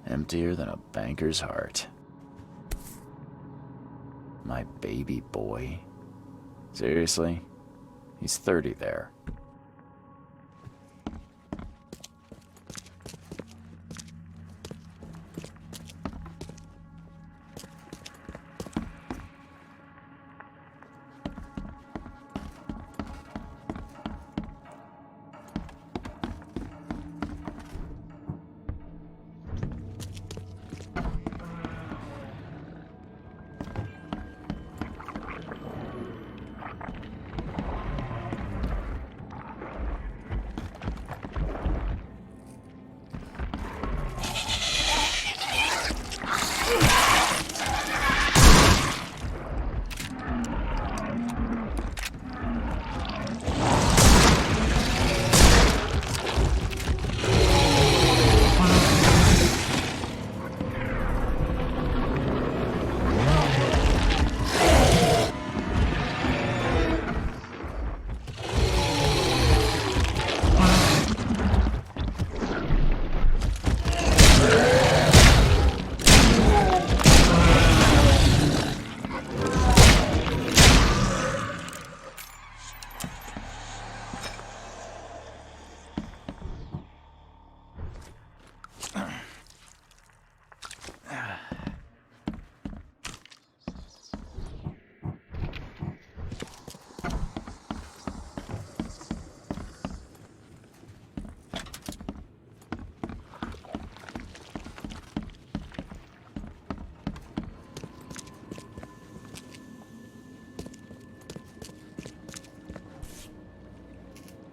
Emptier than a banker's heart. My baby boy? Seriously? He's 30 there.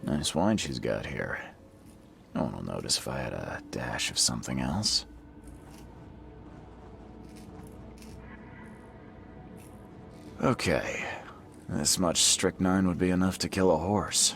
Nice wine she's got here. No one will notice if I had a dash of something else. Okay. This much strychnine would be enough to kill a horse.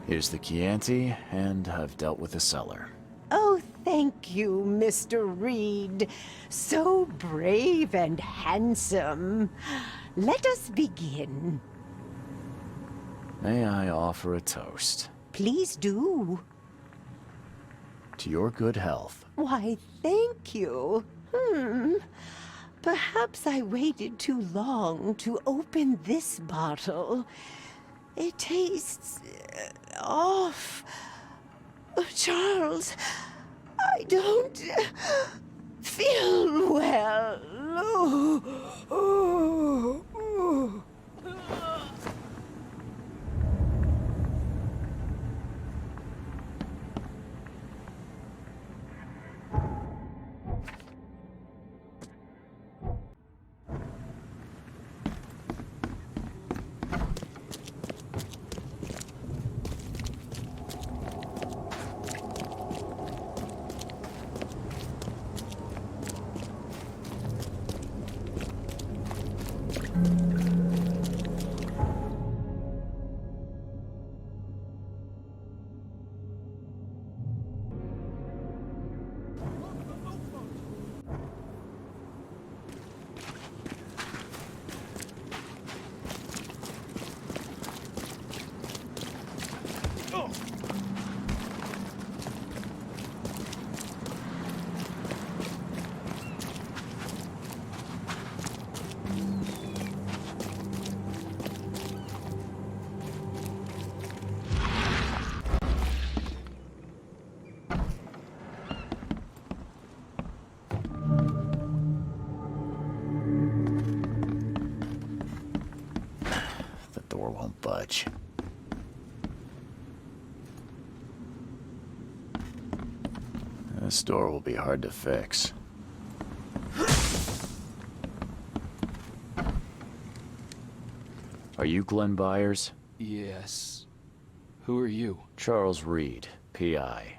Here's the Chianti, and I've dealt with the cellar. Oh, thank you, Mr. Reed. So brave and handsome. Let us begin. May I offer a toast? Please do. To your good health. Why, thank you. Perhaps I waited too long to open this bottle. It tastes off. Charles, I don't feel well. Won't budge. This door will be hard to fix. Are you Glenn Byers? Yes. Who are you? Charles Reed, P.I.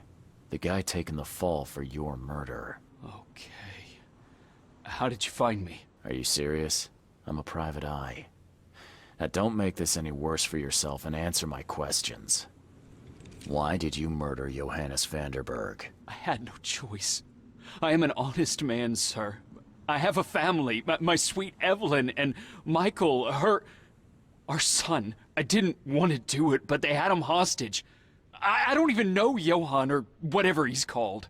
The guy taking the fall for your murder. Okay. How did you find me? Are you serious? I'm a private eye. Now don't make this any worse for yourself and answer my questions. Why did you murder Johannes Vanderberg? I had no choice. I am an honest man, sir. I have a family, my sweet Evelyn and Michael, our son. I didn't want to do it, but they had him hostage. I don't even know Johann or whatever he's called.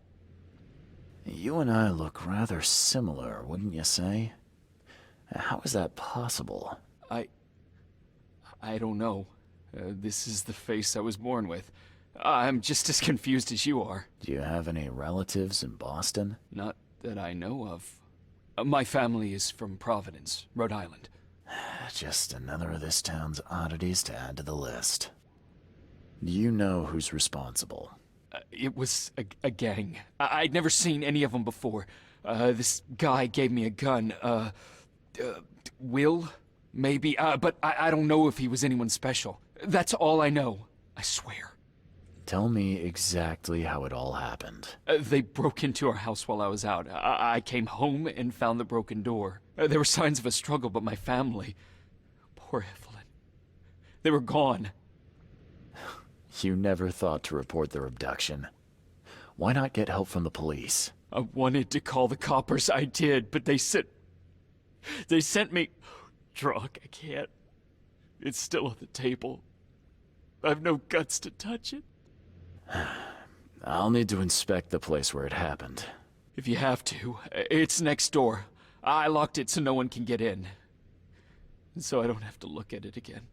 You and I look rather similar, wouldn't you say? How is that possible? I don't know. This is the face I was born with. I'm just as confused as you are. Do you have any relatives in Boston? Not that I know of. My family is from Providence, Rhode Island. Just another of this town's oddities to add to the list. Do you know who's responsible? It was a gang. I'd never seen any of them before. This guy gave me a gun. Will? Maybe, but I don't know if he was anyone special. That's all I know, I swear. Tell me exactly how it all happened. They broke into our house while I was out. I came home and found the broken door. There were signs of a struggle, but my family... Poor Evelyn. They were gone. You never thought to report their abduction. Why not get help from the police? I wanted to call the coppers, I did, but they sent me... Drunk, I can't. It's still on the table. I've no guts to touch it. I'll need to inspect the place where it happened. If you have to. It's next door. I locked it so no one can get in. So I don't have to look at it again.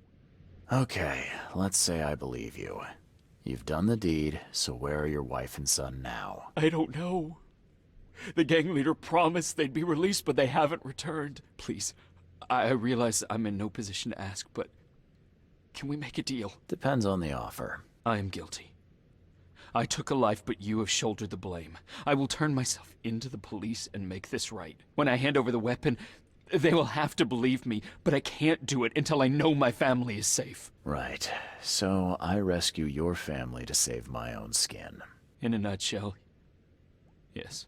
Okay, let's say I believe you. You've done the deed, so where are your wife and son now? I don't know. The gang leader promised they'd be released, but they haven't returned. Please, I realize I'm in no position to ask, but can we make a deal? Depends on the offer. I am guilty. I took a life, but you have shouldered the blame. I will turn myself into the police and make this right. When I hand over the weapon, they will have to believe me, but I can't do it until I know my family is safe. Right. So I rescue your family to save my own skin. In a nutshell, yes.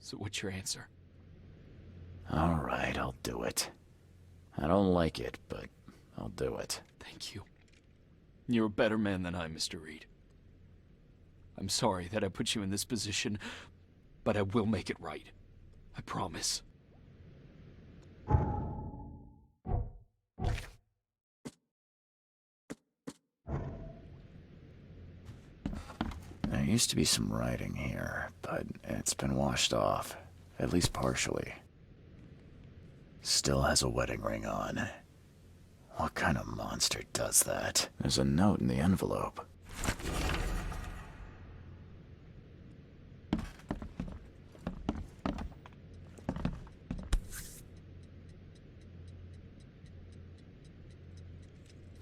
So what's your answer? All right, I'll do it. I don't like it, but I'll do it. Thank you. You're a better man than I, Mr. Reed. I'm sorry that I put you in this position, but I will make it right. I promise. used to be some writing here, but it's been washed off, at least partially. Still has a wedding ring on. What kind of monster does that? There's a note in the envelope.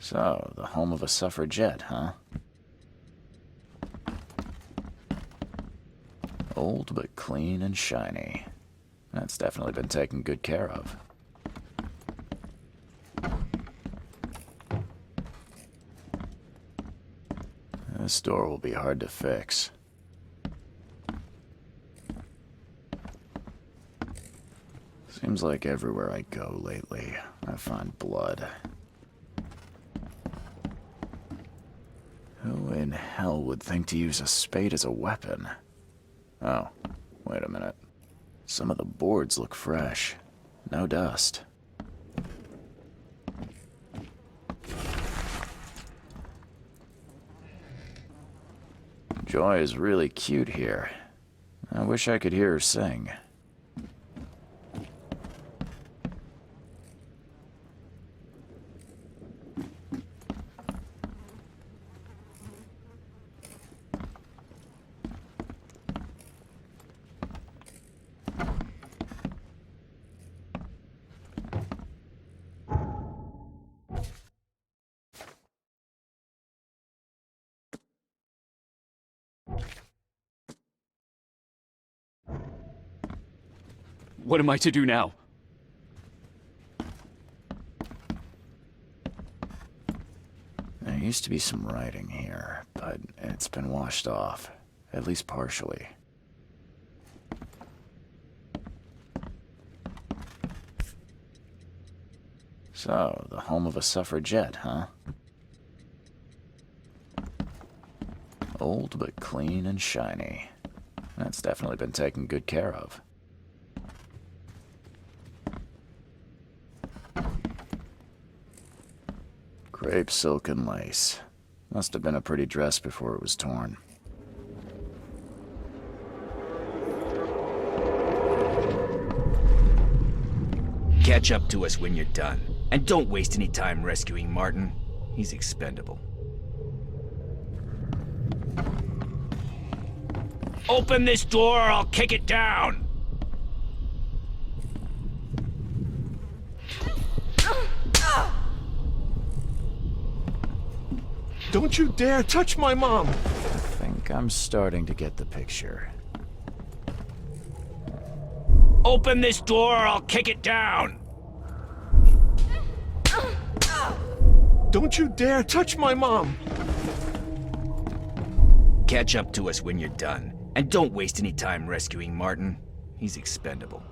So, the home of a suffragette, huh? Old but clean and shiny. That's definitely been taken good care of. This door will be hard to fix. Seems like everywhere I go lately, I find blood. Who in hell would think to use a spade as a weapon? Oh, wait a minute. Some of the boards look fresh. No dust. Joy is really cute here. I wish I could hear her sing. What am I to do now? There used to be some writing here, but it's been washed off, at least partially. So, the home of a suffragette, huh? Old but clean and shiny. That's definitely been taken good care of. Crepe silk and lace. Must have been a pretty dress before it was torn. Catch up to us when you're done. And don't waste any time rescuing Martin. He's expendable. Open this door or I'll kick it down! Don't you dare touch my mom! I think I'm starting to get the picture. Open this door or I'll kick it down! Don't you dare touch my mom! Catch up to us when you're done. And don't waste any time rescuing Martin. He's expendable.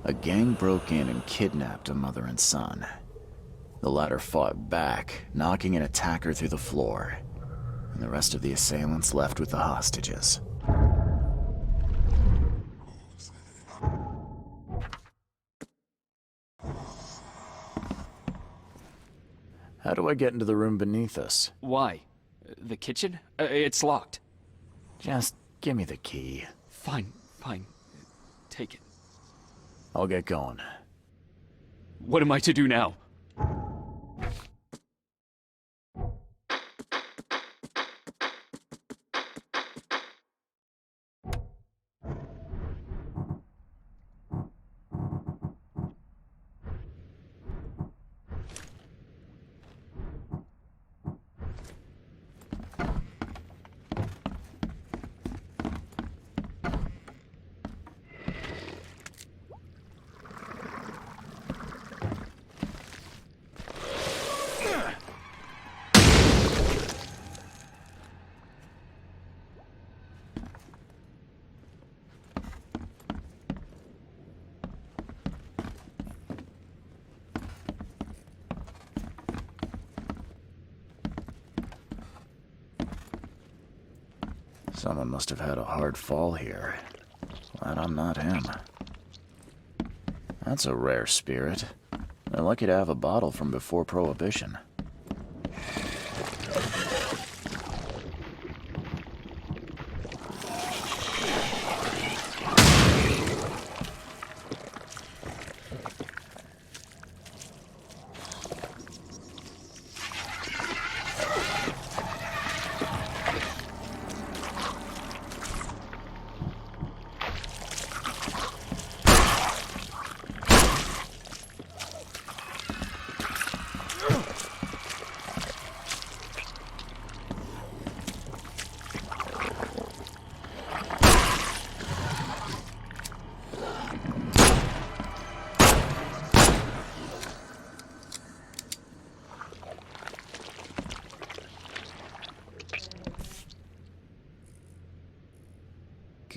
A gang broke in and kidnapped a mother and son. The latter fought back, knocking an attacker through the floor. And the rest of the assailants left with the hostages. How do I get into the room beneath us? Why? The kitchen? It's locked. Just give me the key. Fine, fine. Take it. I'll get going. What am I to do now? Someone must have had a hard fall here. Glad I'm not him. That's a rare spirit. They're lucky to have a bottle from before Prohibition.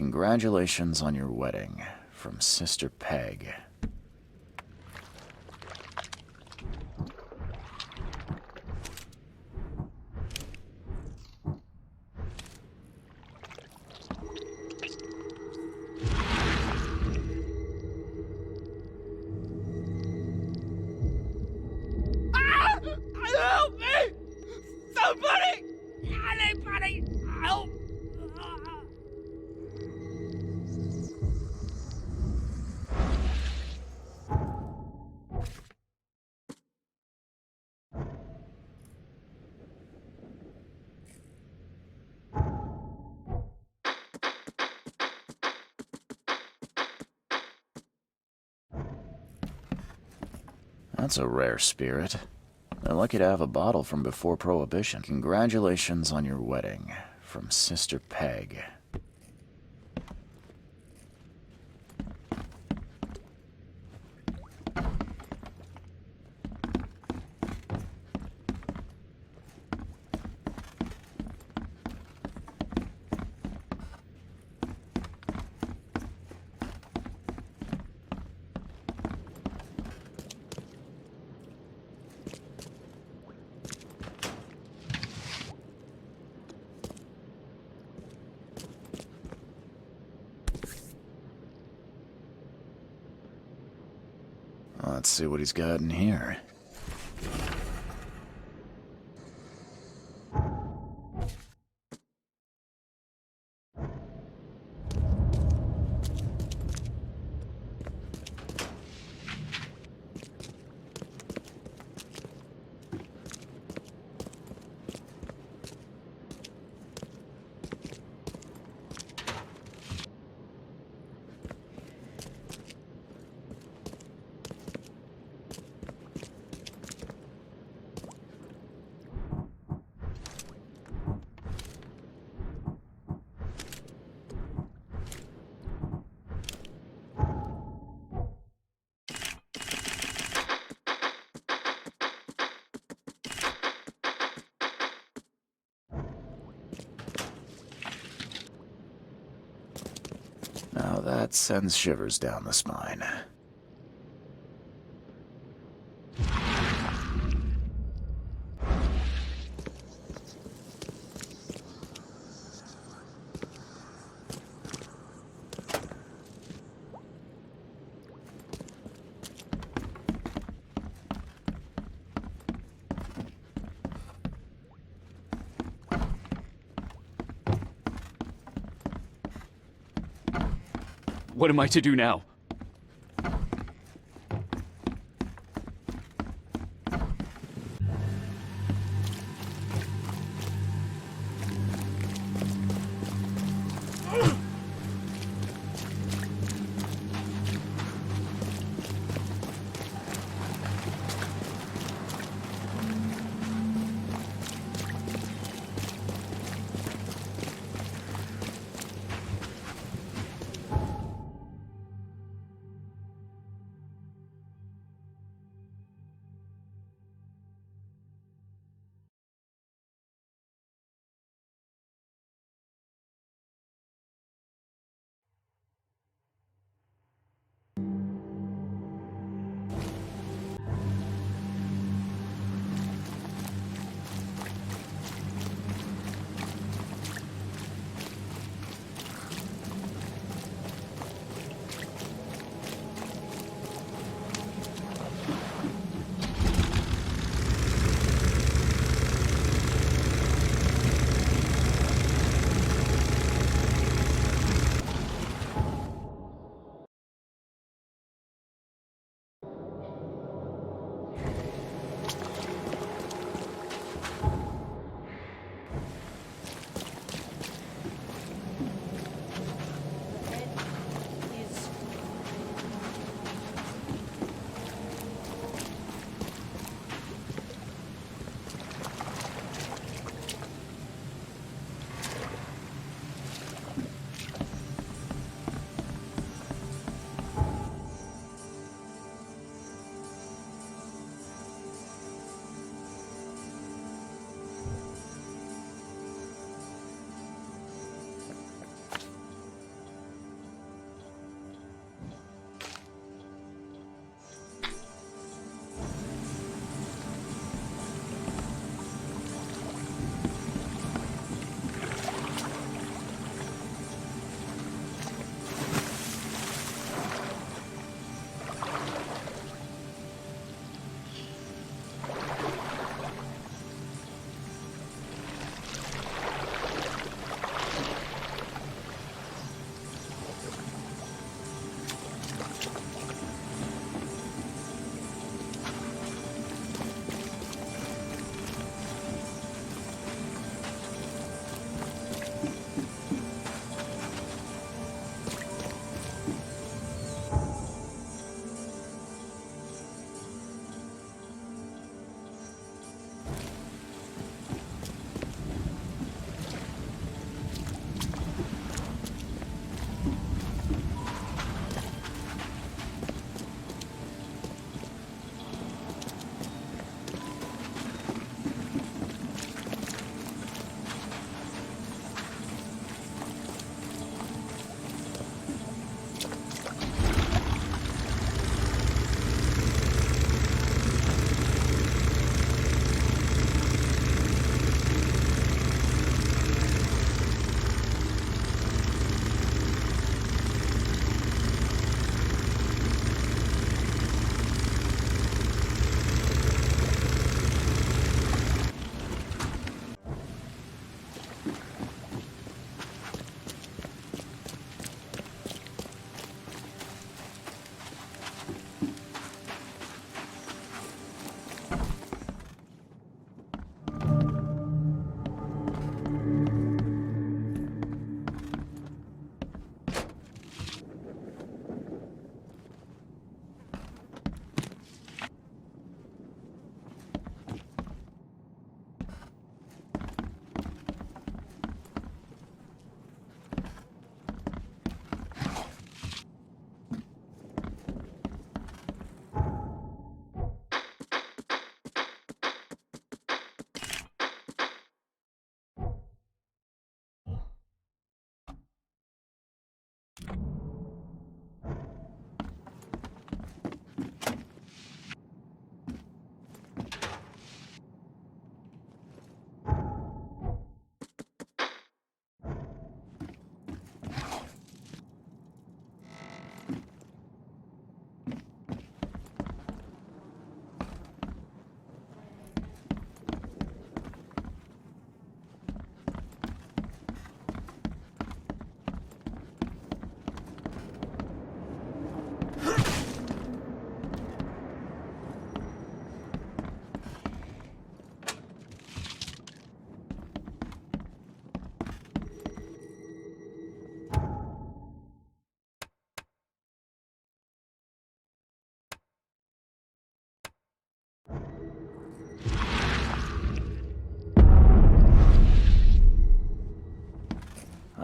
Congratulations on your wedding. From Sister Peg. Help me! Somebody! Anybody! Help! That's a rare spirit. They're lucky to have a bottle from before Prohibition. Congratulations on your wedding. From Sister Peg. Let's see what he's got in here. Now that sends shivers down the spine. What am I to do now?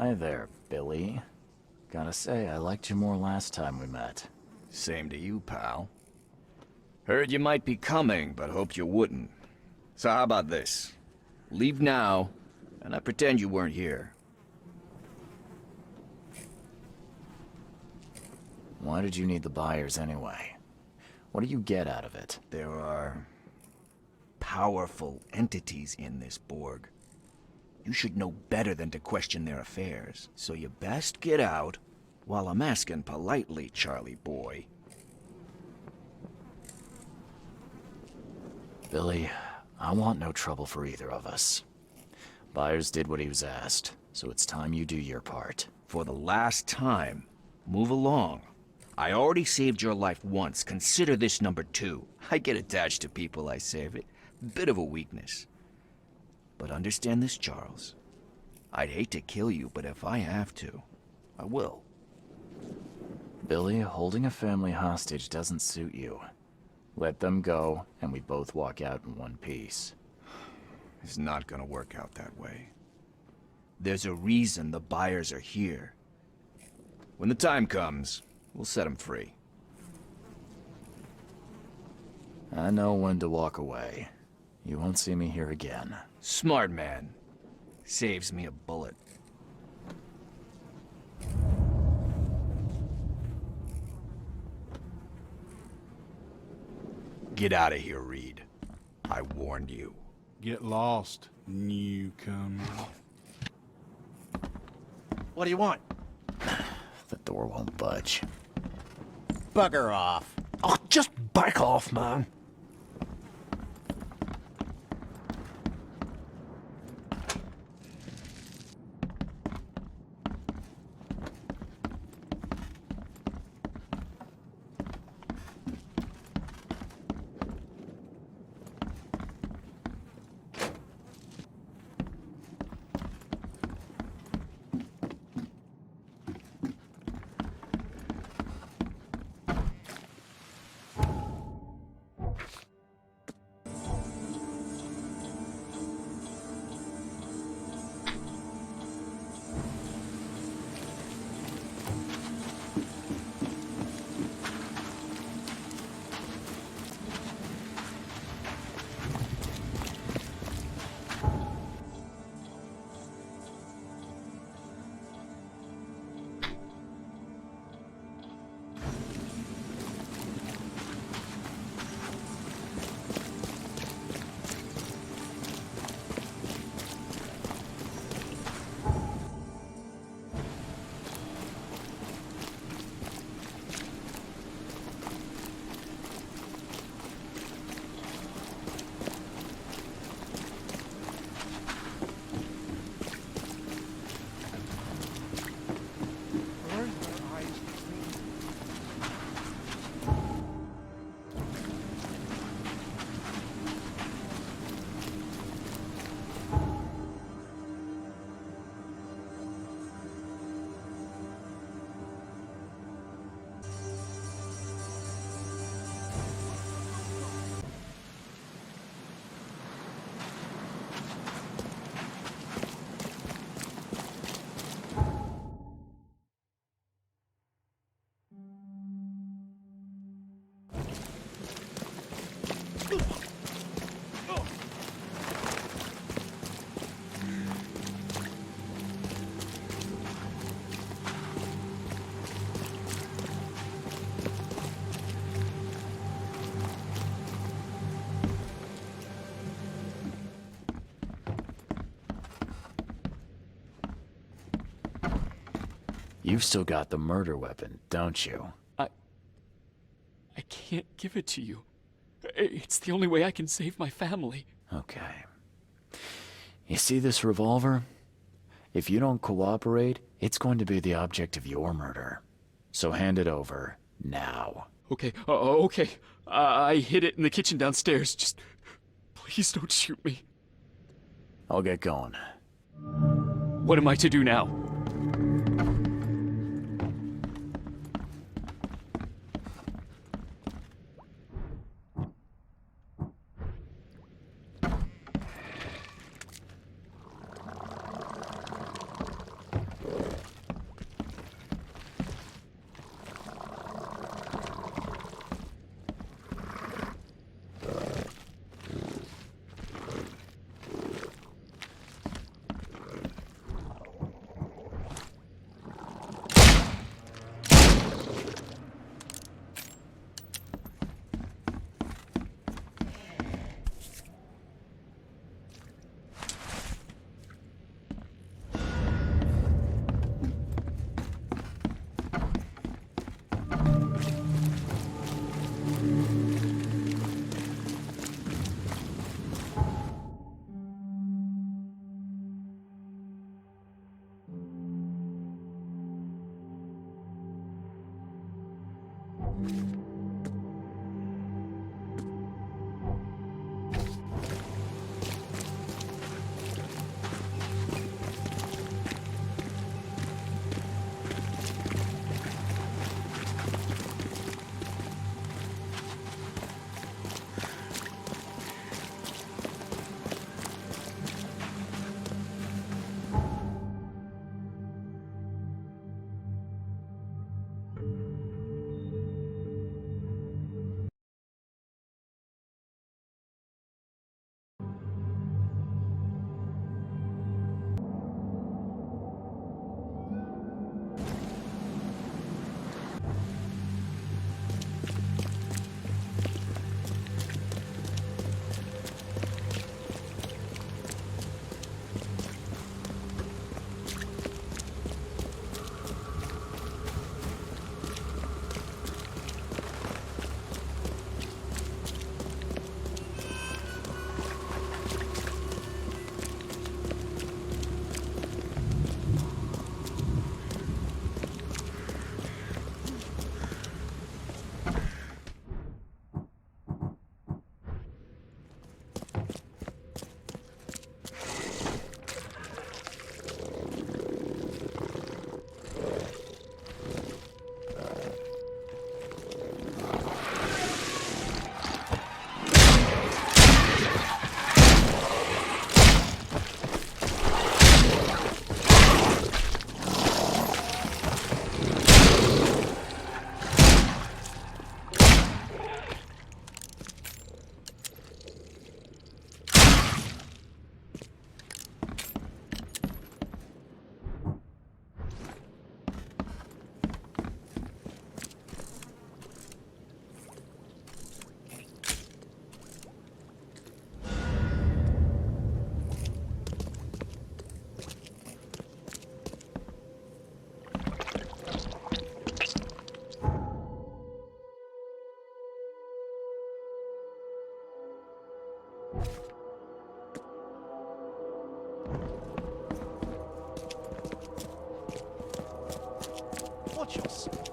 Hi there, Billy. Gotta say, I liked you more last time we met. Same to you, pal. Heard you might be coming, but hoped you wouldn't. So how about this? Leave now, and I pretend you weren't here. Why did you need the buyers anyway? What do you get out of it? There are powerful entities in this Borg. You should know better than to question their affairs, so you best get out while I'm asking politely, Charlie boy. Billy, I want no trouble for either of us. Byers did what he was asked, so it's time you do your part. For the last time, move along. I already saved your life once. Consider this number 2. I get attached to people I save. It bit of a weakness. But understand this, Charles. I'd hate to kill you, but if I have to, I will. Billy, holding a family hostage doesn't suit you. Let them go, and we both walk out in one piece. It's not gonna work out that way. There's a reason the buyers are here. When the time comes, we'll set them free. I know when to walk away. You won't see me here again. Smart man. Saves me a bullet. Get out of here, Reed. I warned you. Get lost, newcomer. What do you want? The door won't budge. Bugger off. Oh, just back off, man. You've still got the murder weapon, don't you? I can't give it to you. It's the only way I can save my family. Okay. You see this revolver? If you don't cooperate, it's going to be the object of your murder. So hand it over, now. Okay, okay. I hid it in the kitchen downstairs. Just please don't shoot me. I'll get going. What am I to do now? Watch yourself.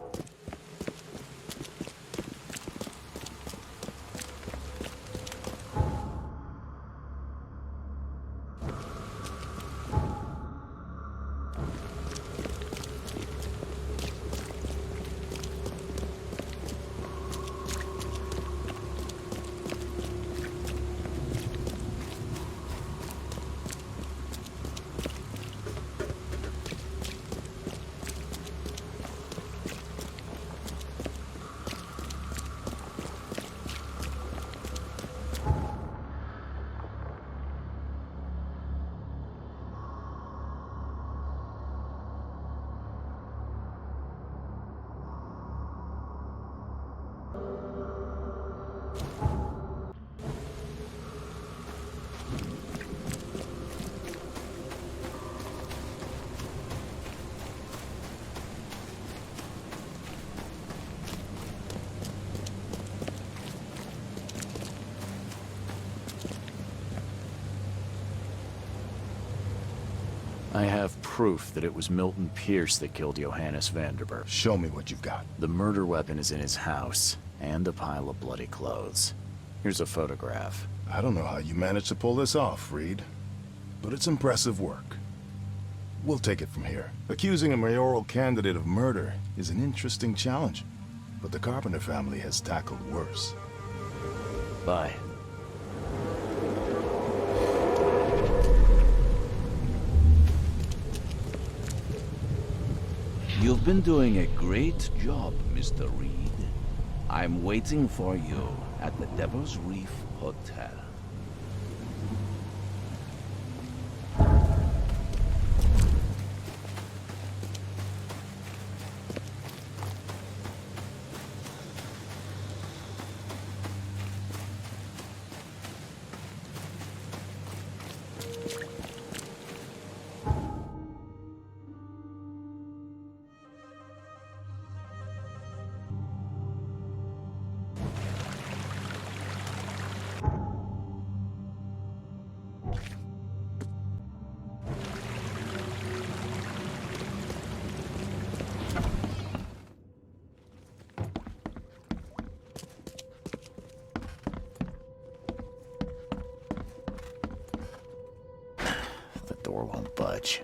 I have proof that it was Milton Pierce that killed Johannes Vanderberg. Show me what you've got. The murder weapon is in his house, and a pile of bloody clothes. Here's a photograph. I don't know how you managed to pull this off, Reed, but it's impressive work. We'll take it from here. Accusing a mayoral candidate of murder is an interesting challenge, but the Carpenter family has tackled worse. Bye. You've been doing a great job, Mr. Reed. I'm waiting for you at the Devil's Reef Hotel. Door won't budge.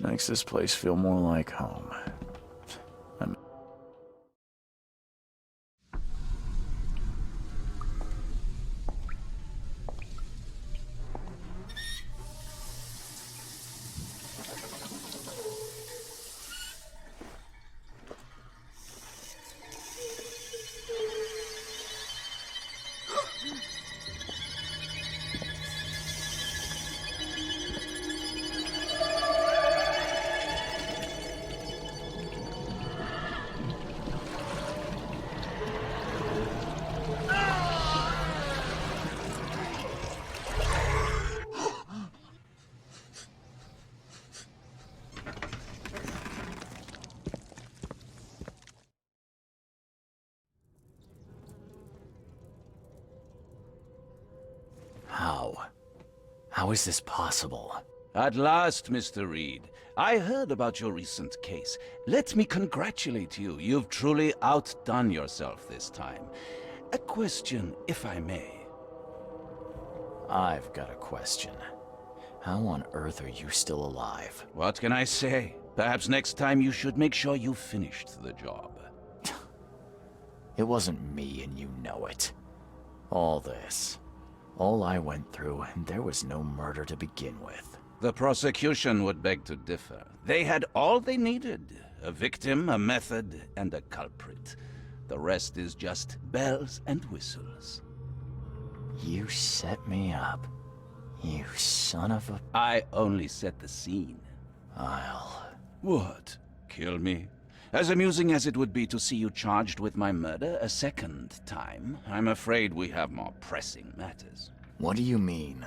Makes this place feel more like home. How is this possible? At last, Mr. Reed. I heard about your recent case. Let me congratulate you. You've truly outdone yourself this time. A question, if I may. I've got a question. How on earth are you still alive? What can I say? Perhaps next time you should make sure you finished the job. It wasn't me, and you know it. All this. All I went through, and there was no murder to begin with. The prosecution would beg to differ. They had all they needed. A victim, a method, and a culprit. The rest is just bells and whistles. You set me up. You son of a... I only set the scene. I'll... What? Kill me? As amusing as it would be to see you charged with my murder a second time, I'm afraid we have more pressing matters. What do you mean?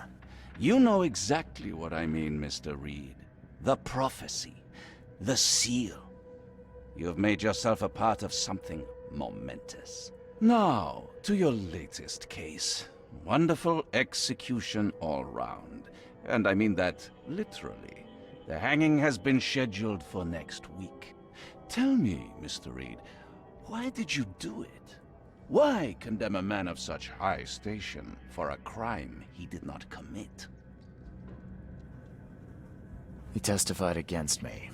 You know exactly what I mean, Mr. Reed. The prophecy. The seal. You have made yourself a part of something momentous. Now, to your latest case. Wonderful execution all round. And I mean that literally. The hanging has been scheduled for next week. Tell me, Mr. Reed, why did you do it? Why condemn a man of such high station for a crime he did not commit? He testified against me,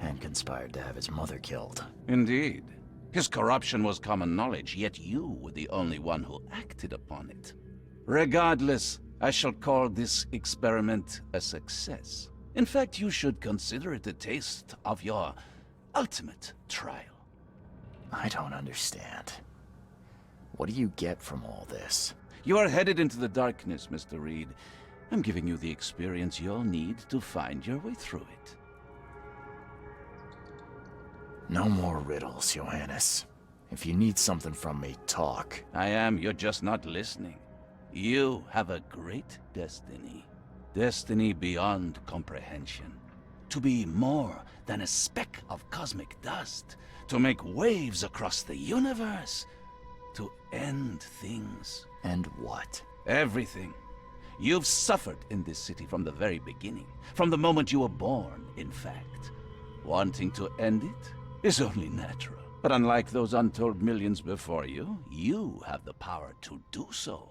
and conspired to have his mother killed. Indeed. His corruption was common knowledge, yet you were the only one who acted upon it. Regardless, I shall call this experiment a success. In fact, you should consider it a taste of your ultimate trial. I don't understand. What do you get from all this? You are headed into the darkness, Mr. Reed. I'm giving you the experience you'll need to find your way through it. No more riddles, Johannes. If you need something from me, talk. I am, you're just not listening. You have a great destiny. Destiny beyond comprehension. To be more than a speck of cosmic dust. To make waves across the universe. To end things. And what? Everything. You've suffered in this city from the very beginning. From the moment you were born, in fact. Wanting to end it is only natural. But unlike those untold millions before you, you have the power to do so.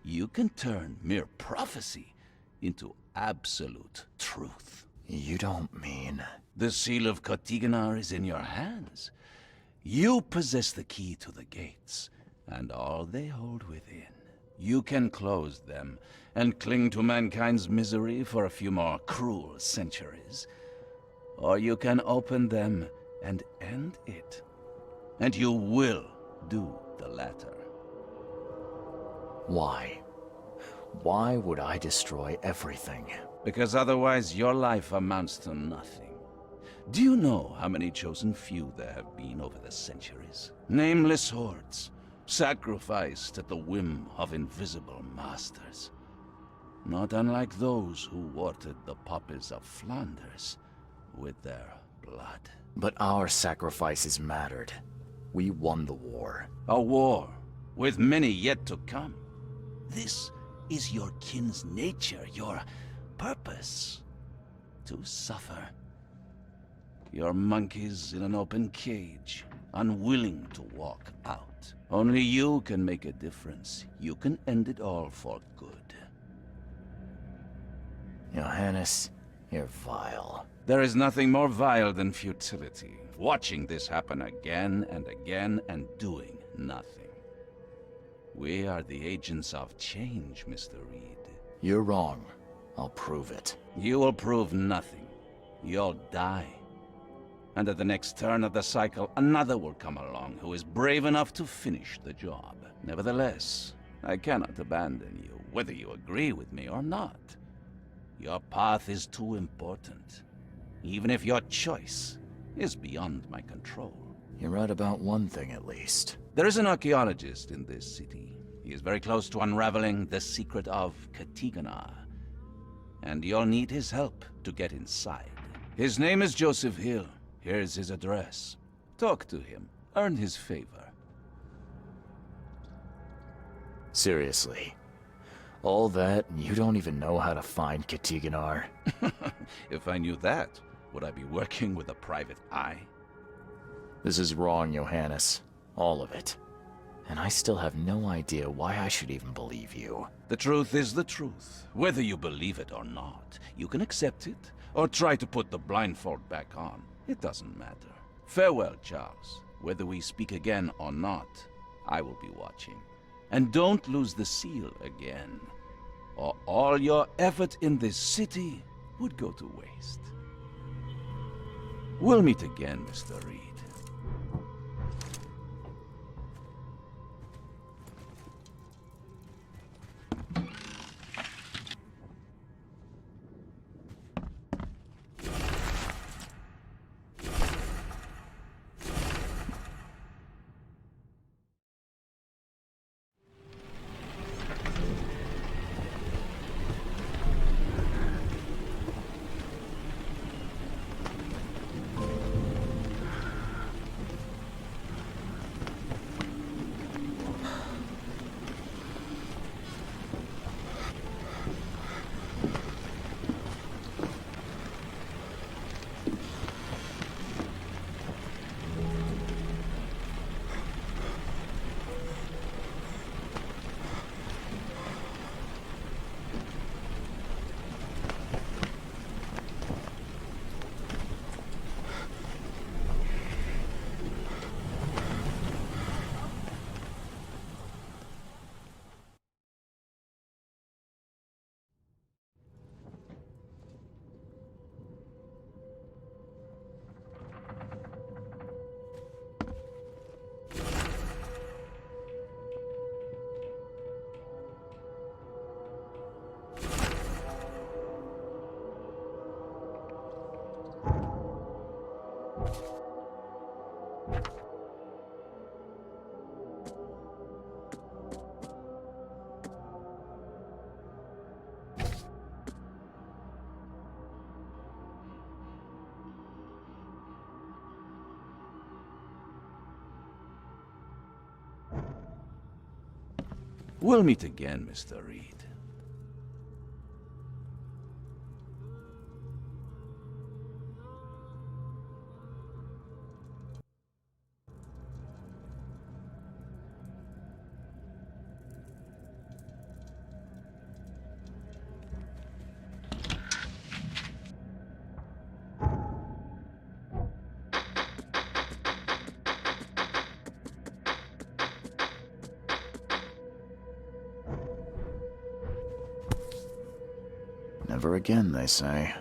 You can turn mere prophecy into absolute truth. You don't mean... The seal of Kotiganar is in your hands. You possess the key to the gates, and all they hold within. You can close them, and cling to mankind's misery for a few more cruel centuries. Or you can open them and end it. And you will do the latter. Why? Why would I destroy everything? Because otherwise your life amounts to nothing. Do you know how many chosen few there have been over the centuries? Nameless hordes, sacrificed at the whim of invisible masters. Not unlike those who watered the poppies of Flanders with their blood. But our sacrifices mattered. We won the war. A war, with many yet to come. This is your kin's nature, your purpose. To suffer. You're monkeys in an open cage, unwilling to walk out. Only you can make a difference. You can end it all for good. Johannes, you're vile. There is nothing more vile than futility. Watching this happen again and again and doing nothing. We are the agents of change, Mr. Reed. You're wrong. I'll prove it. You will prove nothing. You'll die. And at the next turn of the cycle, another will come along who is brave enough to finish the job. Nevertheless, I cannot abandon you, whether you agree with me or not. Your path is too important, even if your choice is beyond my control. You're right about one thing, at least. There is an archaeologist in this city. He is very close to unraveling the secret of Kotiganar. And you'll need his help to get inside. His name is Joseph Hill. Here's his address. Talk to him. Earn his favor. Seriously. All that, and you don't even know how to find Kotiganar? If I knew that, would I be working with a private eye? This is wrong, Johannes. All of it. And I still have no idea why I should even believe you. The truth is the truth. Whether you believe it or not, you can accept it, or try to put the blindfold back on. It doesn't matter. Farewell, Charles. Whether we speak again or not, I will be watching. And don't lose the seal again, or all your effort in this city would go to waste. We'll meet again, Mr. Reed. We'll meet again, Mr. Reed. Never again, they say.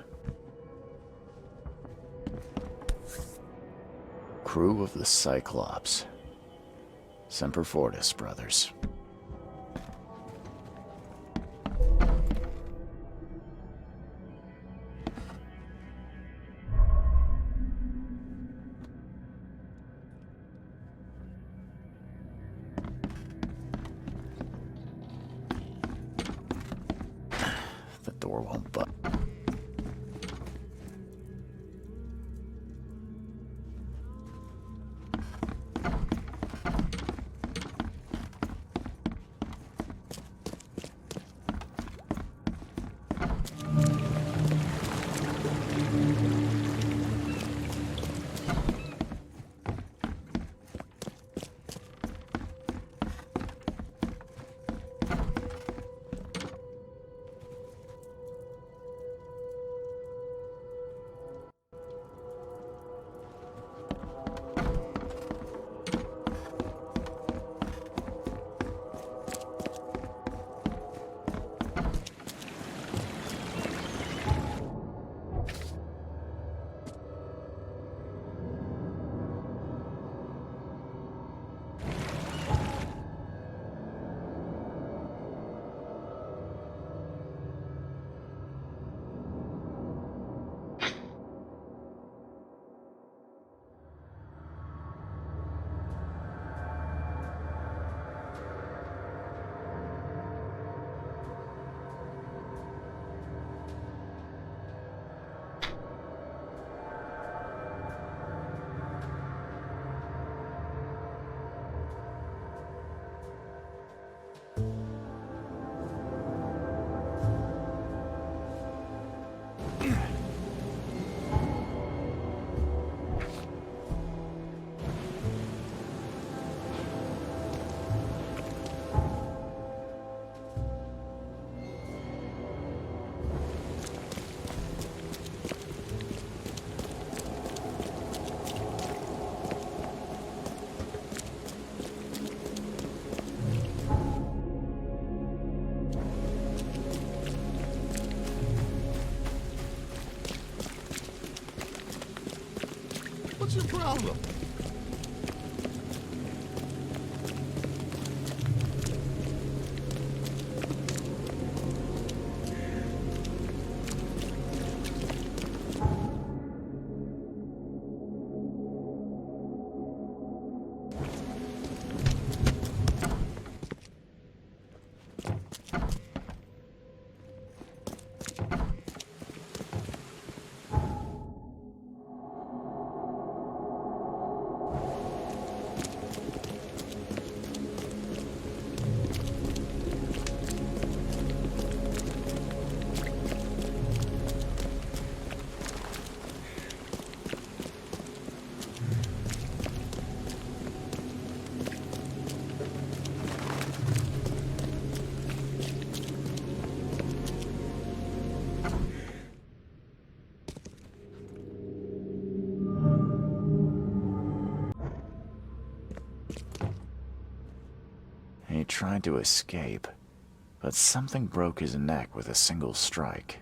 Crew of the Cyclops. Semper Fortis, brothers. The door won't budge. What's your problem? He tried to escape, but something broke his neck with a single strike.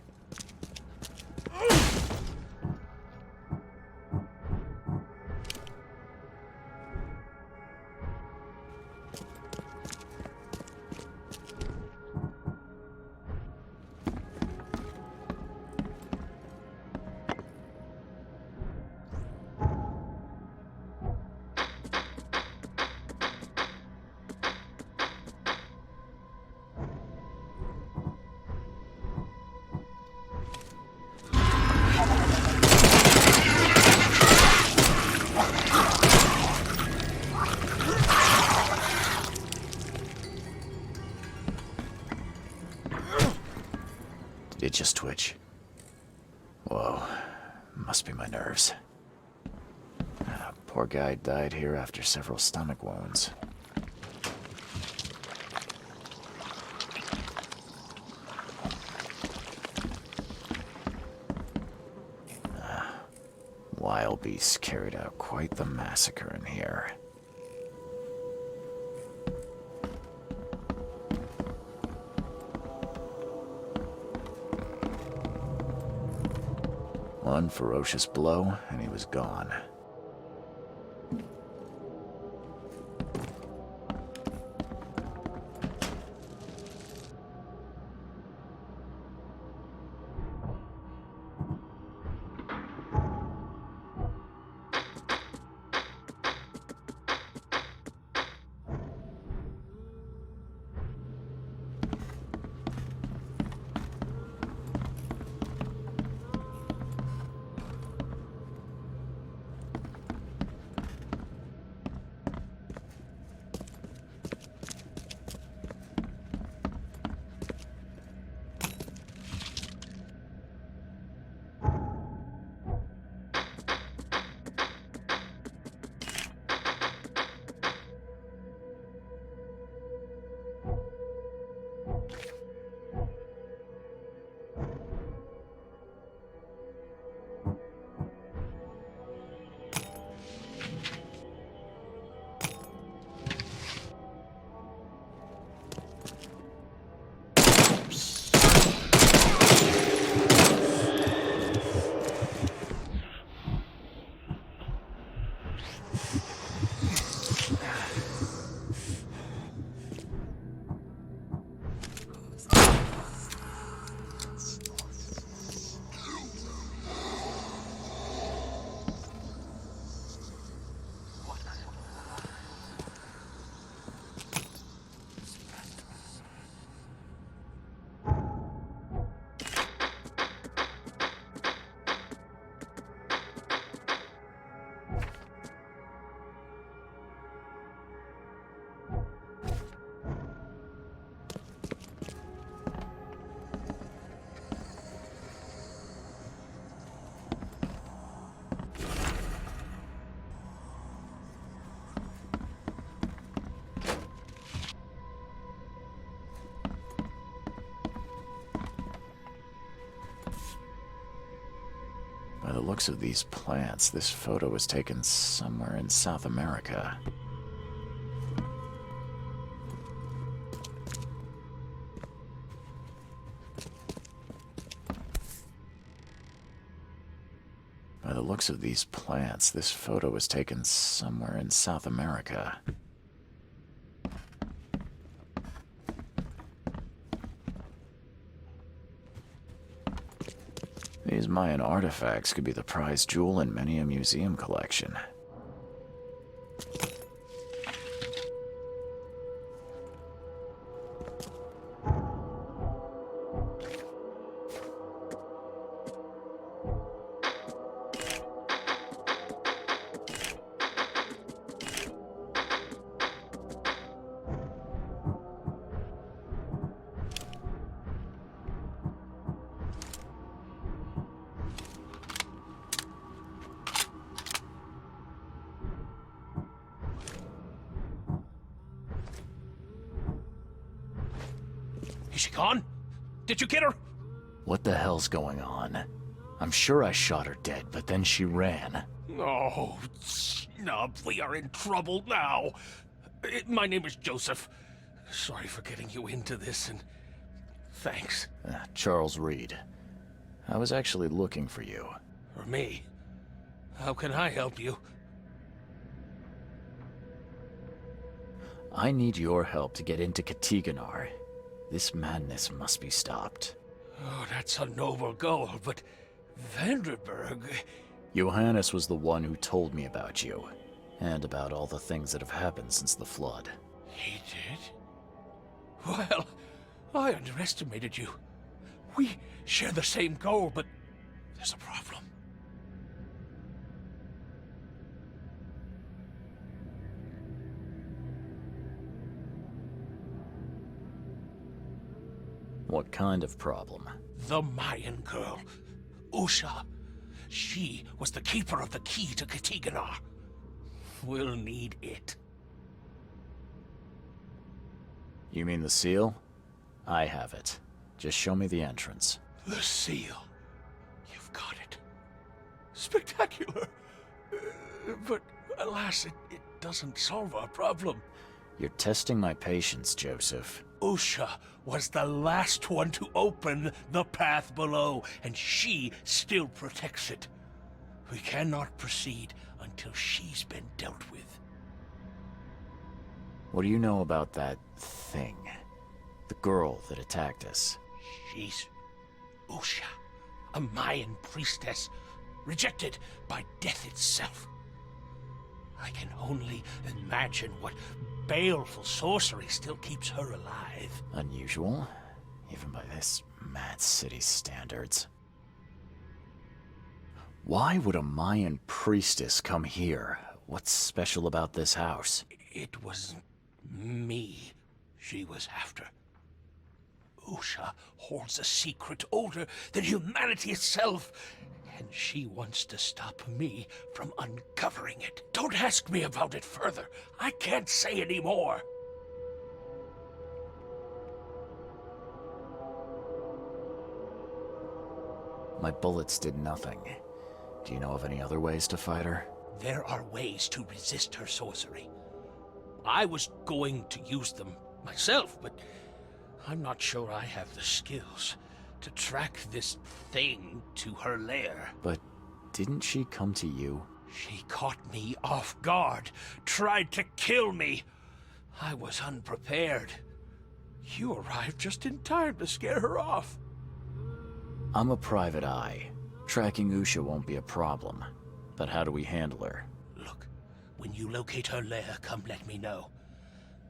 It just twitch. Whoa. Must be my nerves. Poor guy died here after several stomach wounds. Wild beasts carried out quite the massacre in here. One ferocious blow, and he was gone. By the looks of these plants, this photo was taken somewhere in South America. By the looks of these plants, this photo was taken somewhere in South America. These Mayan artifacts could be the prized jewel in many a museum collection. Is she gone? Did you get her? What the hell's going on? I'm sure I shot her dead, but then she ran. Oh, snub, we are in trouble now. My name is Joseph. Sorry for getting you into this, and thanks. Charles Reed. I was actually looking for you. For me? How can I help you? I need your help to get into Katiganar. This madness must be stopped. Oh, that's a noble goal, but Vanderberg... Johannes was the one who told me about you, and about all the things that have happened since the flood. He did? Well, I underestimated you. We share the same goal, but there's a problem. What kind of problem? The Mayan girl, Usha. She was the keeper of the key to Katiganar. We'll need it. You mean the seal? I have it. Just show me the entrance. The seal. You've got it. Spectacular. But alas, it doesn't solve our problem. You're testing my patience, Joseph. Usha was the last one to open the path below, and she still protects it. We cannot proceed until she's been dealt with. What do you know about that thing? The girl that attacked us? She's Usha, a Mayan priestess, rejected by death itself. I can only imagine what baleful sorcery still keeps her alive. Unusual, even by this mad city's standards. Why would a Mayan priestess come here? What's special about this house? It was me she was after. Usha holds a secret older than humanity itself, and she wants to stop me from uncovering it. Don't ask me about it further. I can't say any more. My bullets did nothing. Do you know of any other ways to fight her? There are ways to resist her sorcery. I was going to use them myself, but I'm not sure I have the skills to track this thing to her lair. But didn't she come to you? She caught me off guard, tried to kill me. I was unprepared. You arrived just in time to scare her off. I'm a private eye. Tracking Usha won't be a problem. But how do we handle her? Look, when you locate her lair, come let me know.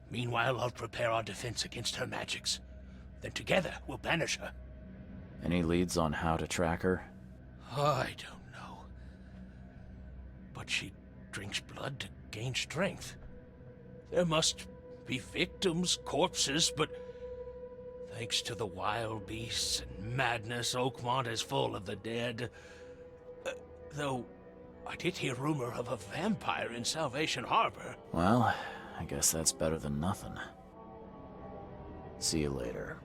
Meanwhile, I'll prepare our defense against her magics. Then together, we'll banish her. Any leads on how to track her? I don't know. But she drinks blood to gain strength. There must be victims, corpses, but thanks to the wild beasts and madness, Oakmont is full of the dead. Though, I did hear rumor of a vampire in Salvation Harbor. Well, I guess that's better than nothing. See you later.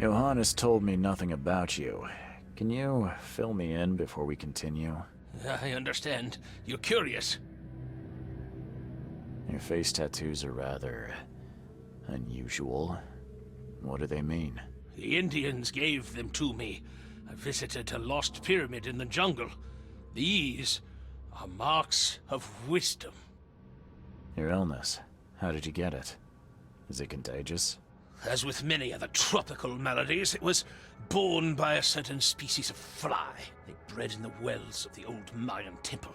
Johannes told me nothing about you. Can you fill me in before we continue? I understand. You're curious. Your face tattoos are rather unusual. What do they mean? The Indians gave them to me. I visited a lost pyramid in the jungle. These are marks of wisdom. Your illness. How did you get it? Is it contagious? As with many other tropical maladies, it was borne by a certain species of fly. They bred in the wells of the old Mayan temple.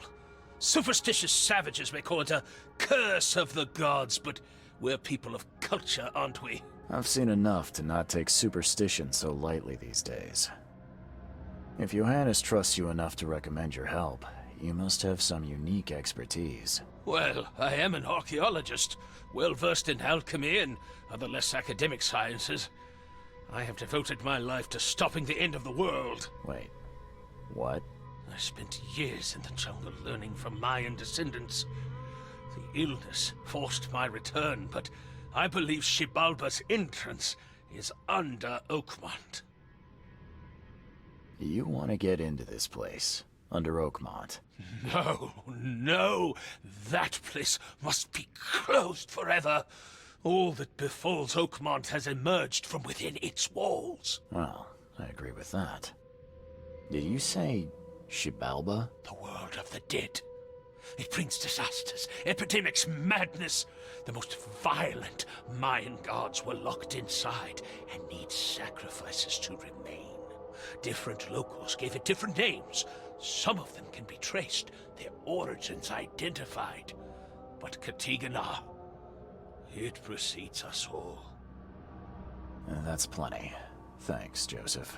Superstitious savages may call it a curse of the gods, but we're people of culture, aren't we? I've seen enough to not take superstition so lightly these days. If Johannes trusts you enough to recommend your help, you must have some unique expertise. Well, I am an archaeologist, well-versed in alchemy and other less academic sciences. I have devoted my life to stopping the end of the world. Wait, what? I spent years in the jungle learning from Mayan descendants. The illness forced my return, but I believe Xibalba's entrance is under Oakmont. You want to get into this place, under Oakmont? No. That place must be closed forever. All that befalls Oakmont has emerged from within its walls. Well, I agree with that. Did you say Xibalba? The world of the dead. It brings disasters, epidemics, madness. The most violent Mayan gods were locked inside and need sacrifices to remain. Different locals gave it different names. Some of them can be traced, their origins identified. But Katiganar, it precedes us all. That's plenty. Thanks, Joseph.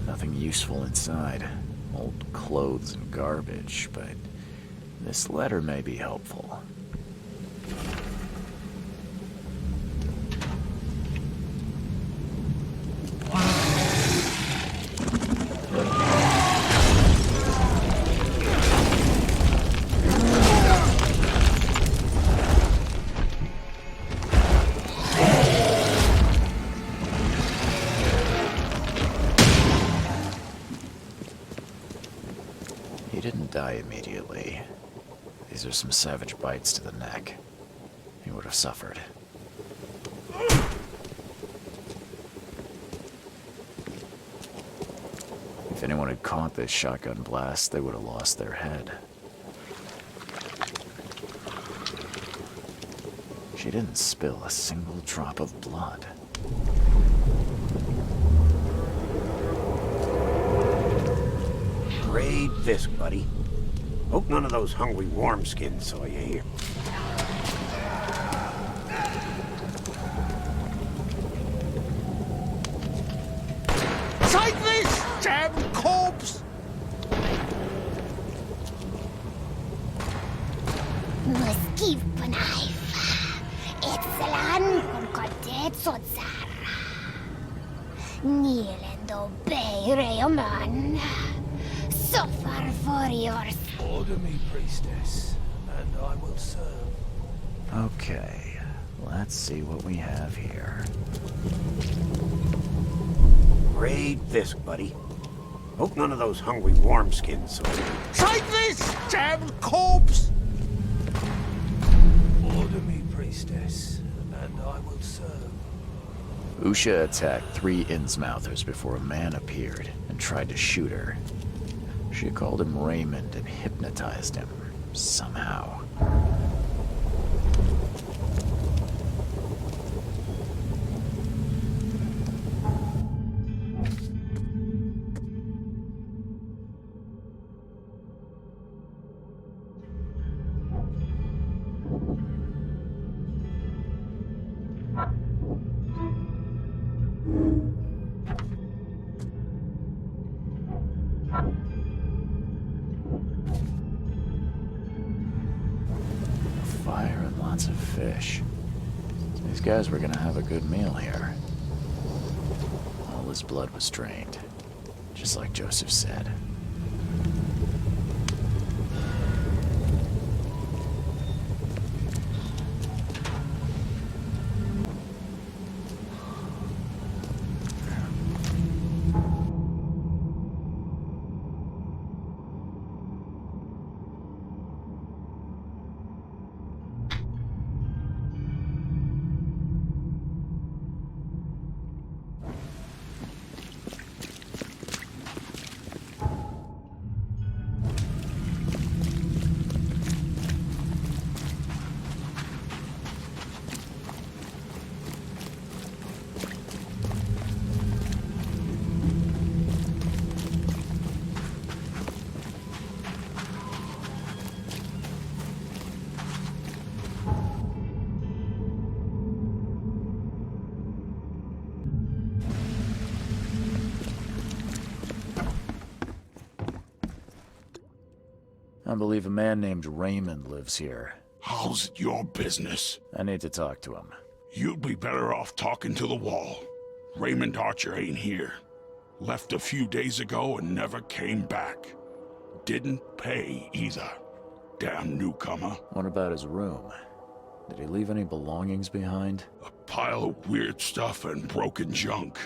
Nothing useful inside. Old clothes and garbage, but this letter may be helpful. He didn't die immediately. These are some savage bites to the neck. He would have suffered. If anyone had caught this shotgun blast, they would have lost their head. She didn't spill a single drop of blood. Great Fisk, buddy. Hope none of those hungry wormskins saw you here. Take this, damn corpse! Moskiv Panaifa. Etselan kun kodet sotsara. Nilendo Beireoman. Suffer for yours. Order me, priestess, and I will serve. Okay, let's see what we have here. Great Fisk, buddy. Hope none of those hungry wormskins saw you. Take this, damn corpse! Order me, priestess, and I will serve. Usha attacked 3 Innsmouthers before a man appeared and tried to shoot her. She called him Raymond and hypnotized him, somehow. Fire and lots of fish. These guys were gonna have a good meal here. All his blood was drained, just like Joseph said. I believe a man named Raymond lives here. How's it your business? I need to talk to him. You'd be better off talking to the wall. Raymond Archer ain't here. Left a few days ago and never came back. Didn't pay either. Damn newcomer. What about his room? Did he leave any belongings behind? A pile of weird stuff and broken junk.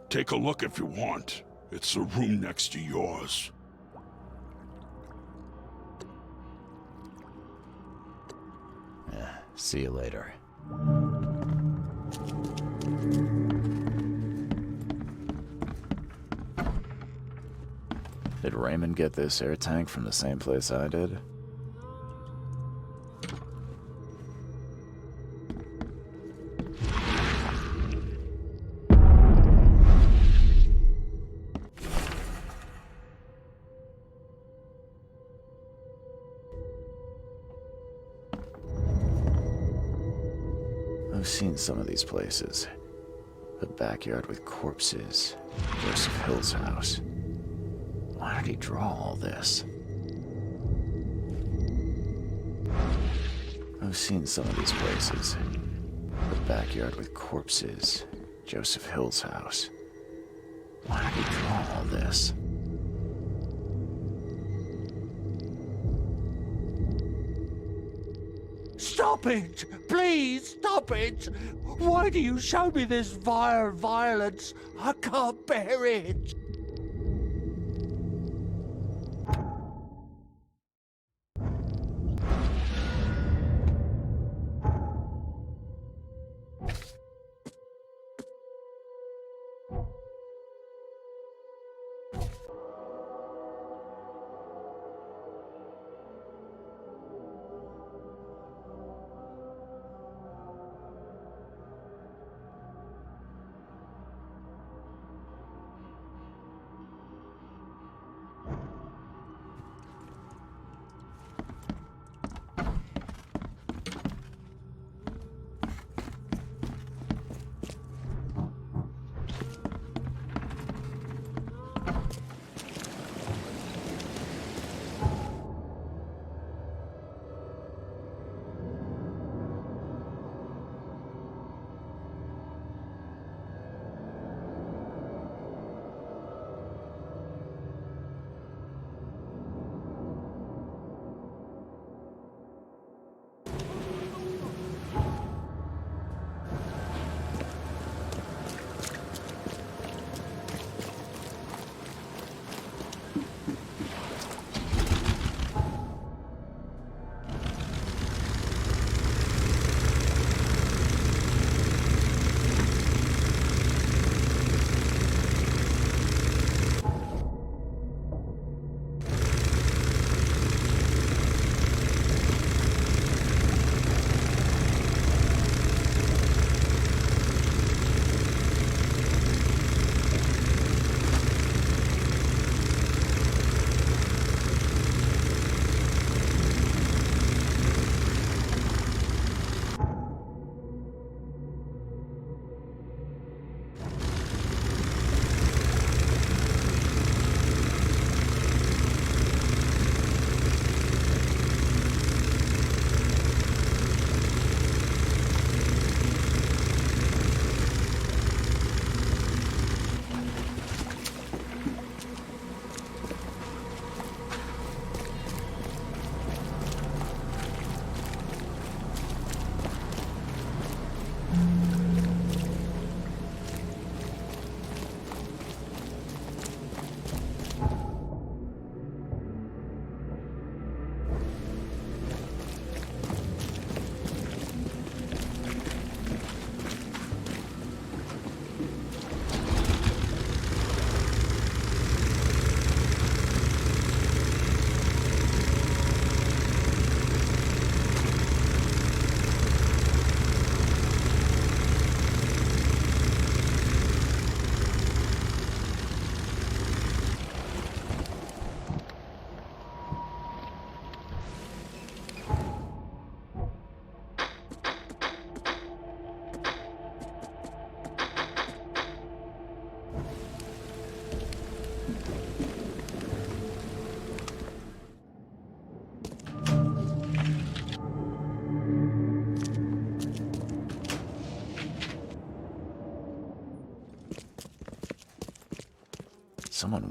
Take a look if you want. It's the room next to yours. See you later. Did Raymond get this air tank from the same place I did? I've seen some of these places. The backyard with corpses. Joseph Hill's house. Why did he draw all this? I've seen some of these places. The backyard with corpses. Joseph Hill's house. Why did he draw all this? Stop it! Please, stop it! Why do you show me this vile violence? I can't bear it!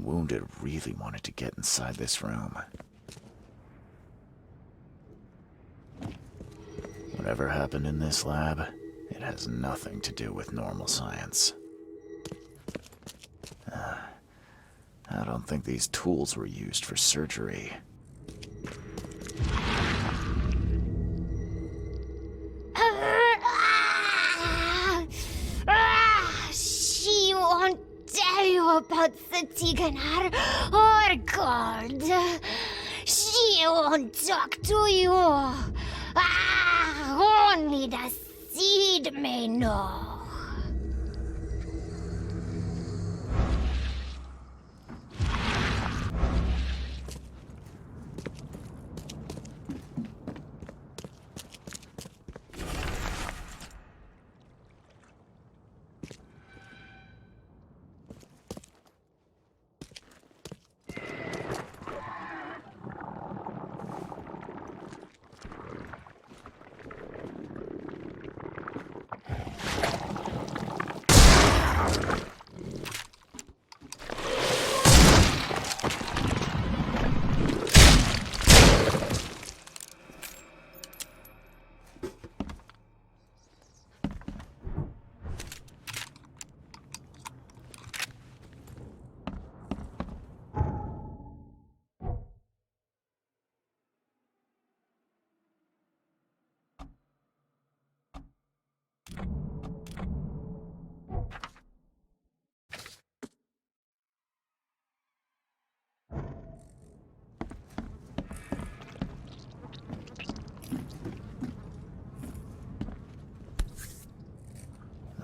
wounded really wanted to get inside this room. Whatever happened in this lab, it has nothing to do with normal science. I don't think these tools were used for surgery. She won't tell you about the Tiganar or God. She won't talk to you. Only the seed may know.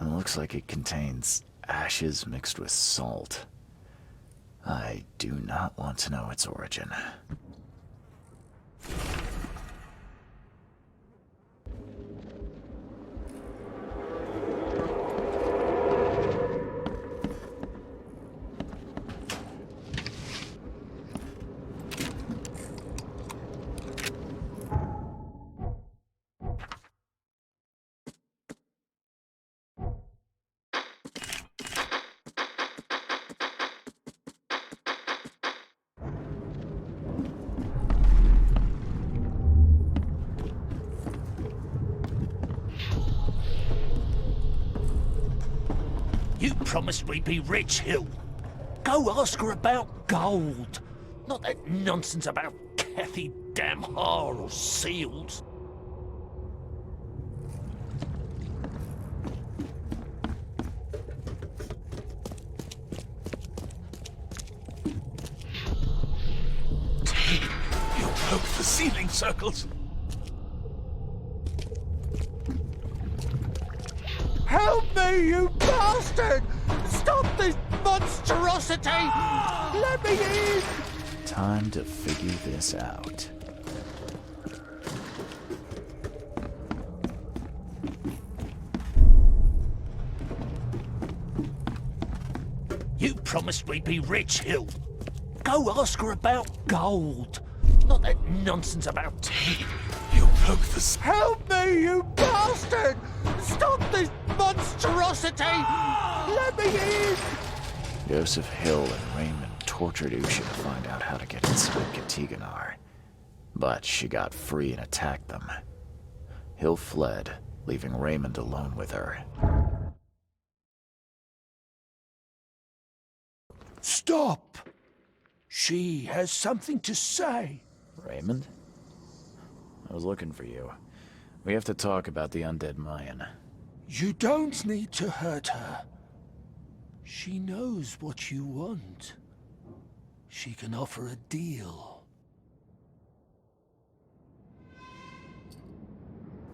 Looks like it contains ashes mixed with salt. I do not want to know its origin. You promised we'd be rich, Hill. Go ask her about gold. Not that nonsense about Kathy Damhar or seals. You broke the ceiling circles. Help me, you bastard! Stop this monstrosity! Let me in! Time to figure this out. You promised we'd be rich, Hill. Go ask her about gold. Not that nonsense about tea. You broke the... Help me, you bastard! Stop this monstrosity! Let me in! Joseph Hill and Raymond tortured Usha to find out how to get inside Katiganar. But she got free and attacked them. Hill fled, leaving Raymond alone with her. Stop! She has something to say. Raymond? I was looking for you. We have to talk about the undead Mayan. You don't need to hurt her. She knows what you want. She can offer a deal.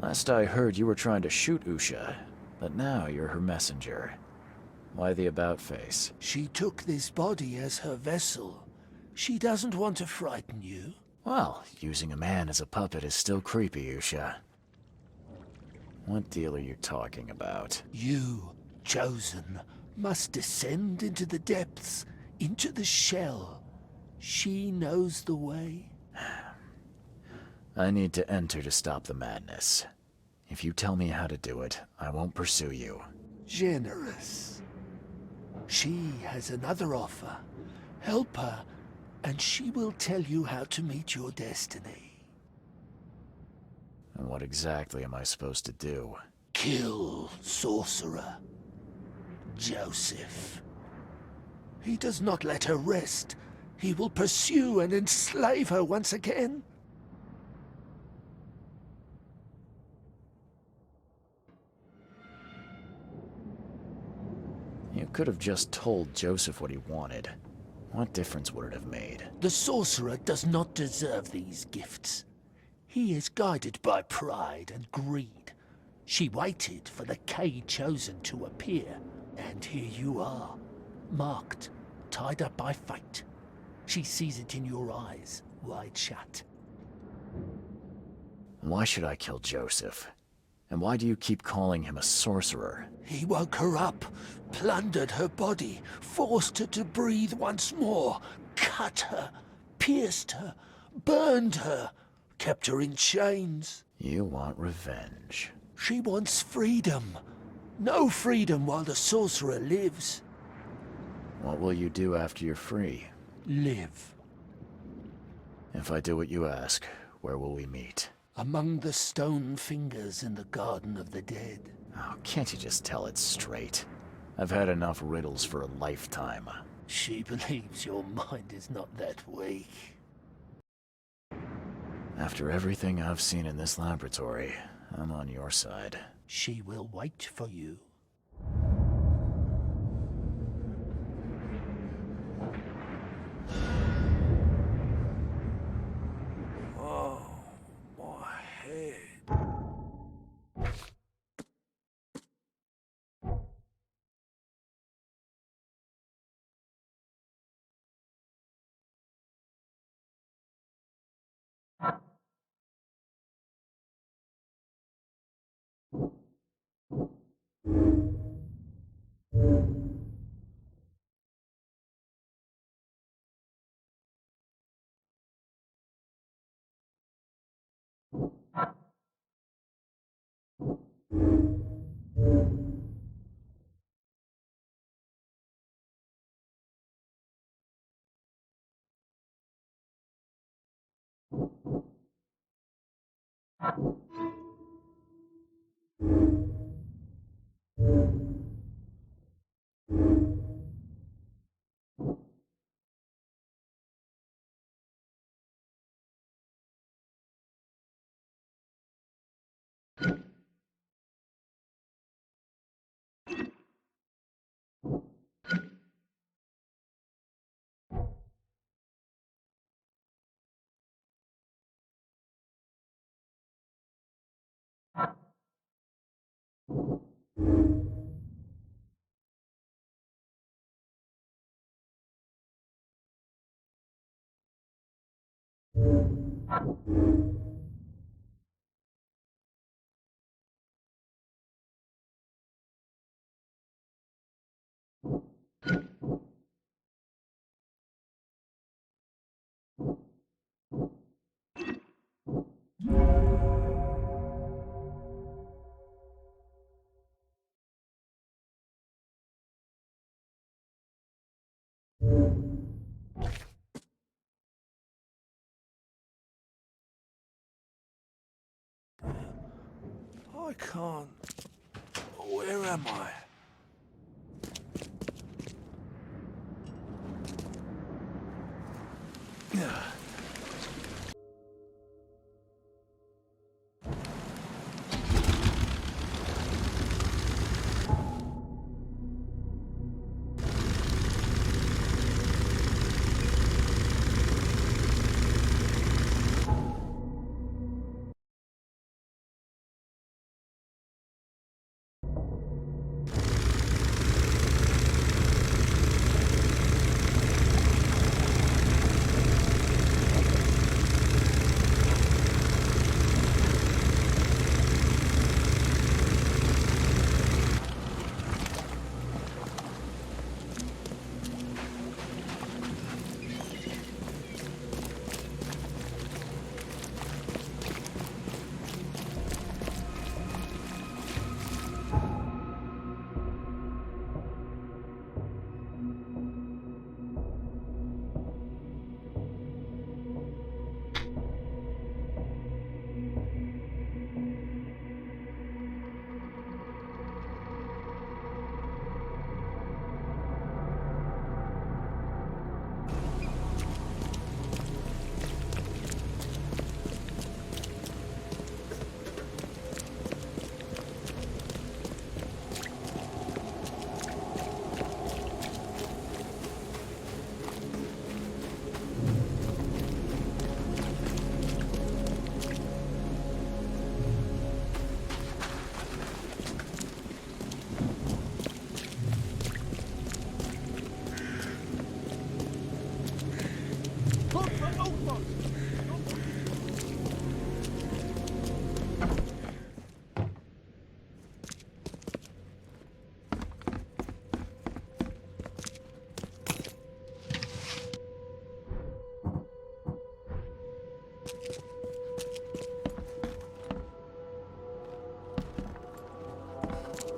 Last I heard, you were trying to shoot Usha, but now you're her messenger. Why the about-face? She took this body as her vessel. She doesn't want to frighten you. Well, using a man as a puppet is still creepy, Usha. What deal are you talking about? You, chosen, must descend into the depths, into the shell. She knows the way. I need to enter to stop the madness. If you tell me how to do it, I won't pursue you. Generous. She has another offer. Help her, and she will tell you how to meet your destiny. And what exactly am I supposed to do? Kill sorcerer Joseph. He does not let her rest. He will pursue and enslave her once again. You could have just told Joseph what he wanted. What difference would it have made? The sorcerer does not deserve these gifts. He is guided by pride and greed. She waited for the K chosen to appear, and here you are, marked, tied up by fate. She sees it in your eyes, wide shut. Why should I kill Joseph? And why do you keep calling him a sorcerer? He woke her up, plundered her body, forced her to breathe once more, cut her, pierced her, burned her, kept her in chains. You want revenge. She wants freedom. No freedom while the sorcerer lives. What will you do after you're free? Live. If I do what you ask, where will we meet? Among the stone fingers in the Garden of the Dead. Oh, can't you just tell it straight? I've had enough riddles for a lifetime. She believes your mind is not that weak. After everything I've seen in this laboratory, I'm on your side. She will wait for you. Oh, my head. I can't. Where am I? Look for Oakmont!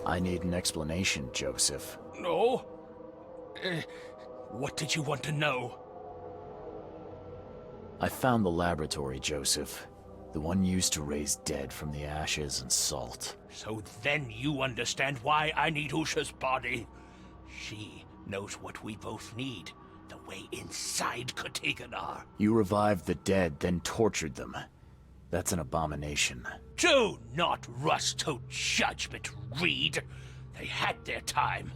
I need an explanation, Joseph. No? What did you want to know? I found the laboratory, Joseph. The one used to raise dead from the ashes and salt. So then you understand why I need Usha's body. She knows what we both need. The way inside Katiganar. You revived the dead, then tortured them. That's an abomination. Do not rush to judgment, Reed. They had their time.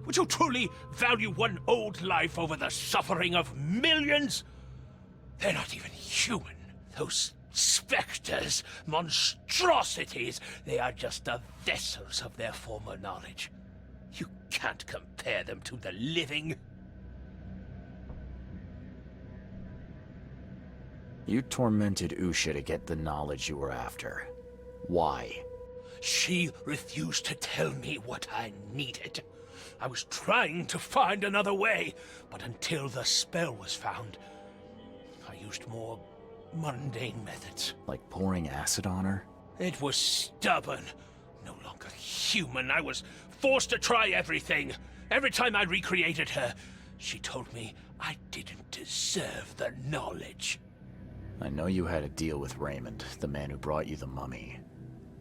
Would you truly value one old life over the suffering of millions? They're not even human. Those specters, monstrosities, they are just the vessels of their former knowledge. You can't compare them to the living. You tormented Usha to get the knowledge you were after. Why? She refused to tell me what I needed. I was trying to find another way, but until the spell was found, I used more mundane methods. Like pouring acid on her? It was stubborn, no longer human. I was forced to try everything. Every time I recreated her, she told me I didn't deserve the knowledge. I know you had a deal with Raymond, the man who brought you the mummy.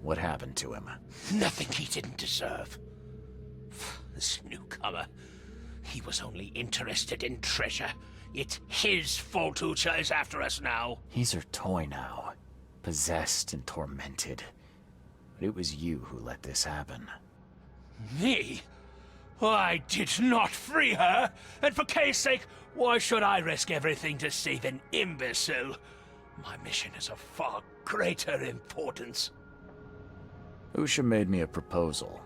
What happened to him? Nothing he didn't deserve. This newcomer, he was only interested in treasure. It's his fault Ucha is after us now. He's her toy now, possessed and tormented. But it was you who let this happen. Me? I did not free her, and for Kay's sake, why should I risk everything to save an imbecile? My mission is of far greater importance. Usha made me a proposal.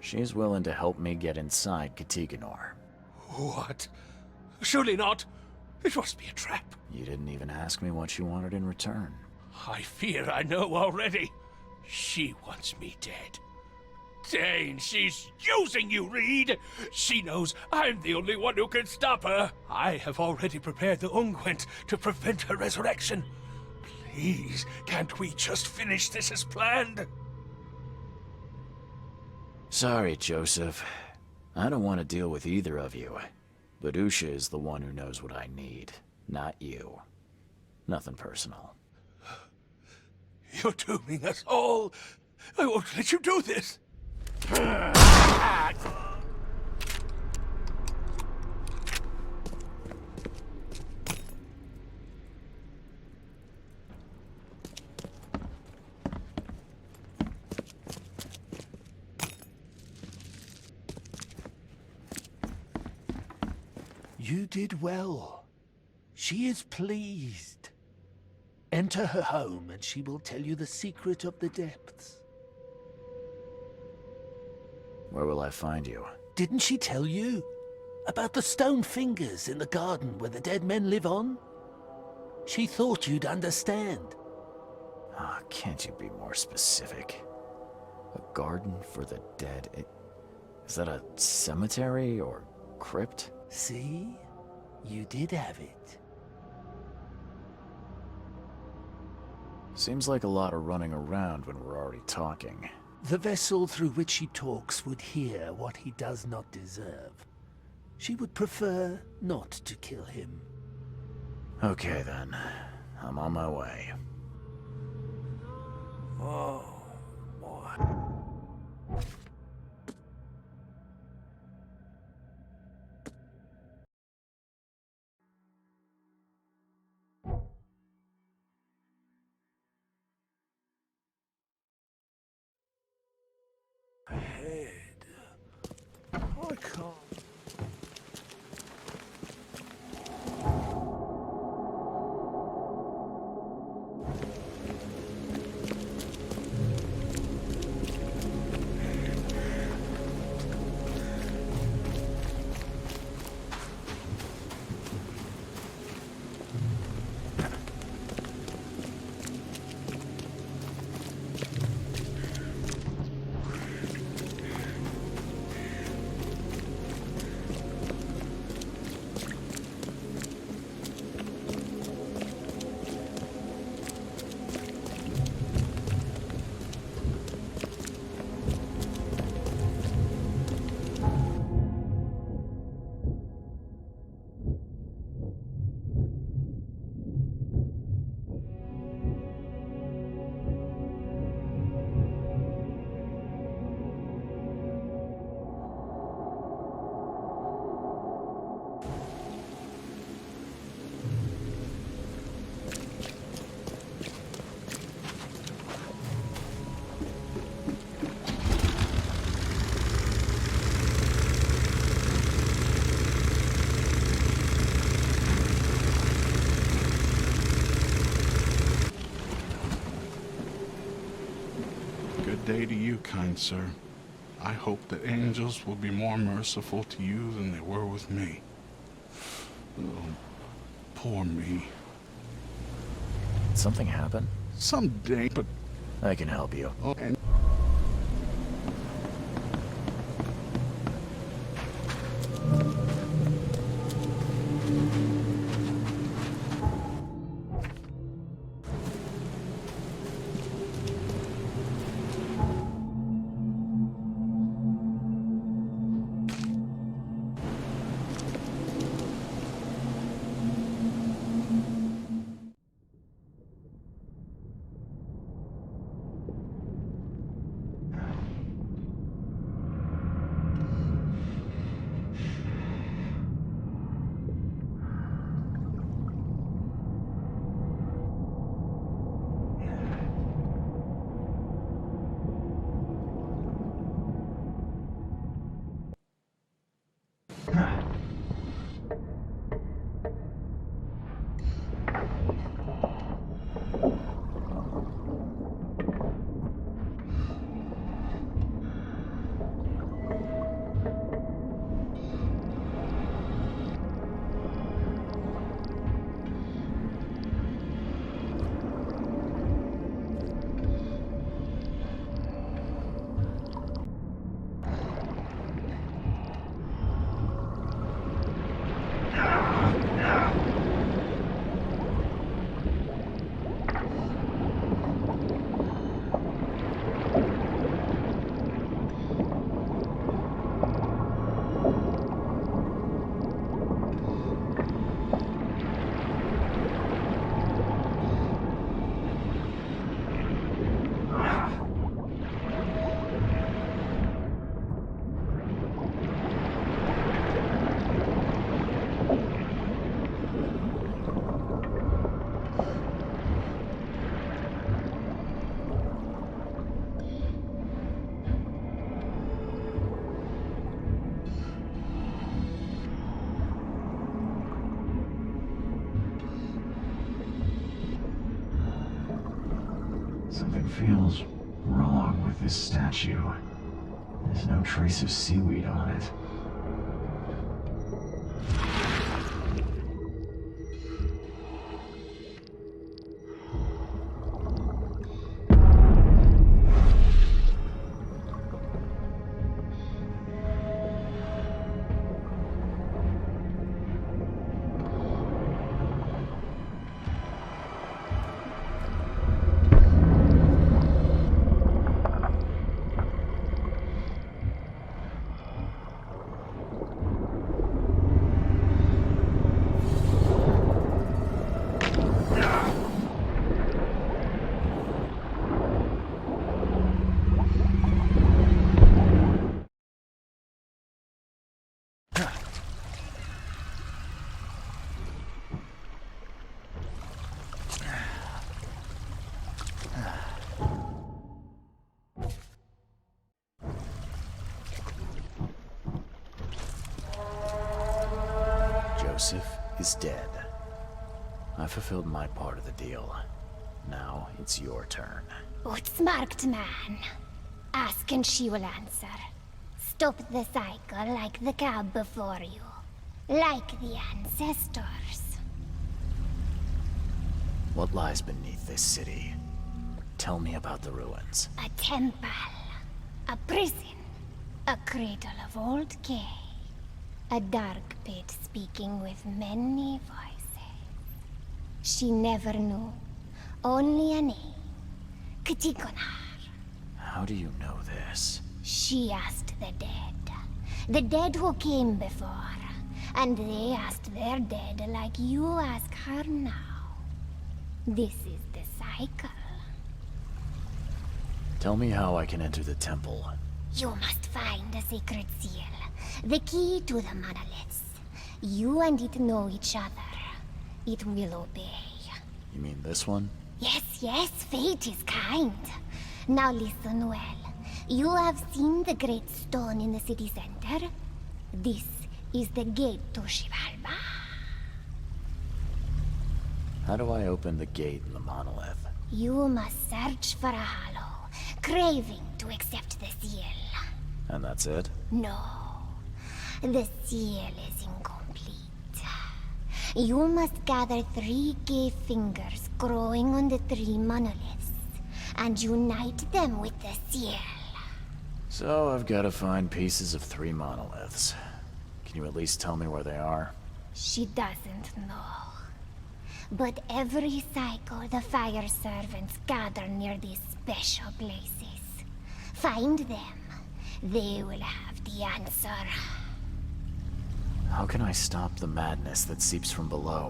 She's willing to help me get inside Katiganar. What? Surely not. It must be a trap. You didn't even ask me what she wanted in return. I fear I know already. She wants me dead. Dane, she's using you, Reed! She knows I'm the only one who can stop her. I have already prepared the unguent to prevent her resurrection. Please, can't we just finish this as planned? Sorry, Joseph. I don't want to deal with either of you. But Usha is the one who knows what I need, not you. Nothing personal. You're dooming us all. I won't let you do this. You did well. She is pleased. Enter her home and she will tell you the secret of the depths. Where will I find you? Didn't she tell you? About the stone fingers in the garden where the dead men live on? She thought you'd understand. Ah, can't you be more specific? A garden for the dead? Is that a cemetery or crypt? See? You did have it. Seems like a lot of running around when we're already talking. The vessel through which he talks would hear what he does not deserve. She would prefer not to kill him. Okay then. I'm on my way. Oh, boy. Head. I can't. day to you, kind sir. I hope that angels will be more merciful to you than they were with me. Oh, poor me. Did something happen? Someday, but... I can help you. Oh, and... Something feels wrong with this statue. There's no trace of seaweed on it. Joseph is dead. I fulfilled my part of the deal. Now it's your turn. Outsmarked man. Ask and she will answer. Stop the cycle like the cab before you. Like the ancestors. What lies beneath this city? Tell me about the ruins. A temple. A prison. A cradle of old Kay. A dark pit speaking with many voices. She never knew. Only a name. Ktikonar. How do you know this? She asked the dead. The dead who came before. And they asked their dead like you ask her now. This is the cycle. Tell me how I can enter the temple. You must find a sacred seal. The key to the monoliths. You and it know each other. It will obey. You mean this one? Yes, yes, fate is kind. Now listen well. You have seen the great stone in the city center? This is the gate to Xibalba. How do I open the gate in the monolith? You must search for a hollow. craving to accept the seal. And that's it? No, the seal is incomplete. You must gather 3 cave fingers growing on the 3 monoliths, and unite them with the seal. So I've got to find pieces of 3 monoliths. Can you at least tell me where they are? She doesn't know. But every cycle, the fire servants gather near these special places. Find them. They will have the answer. How can I stop the madness that seeps from below?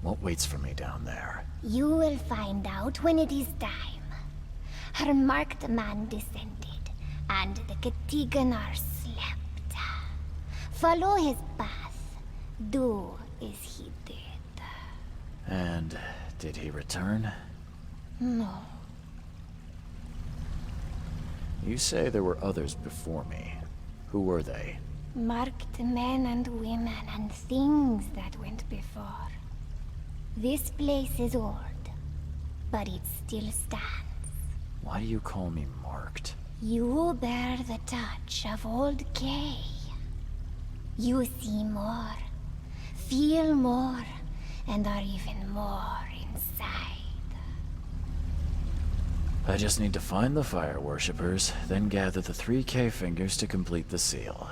What waits for me down there? You will find out when it is time. Her marked man descended, and the Katiganar slept. Follow his path. Do as he did. And did he return? No. You say there were others before me. Who were they? Marked men and women and things that went before. This place is old, but it still stands. Why do you call me marked? You bear the touch of old Kay. You see more, feel more, and are even more inside. I just need to find the fire worshippers, then gather the 3 cave fingers to complete the seal.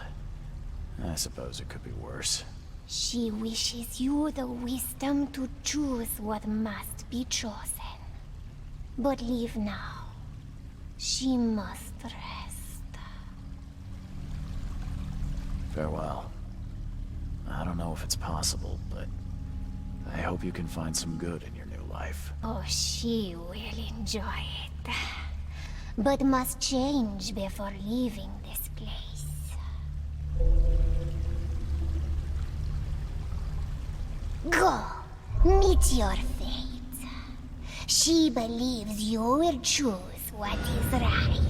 I suppose it could be worse. She wishes you the wisdom to choose what must be chosen. But leave now. She must rest. Farewell. I don't know if it's possible, but I hope you can find some good in your new life. Oh, she will enjoy it. But must change before leaving this place. Go, meet your fate. She believes you will choose what is right.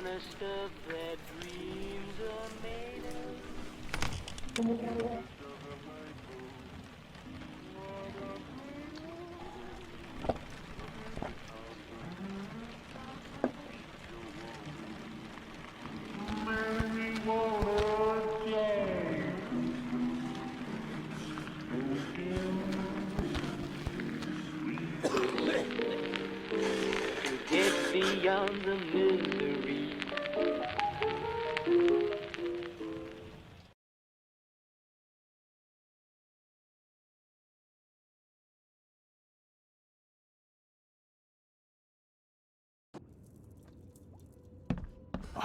the stuff that dreams are made of. Get beyond the misery.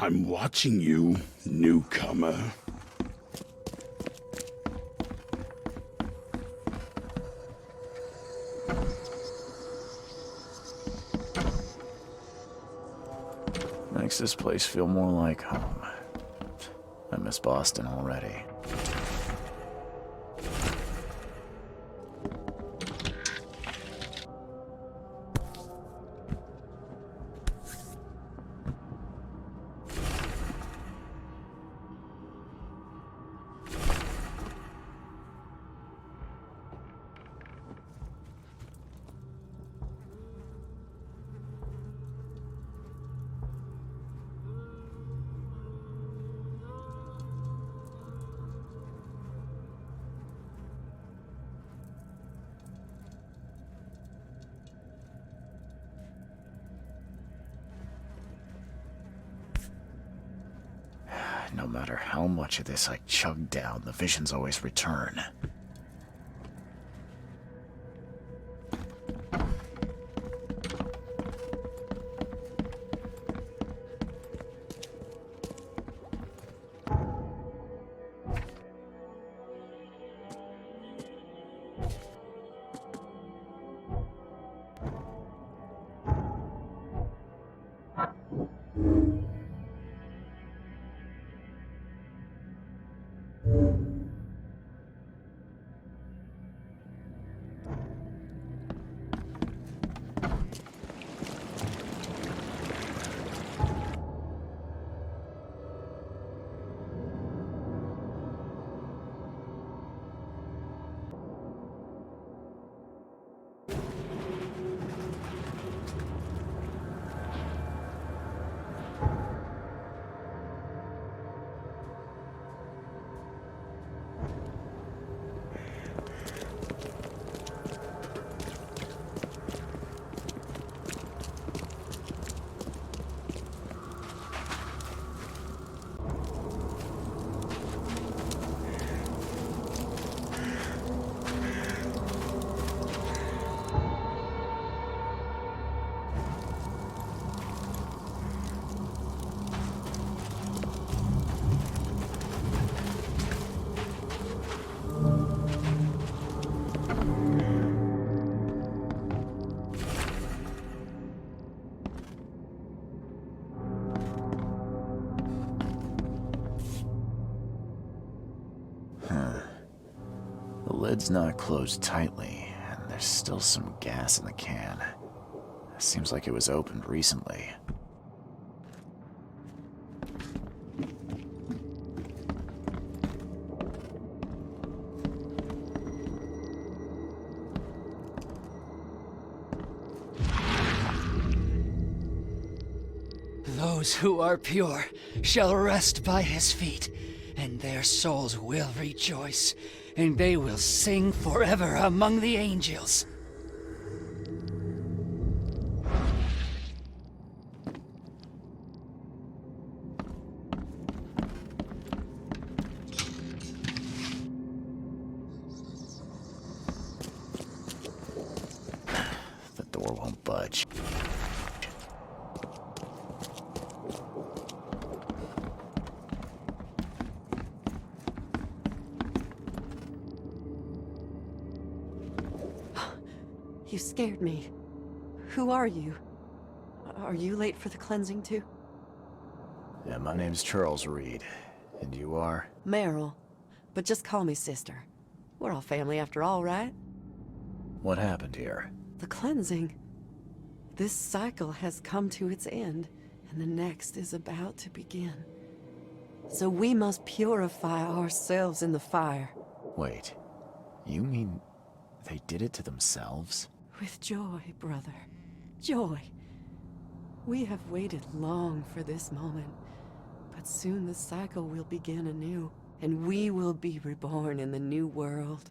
I'm watching you, newcomer. Makes this place feel more like home. I miss Boston already. No matter how much of this I chug down, the visions always return. The lid's not closed tightly, and there's still some gas in the can. Seems like it was opened recently. Those who are pure shall rest by his feet, and their souls will rejoice, and they will sing forever among the angels. The door won't budge. You scared me. Who are you? Are you late for the cleansing too? Yeah, my name's Charles Reed. And you are? Meryl. But just call me sister. We're all family after all, right? What happened here? The cleansing. This cycle has come to its end, and the next is about to begin. So we must purify ourselves in the fire. Wait, you mean they did it to themselves? With joy, brother. Joy. We have waited long for this moment, but soon the cycle will begin anew, and we will be reborn in the new world,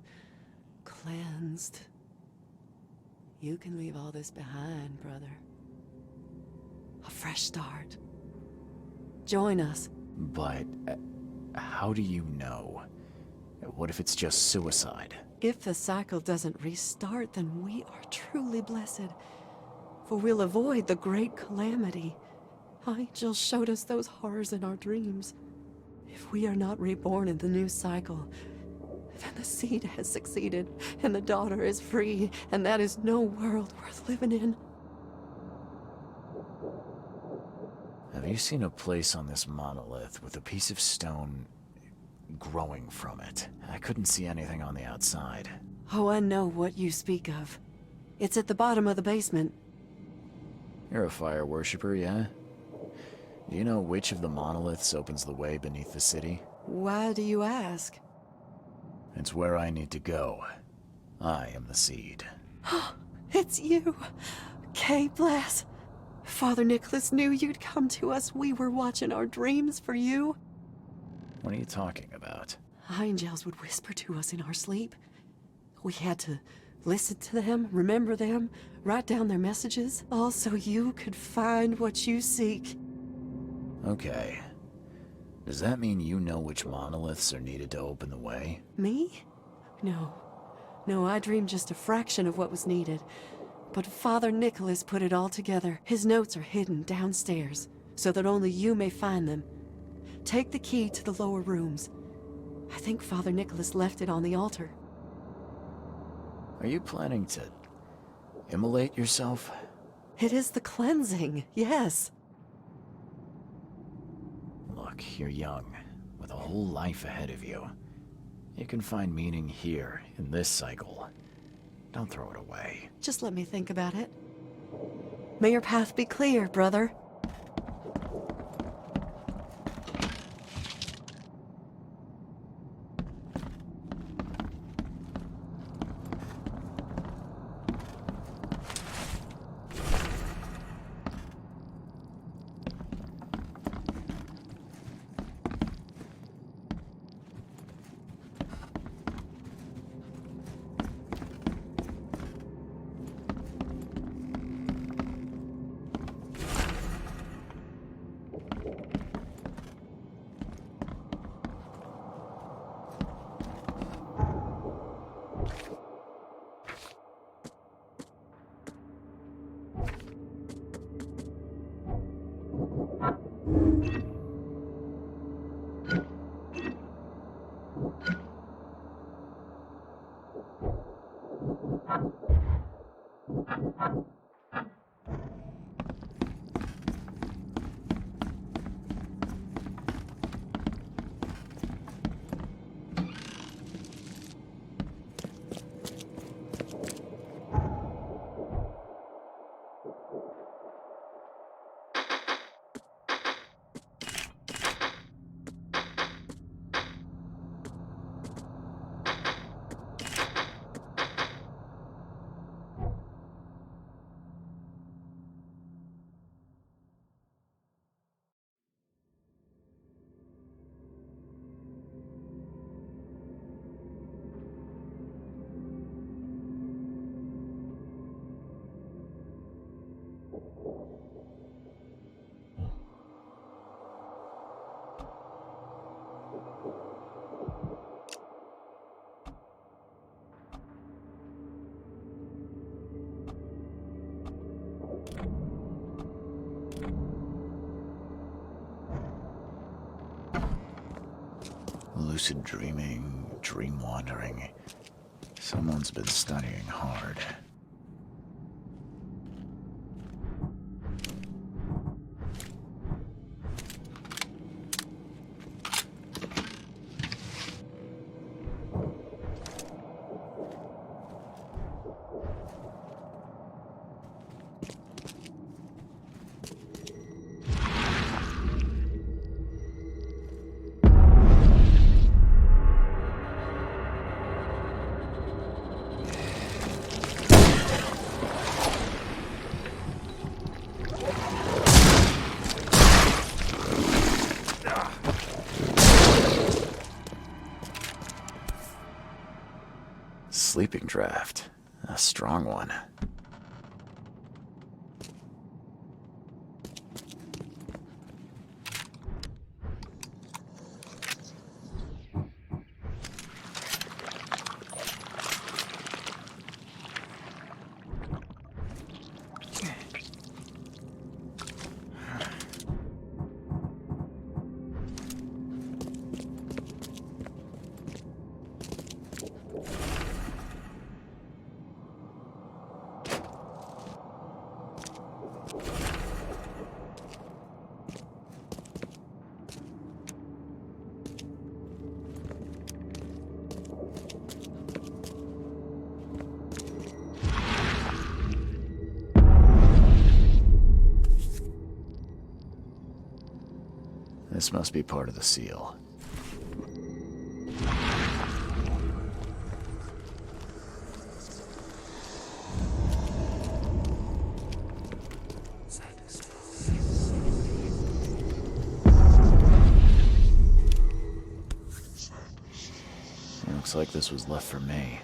cleansed. You can leave all this behind, brother. A fresh start. Join us. But how do you know? What if it's just suicide? If the cycle doesn't restart, then we are truly blessed, for we'll avoid the great calamity. Angel showed us those horrors in our dreams. If we are not reborn in the new cycle, then the seed has succeeded, and the daughter is free, and that is no world worth living in. Have you seen a place on this monolith with a piece of stone growing from it? I couldn't see anything on the outside. Oh, I know what you speak of. It's at the bottom of the basement. You're a fire worshiper, yeah? Do you know which of the monoliths opens the way beneath the city? Why do you ask? It's where I need to go. I am the seed. It's you! Kay, bless. Father Nicholas knew you'd come to us. We were watching our dreams for you. What are you talking about? Angels would whisper to us in our sleep. We had to listen to them, remember them, write down their messages, all so you could find what you seek. Okay. Does that mean you know which monoliths are needed to open the way? Me? No. No, I dreamed just a fraction of what was needed. But Father Nicholas put it all together. His notes are hidden downstairs, so that only you may find them. Take the key to the lower rooms. I think Father Nicholas left it on the altar. Are you planning to immolate yourself? It is the cleansing, yes. Look, you're young, with a whole life ahead of you. You can find meaning here, in this cycle. Don't throw it away. Just let me think about it. May your path be clear, brother. Lucid dreaming, dream wandering. Someone's been studying hard. sleeping draft. A strong one. This must be part of the seal. Looks like this was left for me.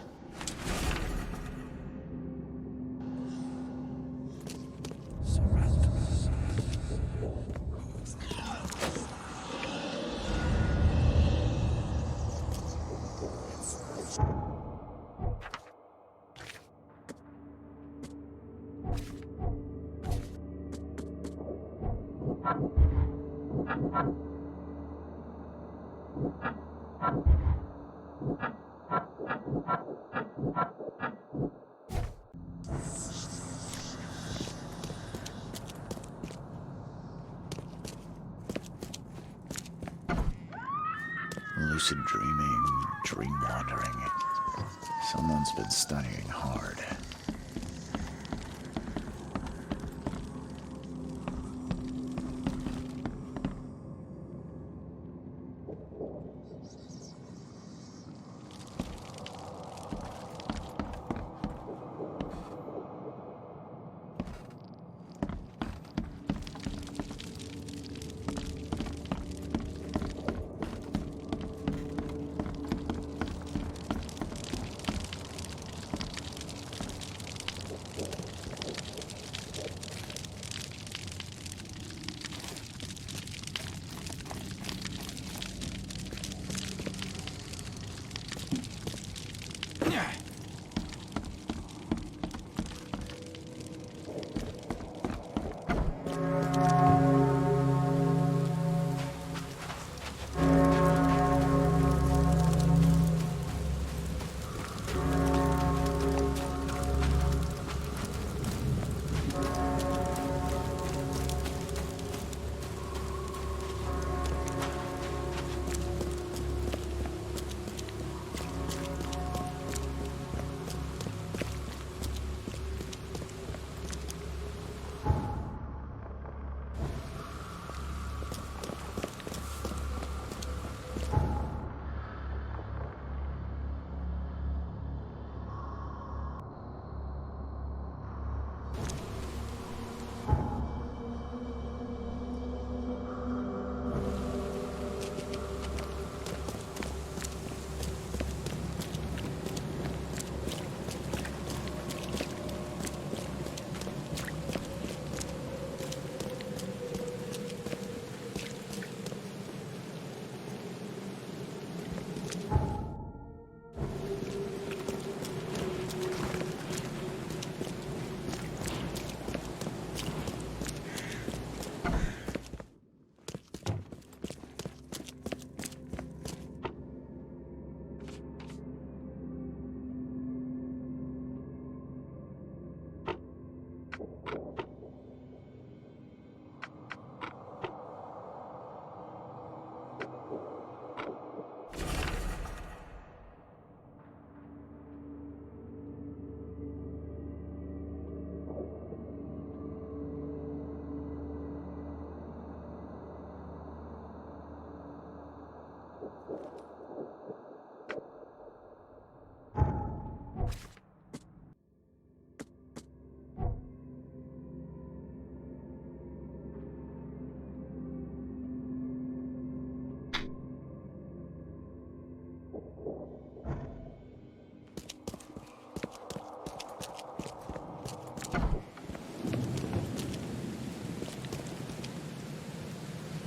Lucid dreaming, dream wandering. Someone's been studying hard.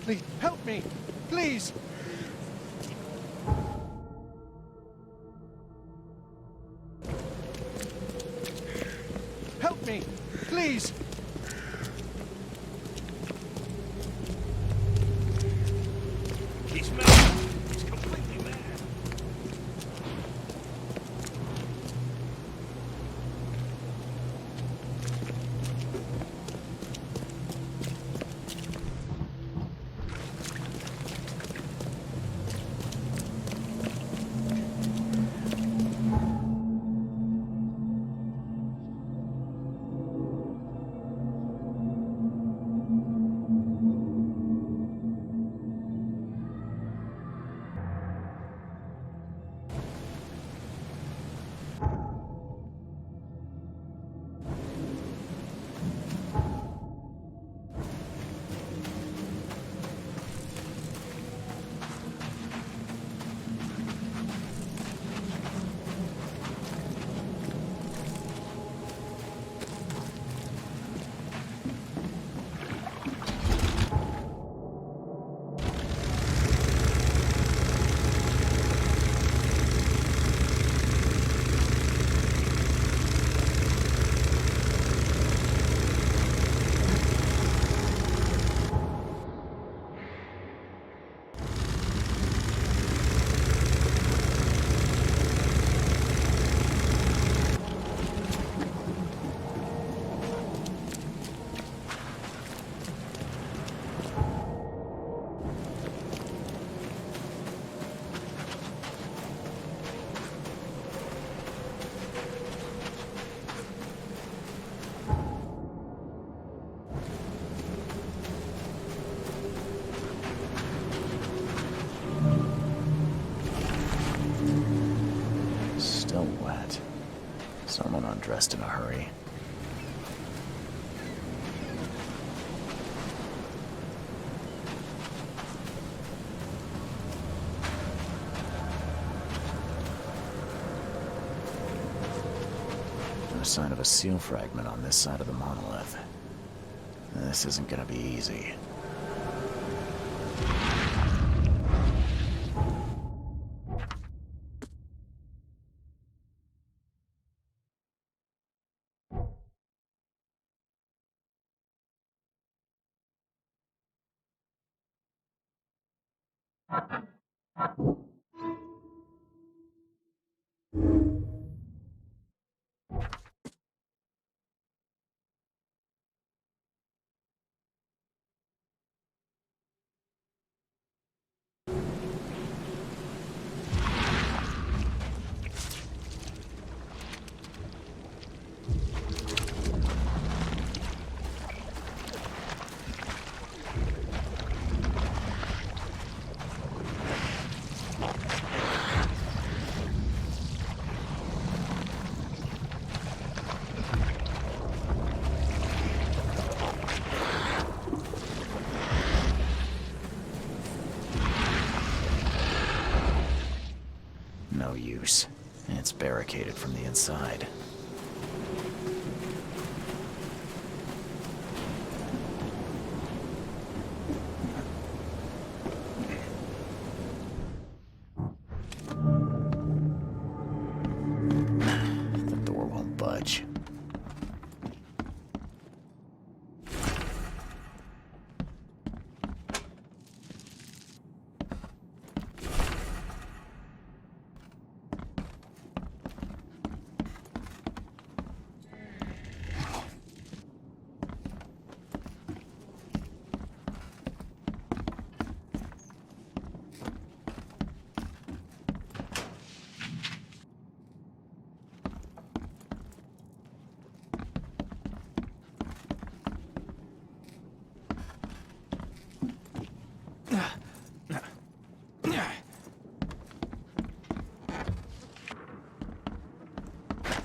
Please, help me! Please! Help me! Please! He's mad. He's completely mad. Still wet. Someone undressed in a hurry. No sign of a seal fragment on this side of the monolith. This isn't gonna be easy. No use. It's barricaded from the inside. The door won't budge.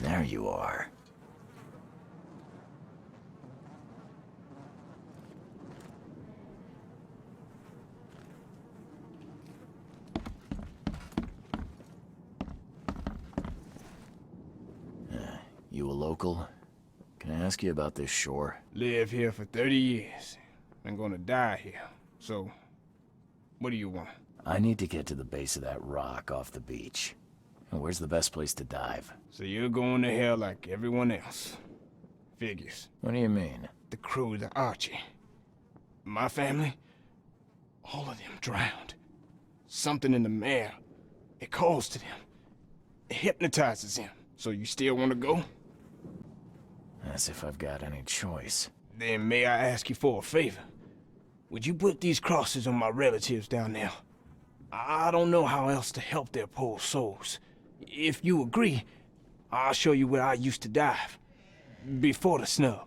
There you are. You a local? Can I ask you about this shore? Live here for 30 years. I'm gonna die here. So, What do you want? I need to get to the base of that rock off the beach. And where's the best place to dive? So you're going to hell like everyone else. Figures. What do you mean? The crew, the Archie. My family, all of them drowned. Something in the mare, it calls to them. It hypnotizes them. So you still want to go? As if I've got any choice. Then may I ask you for a favor? Would you put these crosses on my relatives down there? I don't know how else to help their poor souls. If you agree, I'll show you where I used to dive. Before the snub.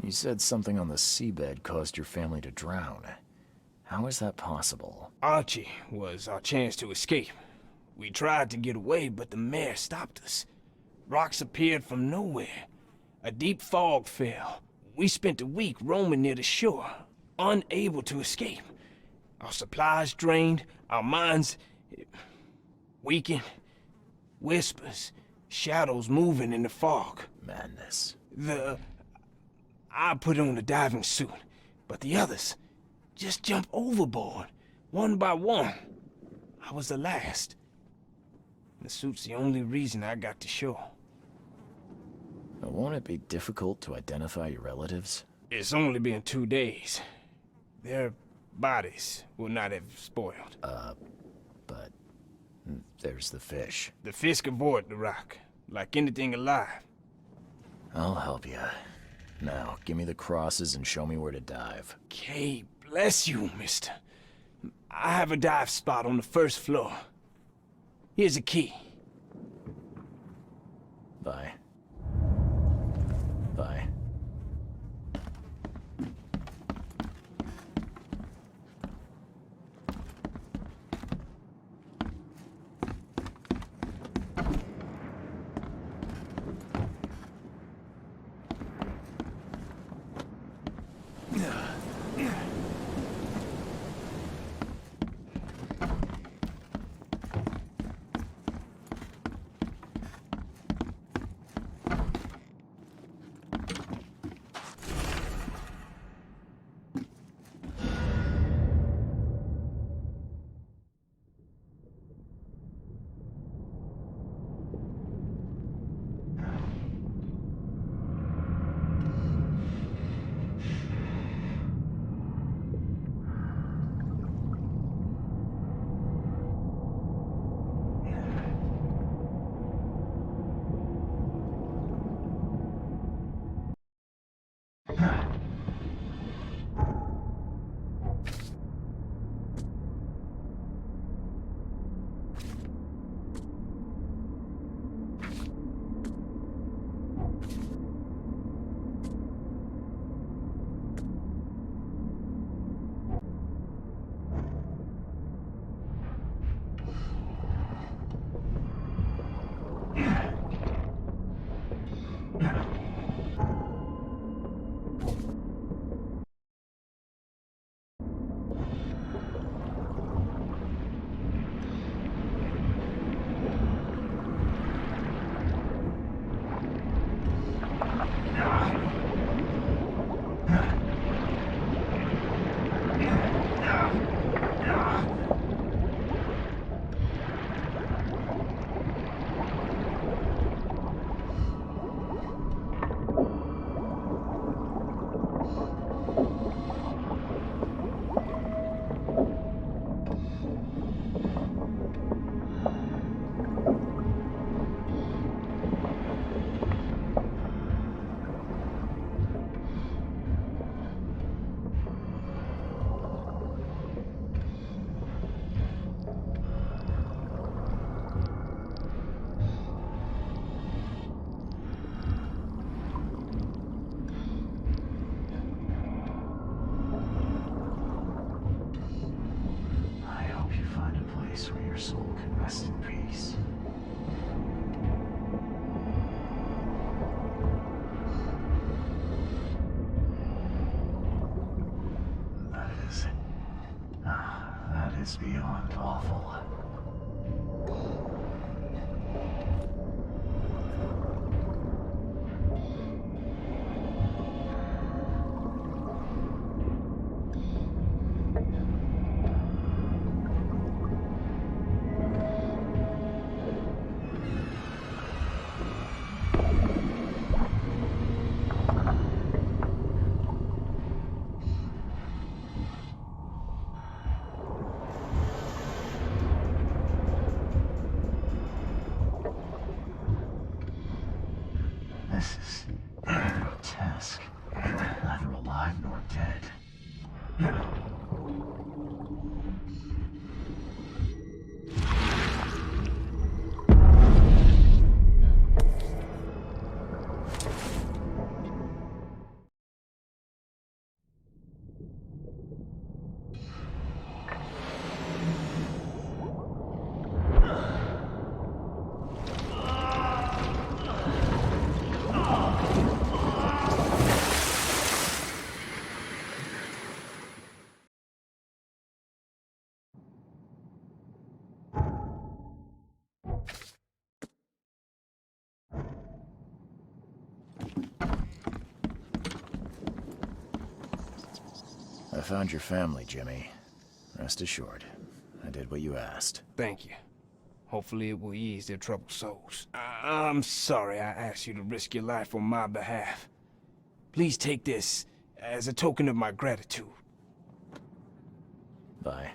You said something on the seabed caused your family to drown. How is that possible? Archie was our chance to escape. We tried to get away, but the mare stopped us. Rocks appeared from nowhere. A deep fog fell. We spent a week roaming near the shore, unable to escape. Our supplies drained, our minds weakened. Whispers, shadows moving in the fog. Madness. I put on a diving suit, but the others just jumped overboard, one by one. I was the last. The suit's the only reason I got to shore. But won't it be difficult to identify your relatives? It's only been 2 days. Their bodies will not have spoiled. But there's the fish. The fish avoid the rock, like anything alive. I'll help you. Now, give me the crosses and show me where to dive. Okay, bless you, mister. I have a dive spot on the first floor. Here's a key. Bye. Bye. Where your soul can rest in peace. That is beyond awful. faces. Grotesque. Neither alive nor dead. I found your family, Jimmy. Rest assured, I did what you asked. Thank you. Hopefully it will ease their troubled souls. I'm sorry I asked you to risk your life on my behalf. Please take this as a token of my gratitude. Bye.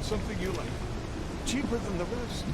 Something you like. Cheaper than the rest.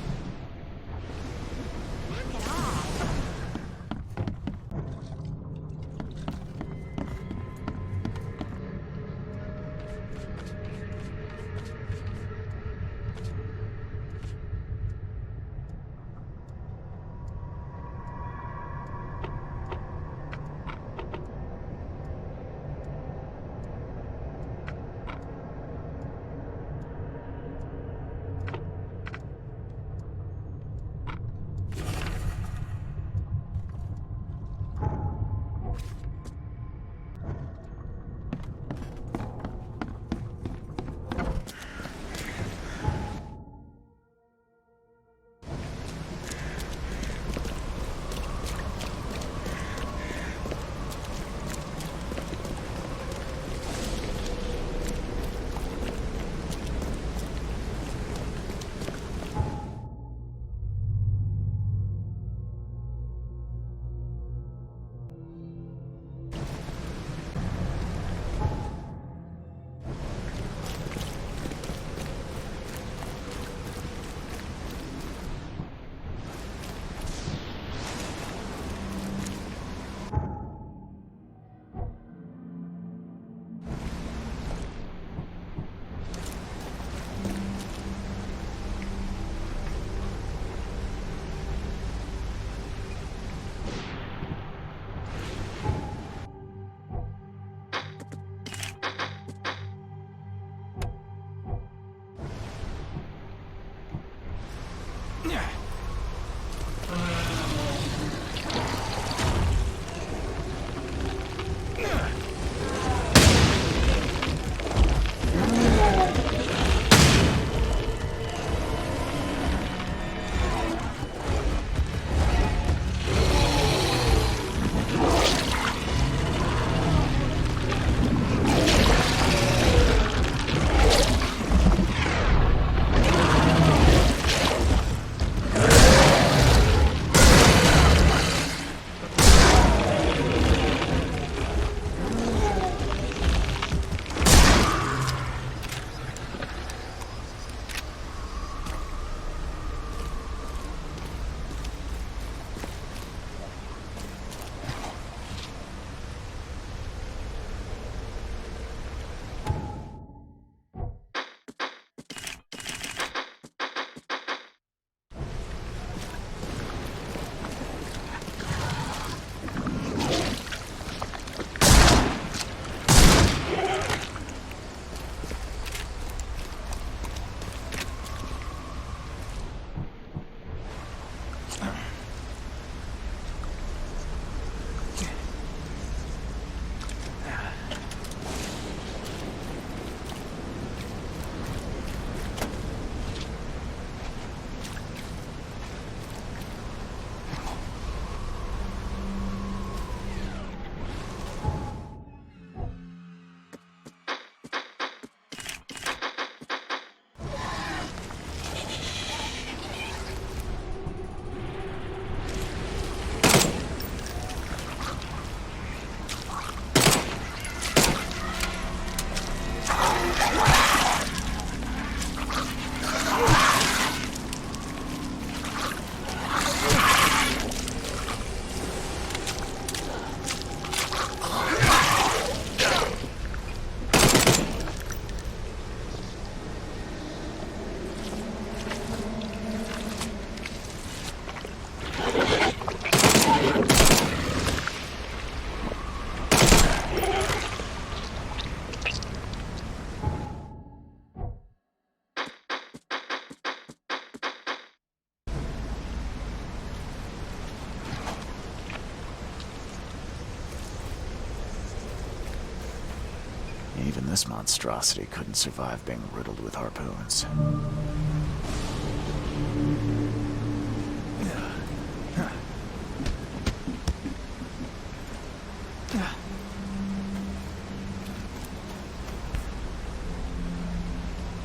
Even this monstrosity couldn't survive being riddled with harpoons.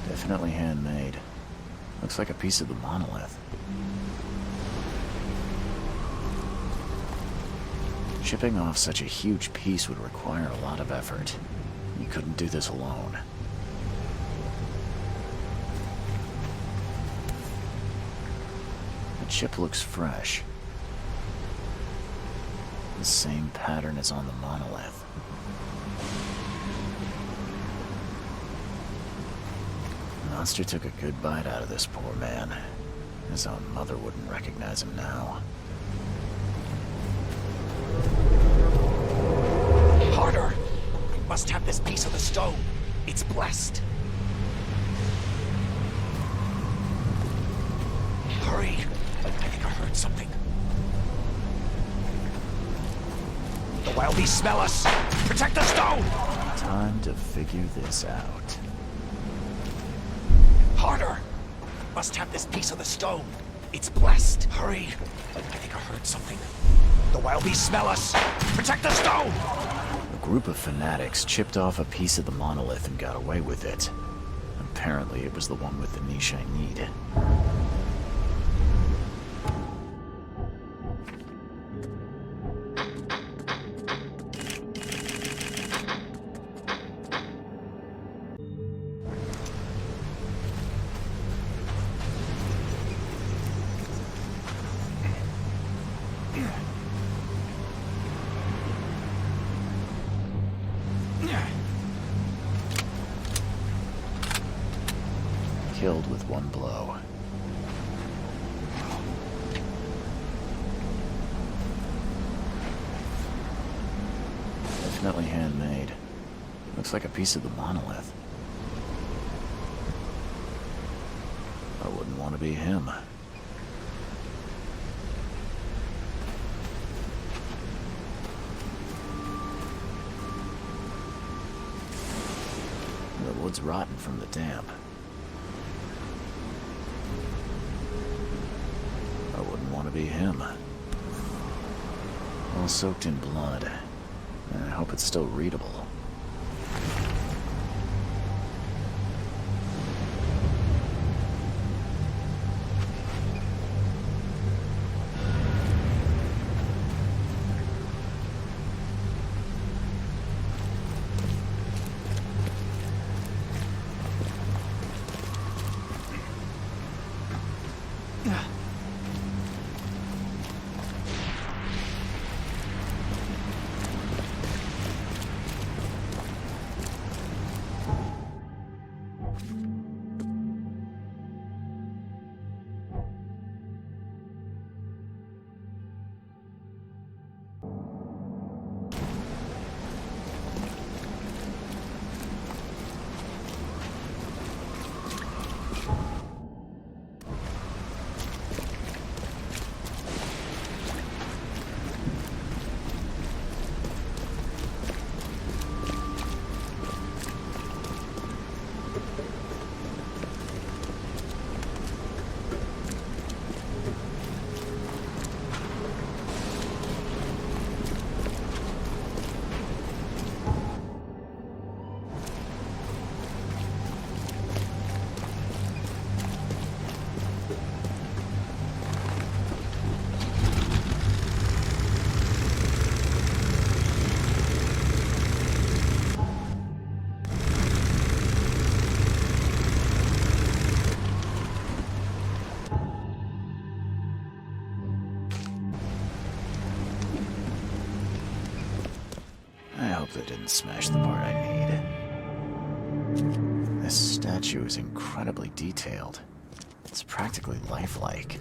Definitely handmade. Looks like a piece of the monolith. Chipping off such a huge piece would require a lot of effort. You couldn't do this alone. The chip looks fresh. The same pattern as on the monolith. The monster took a good bite out of this poor man. His own mother wouldn't recognize him now. Harder! We must have this piece of the stone. It's blessed. Hurry! I think I heard something. The wild beasts smell us! Protect the stone! Time to figure this out. Harder! We must have this piece of the stone. It's blessed. Hurry! I think I heard something. The wild beasts smell us! Protect the stone! A group of fanatics chipped off a piece of the monolith and got away with it. Apparently it was the one with the niche I need. Killed with one blow. Definitely handmade. Looks like a piece of the monolith. I wouldn't want to be him. Wood's rotten from the damp. I wouldn't want to be him. All soaked in blood. I hope it's still readable. They didn't smash the part I need. This statue is incredibly detailed. It's practically lifelike.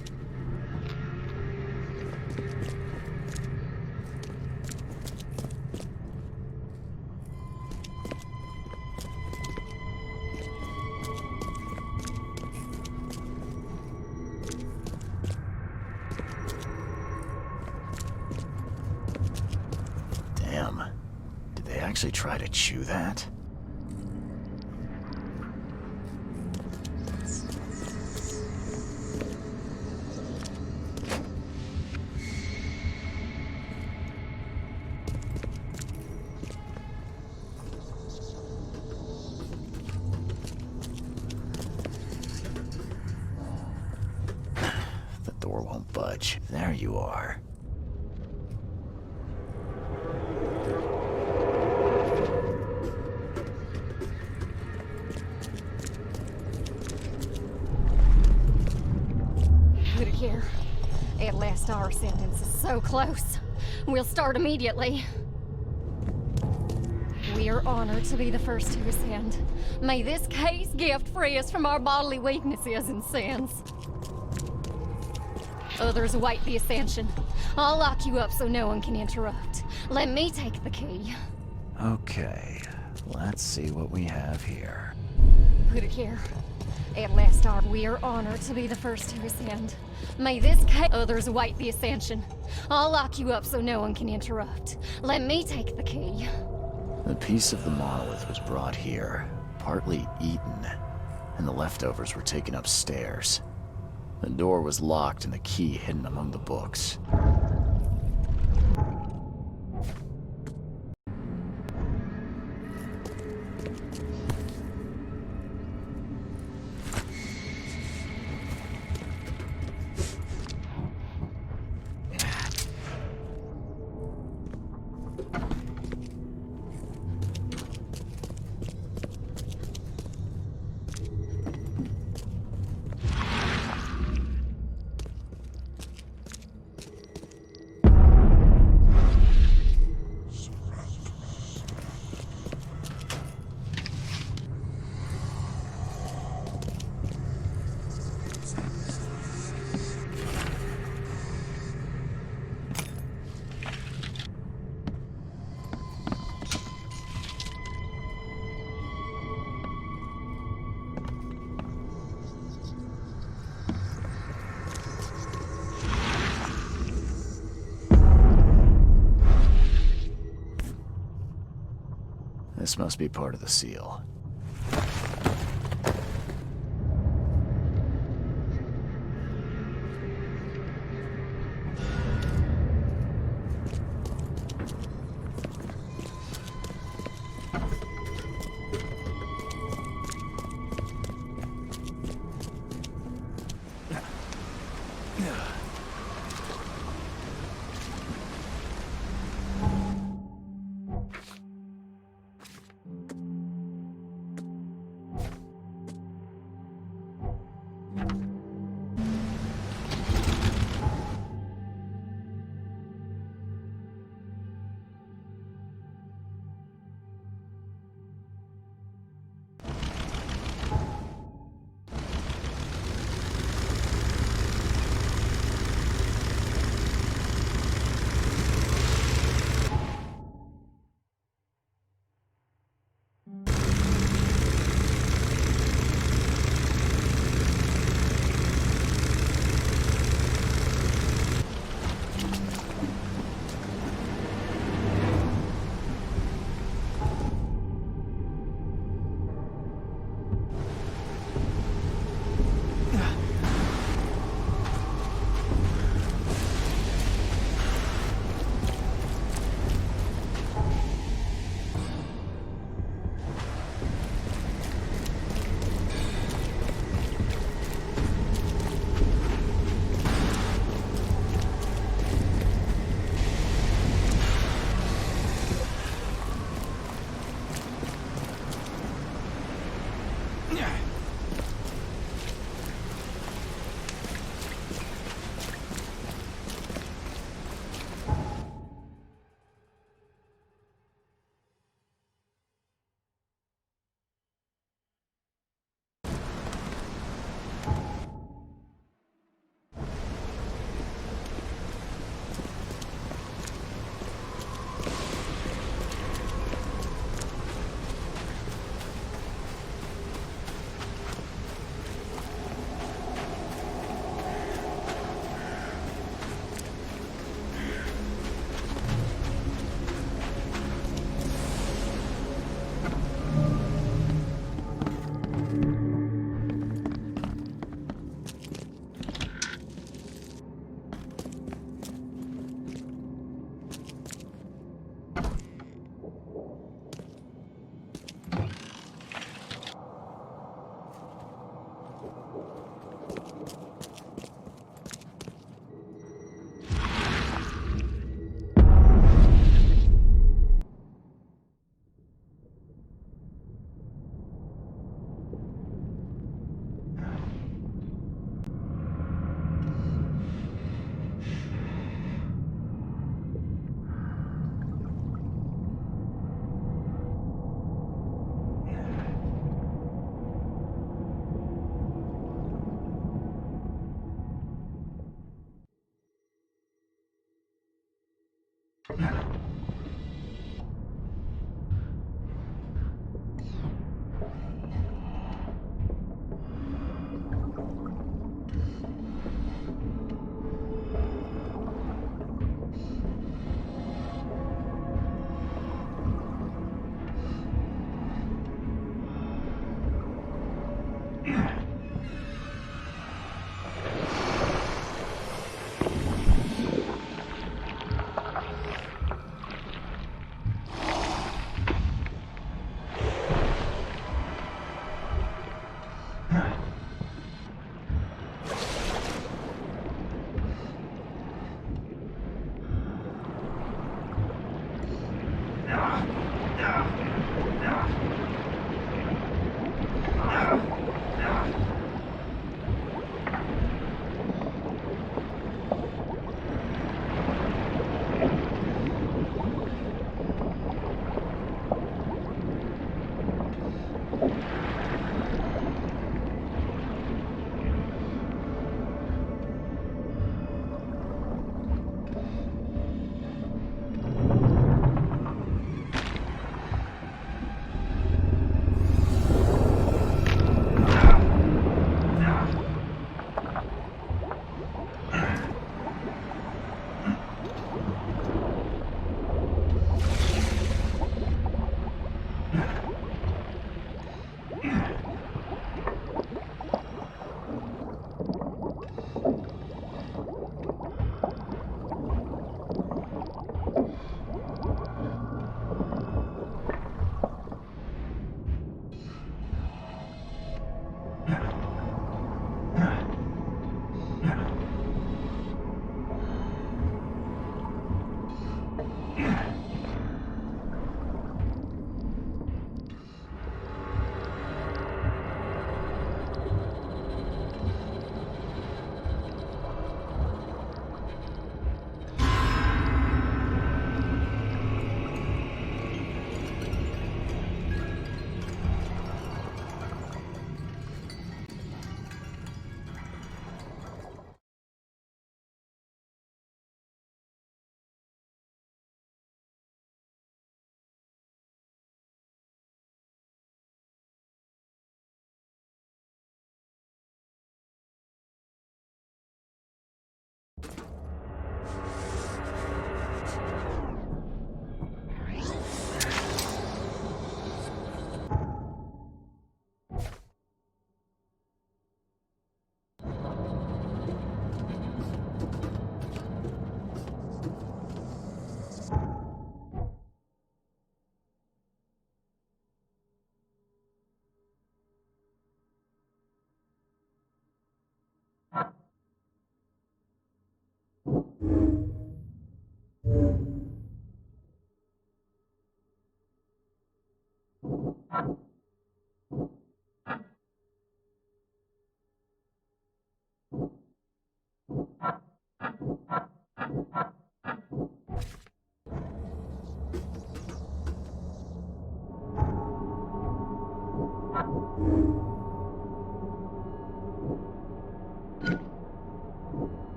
Damn. Did they actually try to chew that? The door won't budge. There you are. Here. At last, our sentence is so close. We'll start immediately. We are honored to be the first to ascend. May this case gift free us from our bodily weaknesses and sins. Others await the ascension. I'll lock you up so no one can interrupt. Let me take the key. Okay, let's see what we have here. Put it here. At last, we are honored to be the first to ascend. May this case... Others await the ascension. I'll lock you up so no one can interrupt. Let me take the key. The piece of the monolith was brought here, partly eaten, and the leftovers were taken upstairs. The door was locked and the key hidden among the books. This must be part of the seal.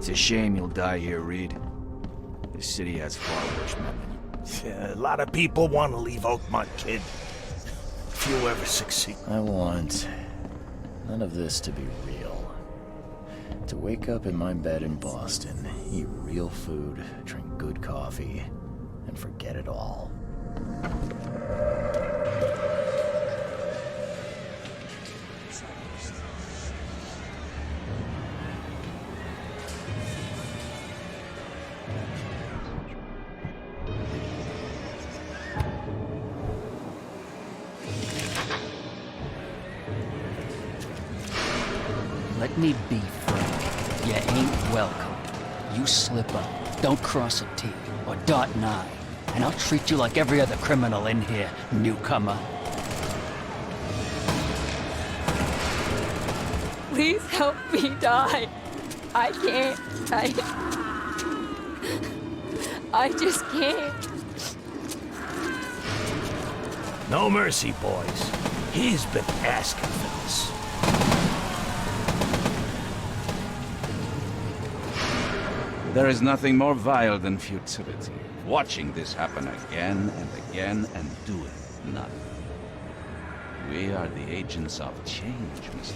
It's a shame you'll die here, Reed. This city has far worse men. Yeah, a lot of people want to leave Oakmont, kid. If you ever succeed. I want none of this to be real. To wake up in my bed in Boston, eat real food, drink good coffee, and forget it all. Let me be frank. You ain't welcome. You slip up, don't cross a T or dot an I, and I'll treat you like every other criminal in here, newcomer. Please help me die. I can't. I just can't. No mercy, boys. He's been asking for this. There is nothing more vile than futility. Watching this happen again and again and doing nothing. We are the agents of change, Mr.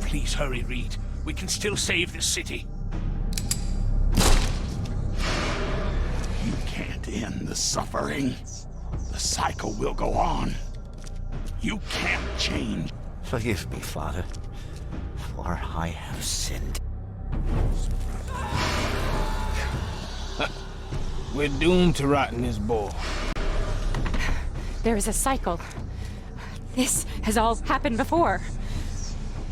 Please hurry, Reed. We can still save this city. You can't end the suffering. The cycle will go on. You can't change. Forgive me, Father, for I have sinned. We're doomed to rot in this bowl. There is a cycle. This has all happened before.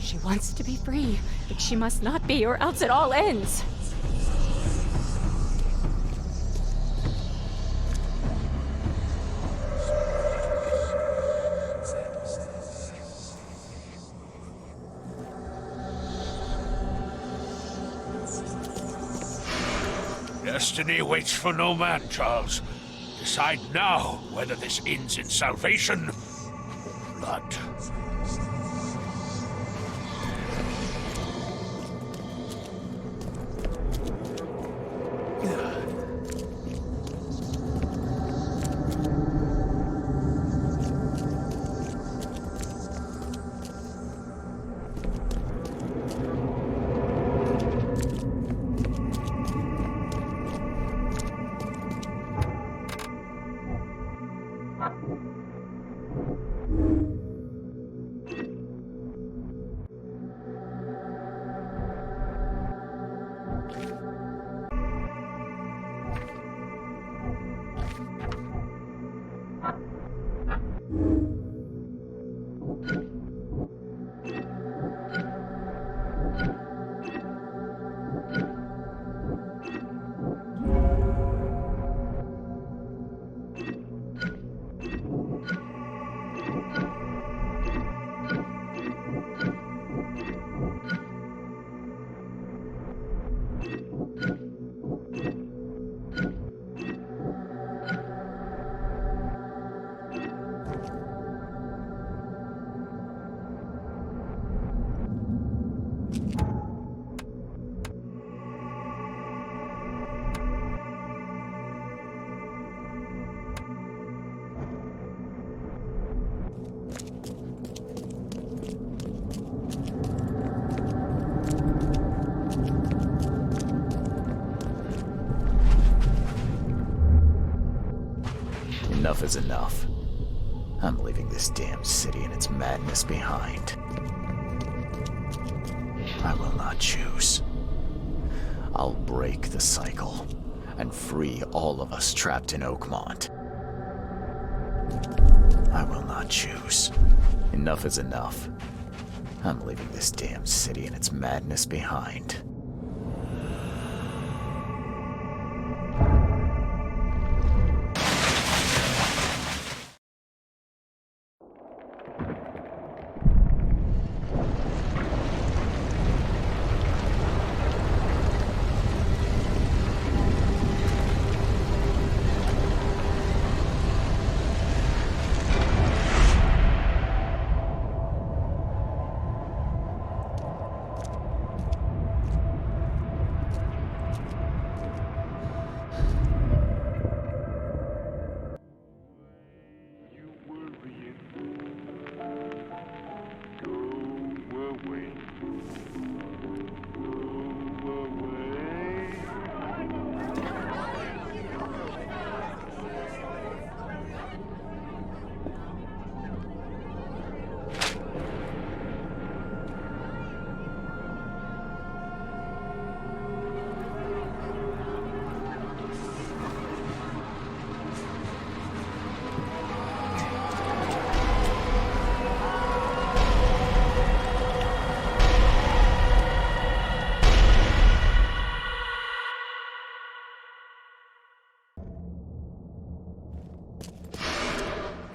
She wants to be free, but she must not be, or else it all ends. Destiny waits for no man, Charles. Decide now whether this ends in salvation or blood. Enough is enough. I'm leaving this damn city and its madness behind. I will not choose. I'll break the cycle and free all of us trapped in Oakmont. I will not choose. Enough is enough. I'm leaving this damn city and its madness behind.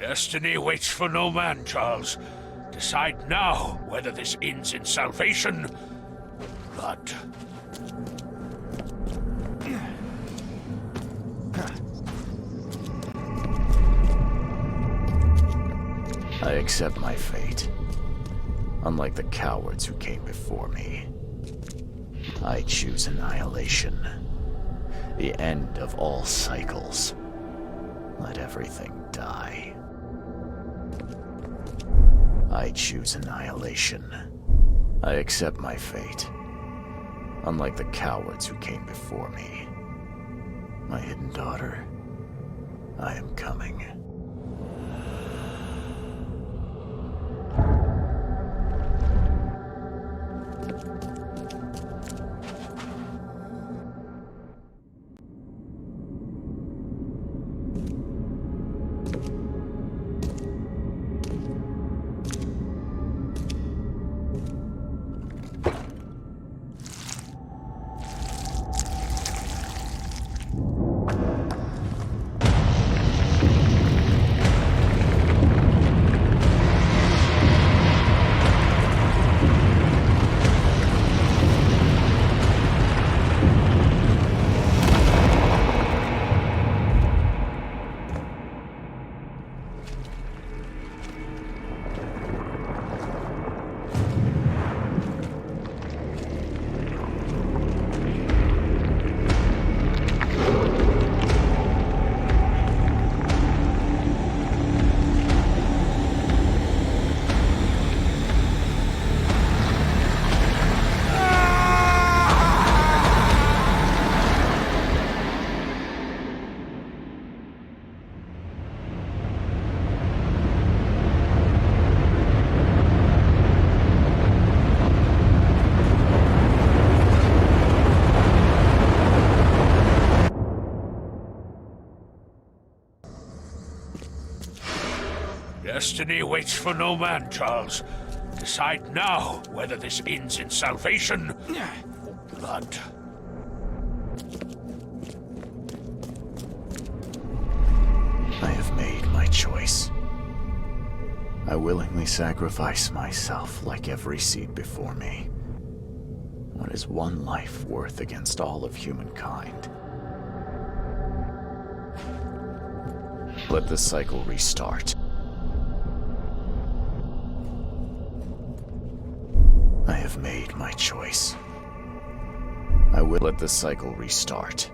Destiny waits for no man, Charles. Decide now whether this ends in salvation or blood. I accept my fate. Unlike the cowards who came before me, I choose annihilation. The end of all cycles. Let everything die. I choose annihilation. I accept my fate. Unlike the cowards who came before me. My hidden daughter, I am coming. Destiny waits for no man, Charles. Decide now whether this ends in salvation or blood. I have made my choice. I willingly sacrifice myself like every seed before me. What is one life worth against all of humankind? Let the cycle restart. I have made my choice. I will let the cycle restart.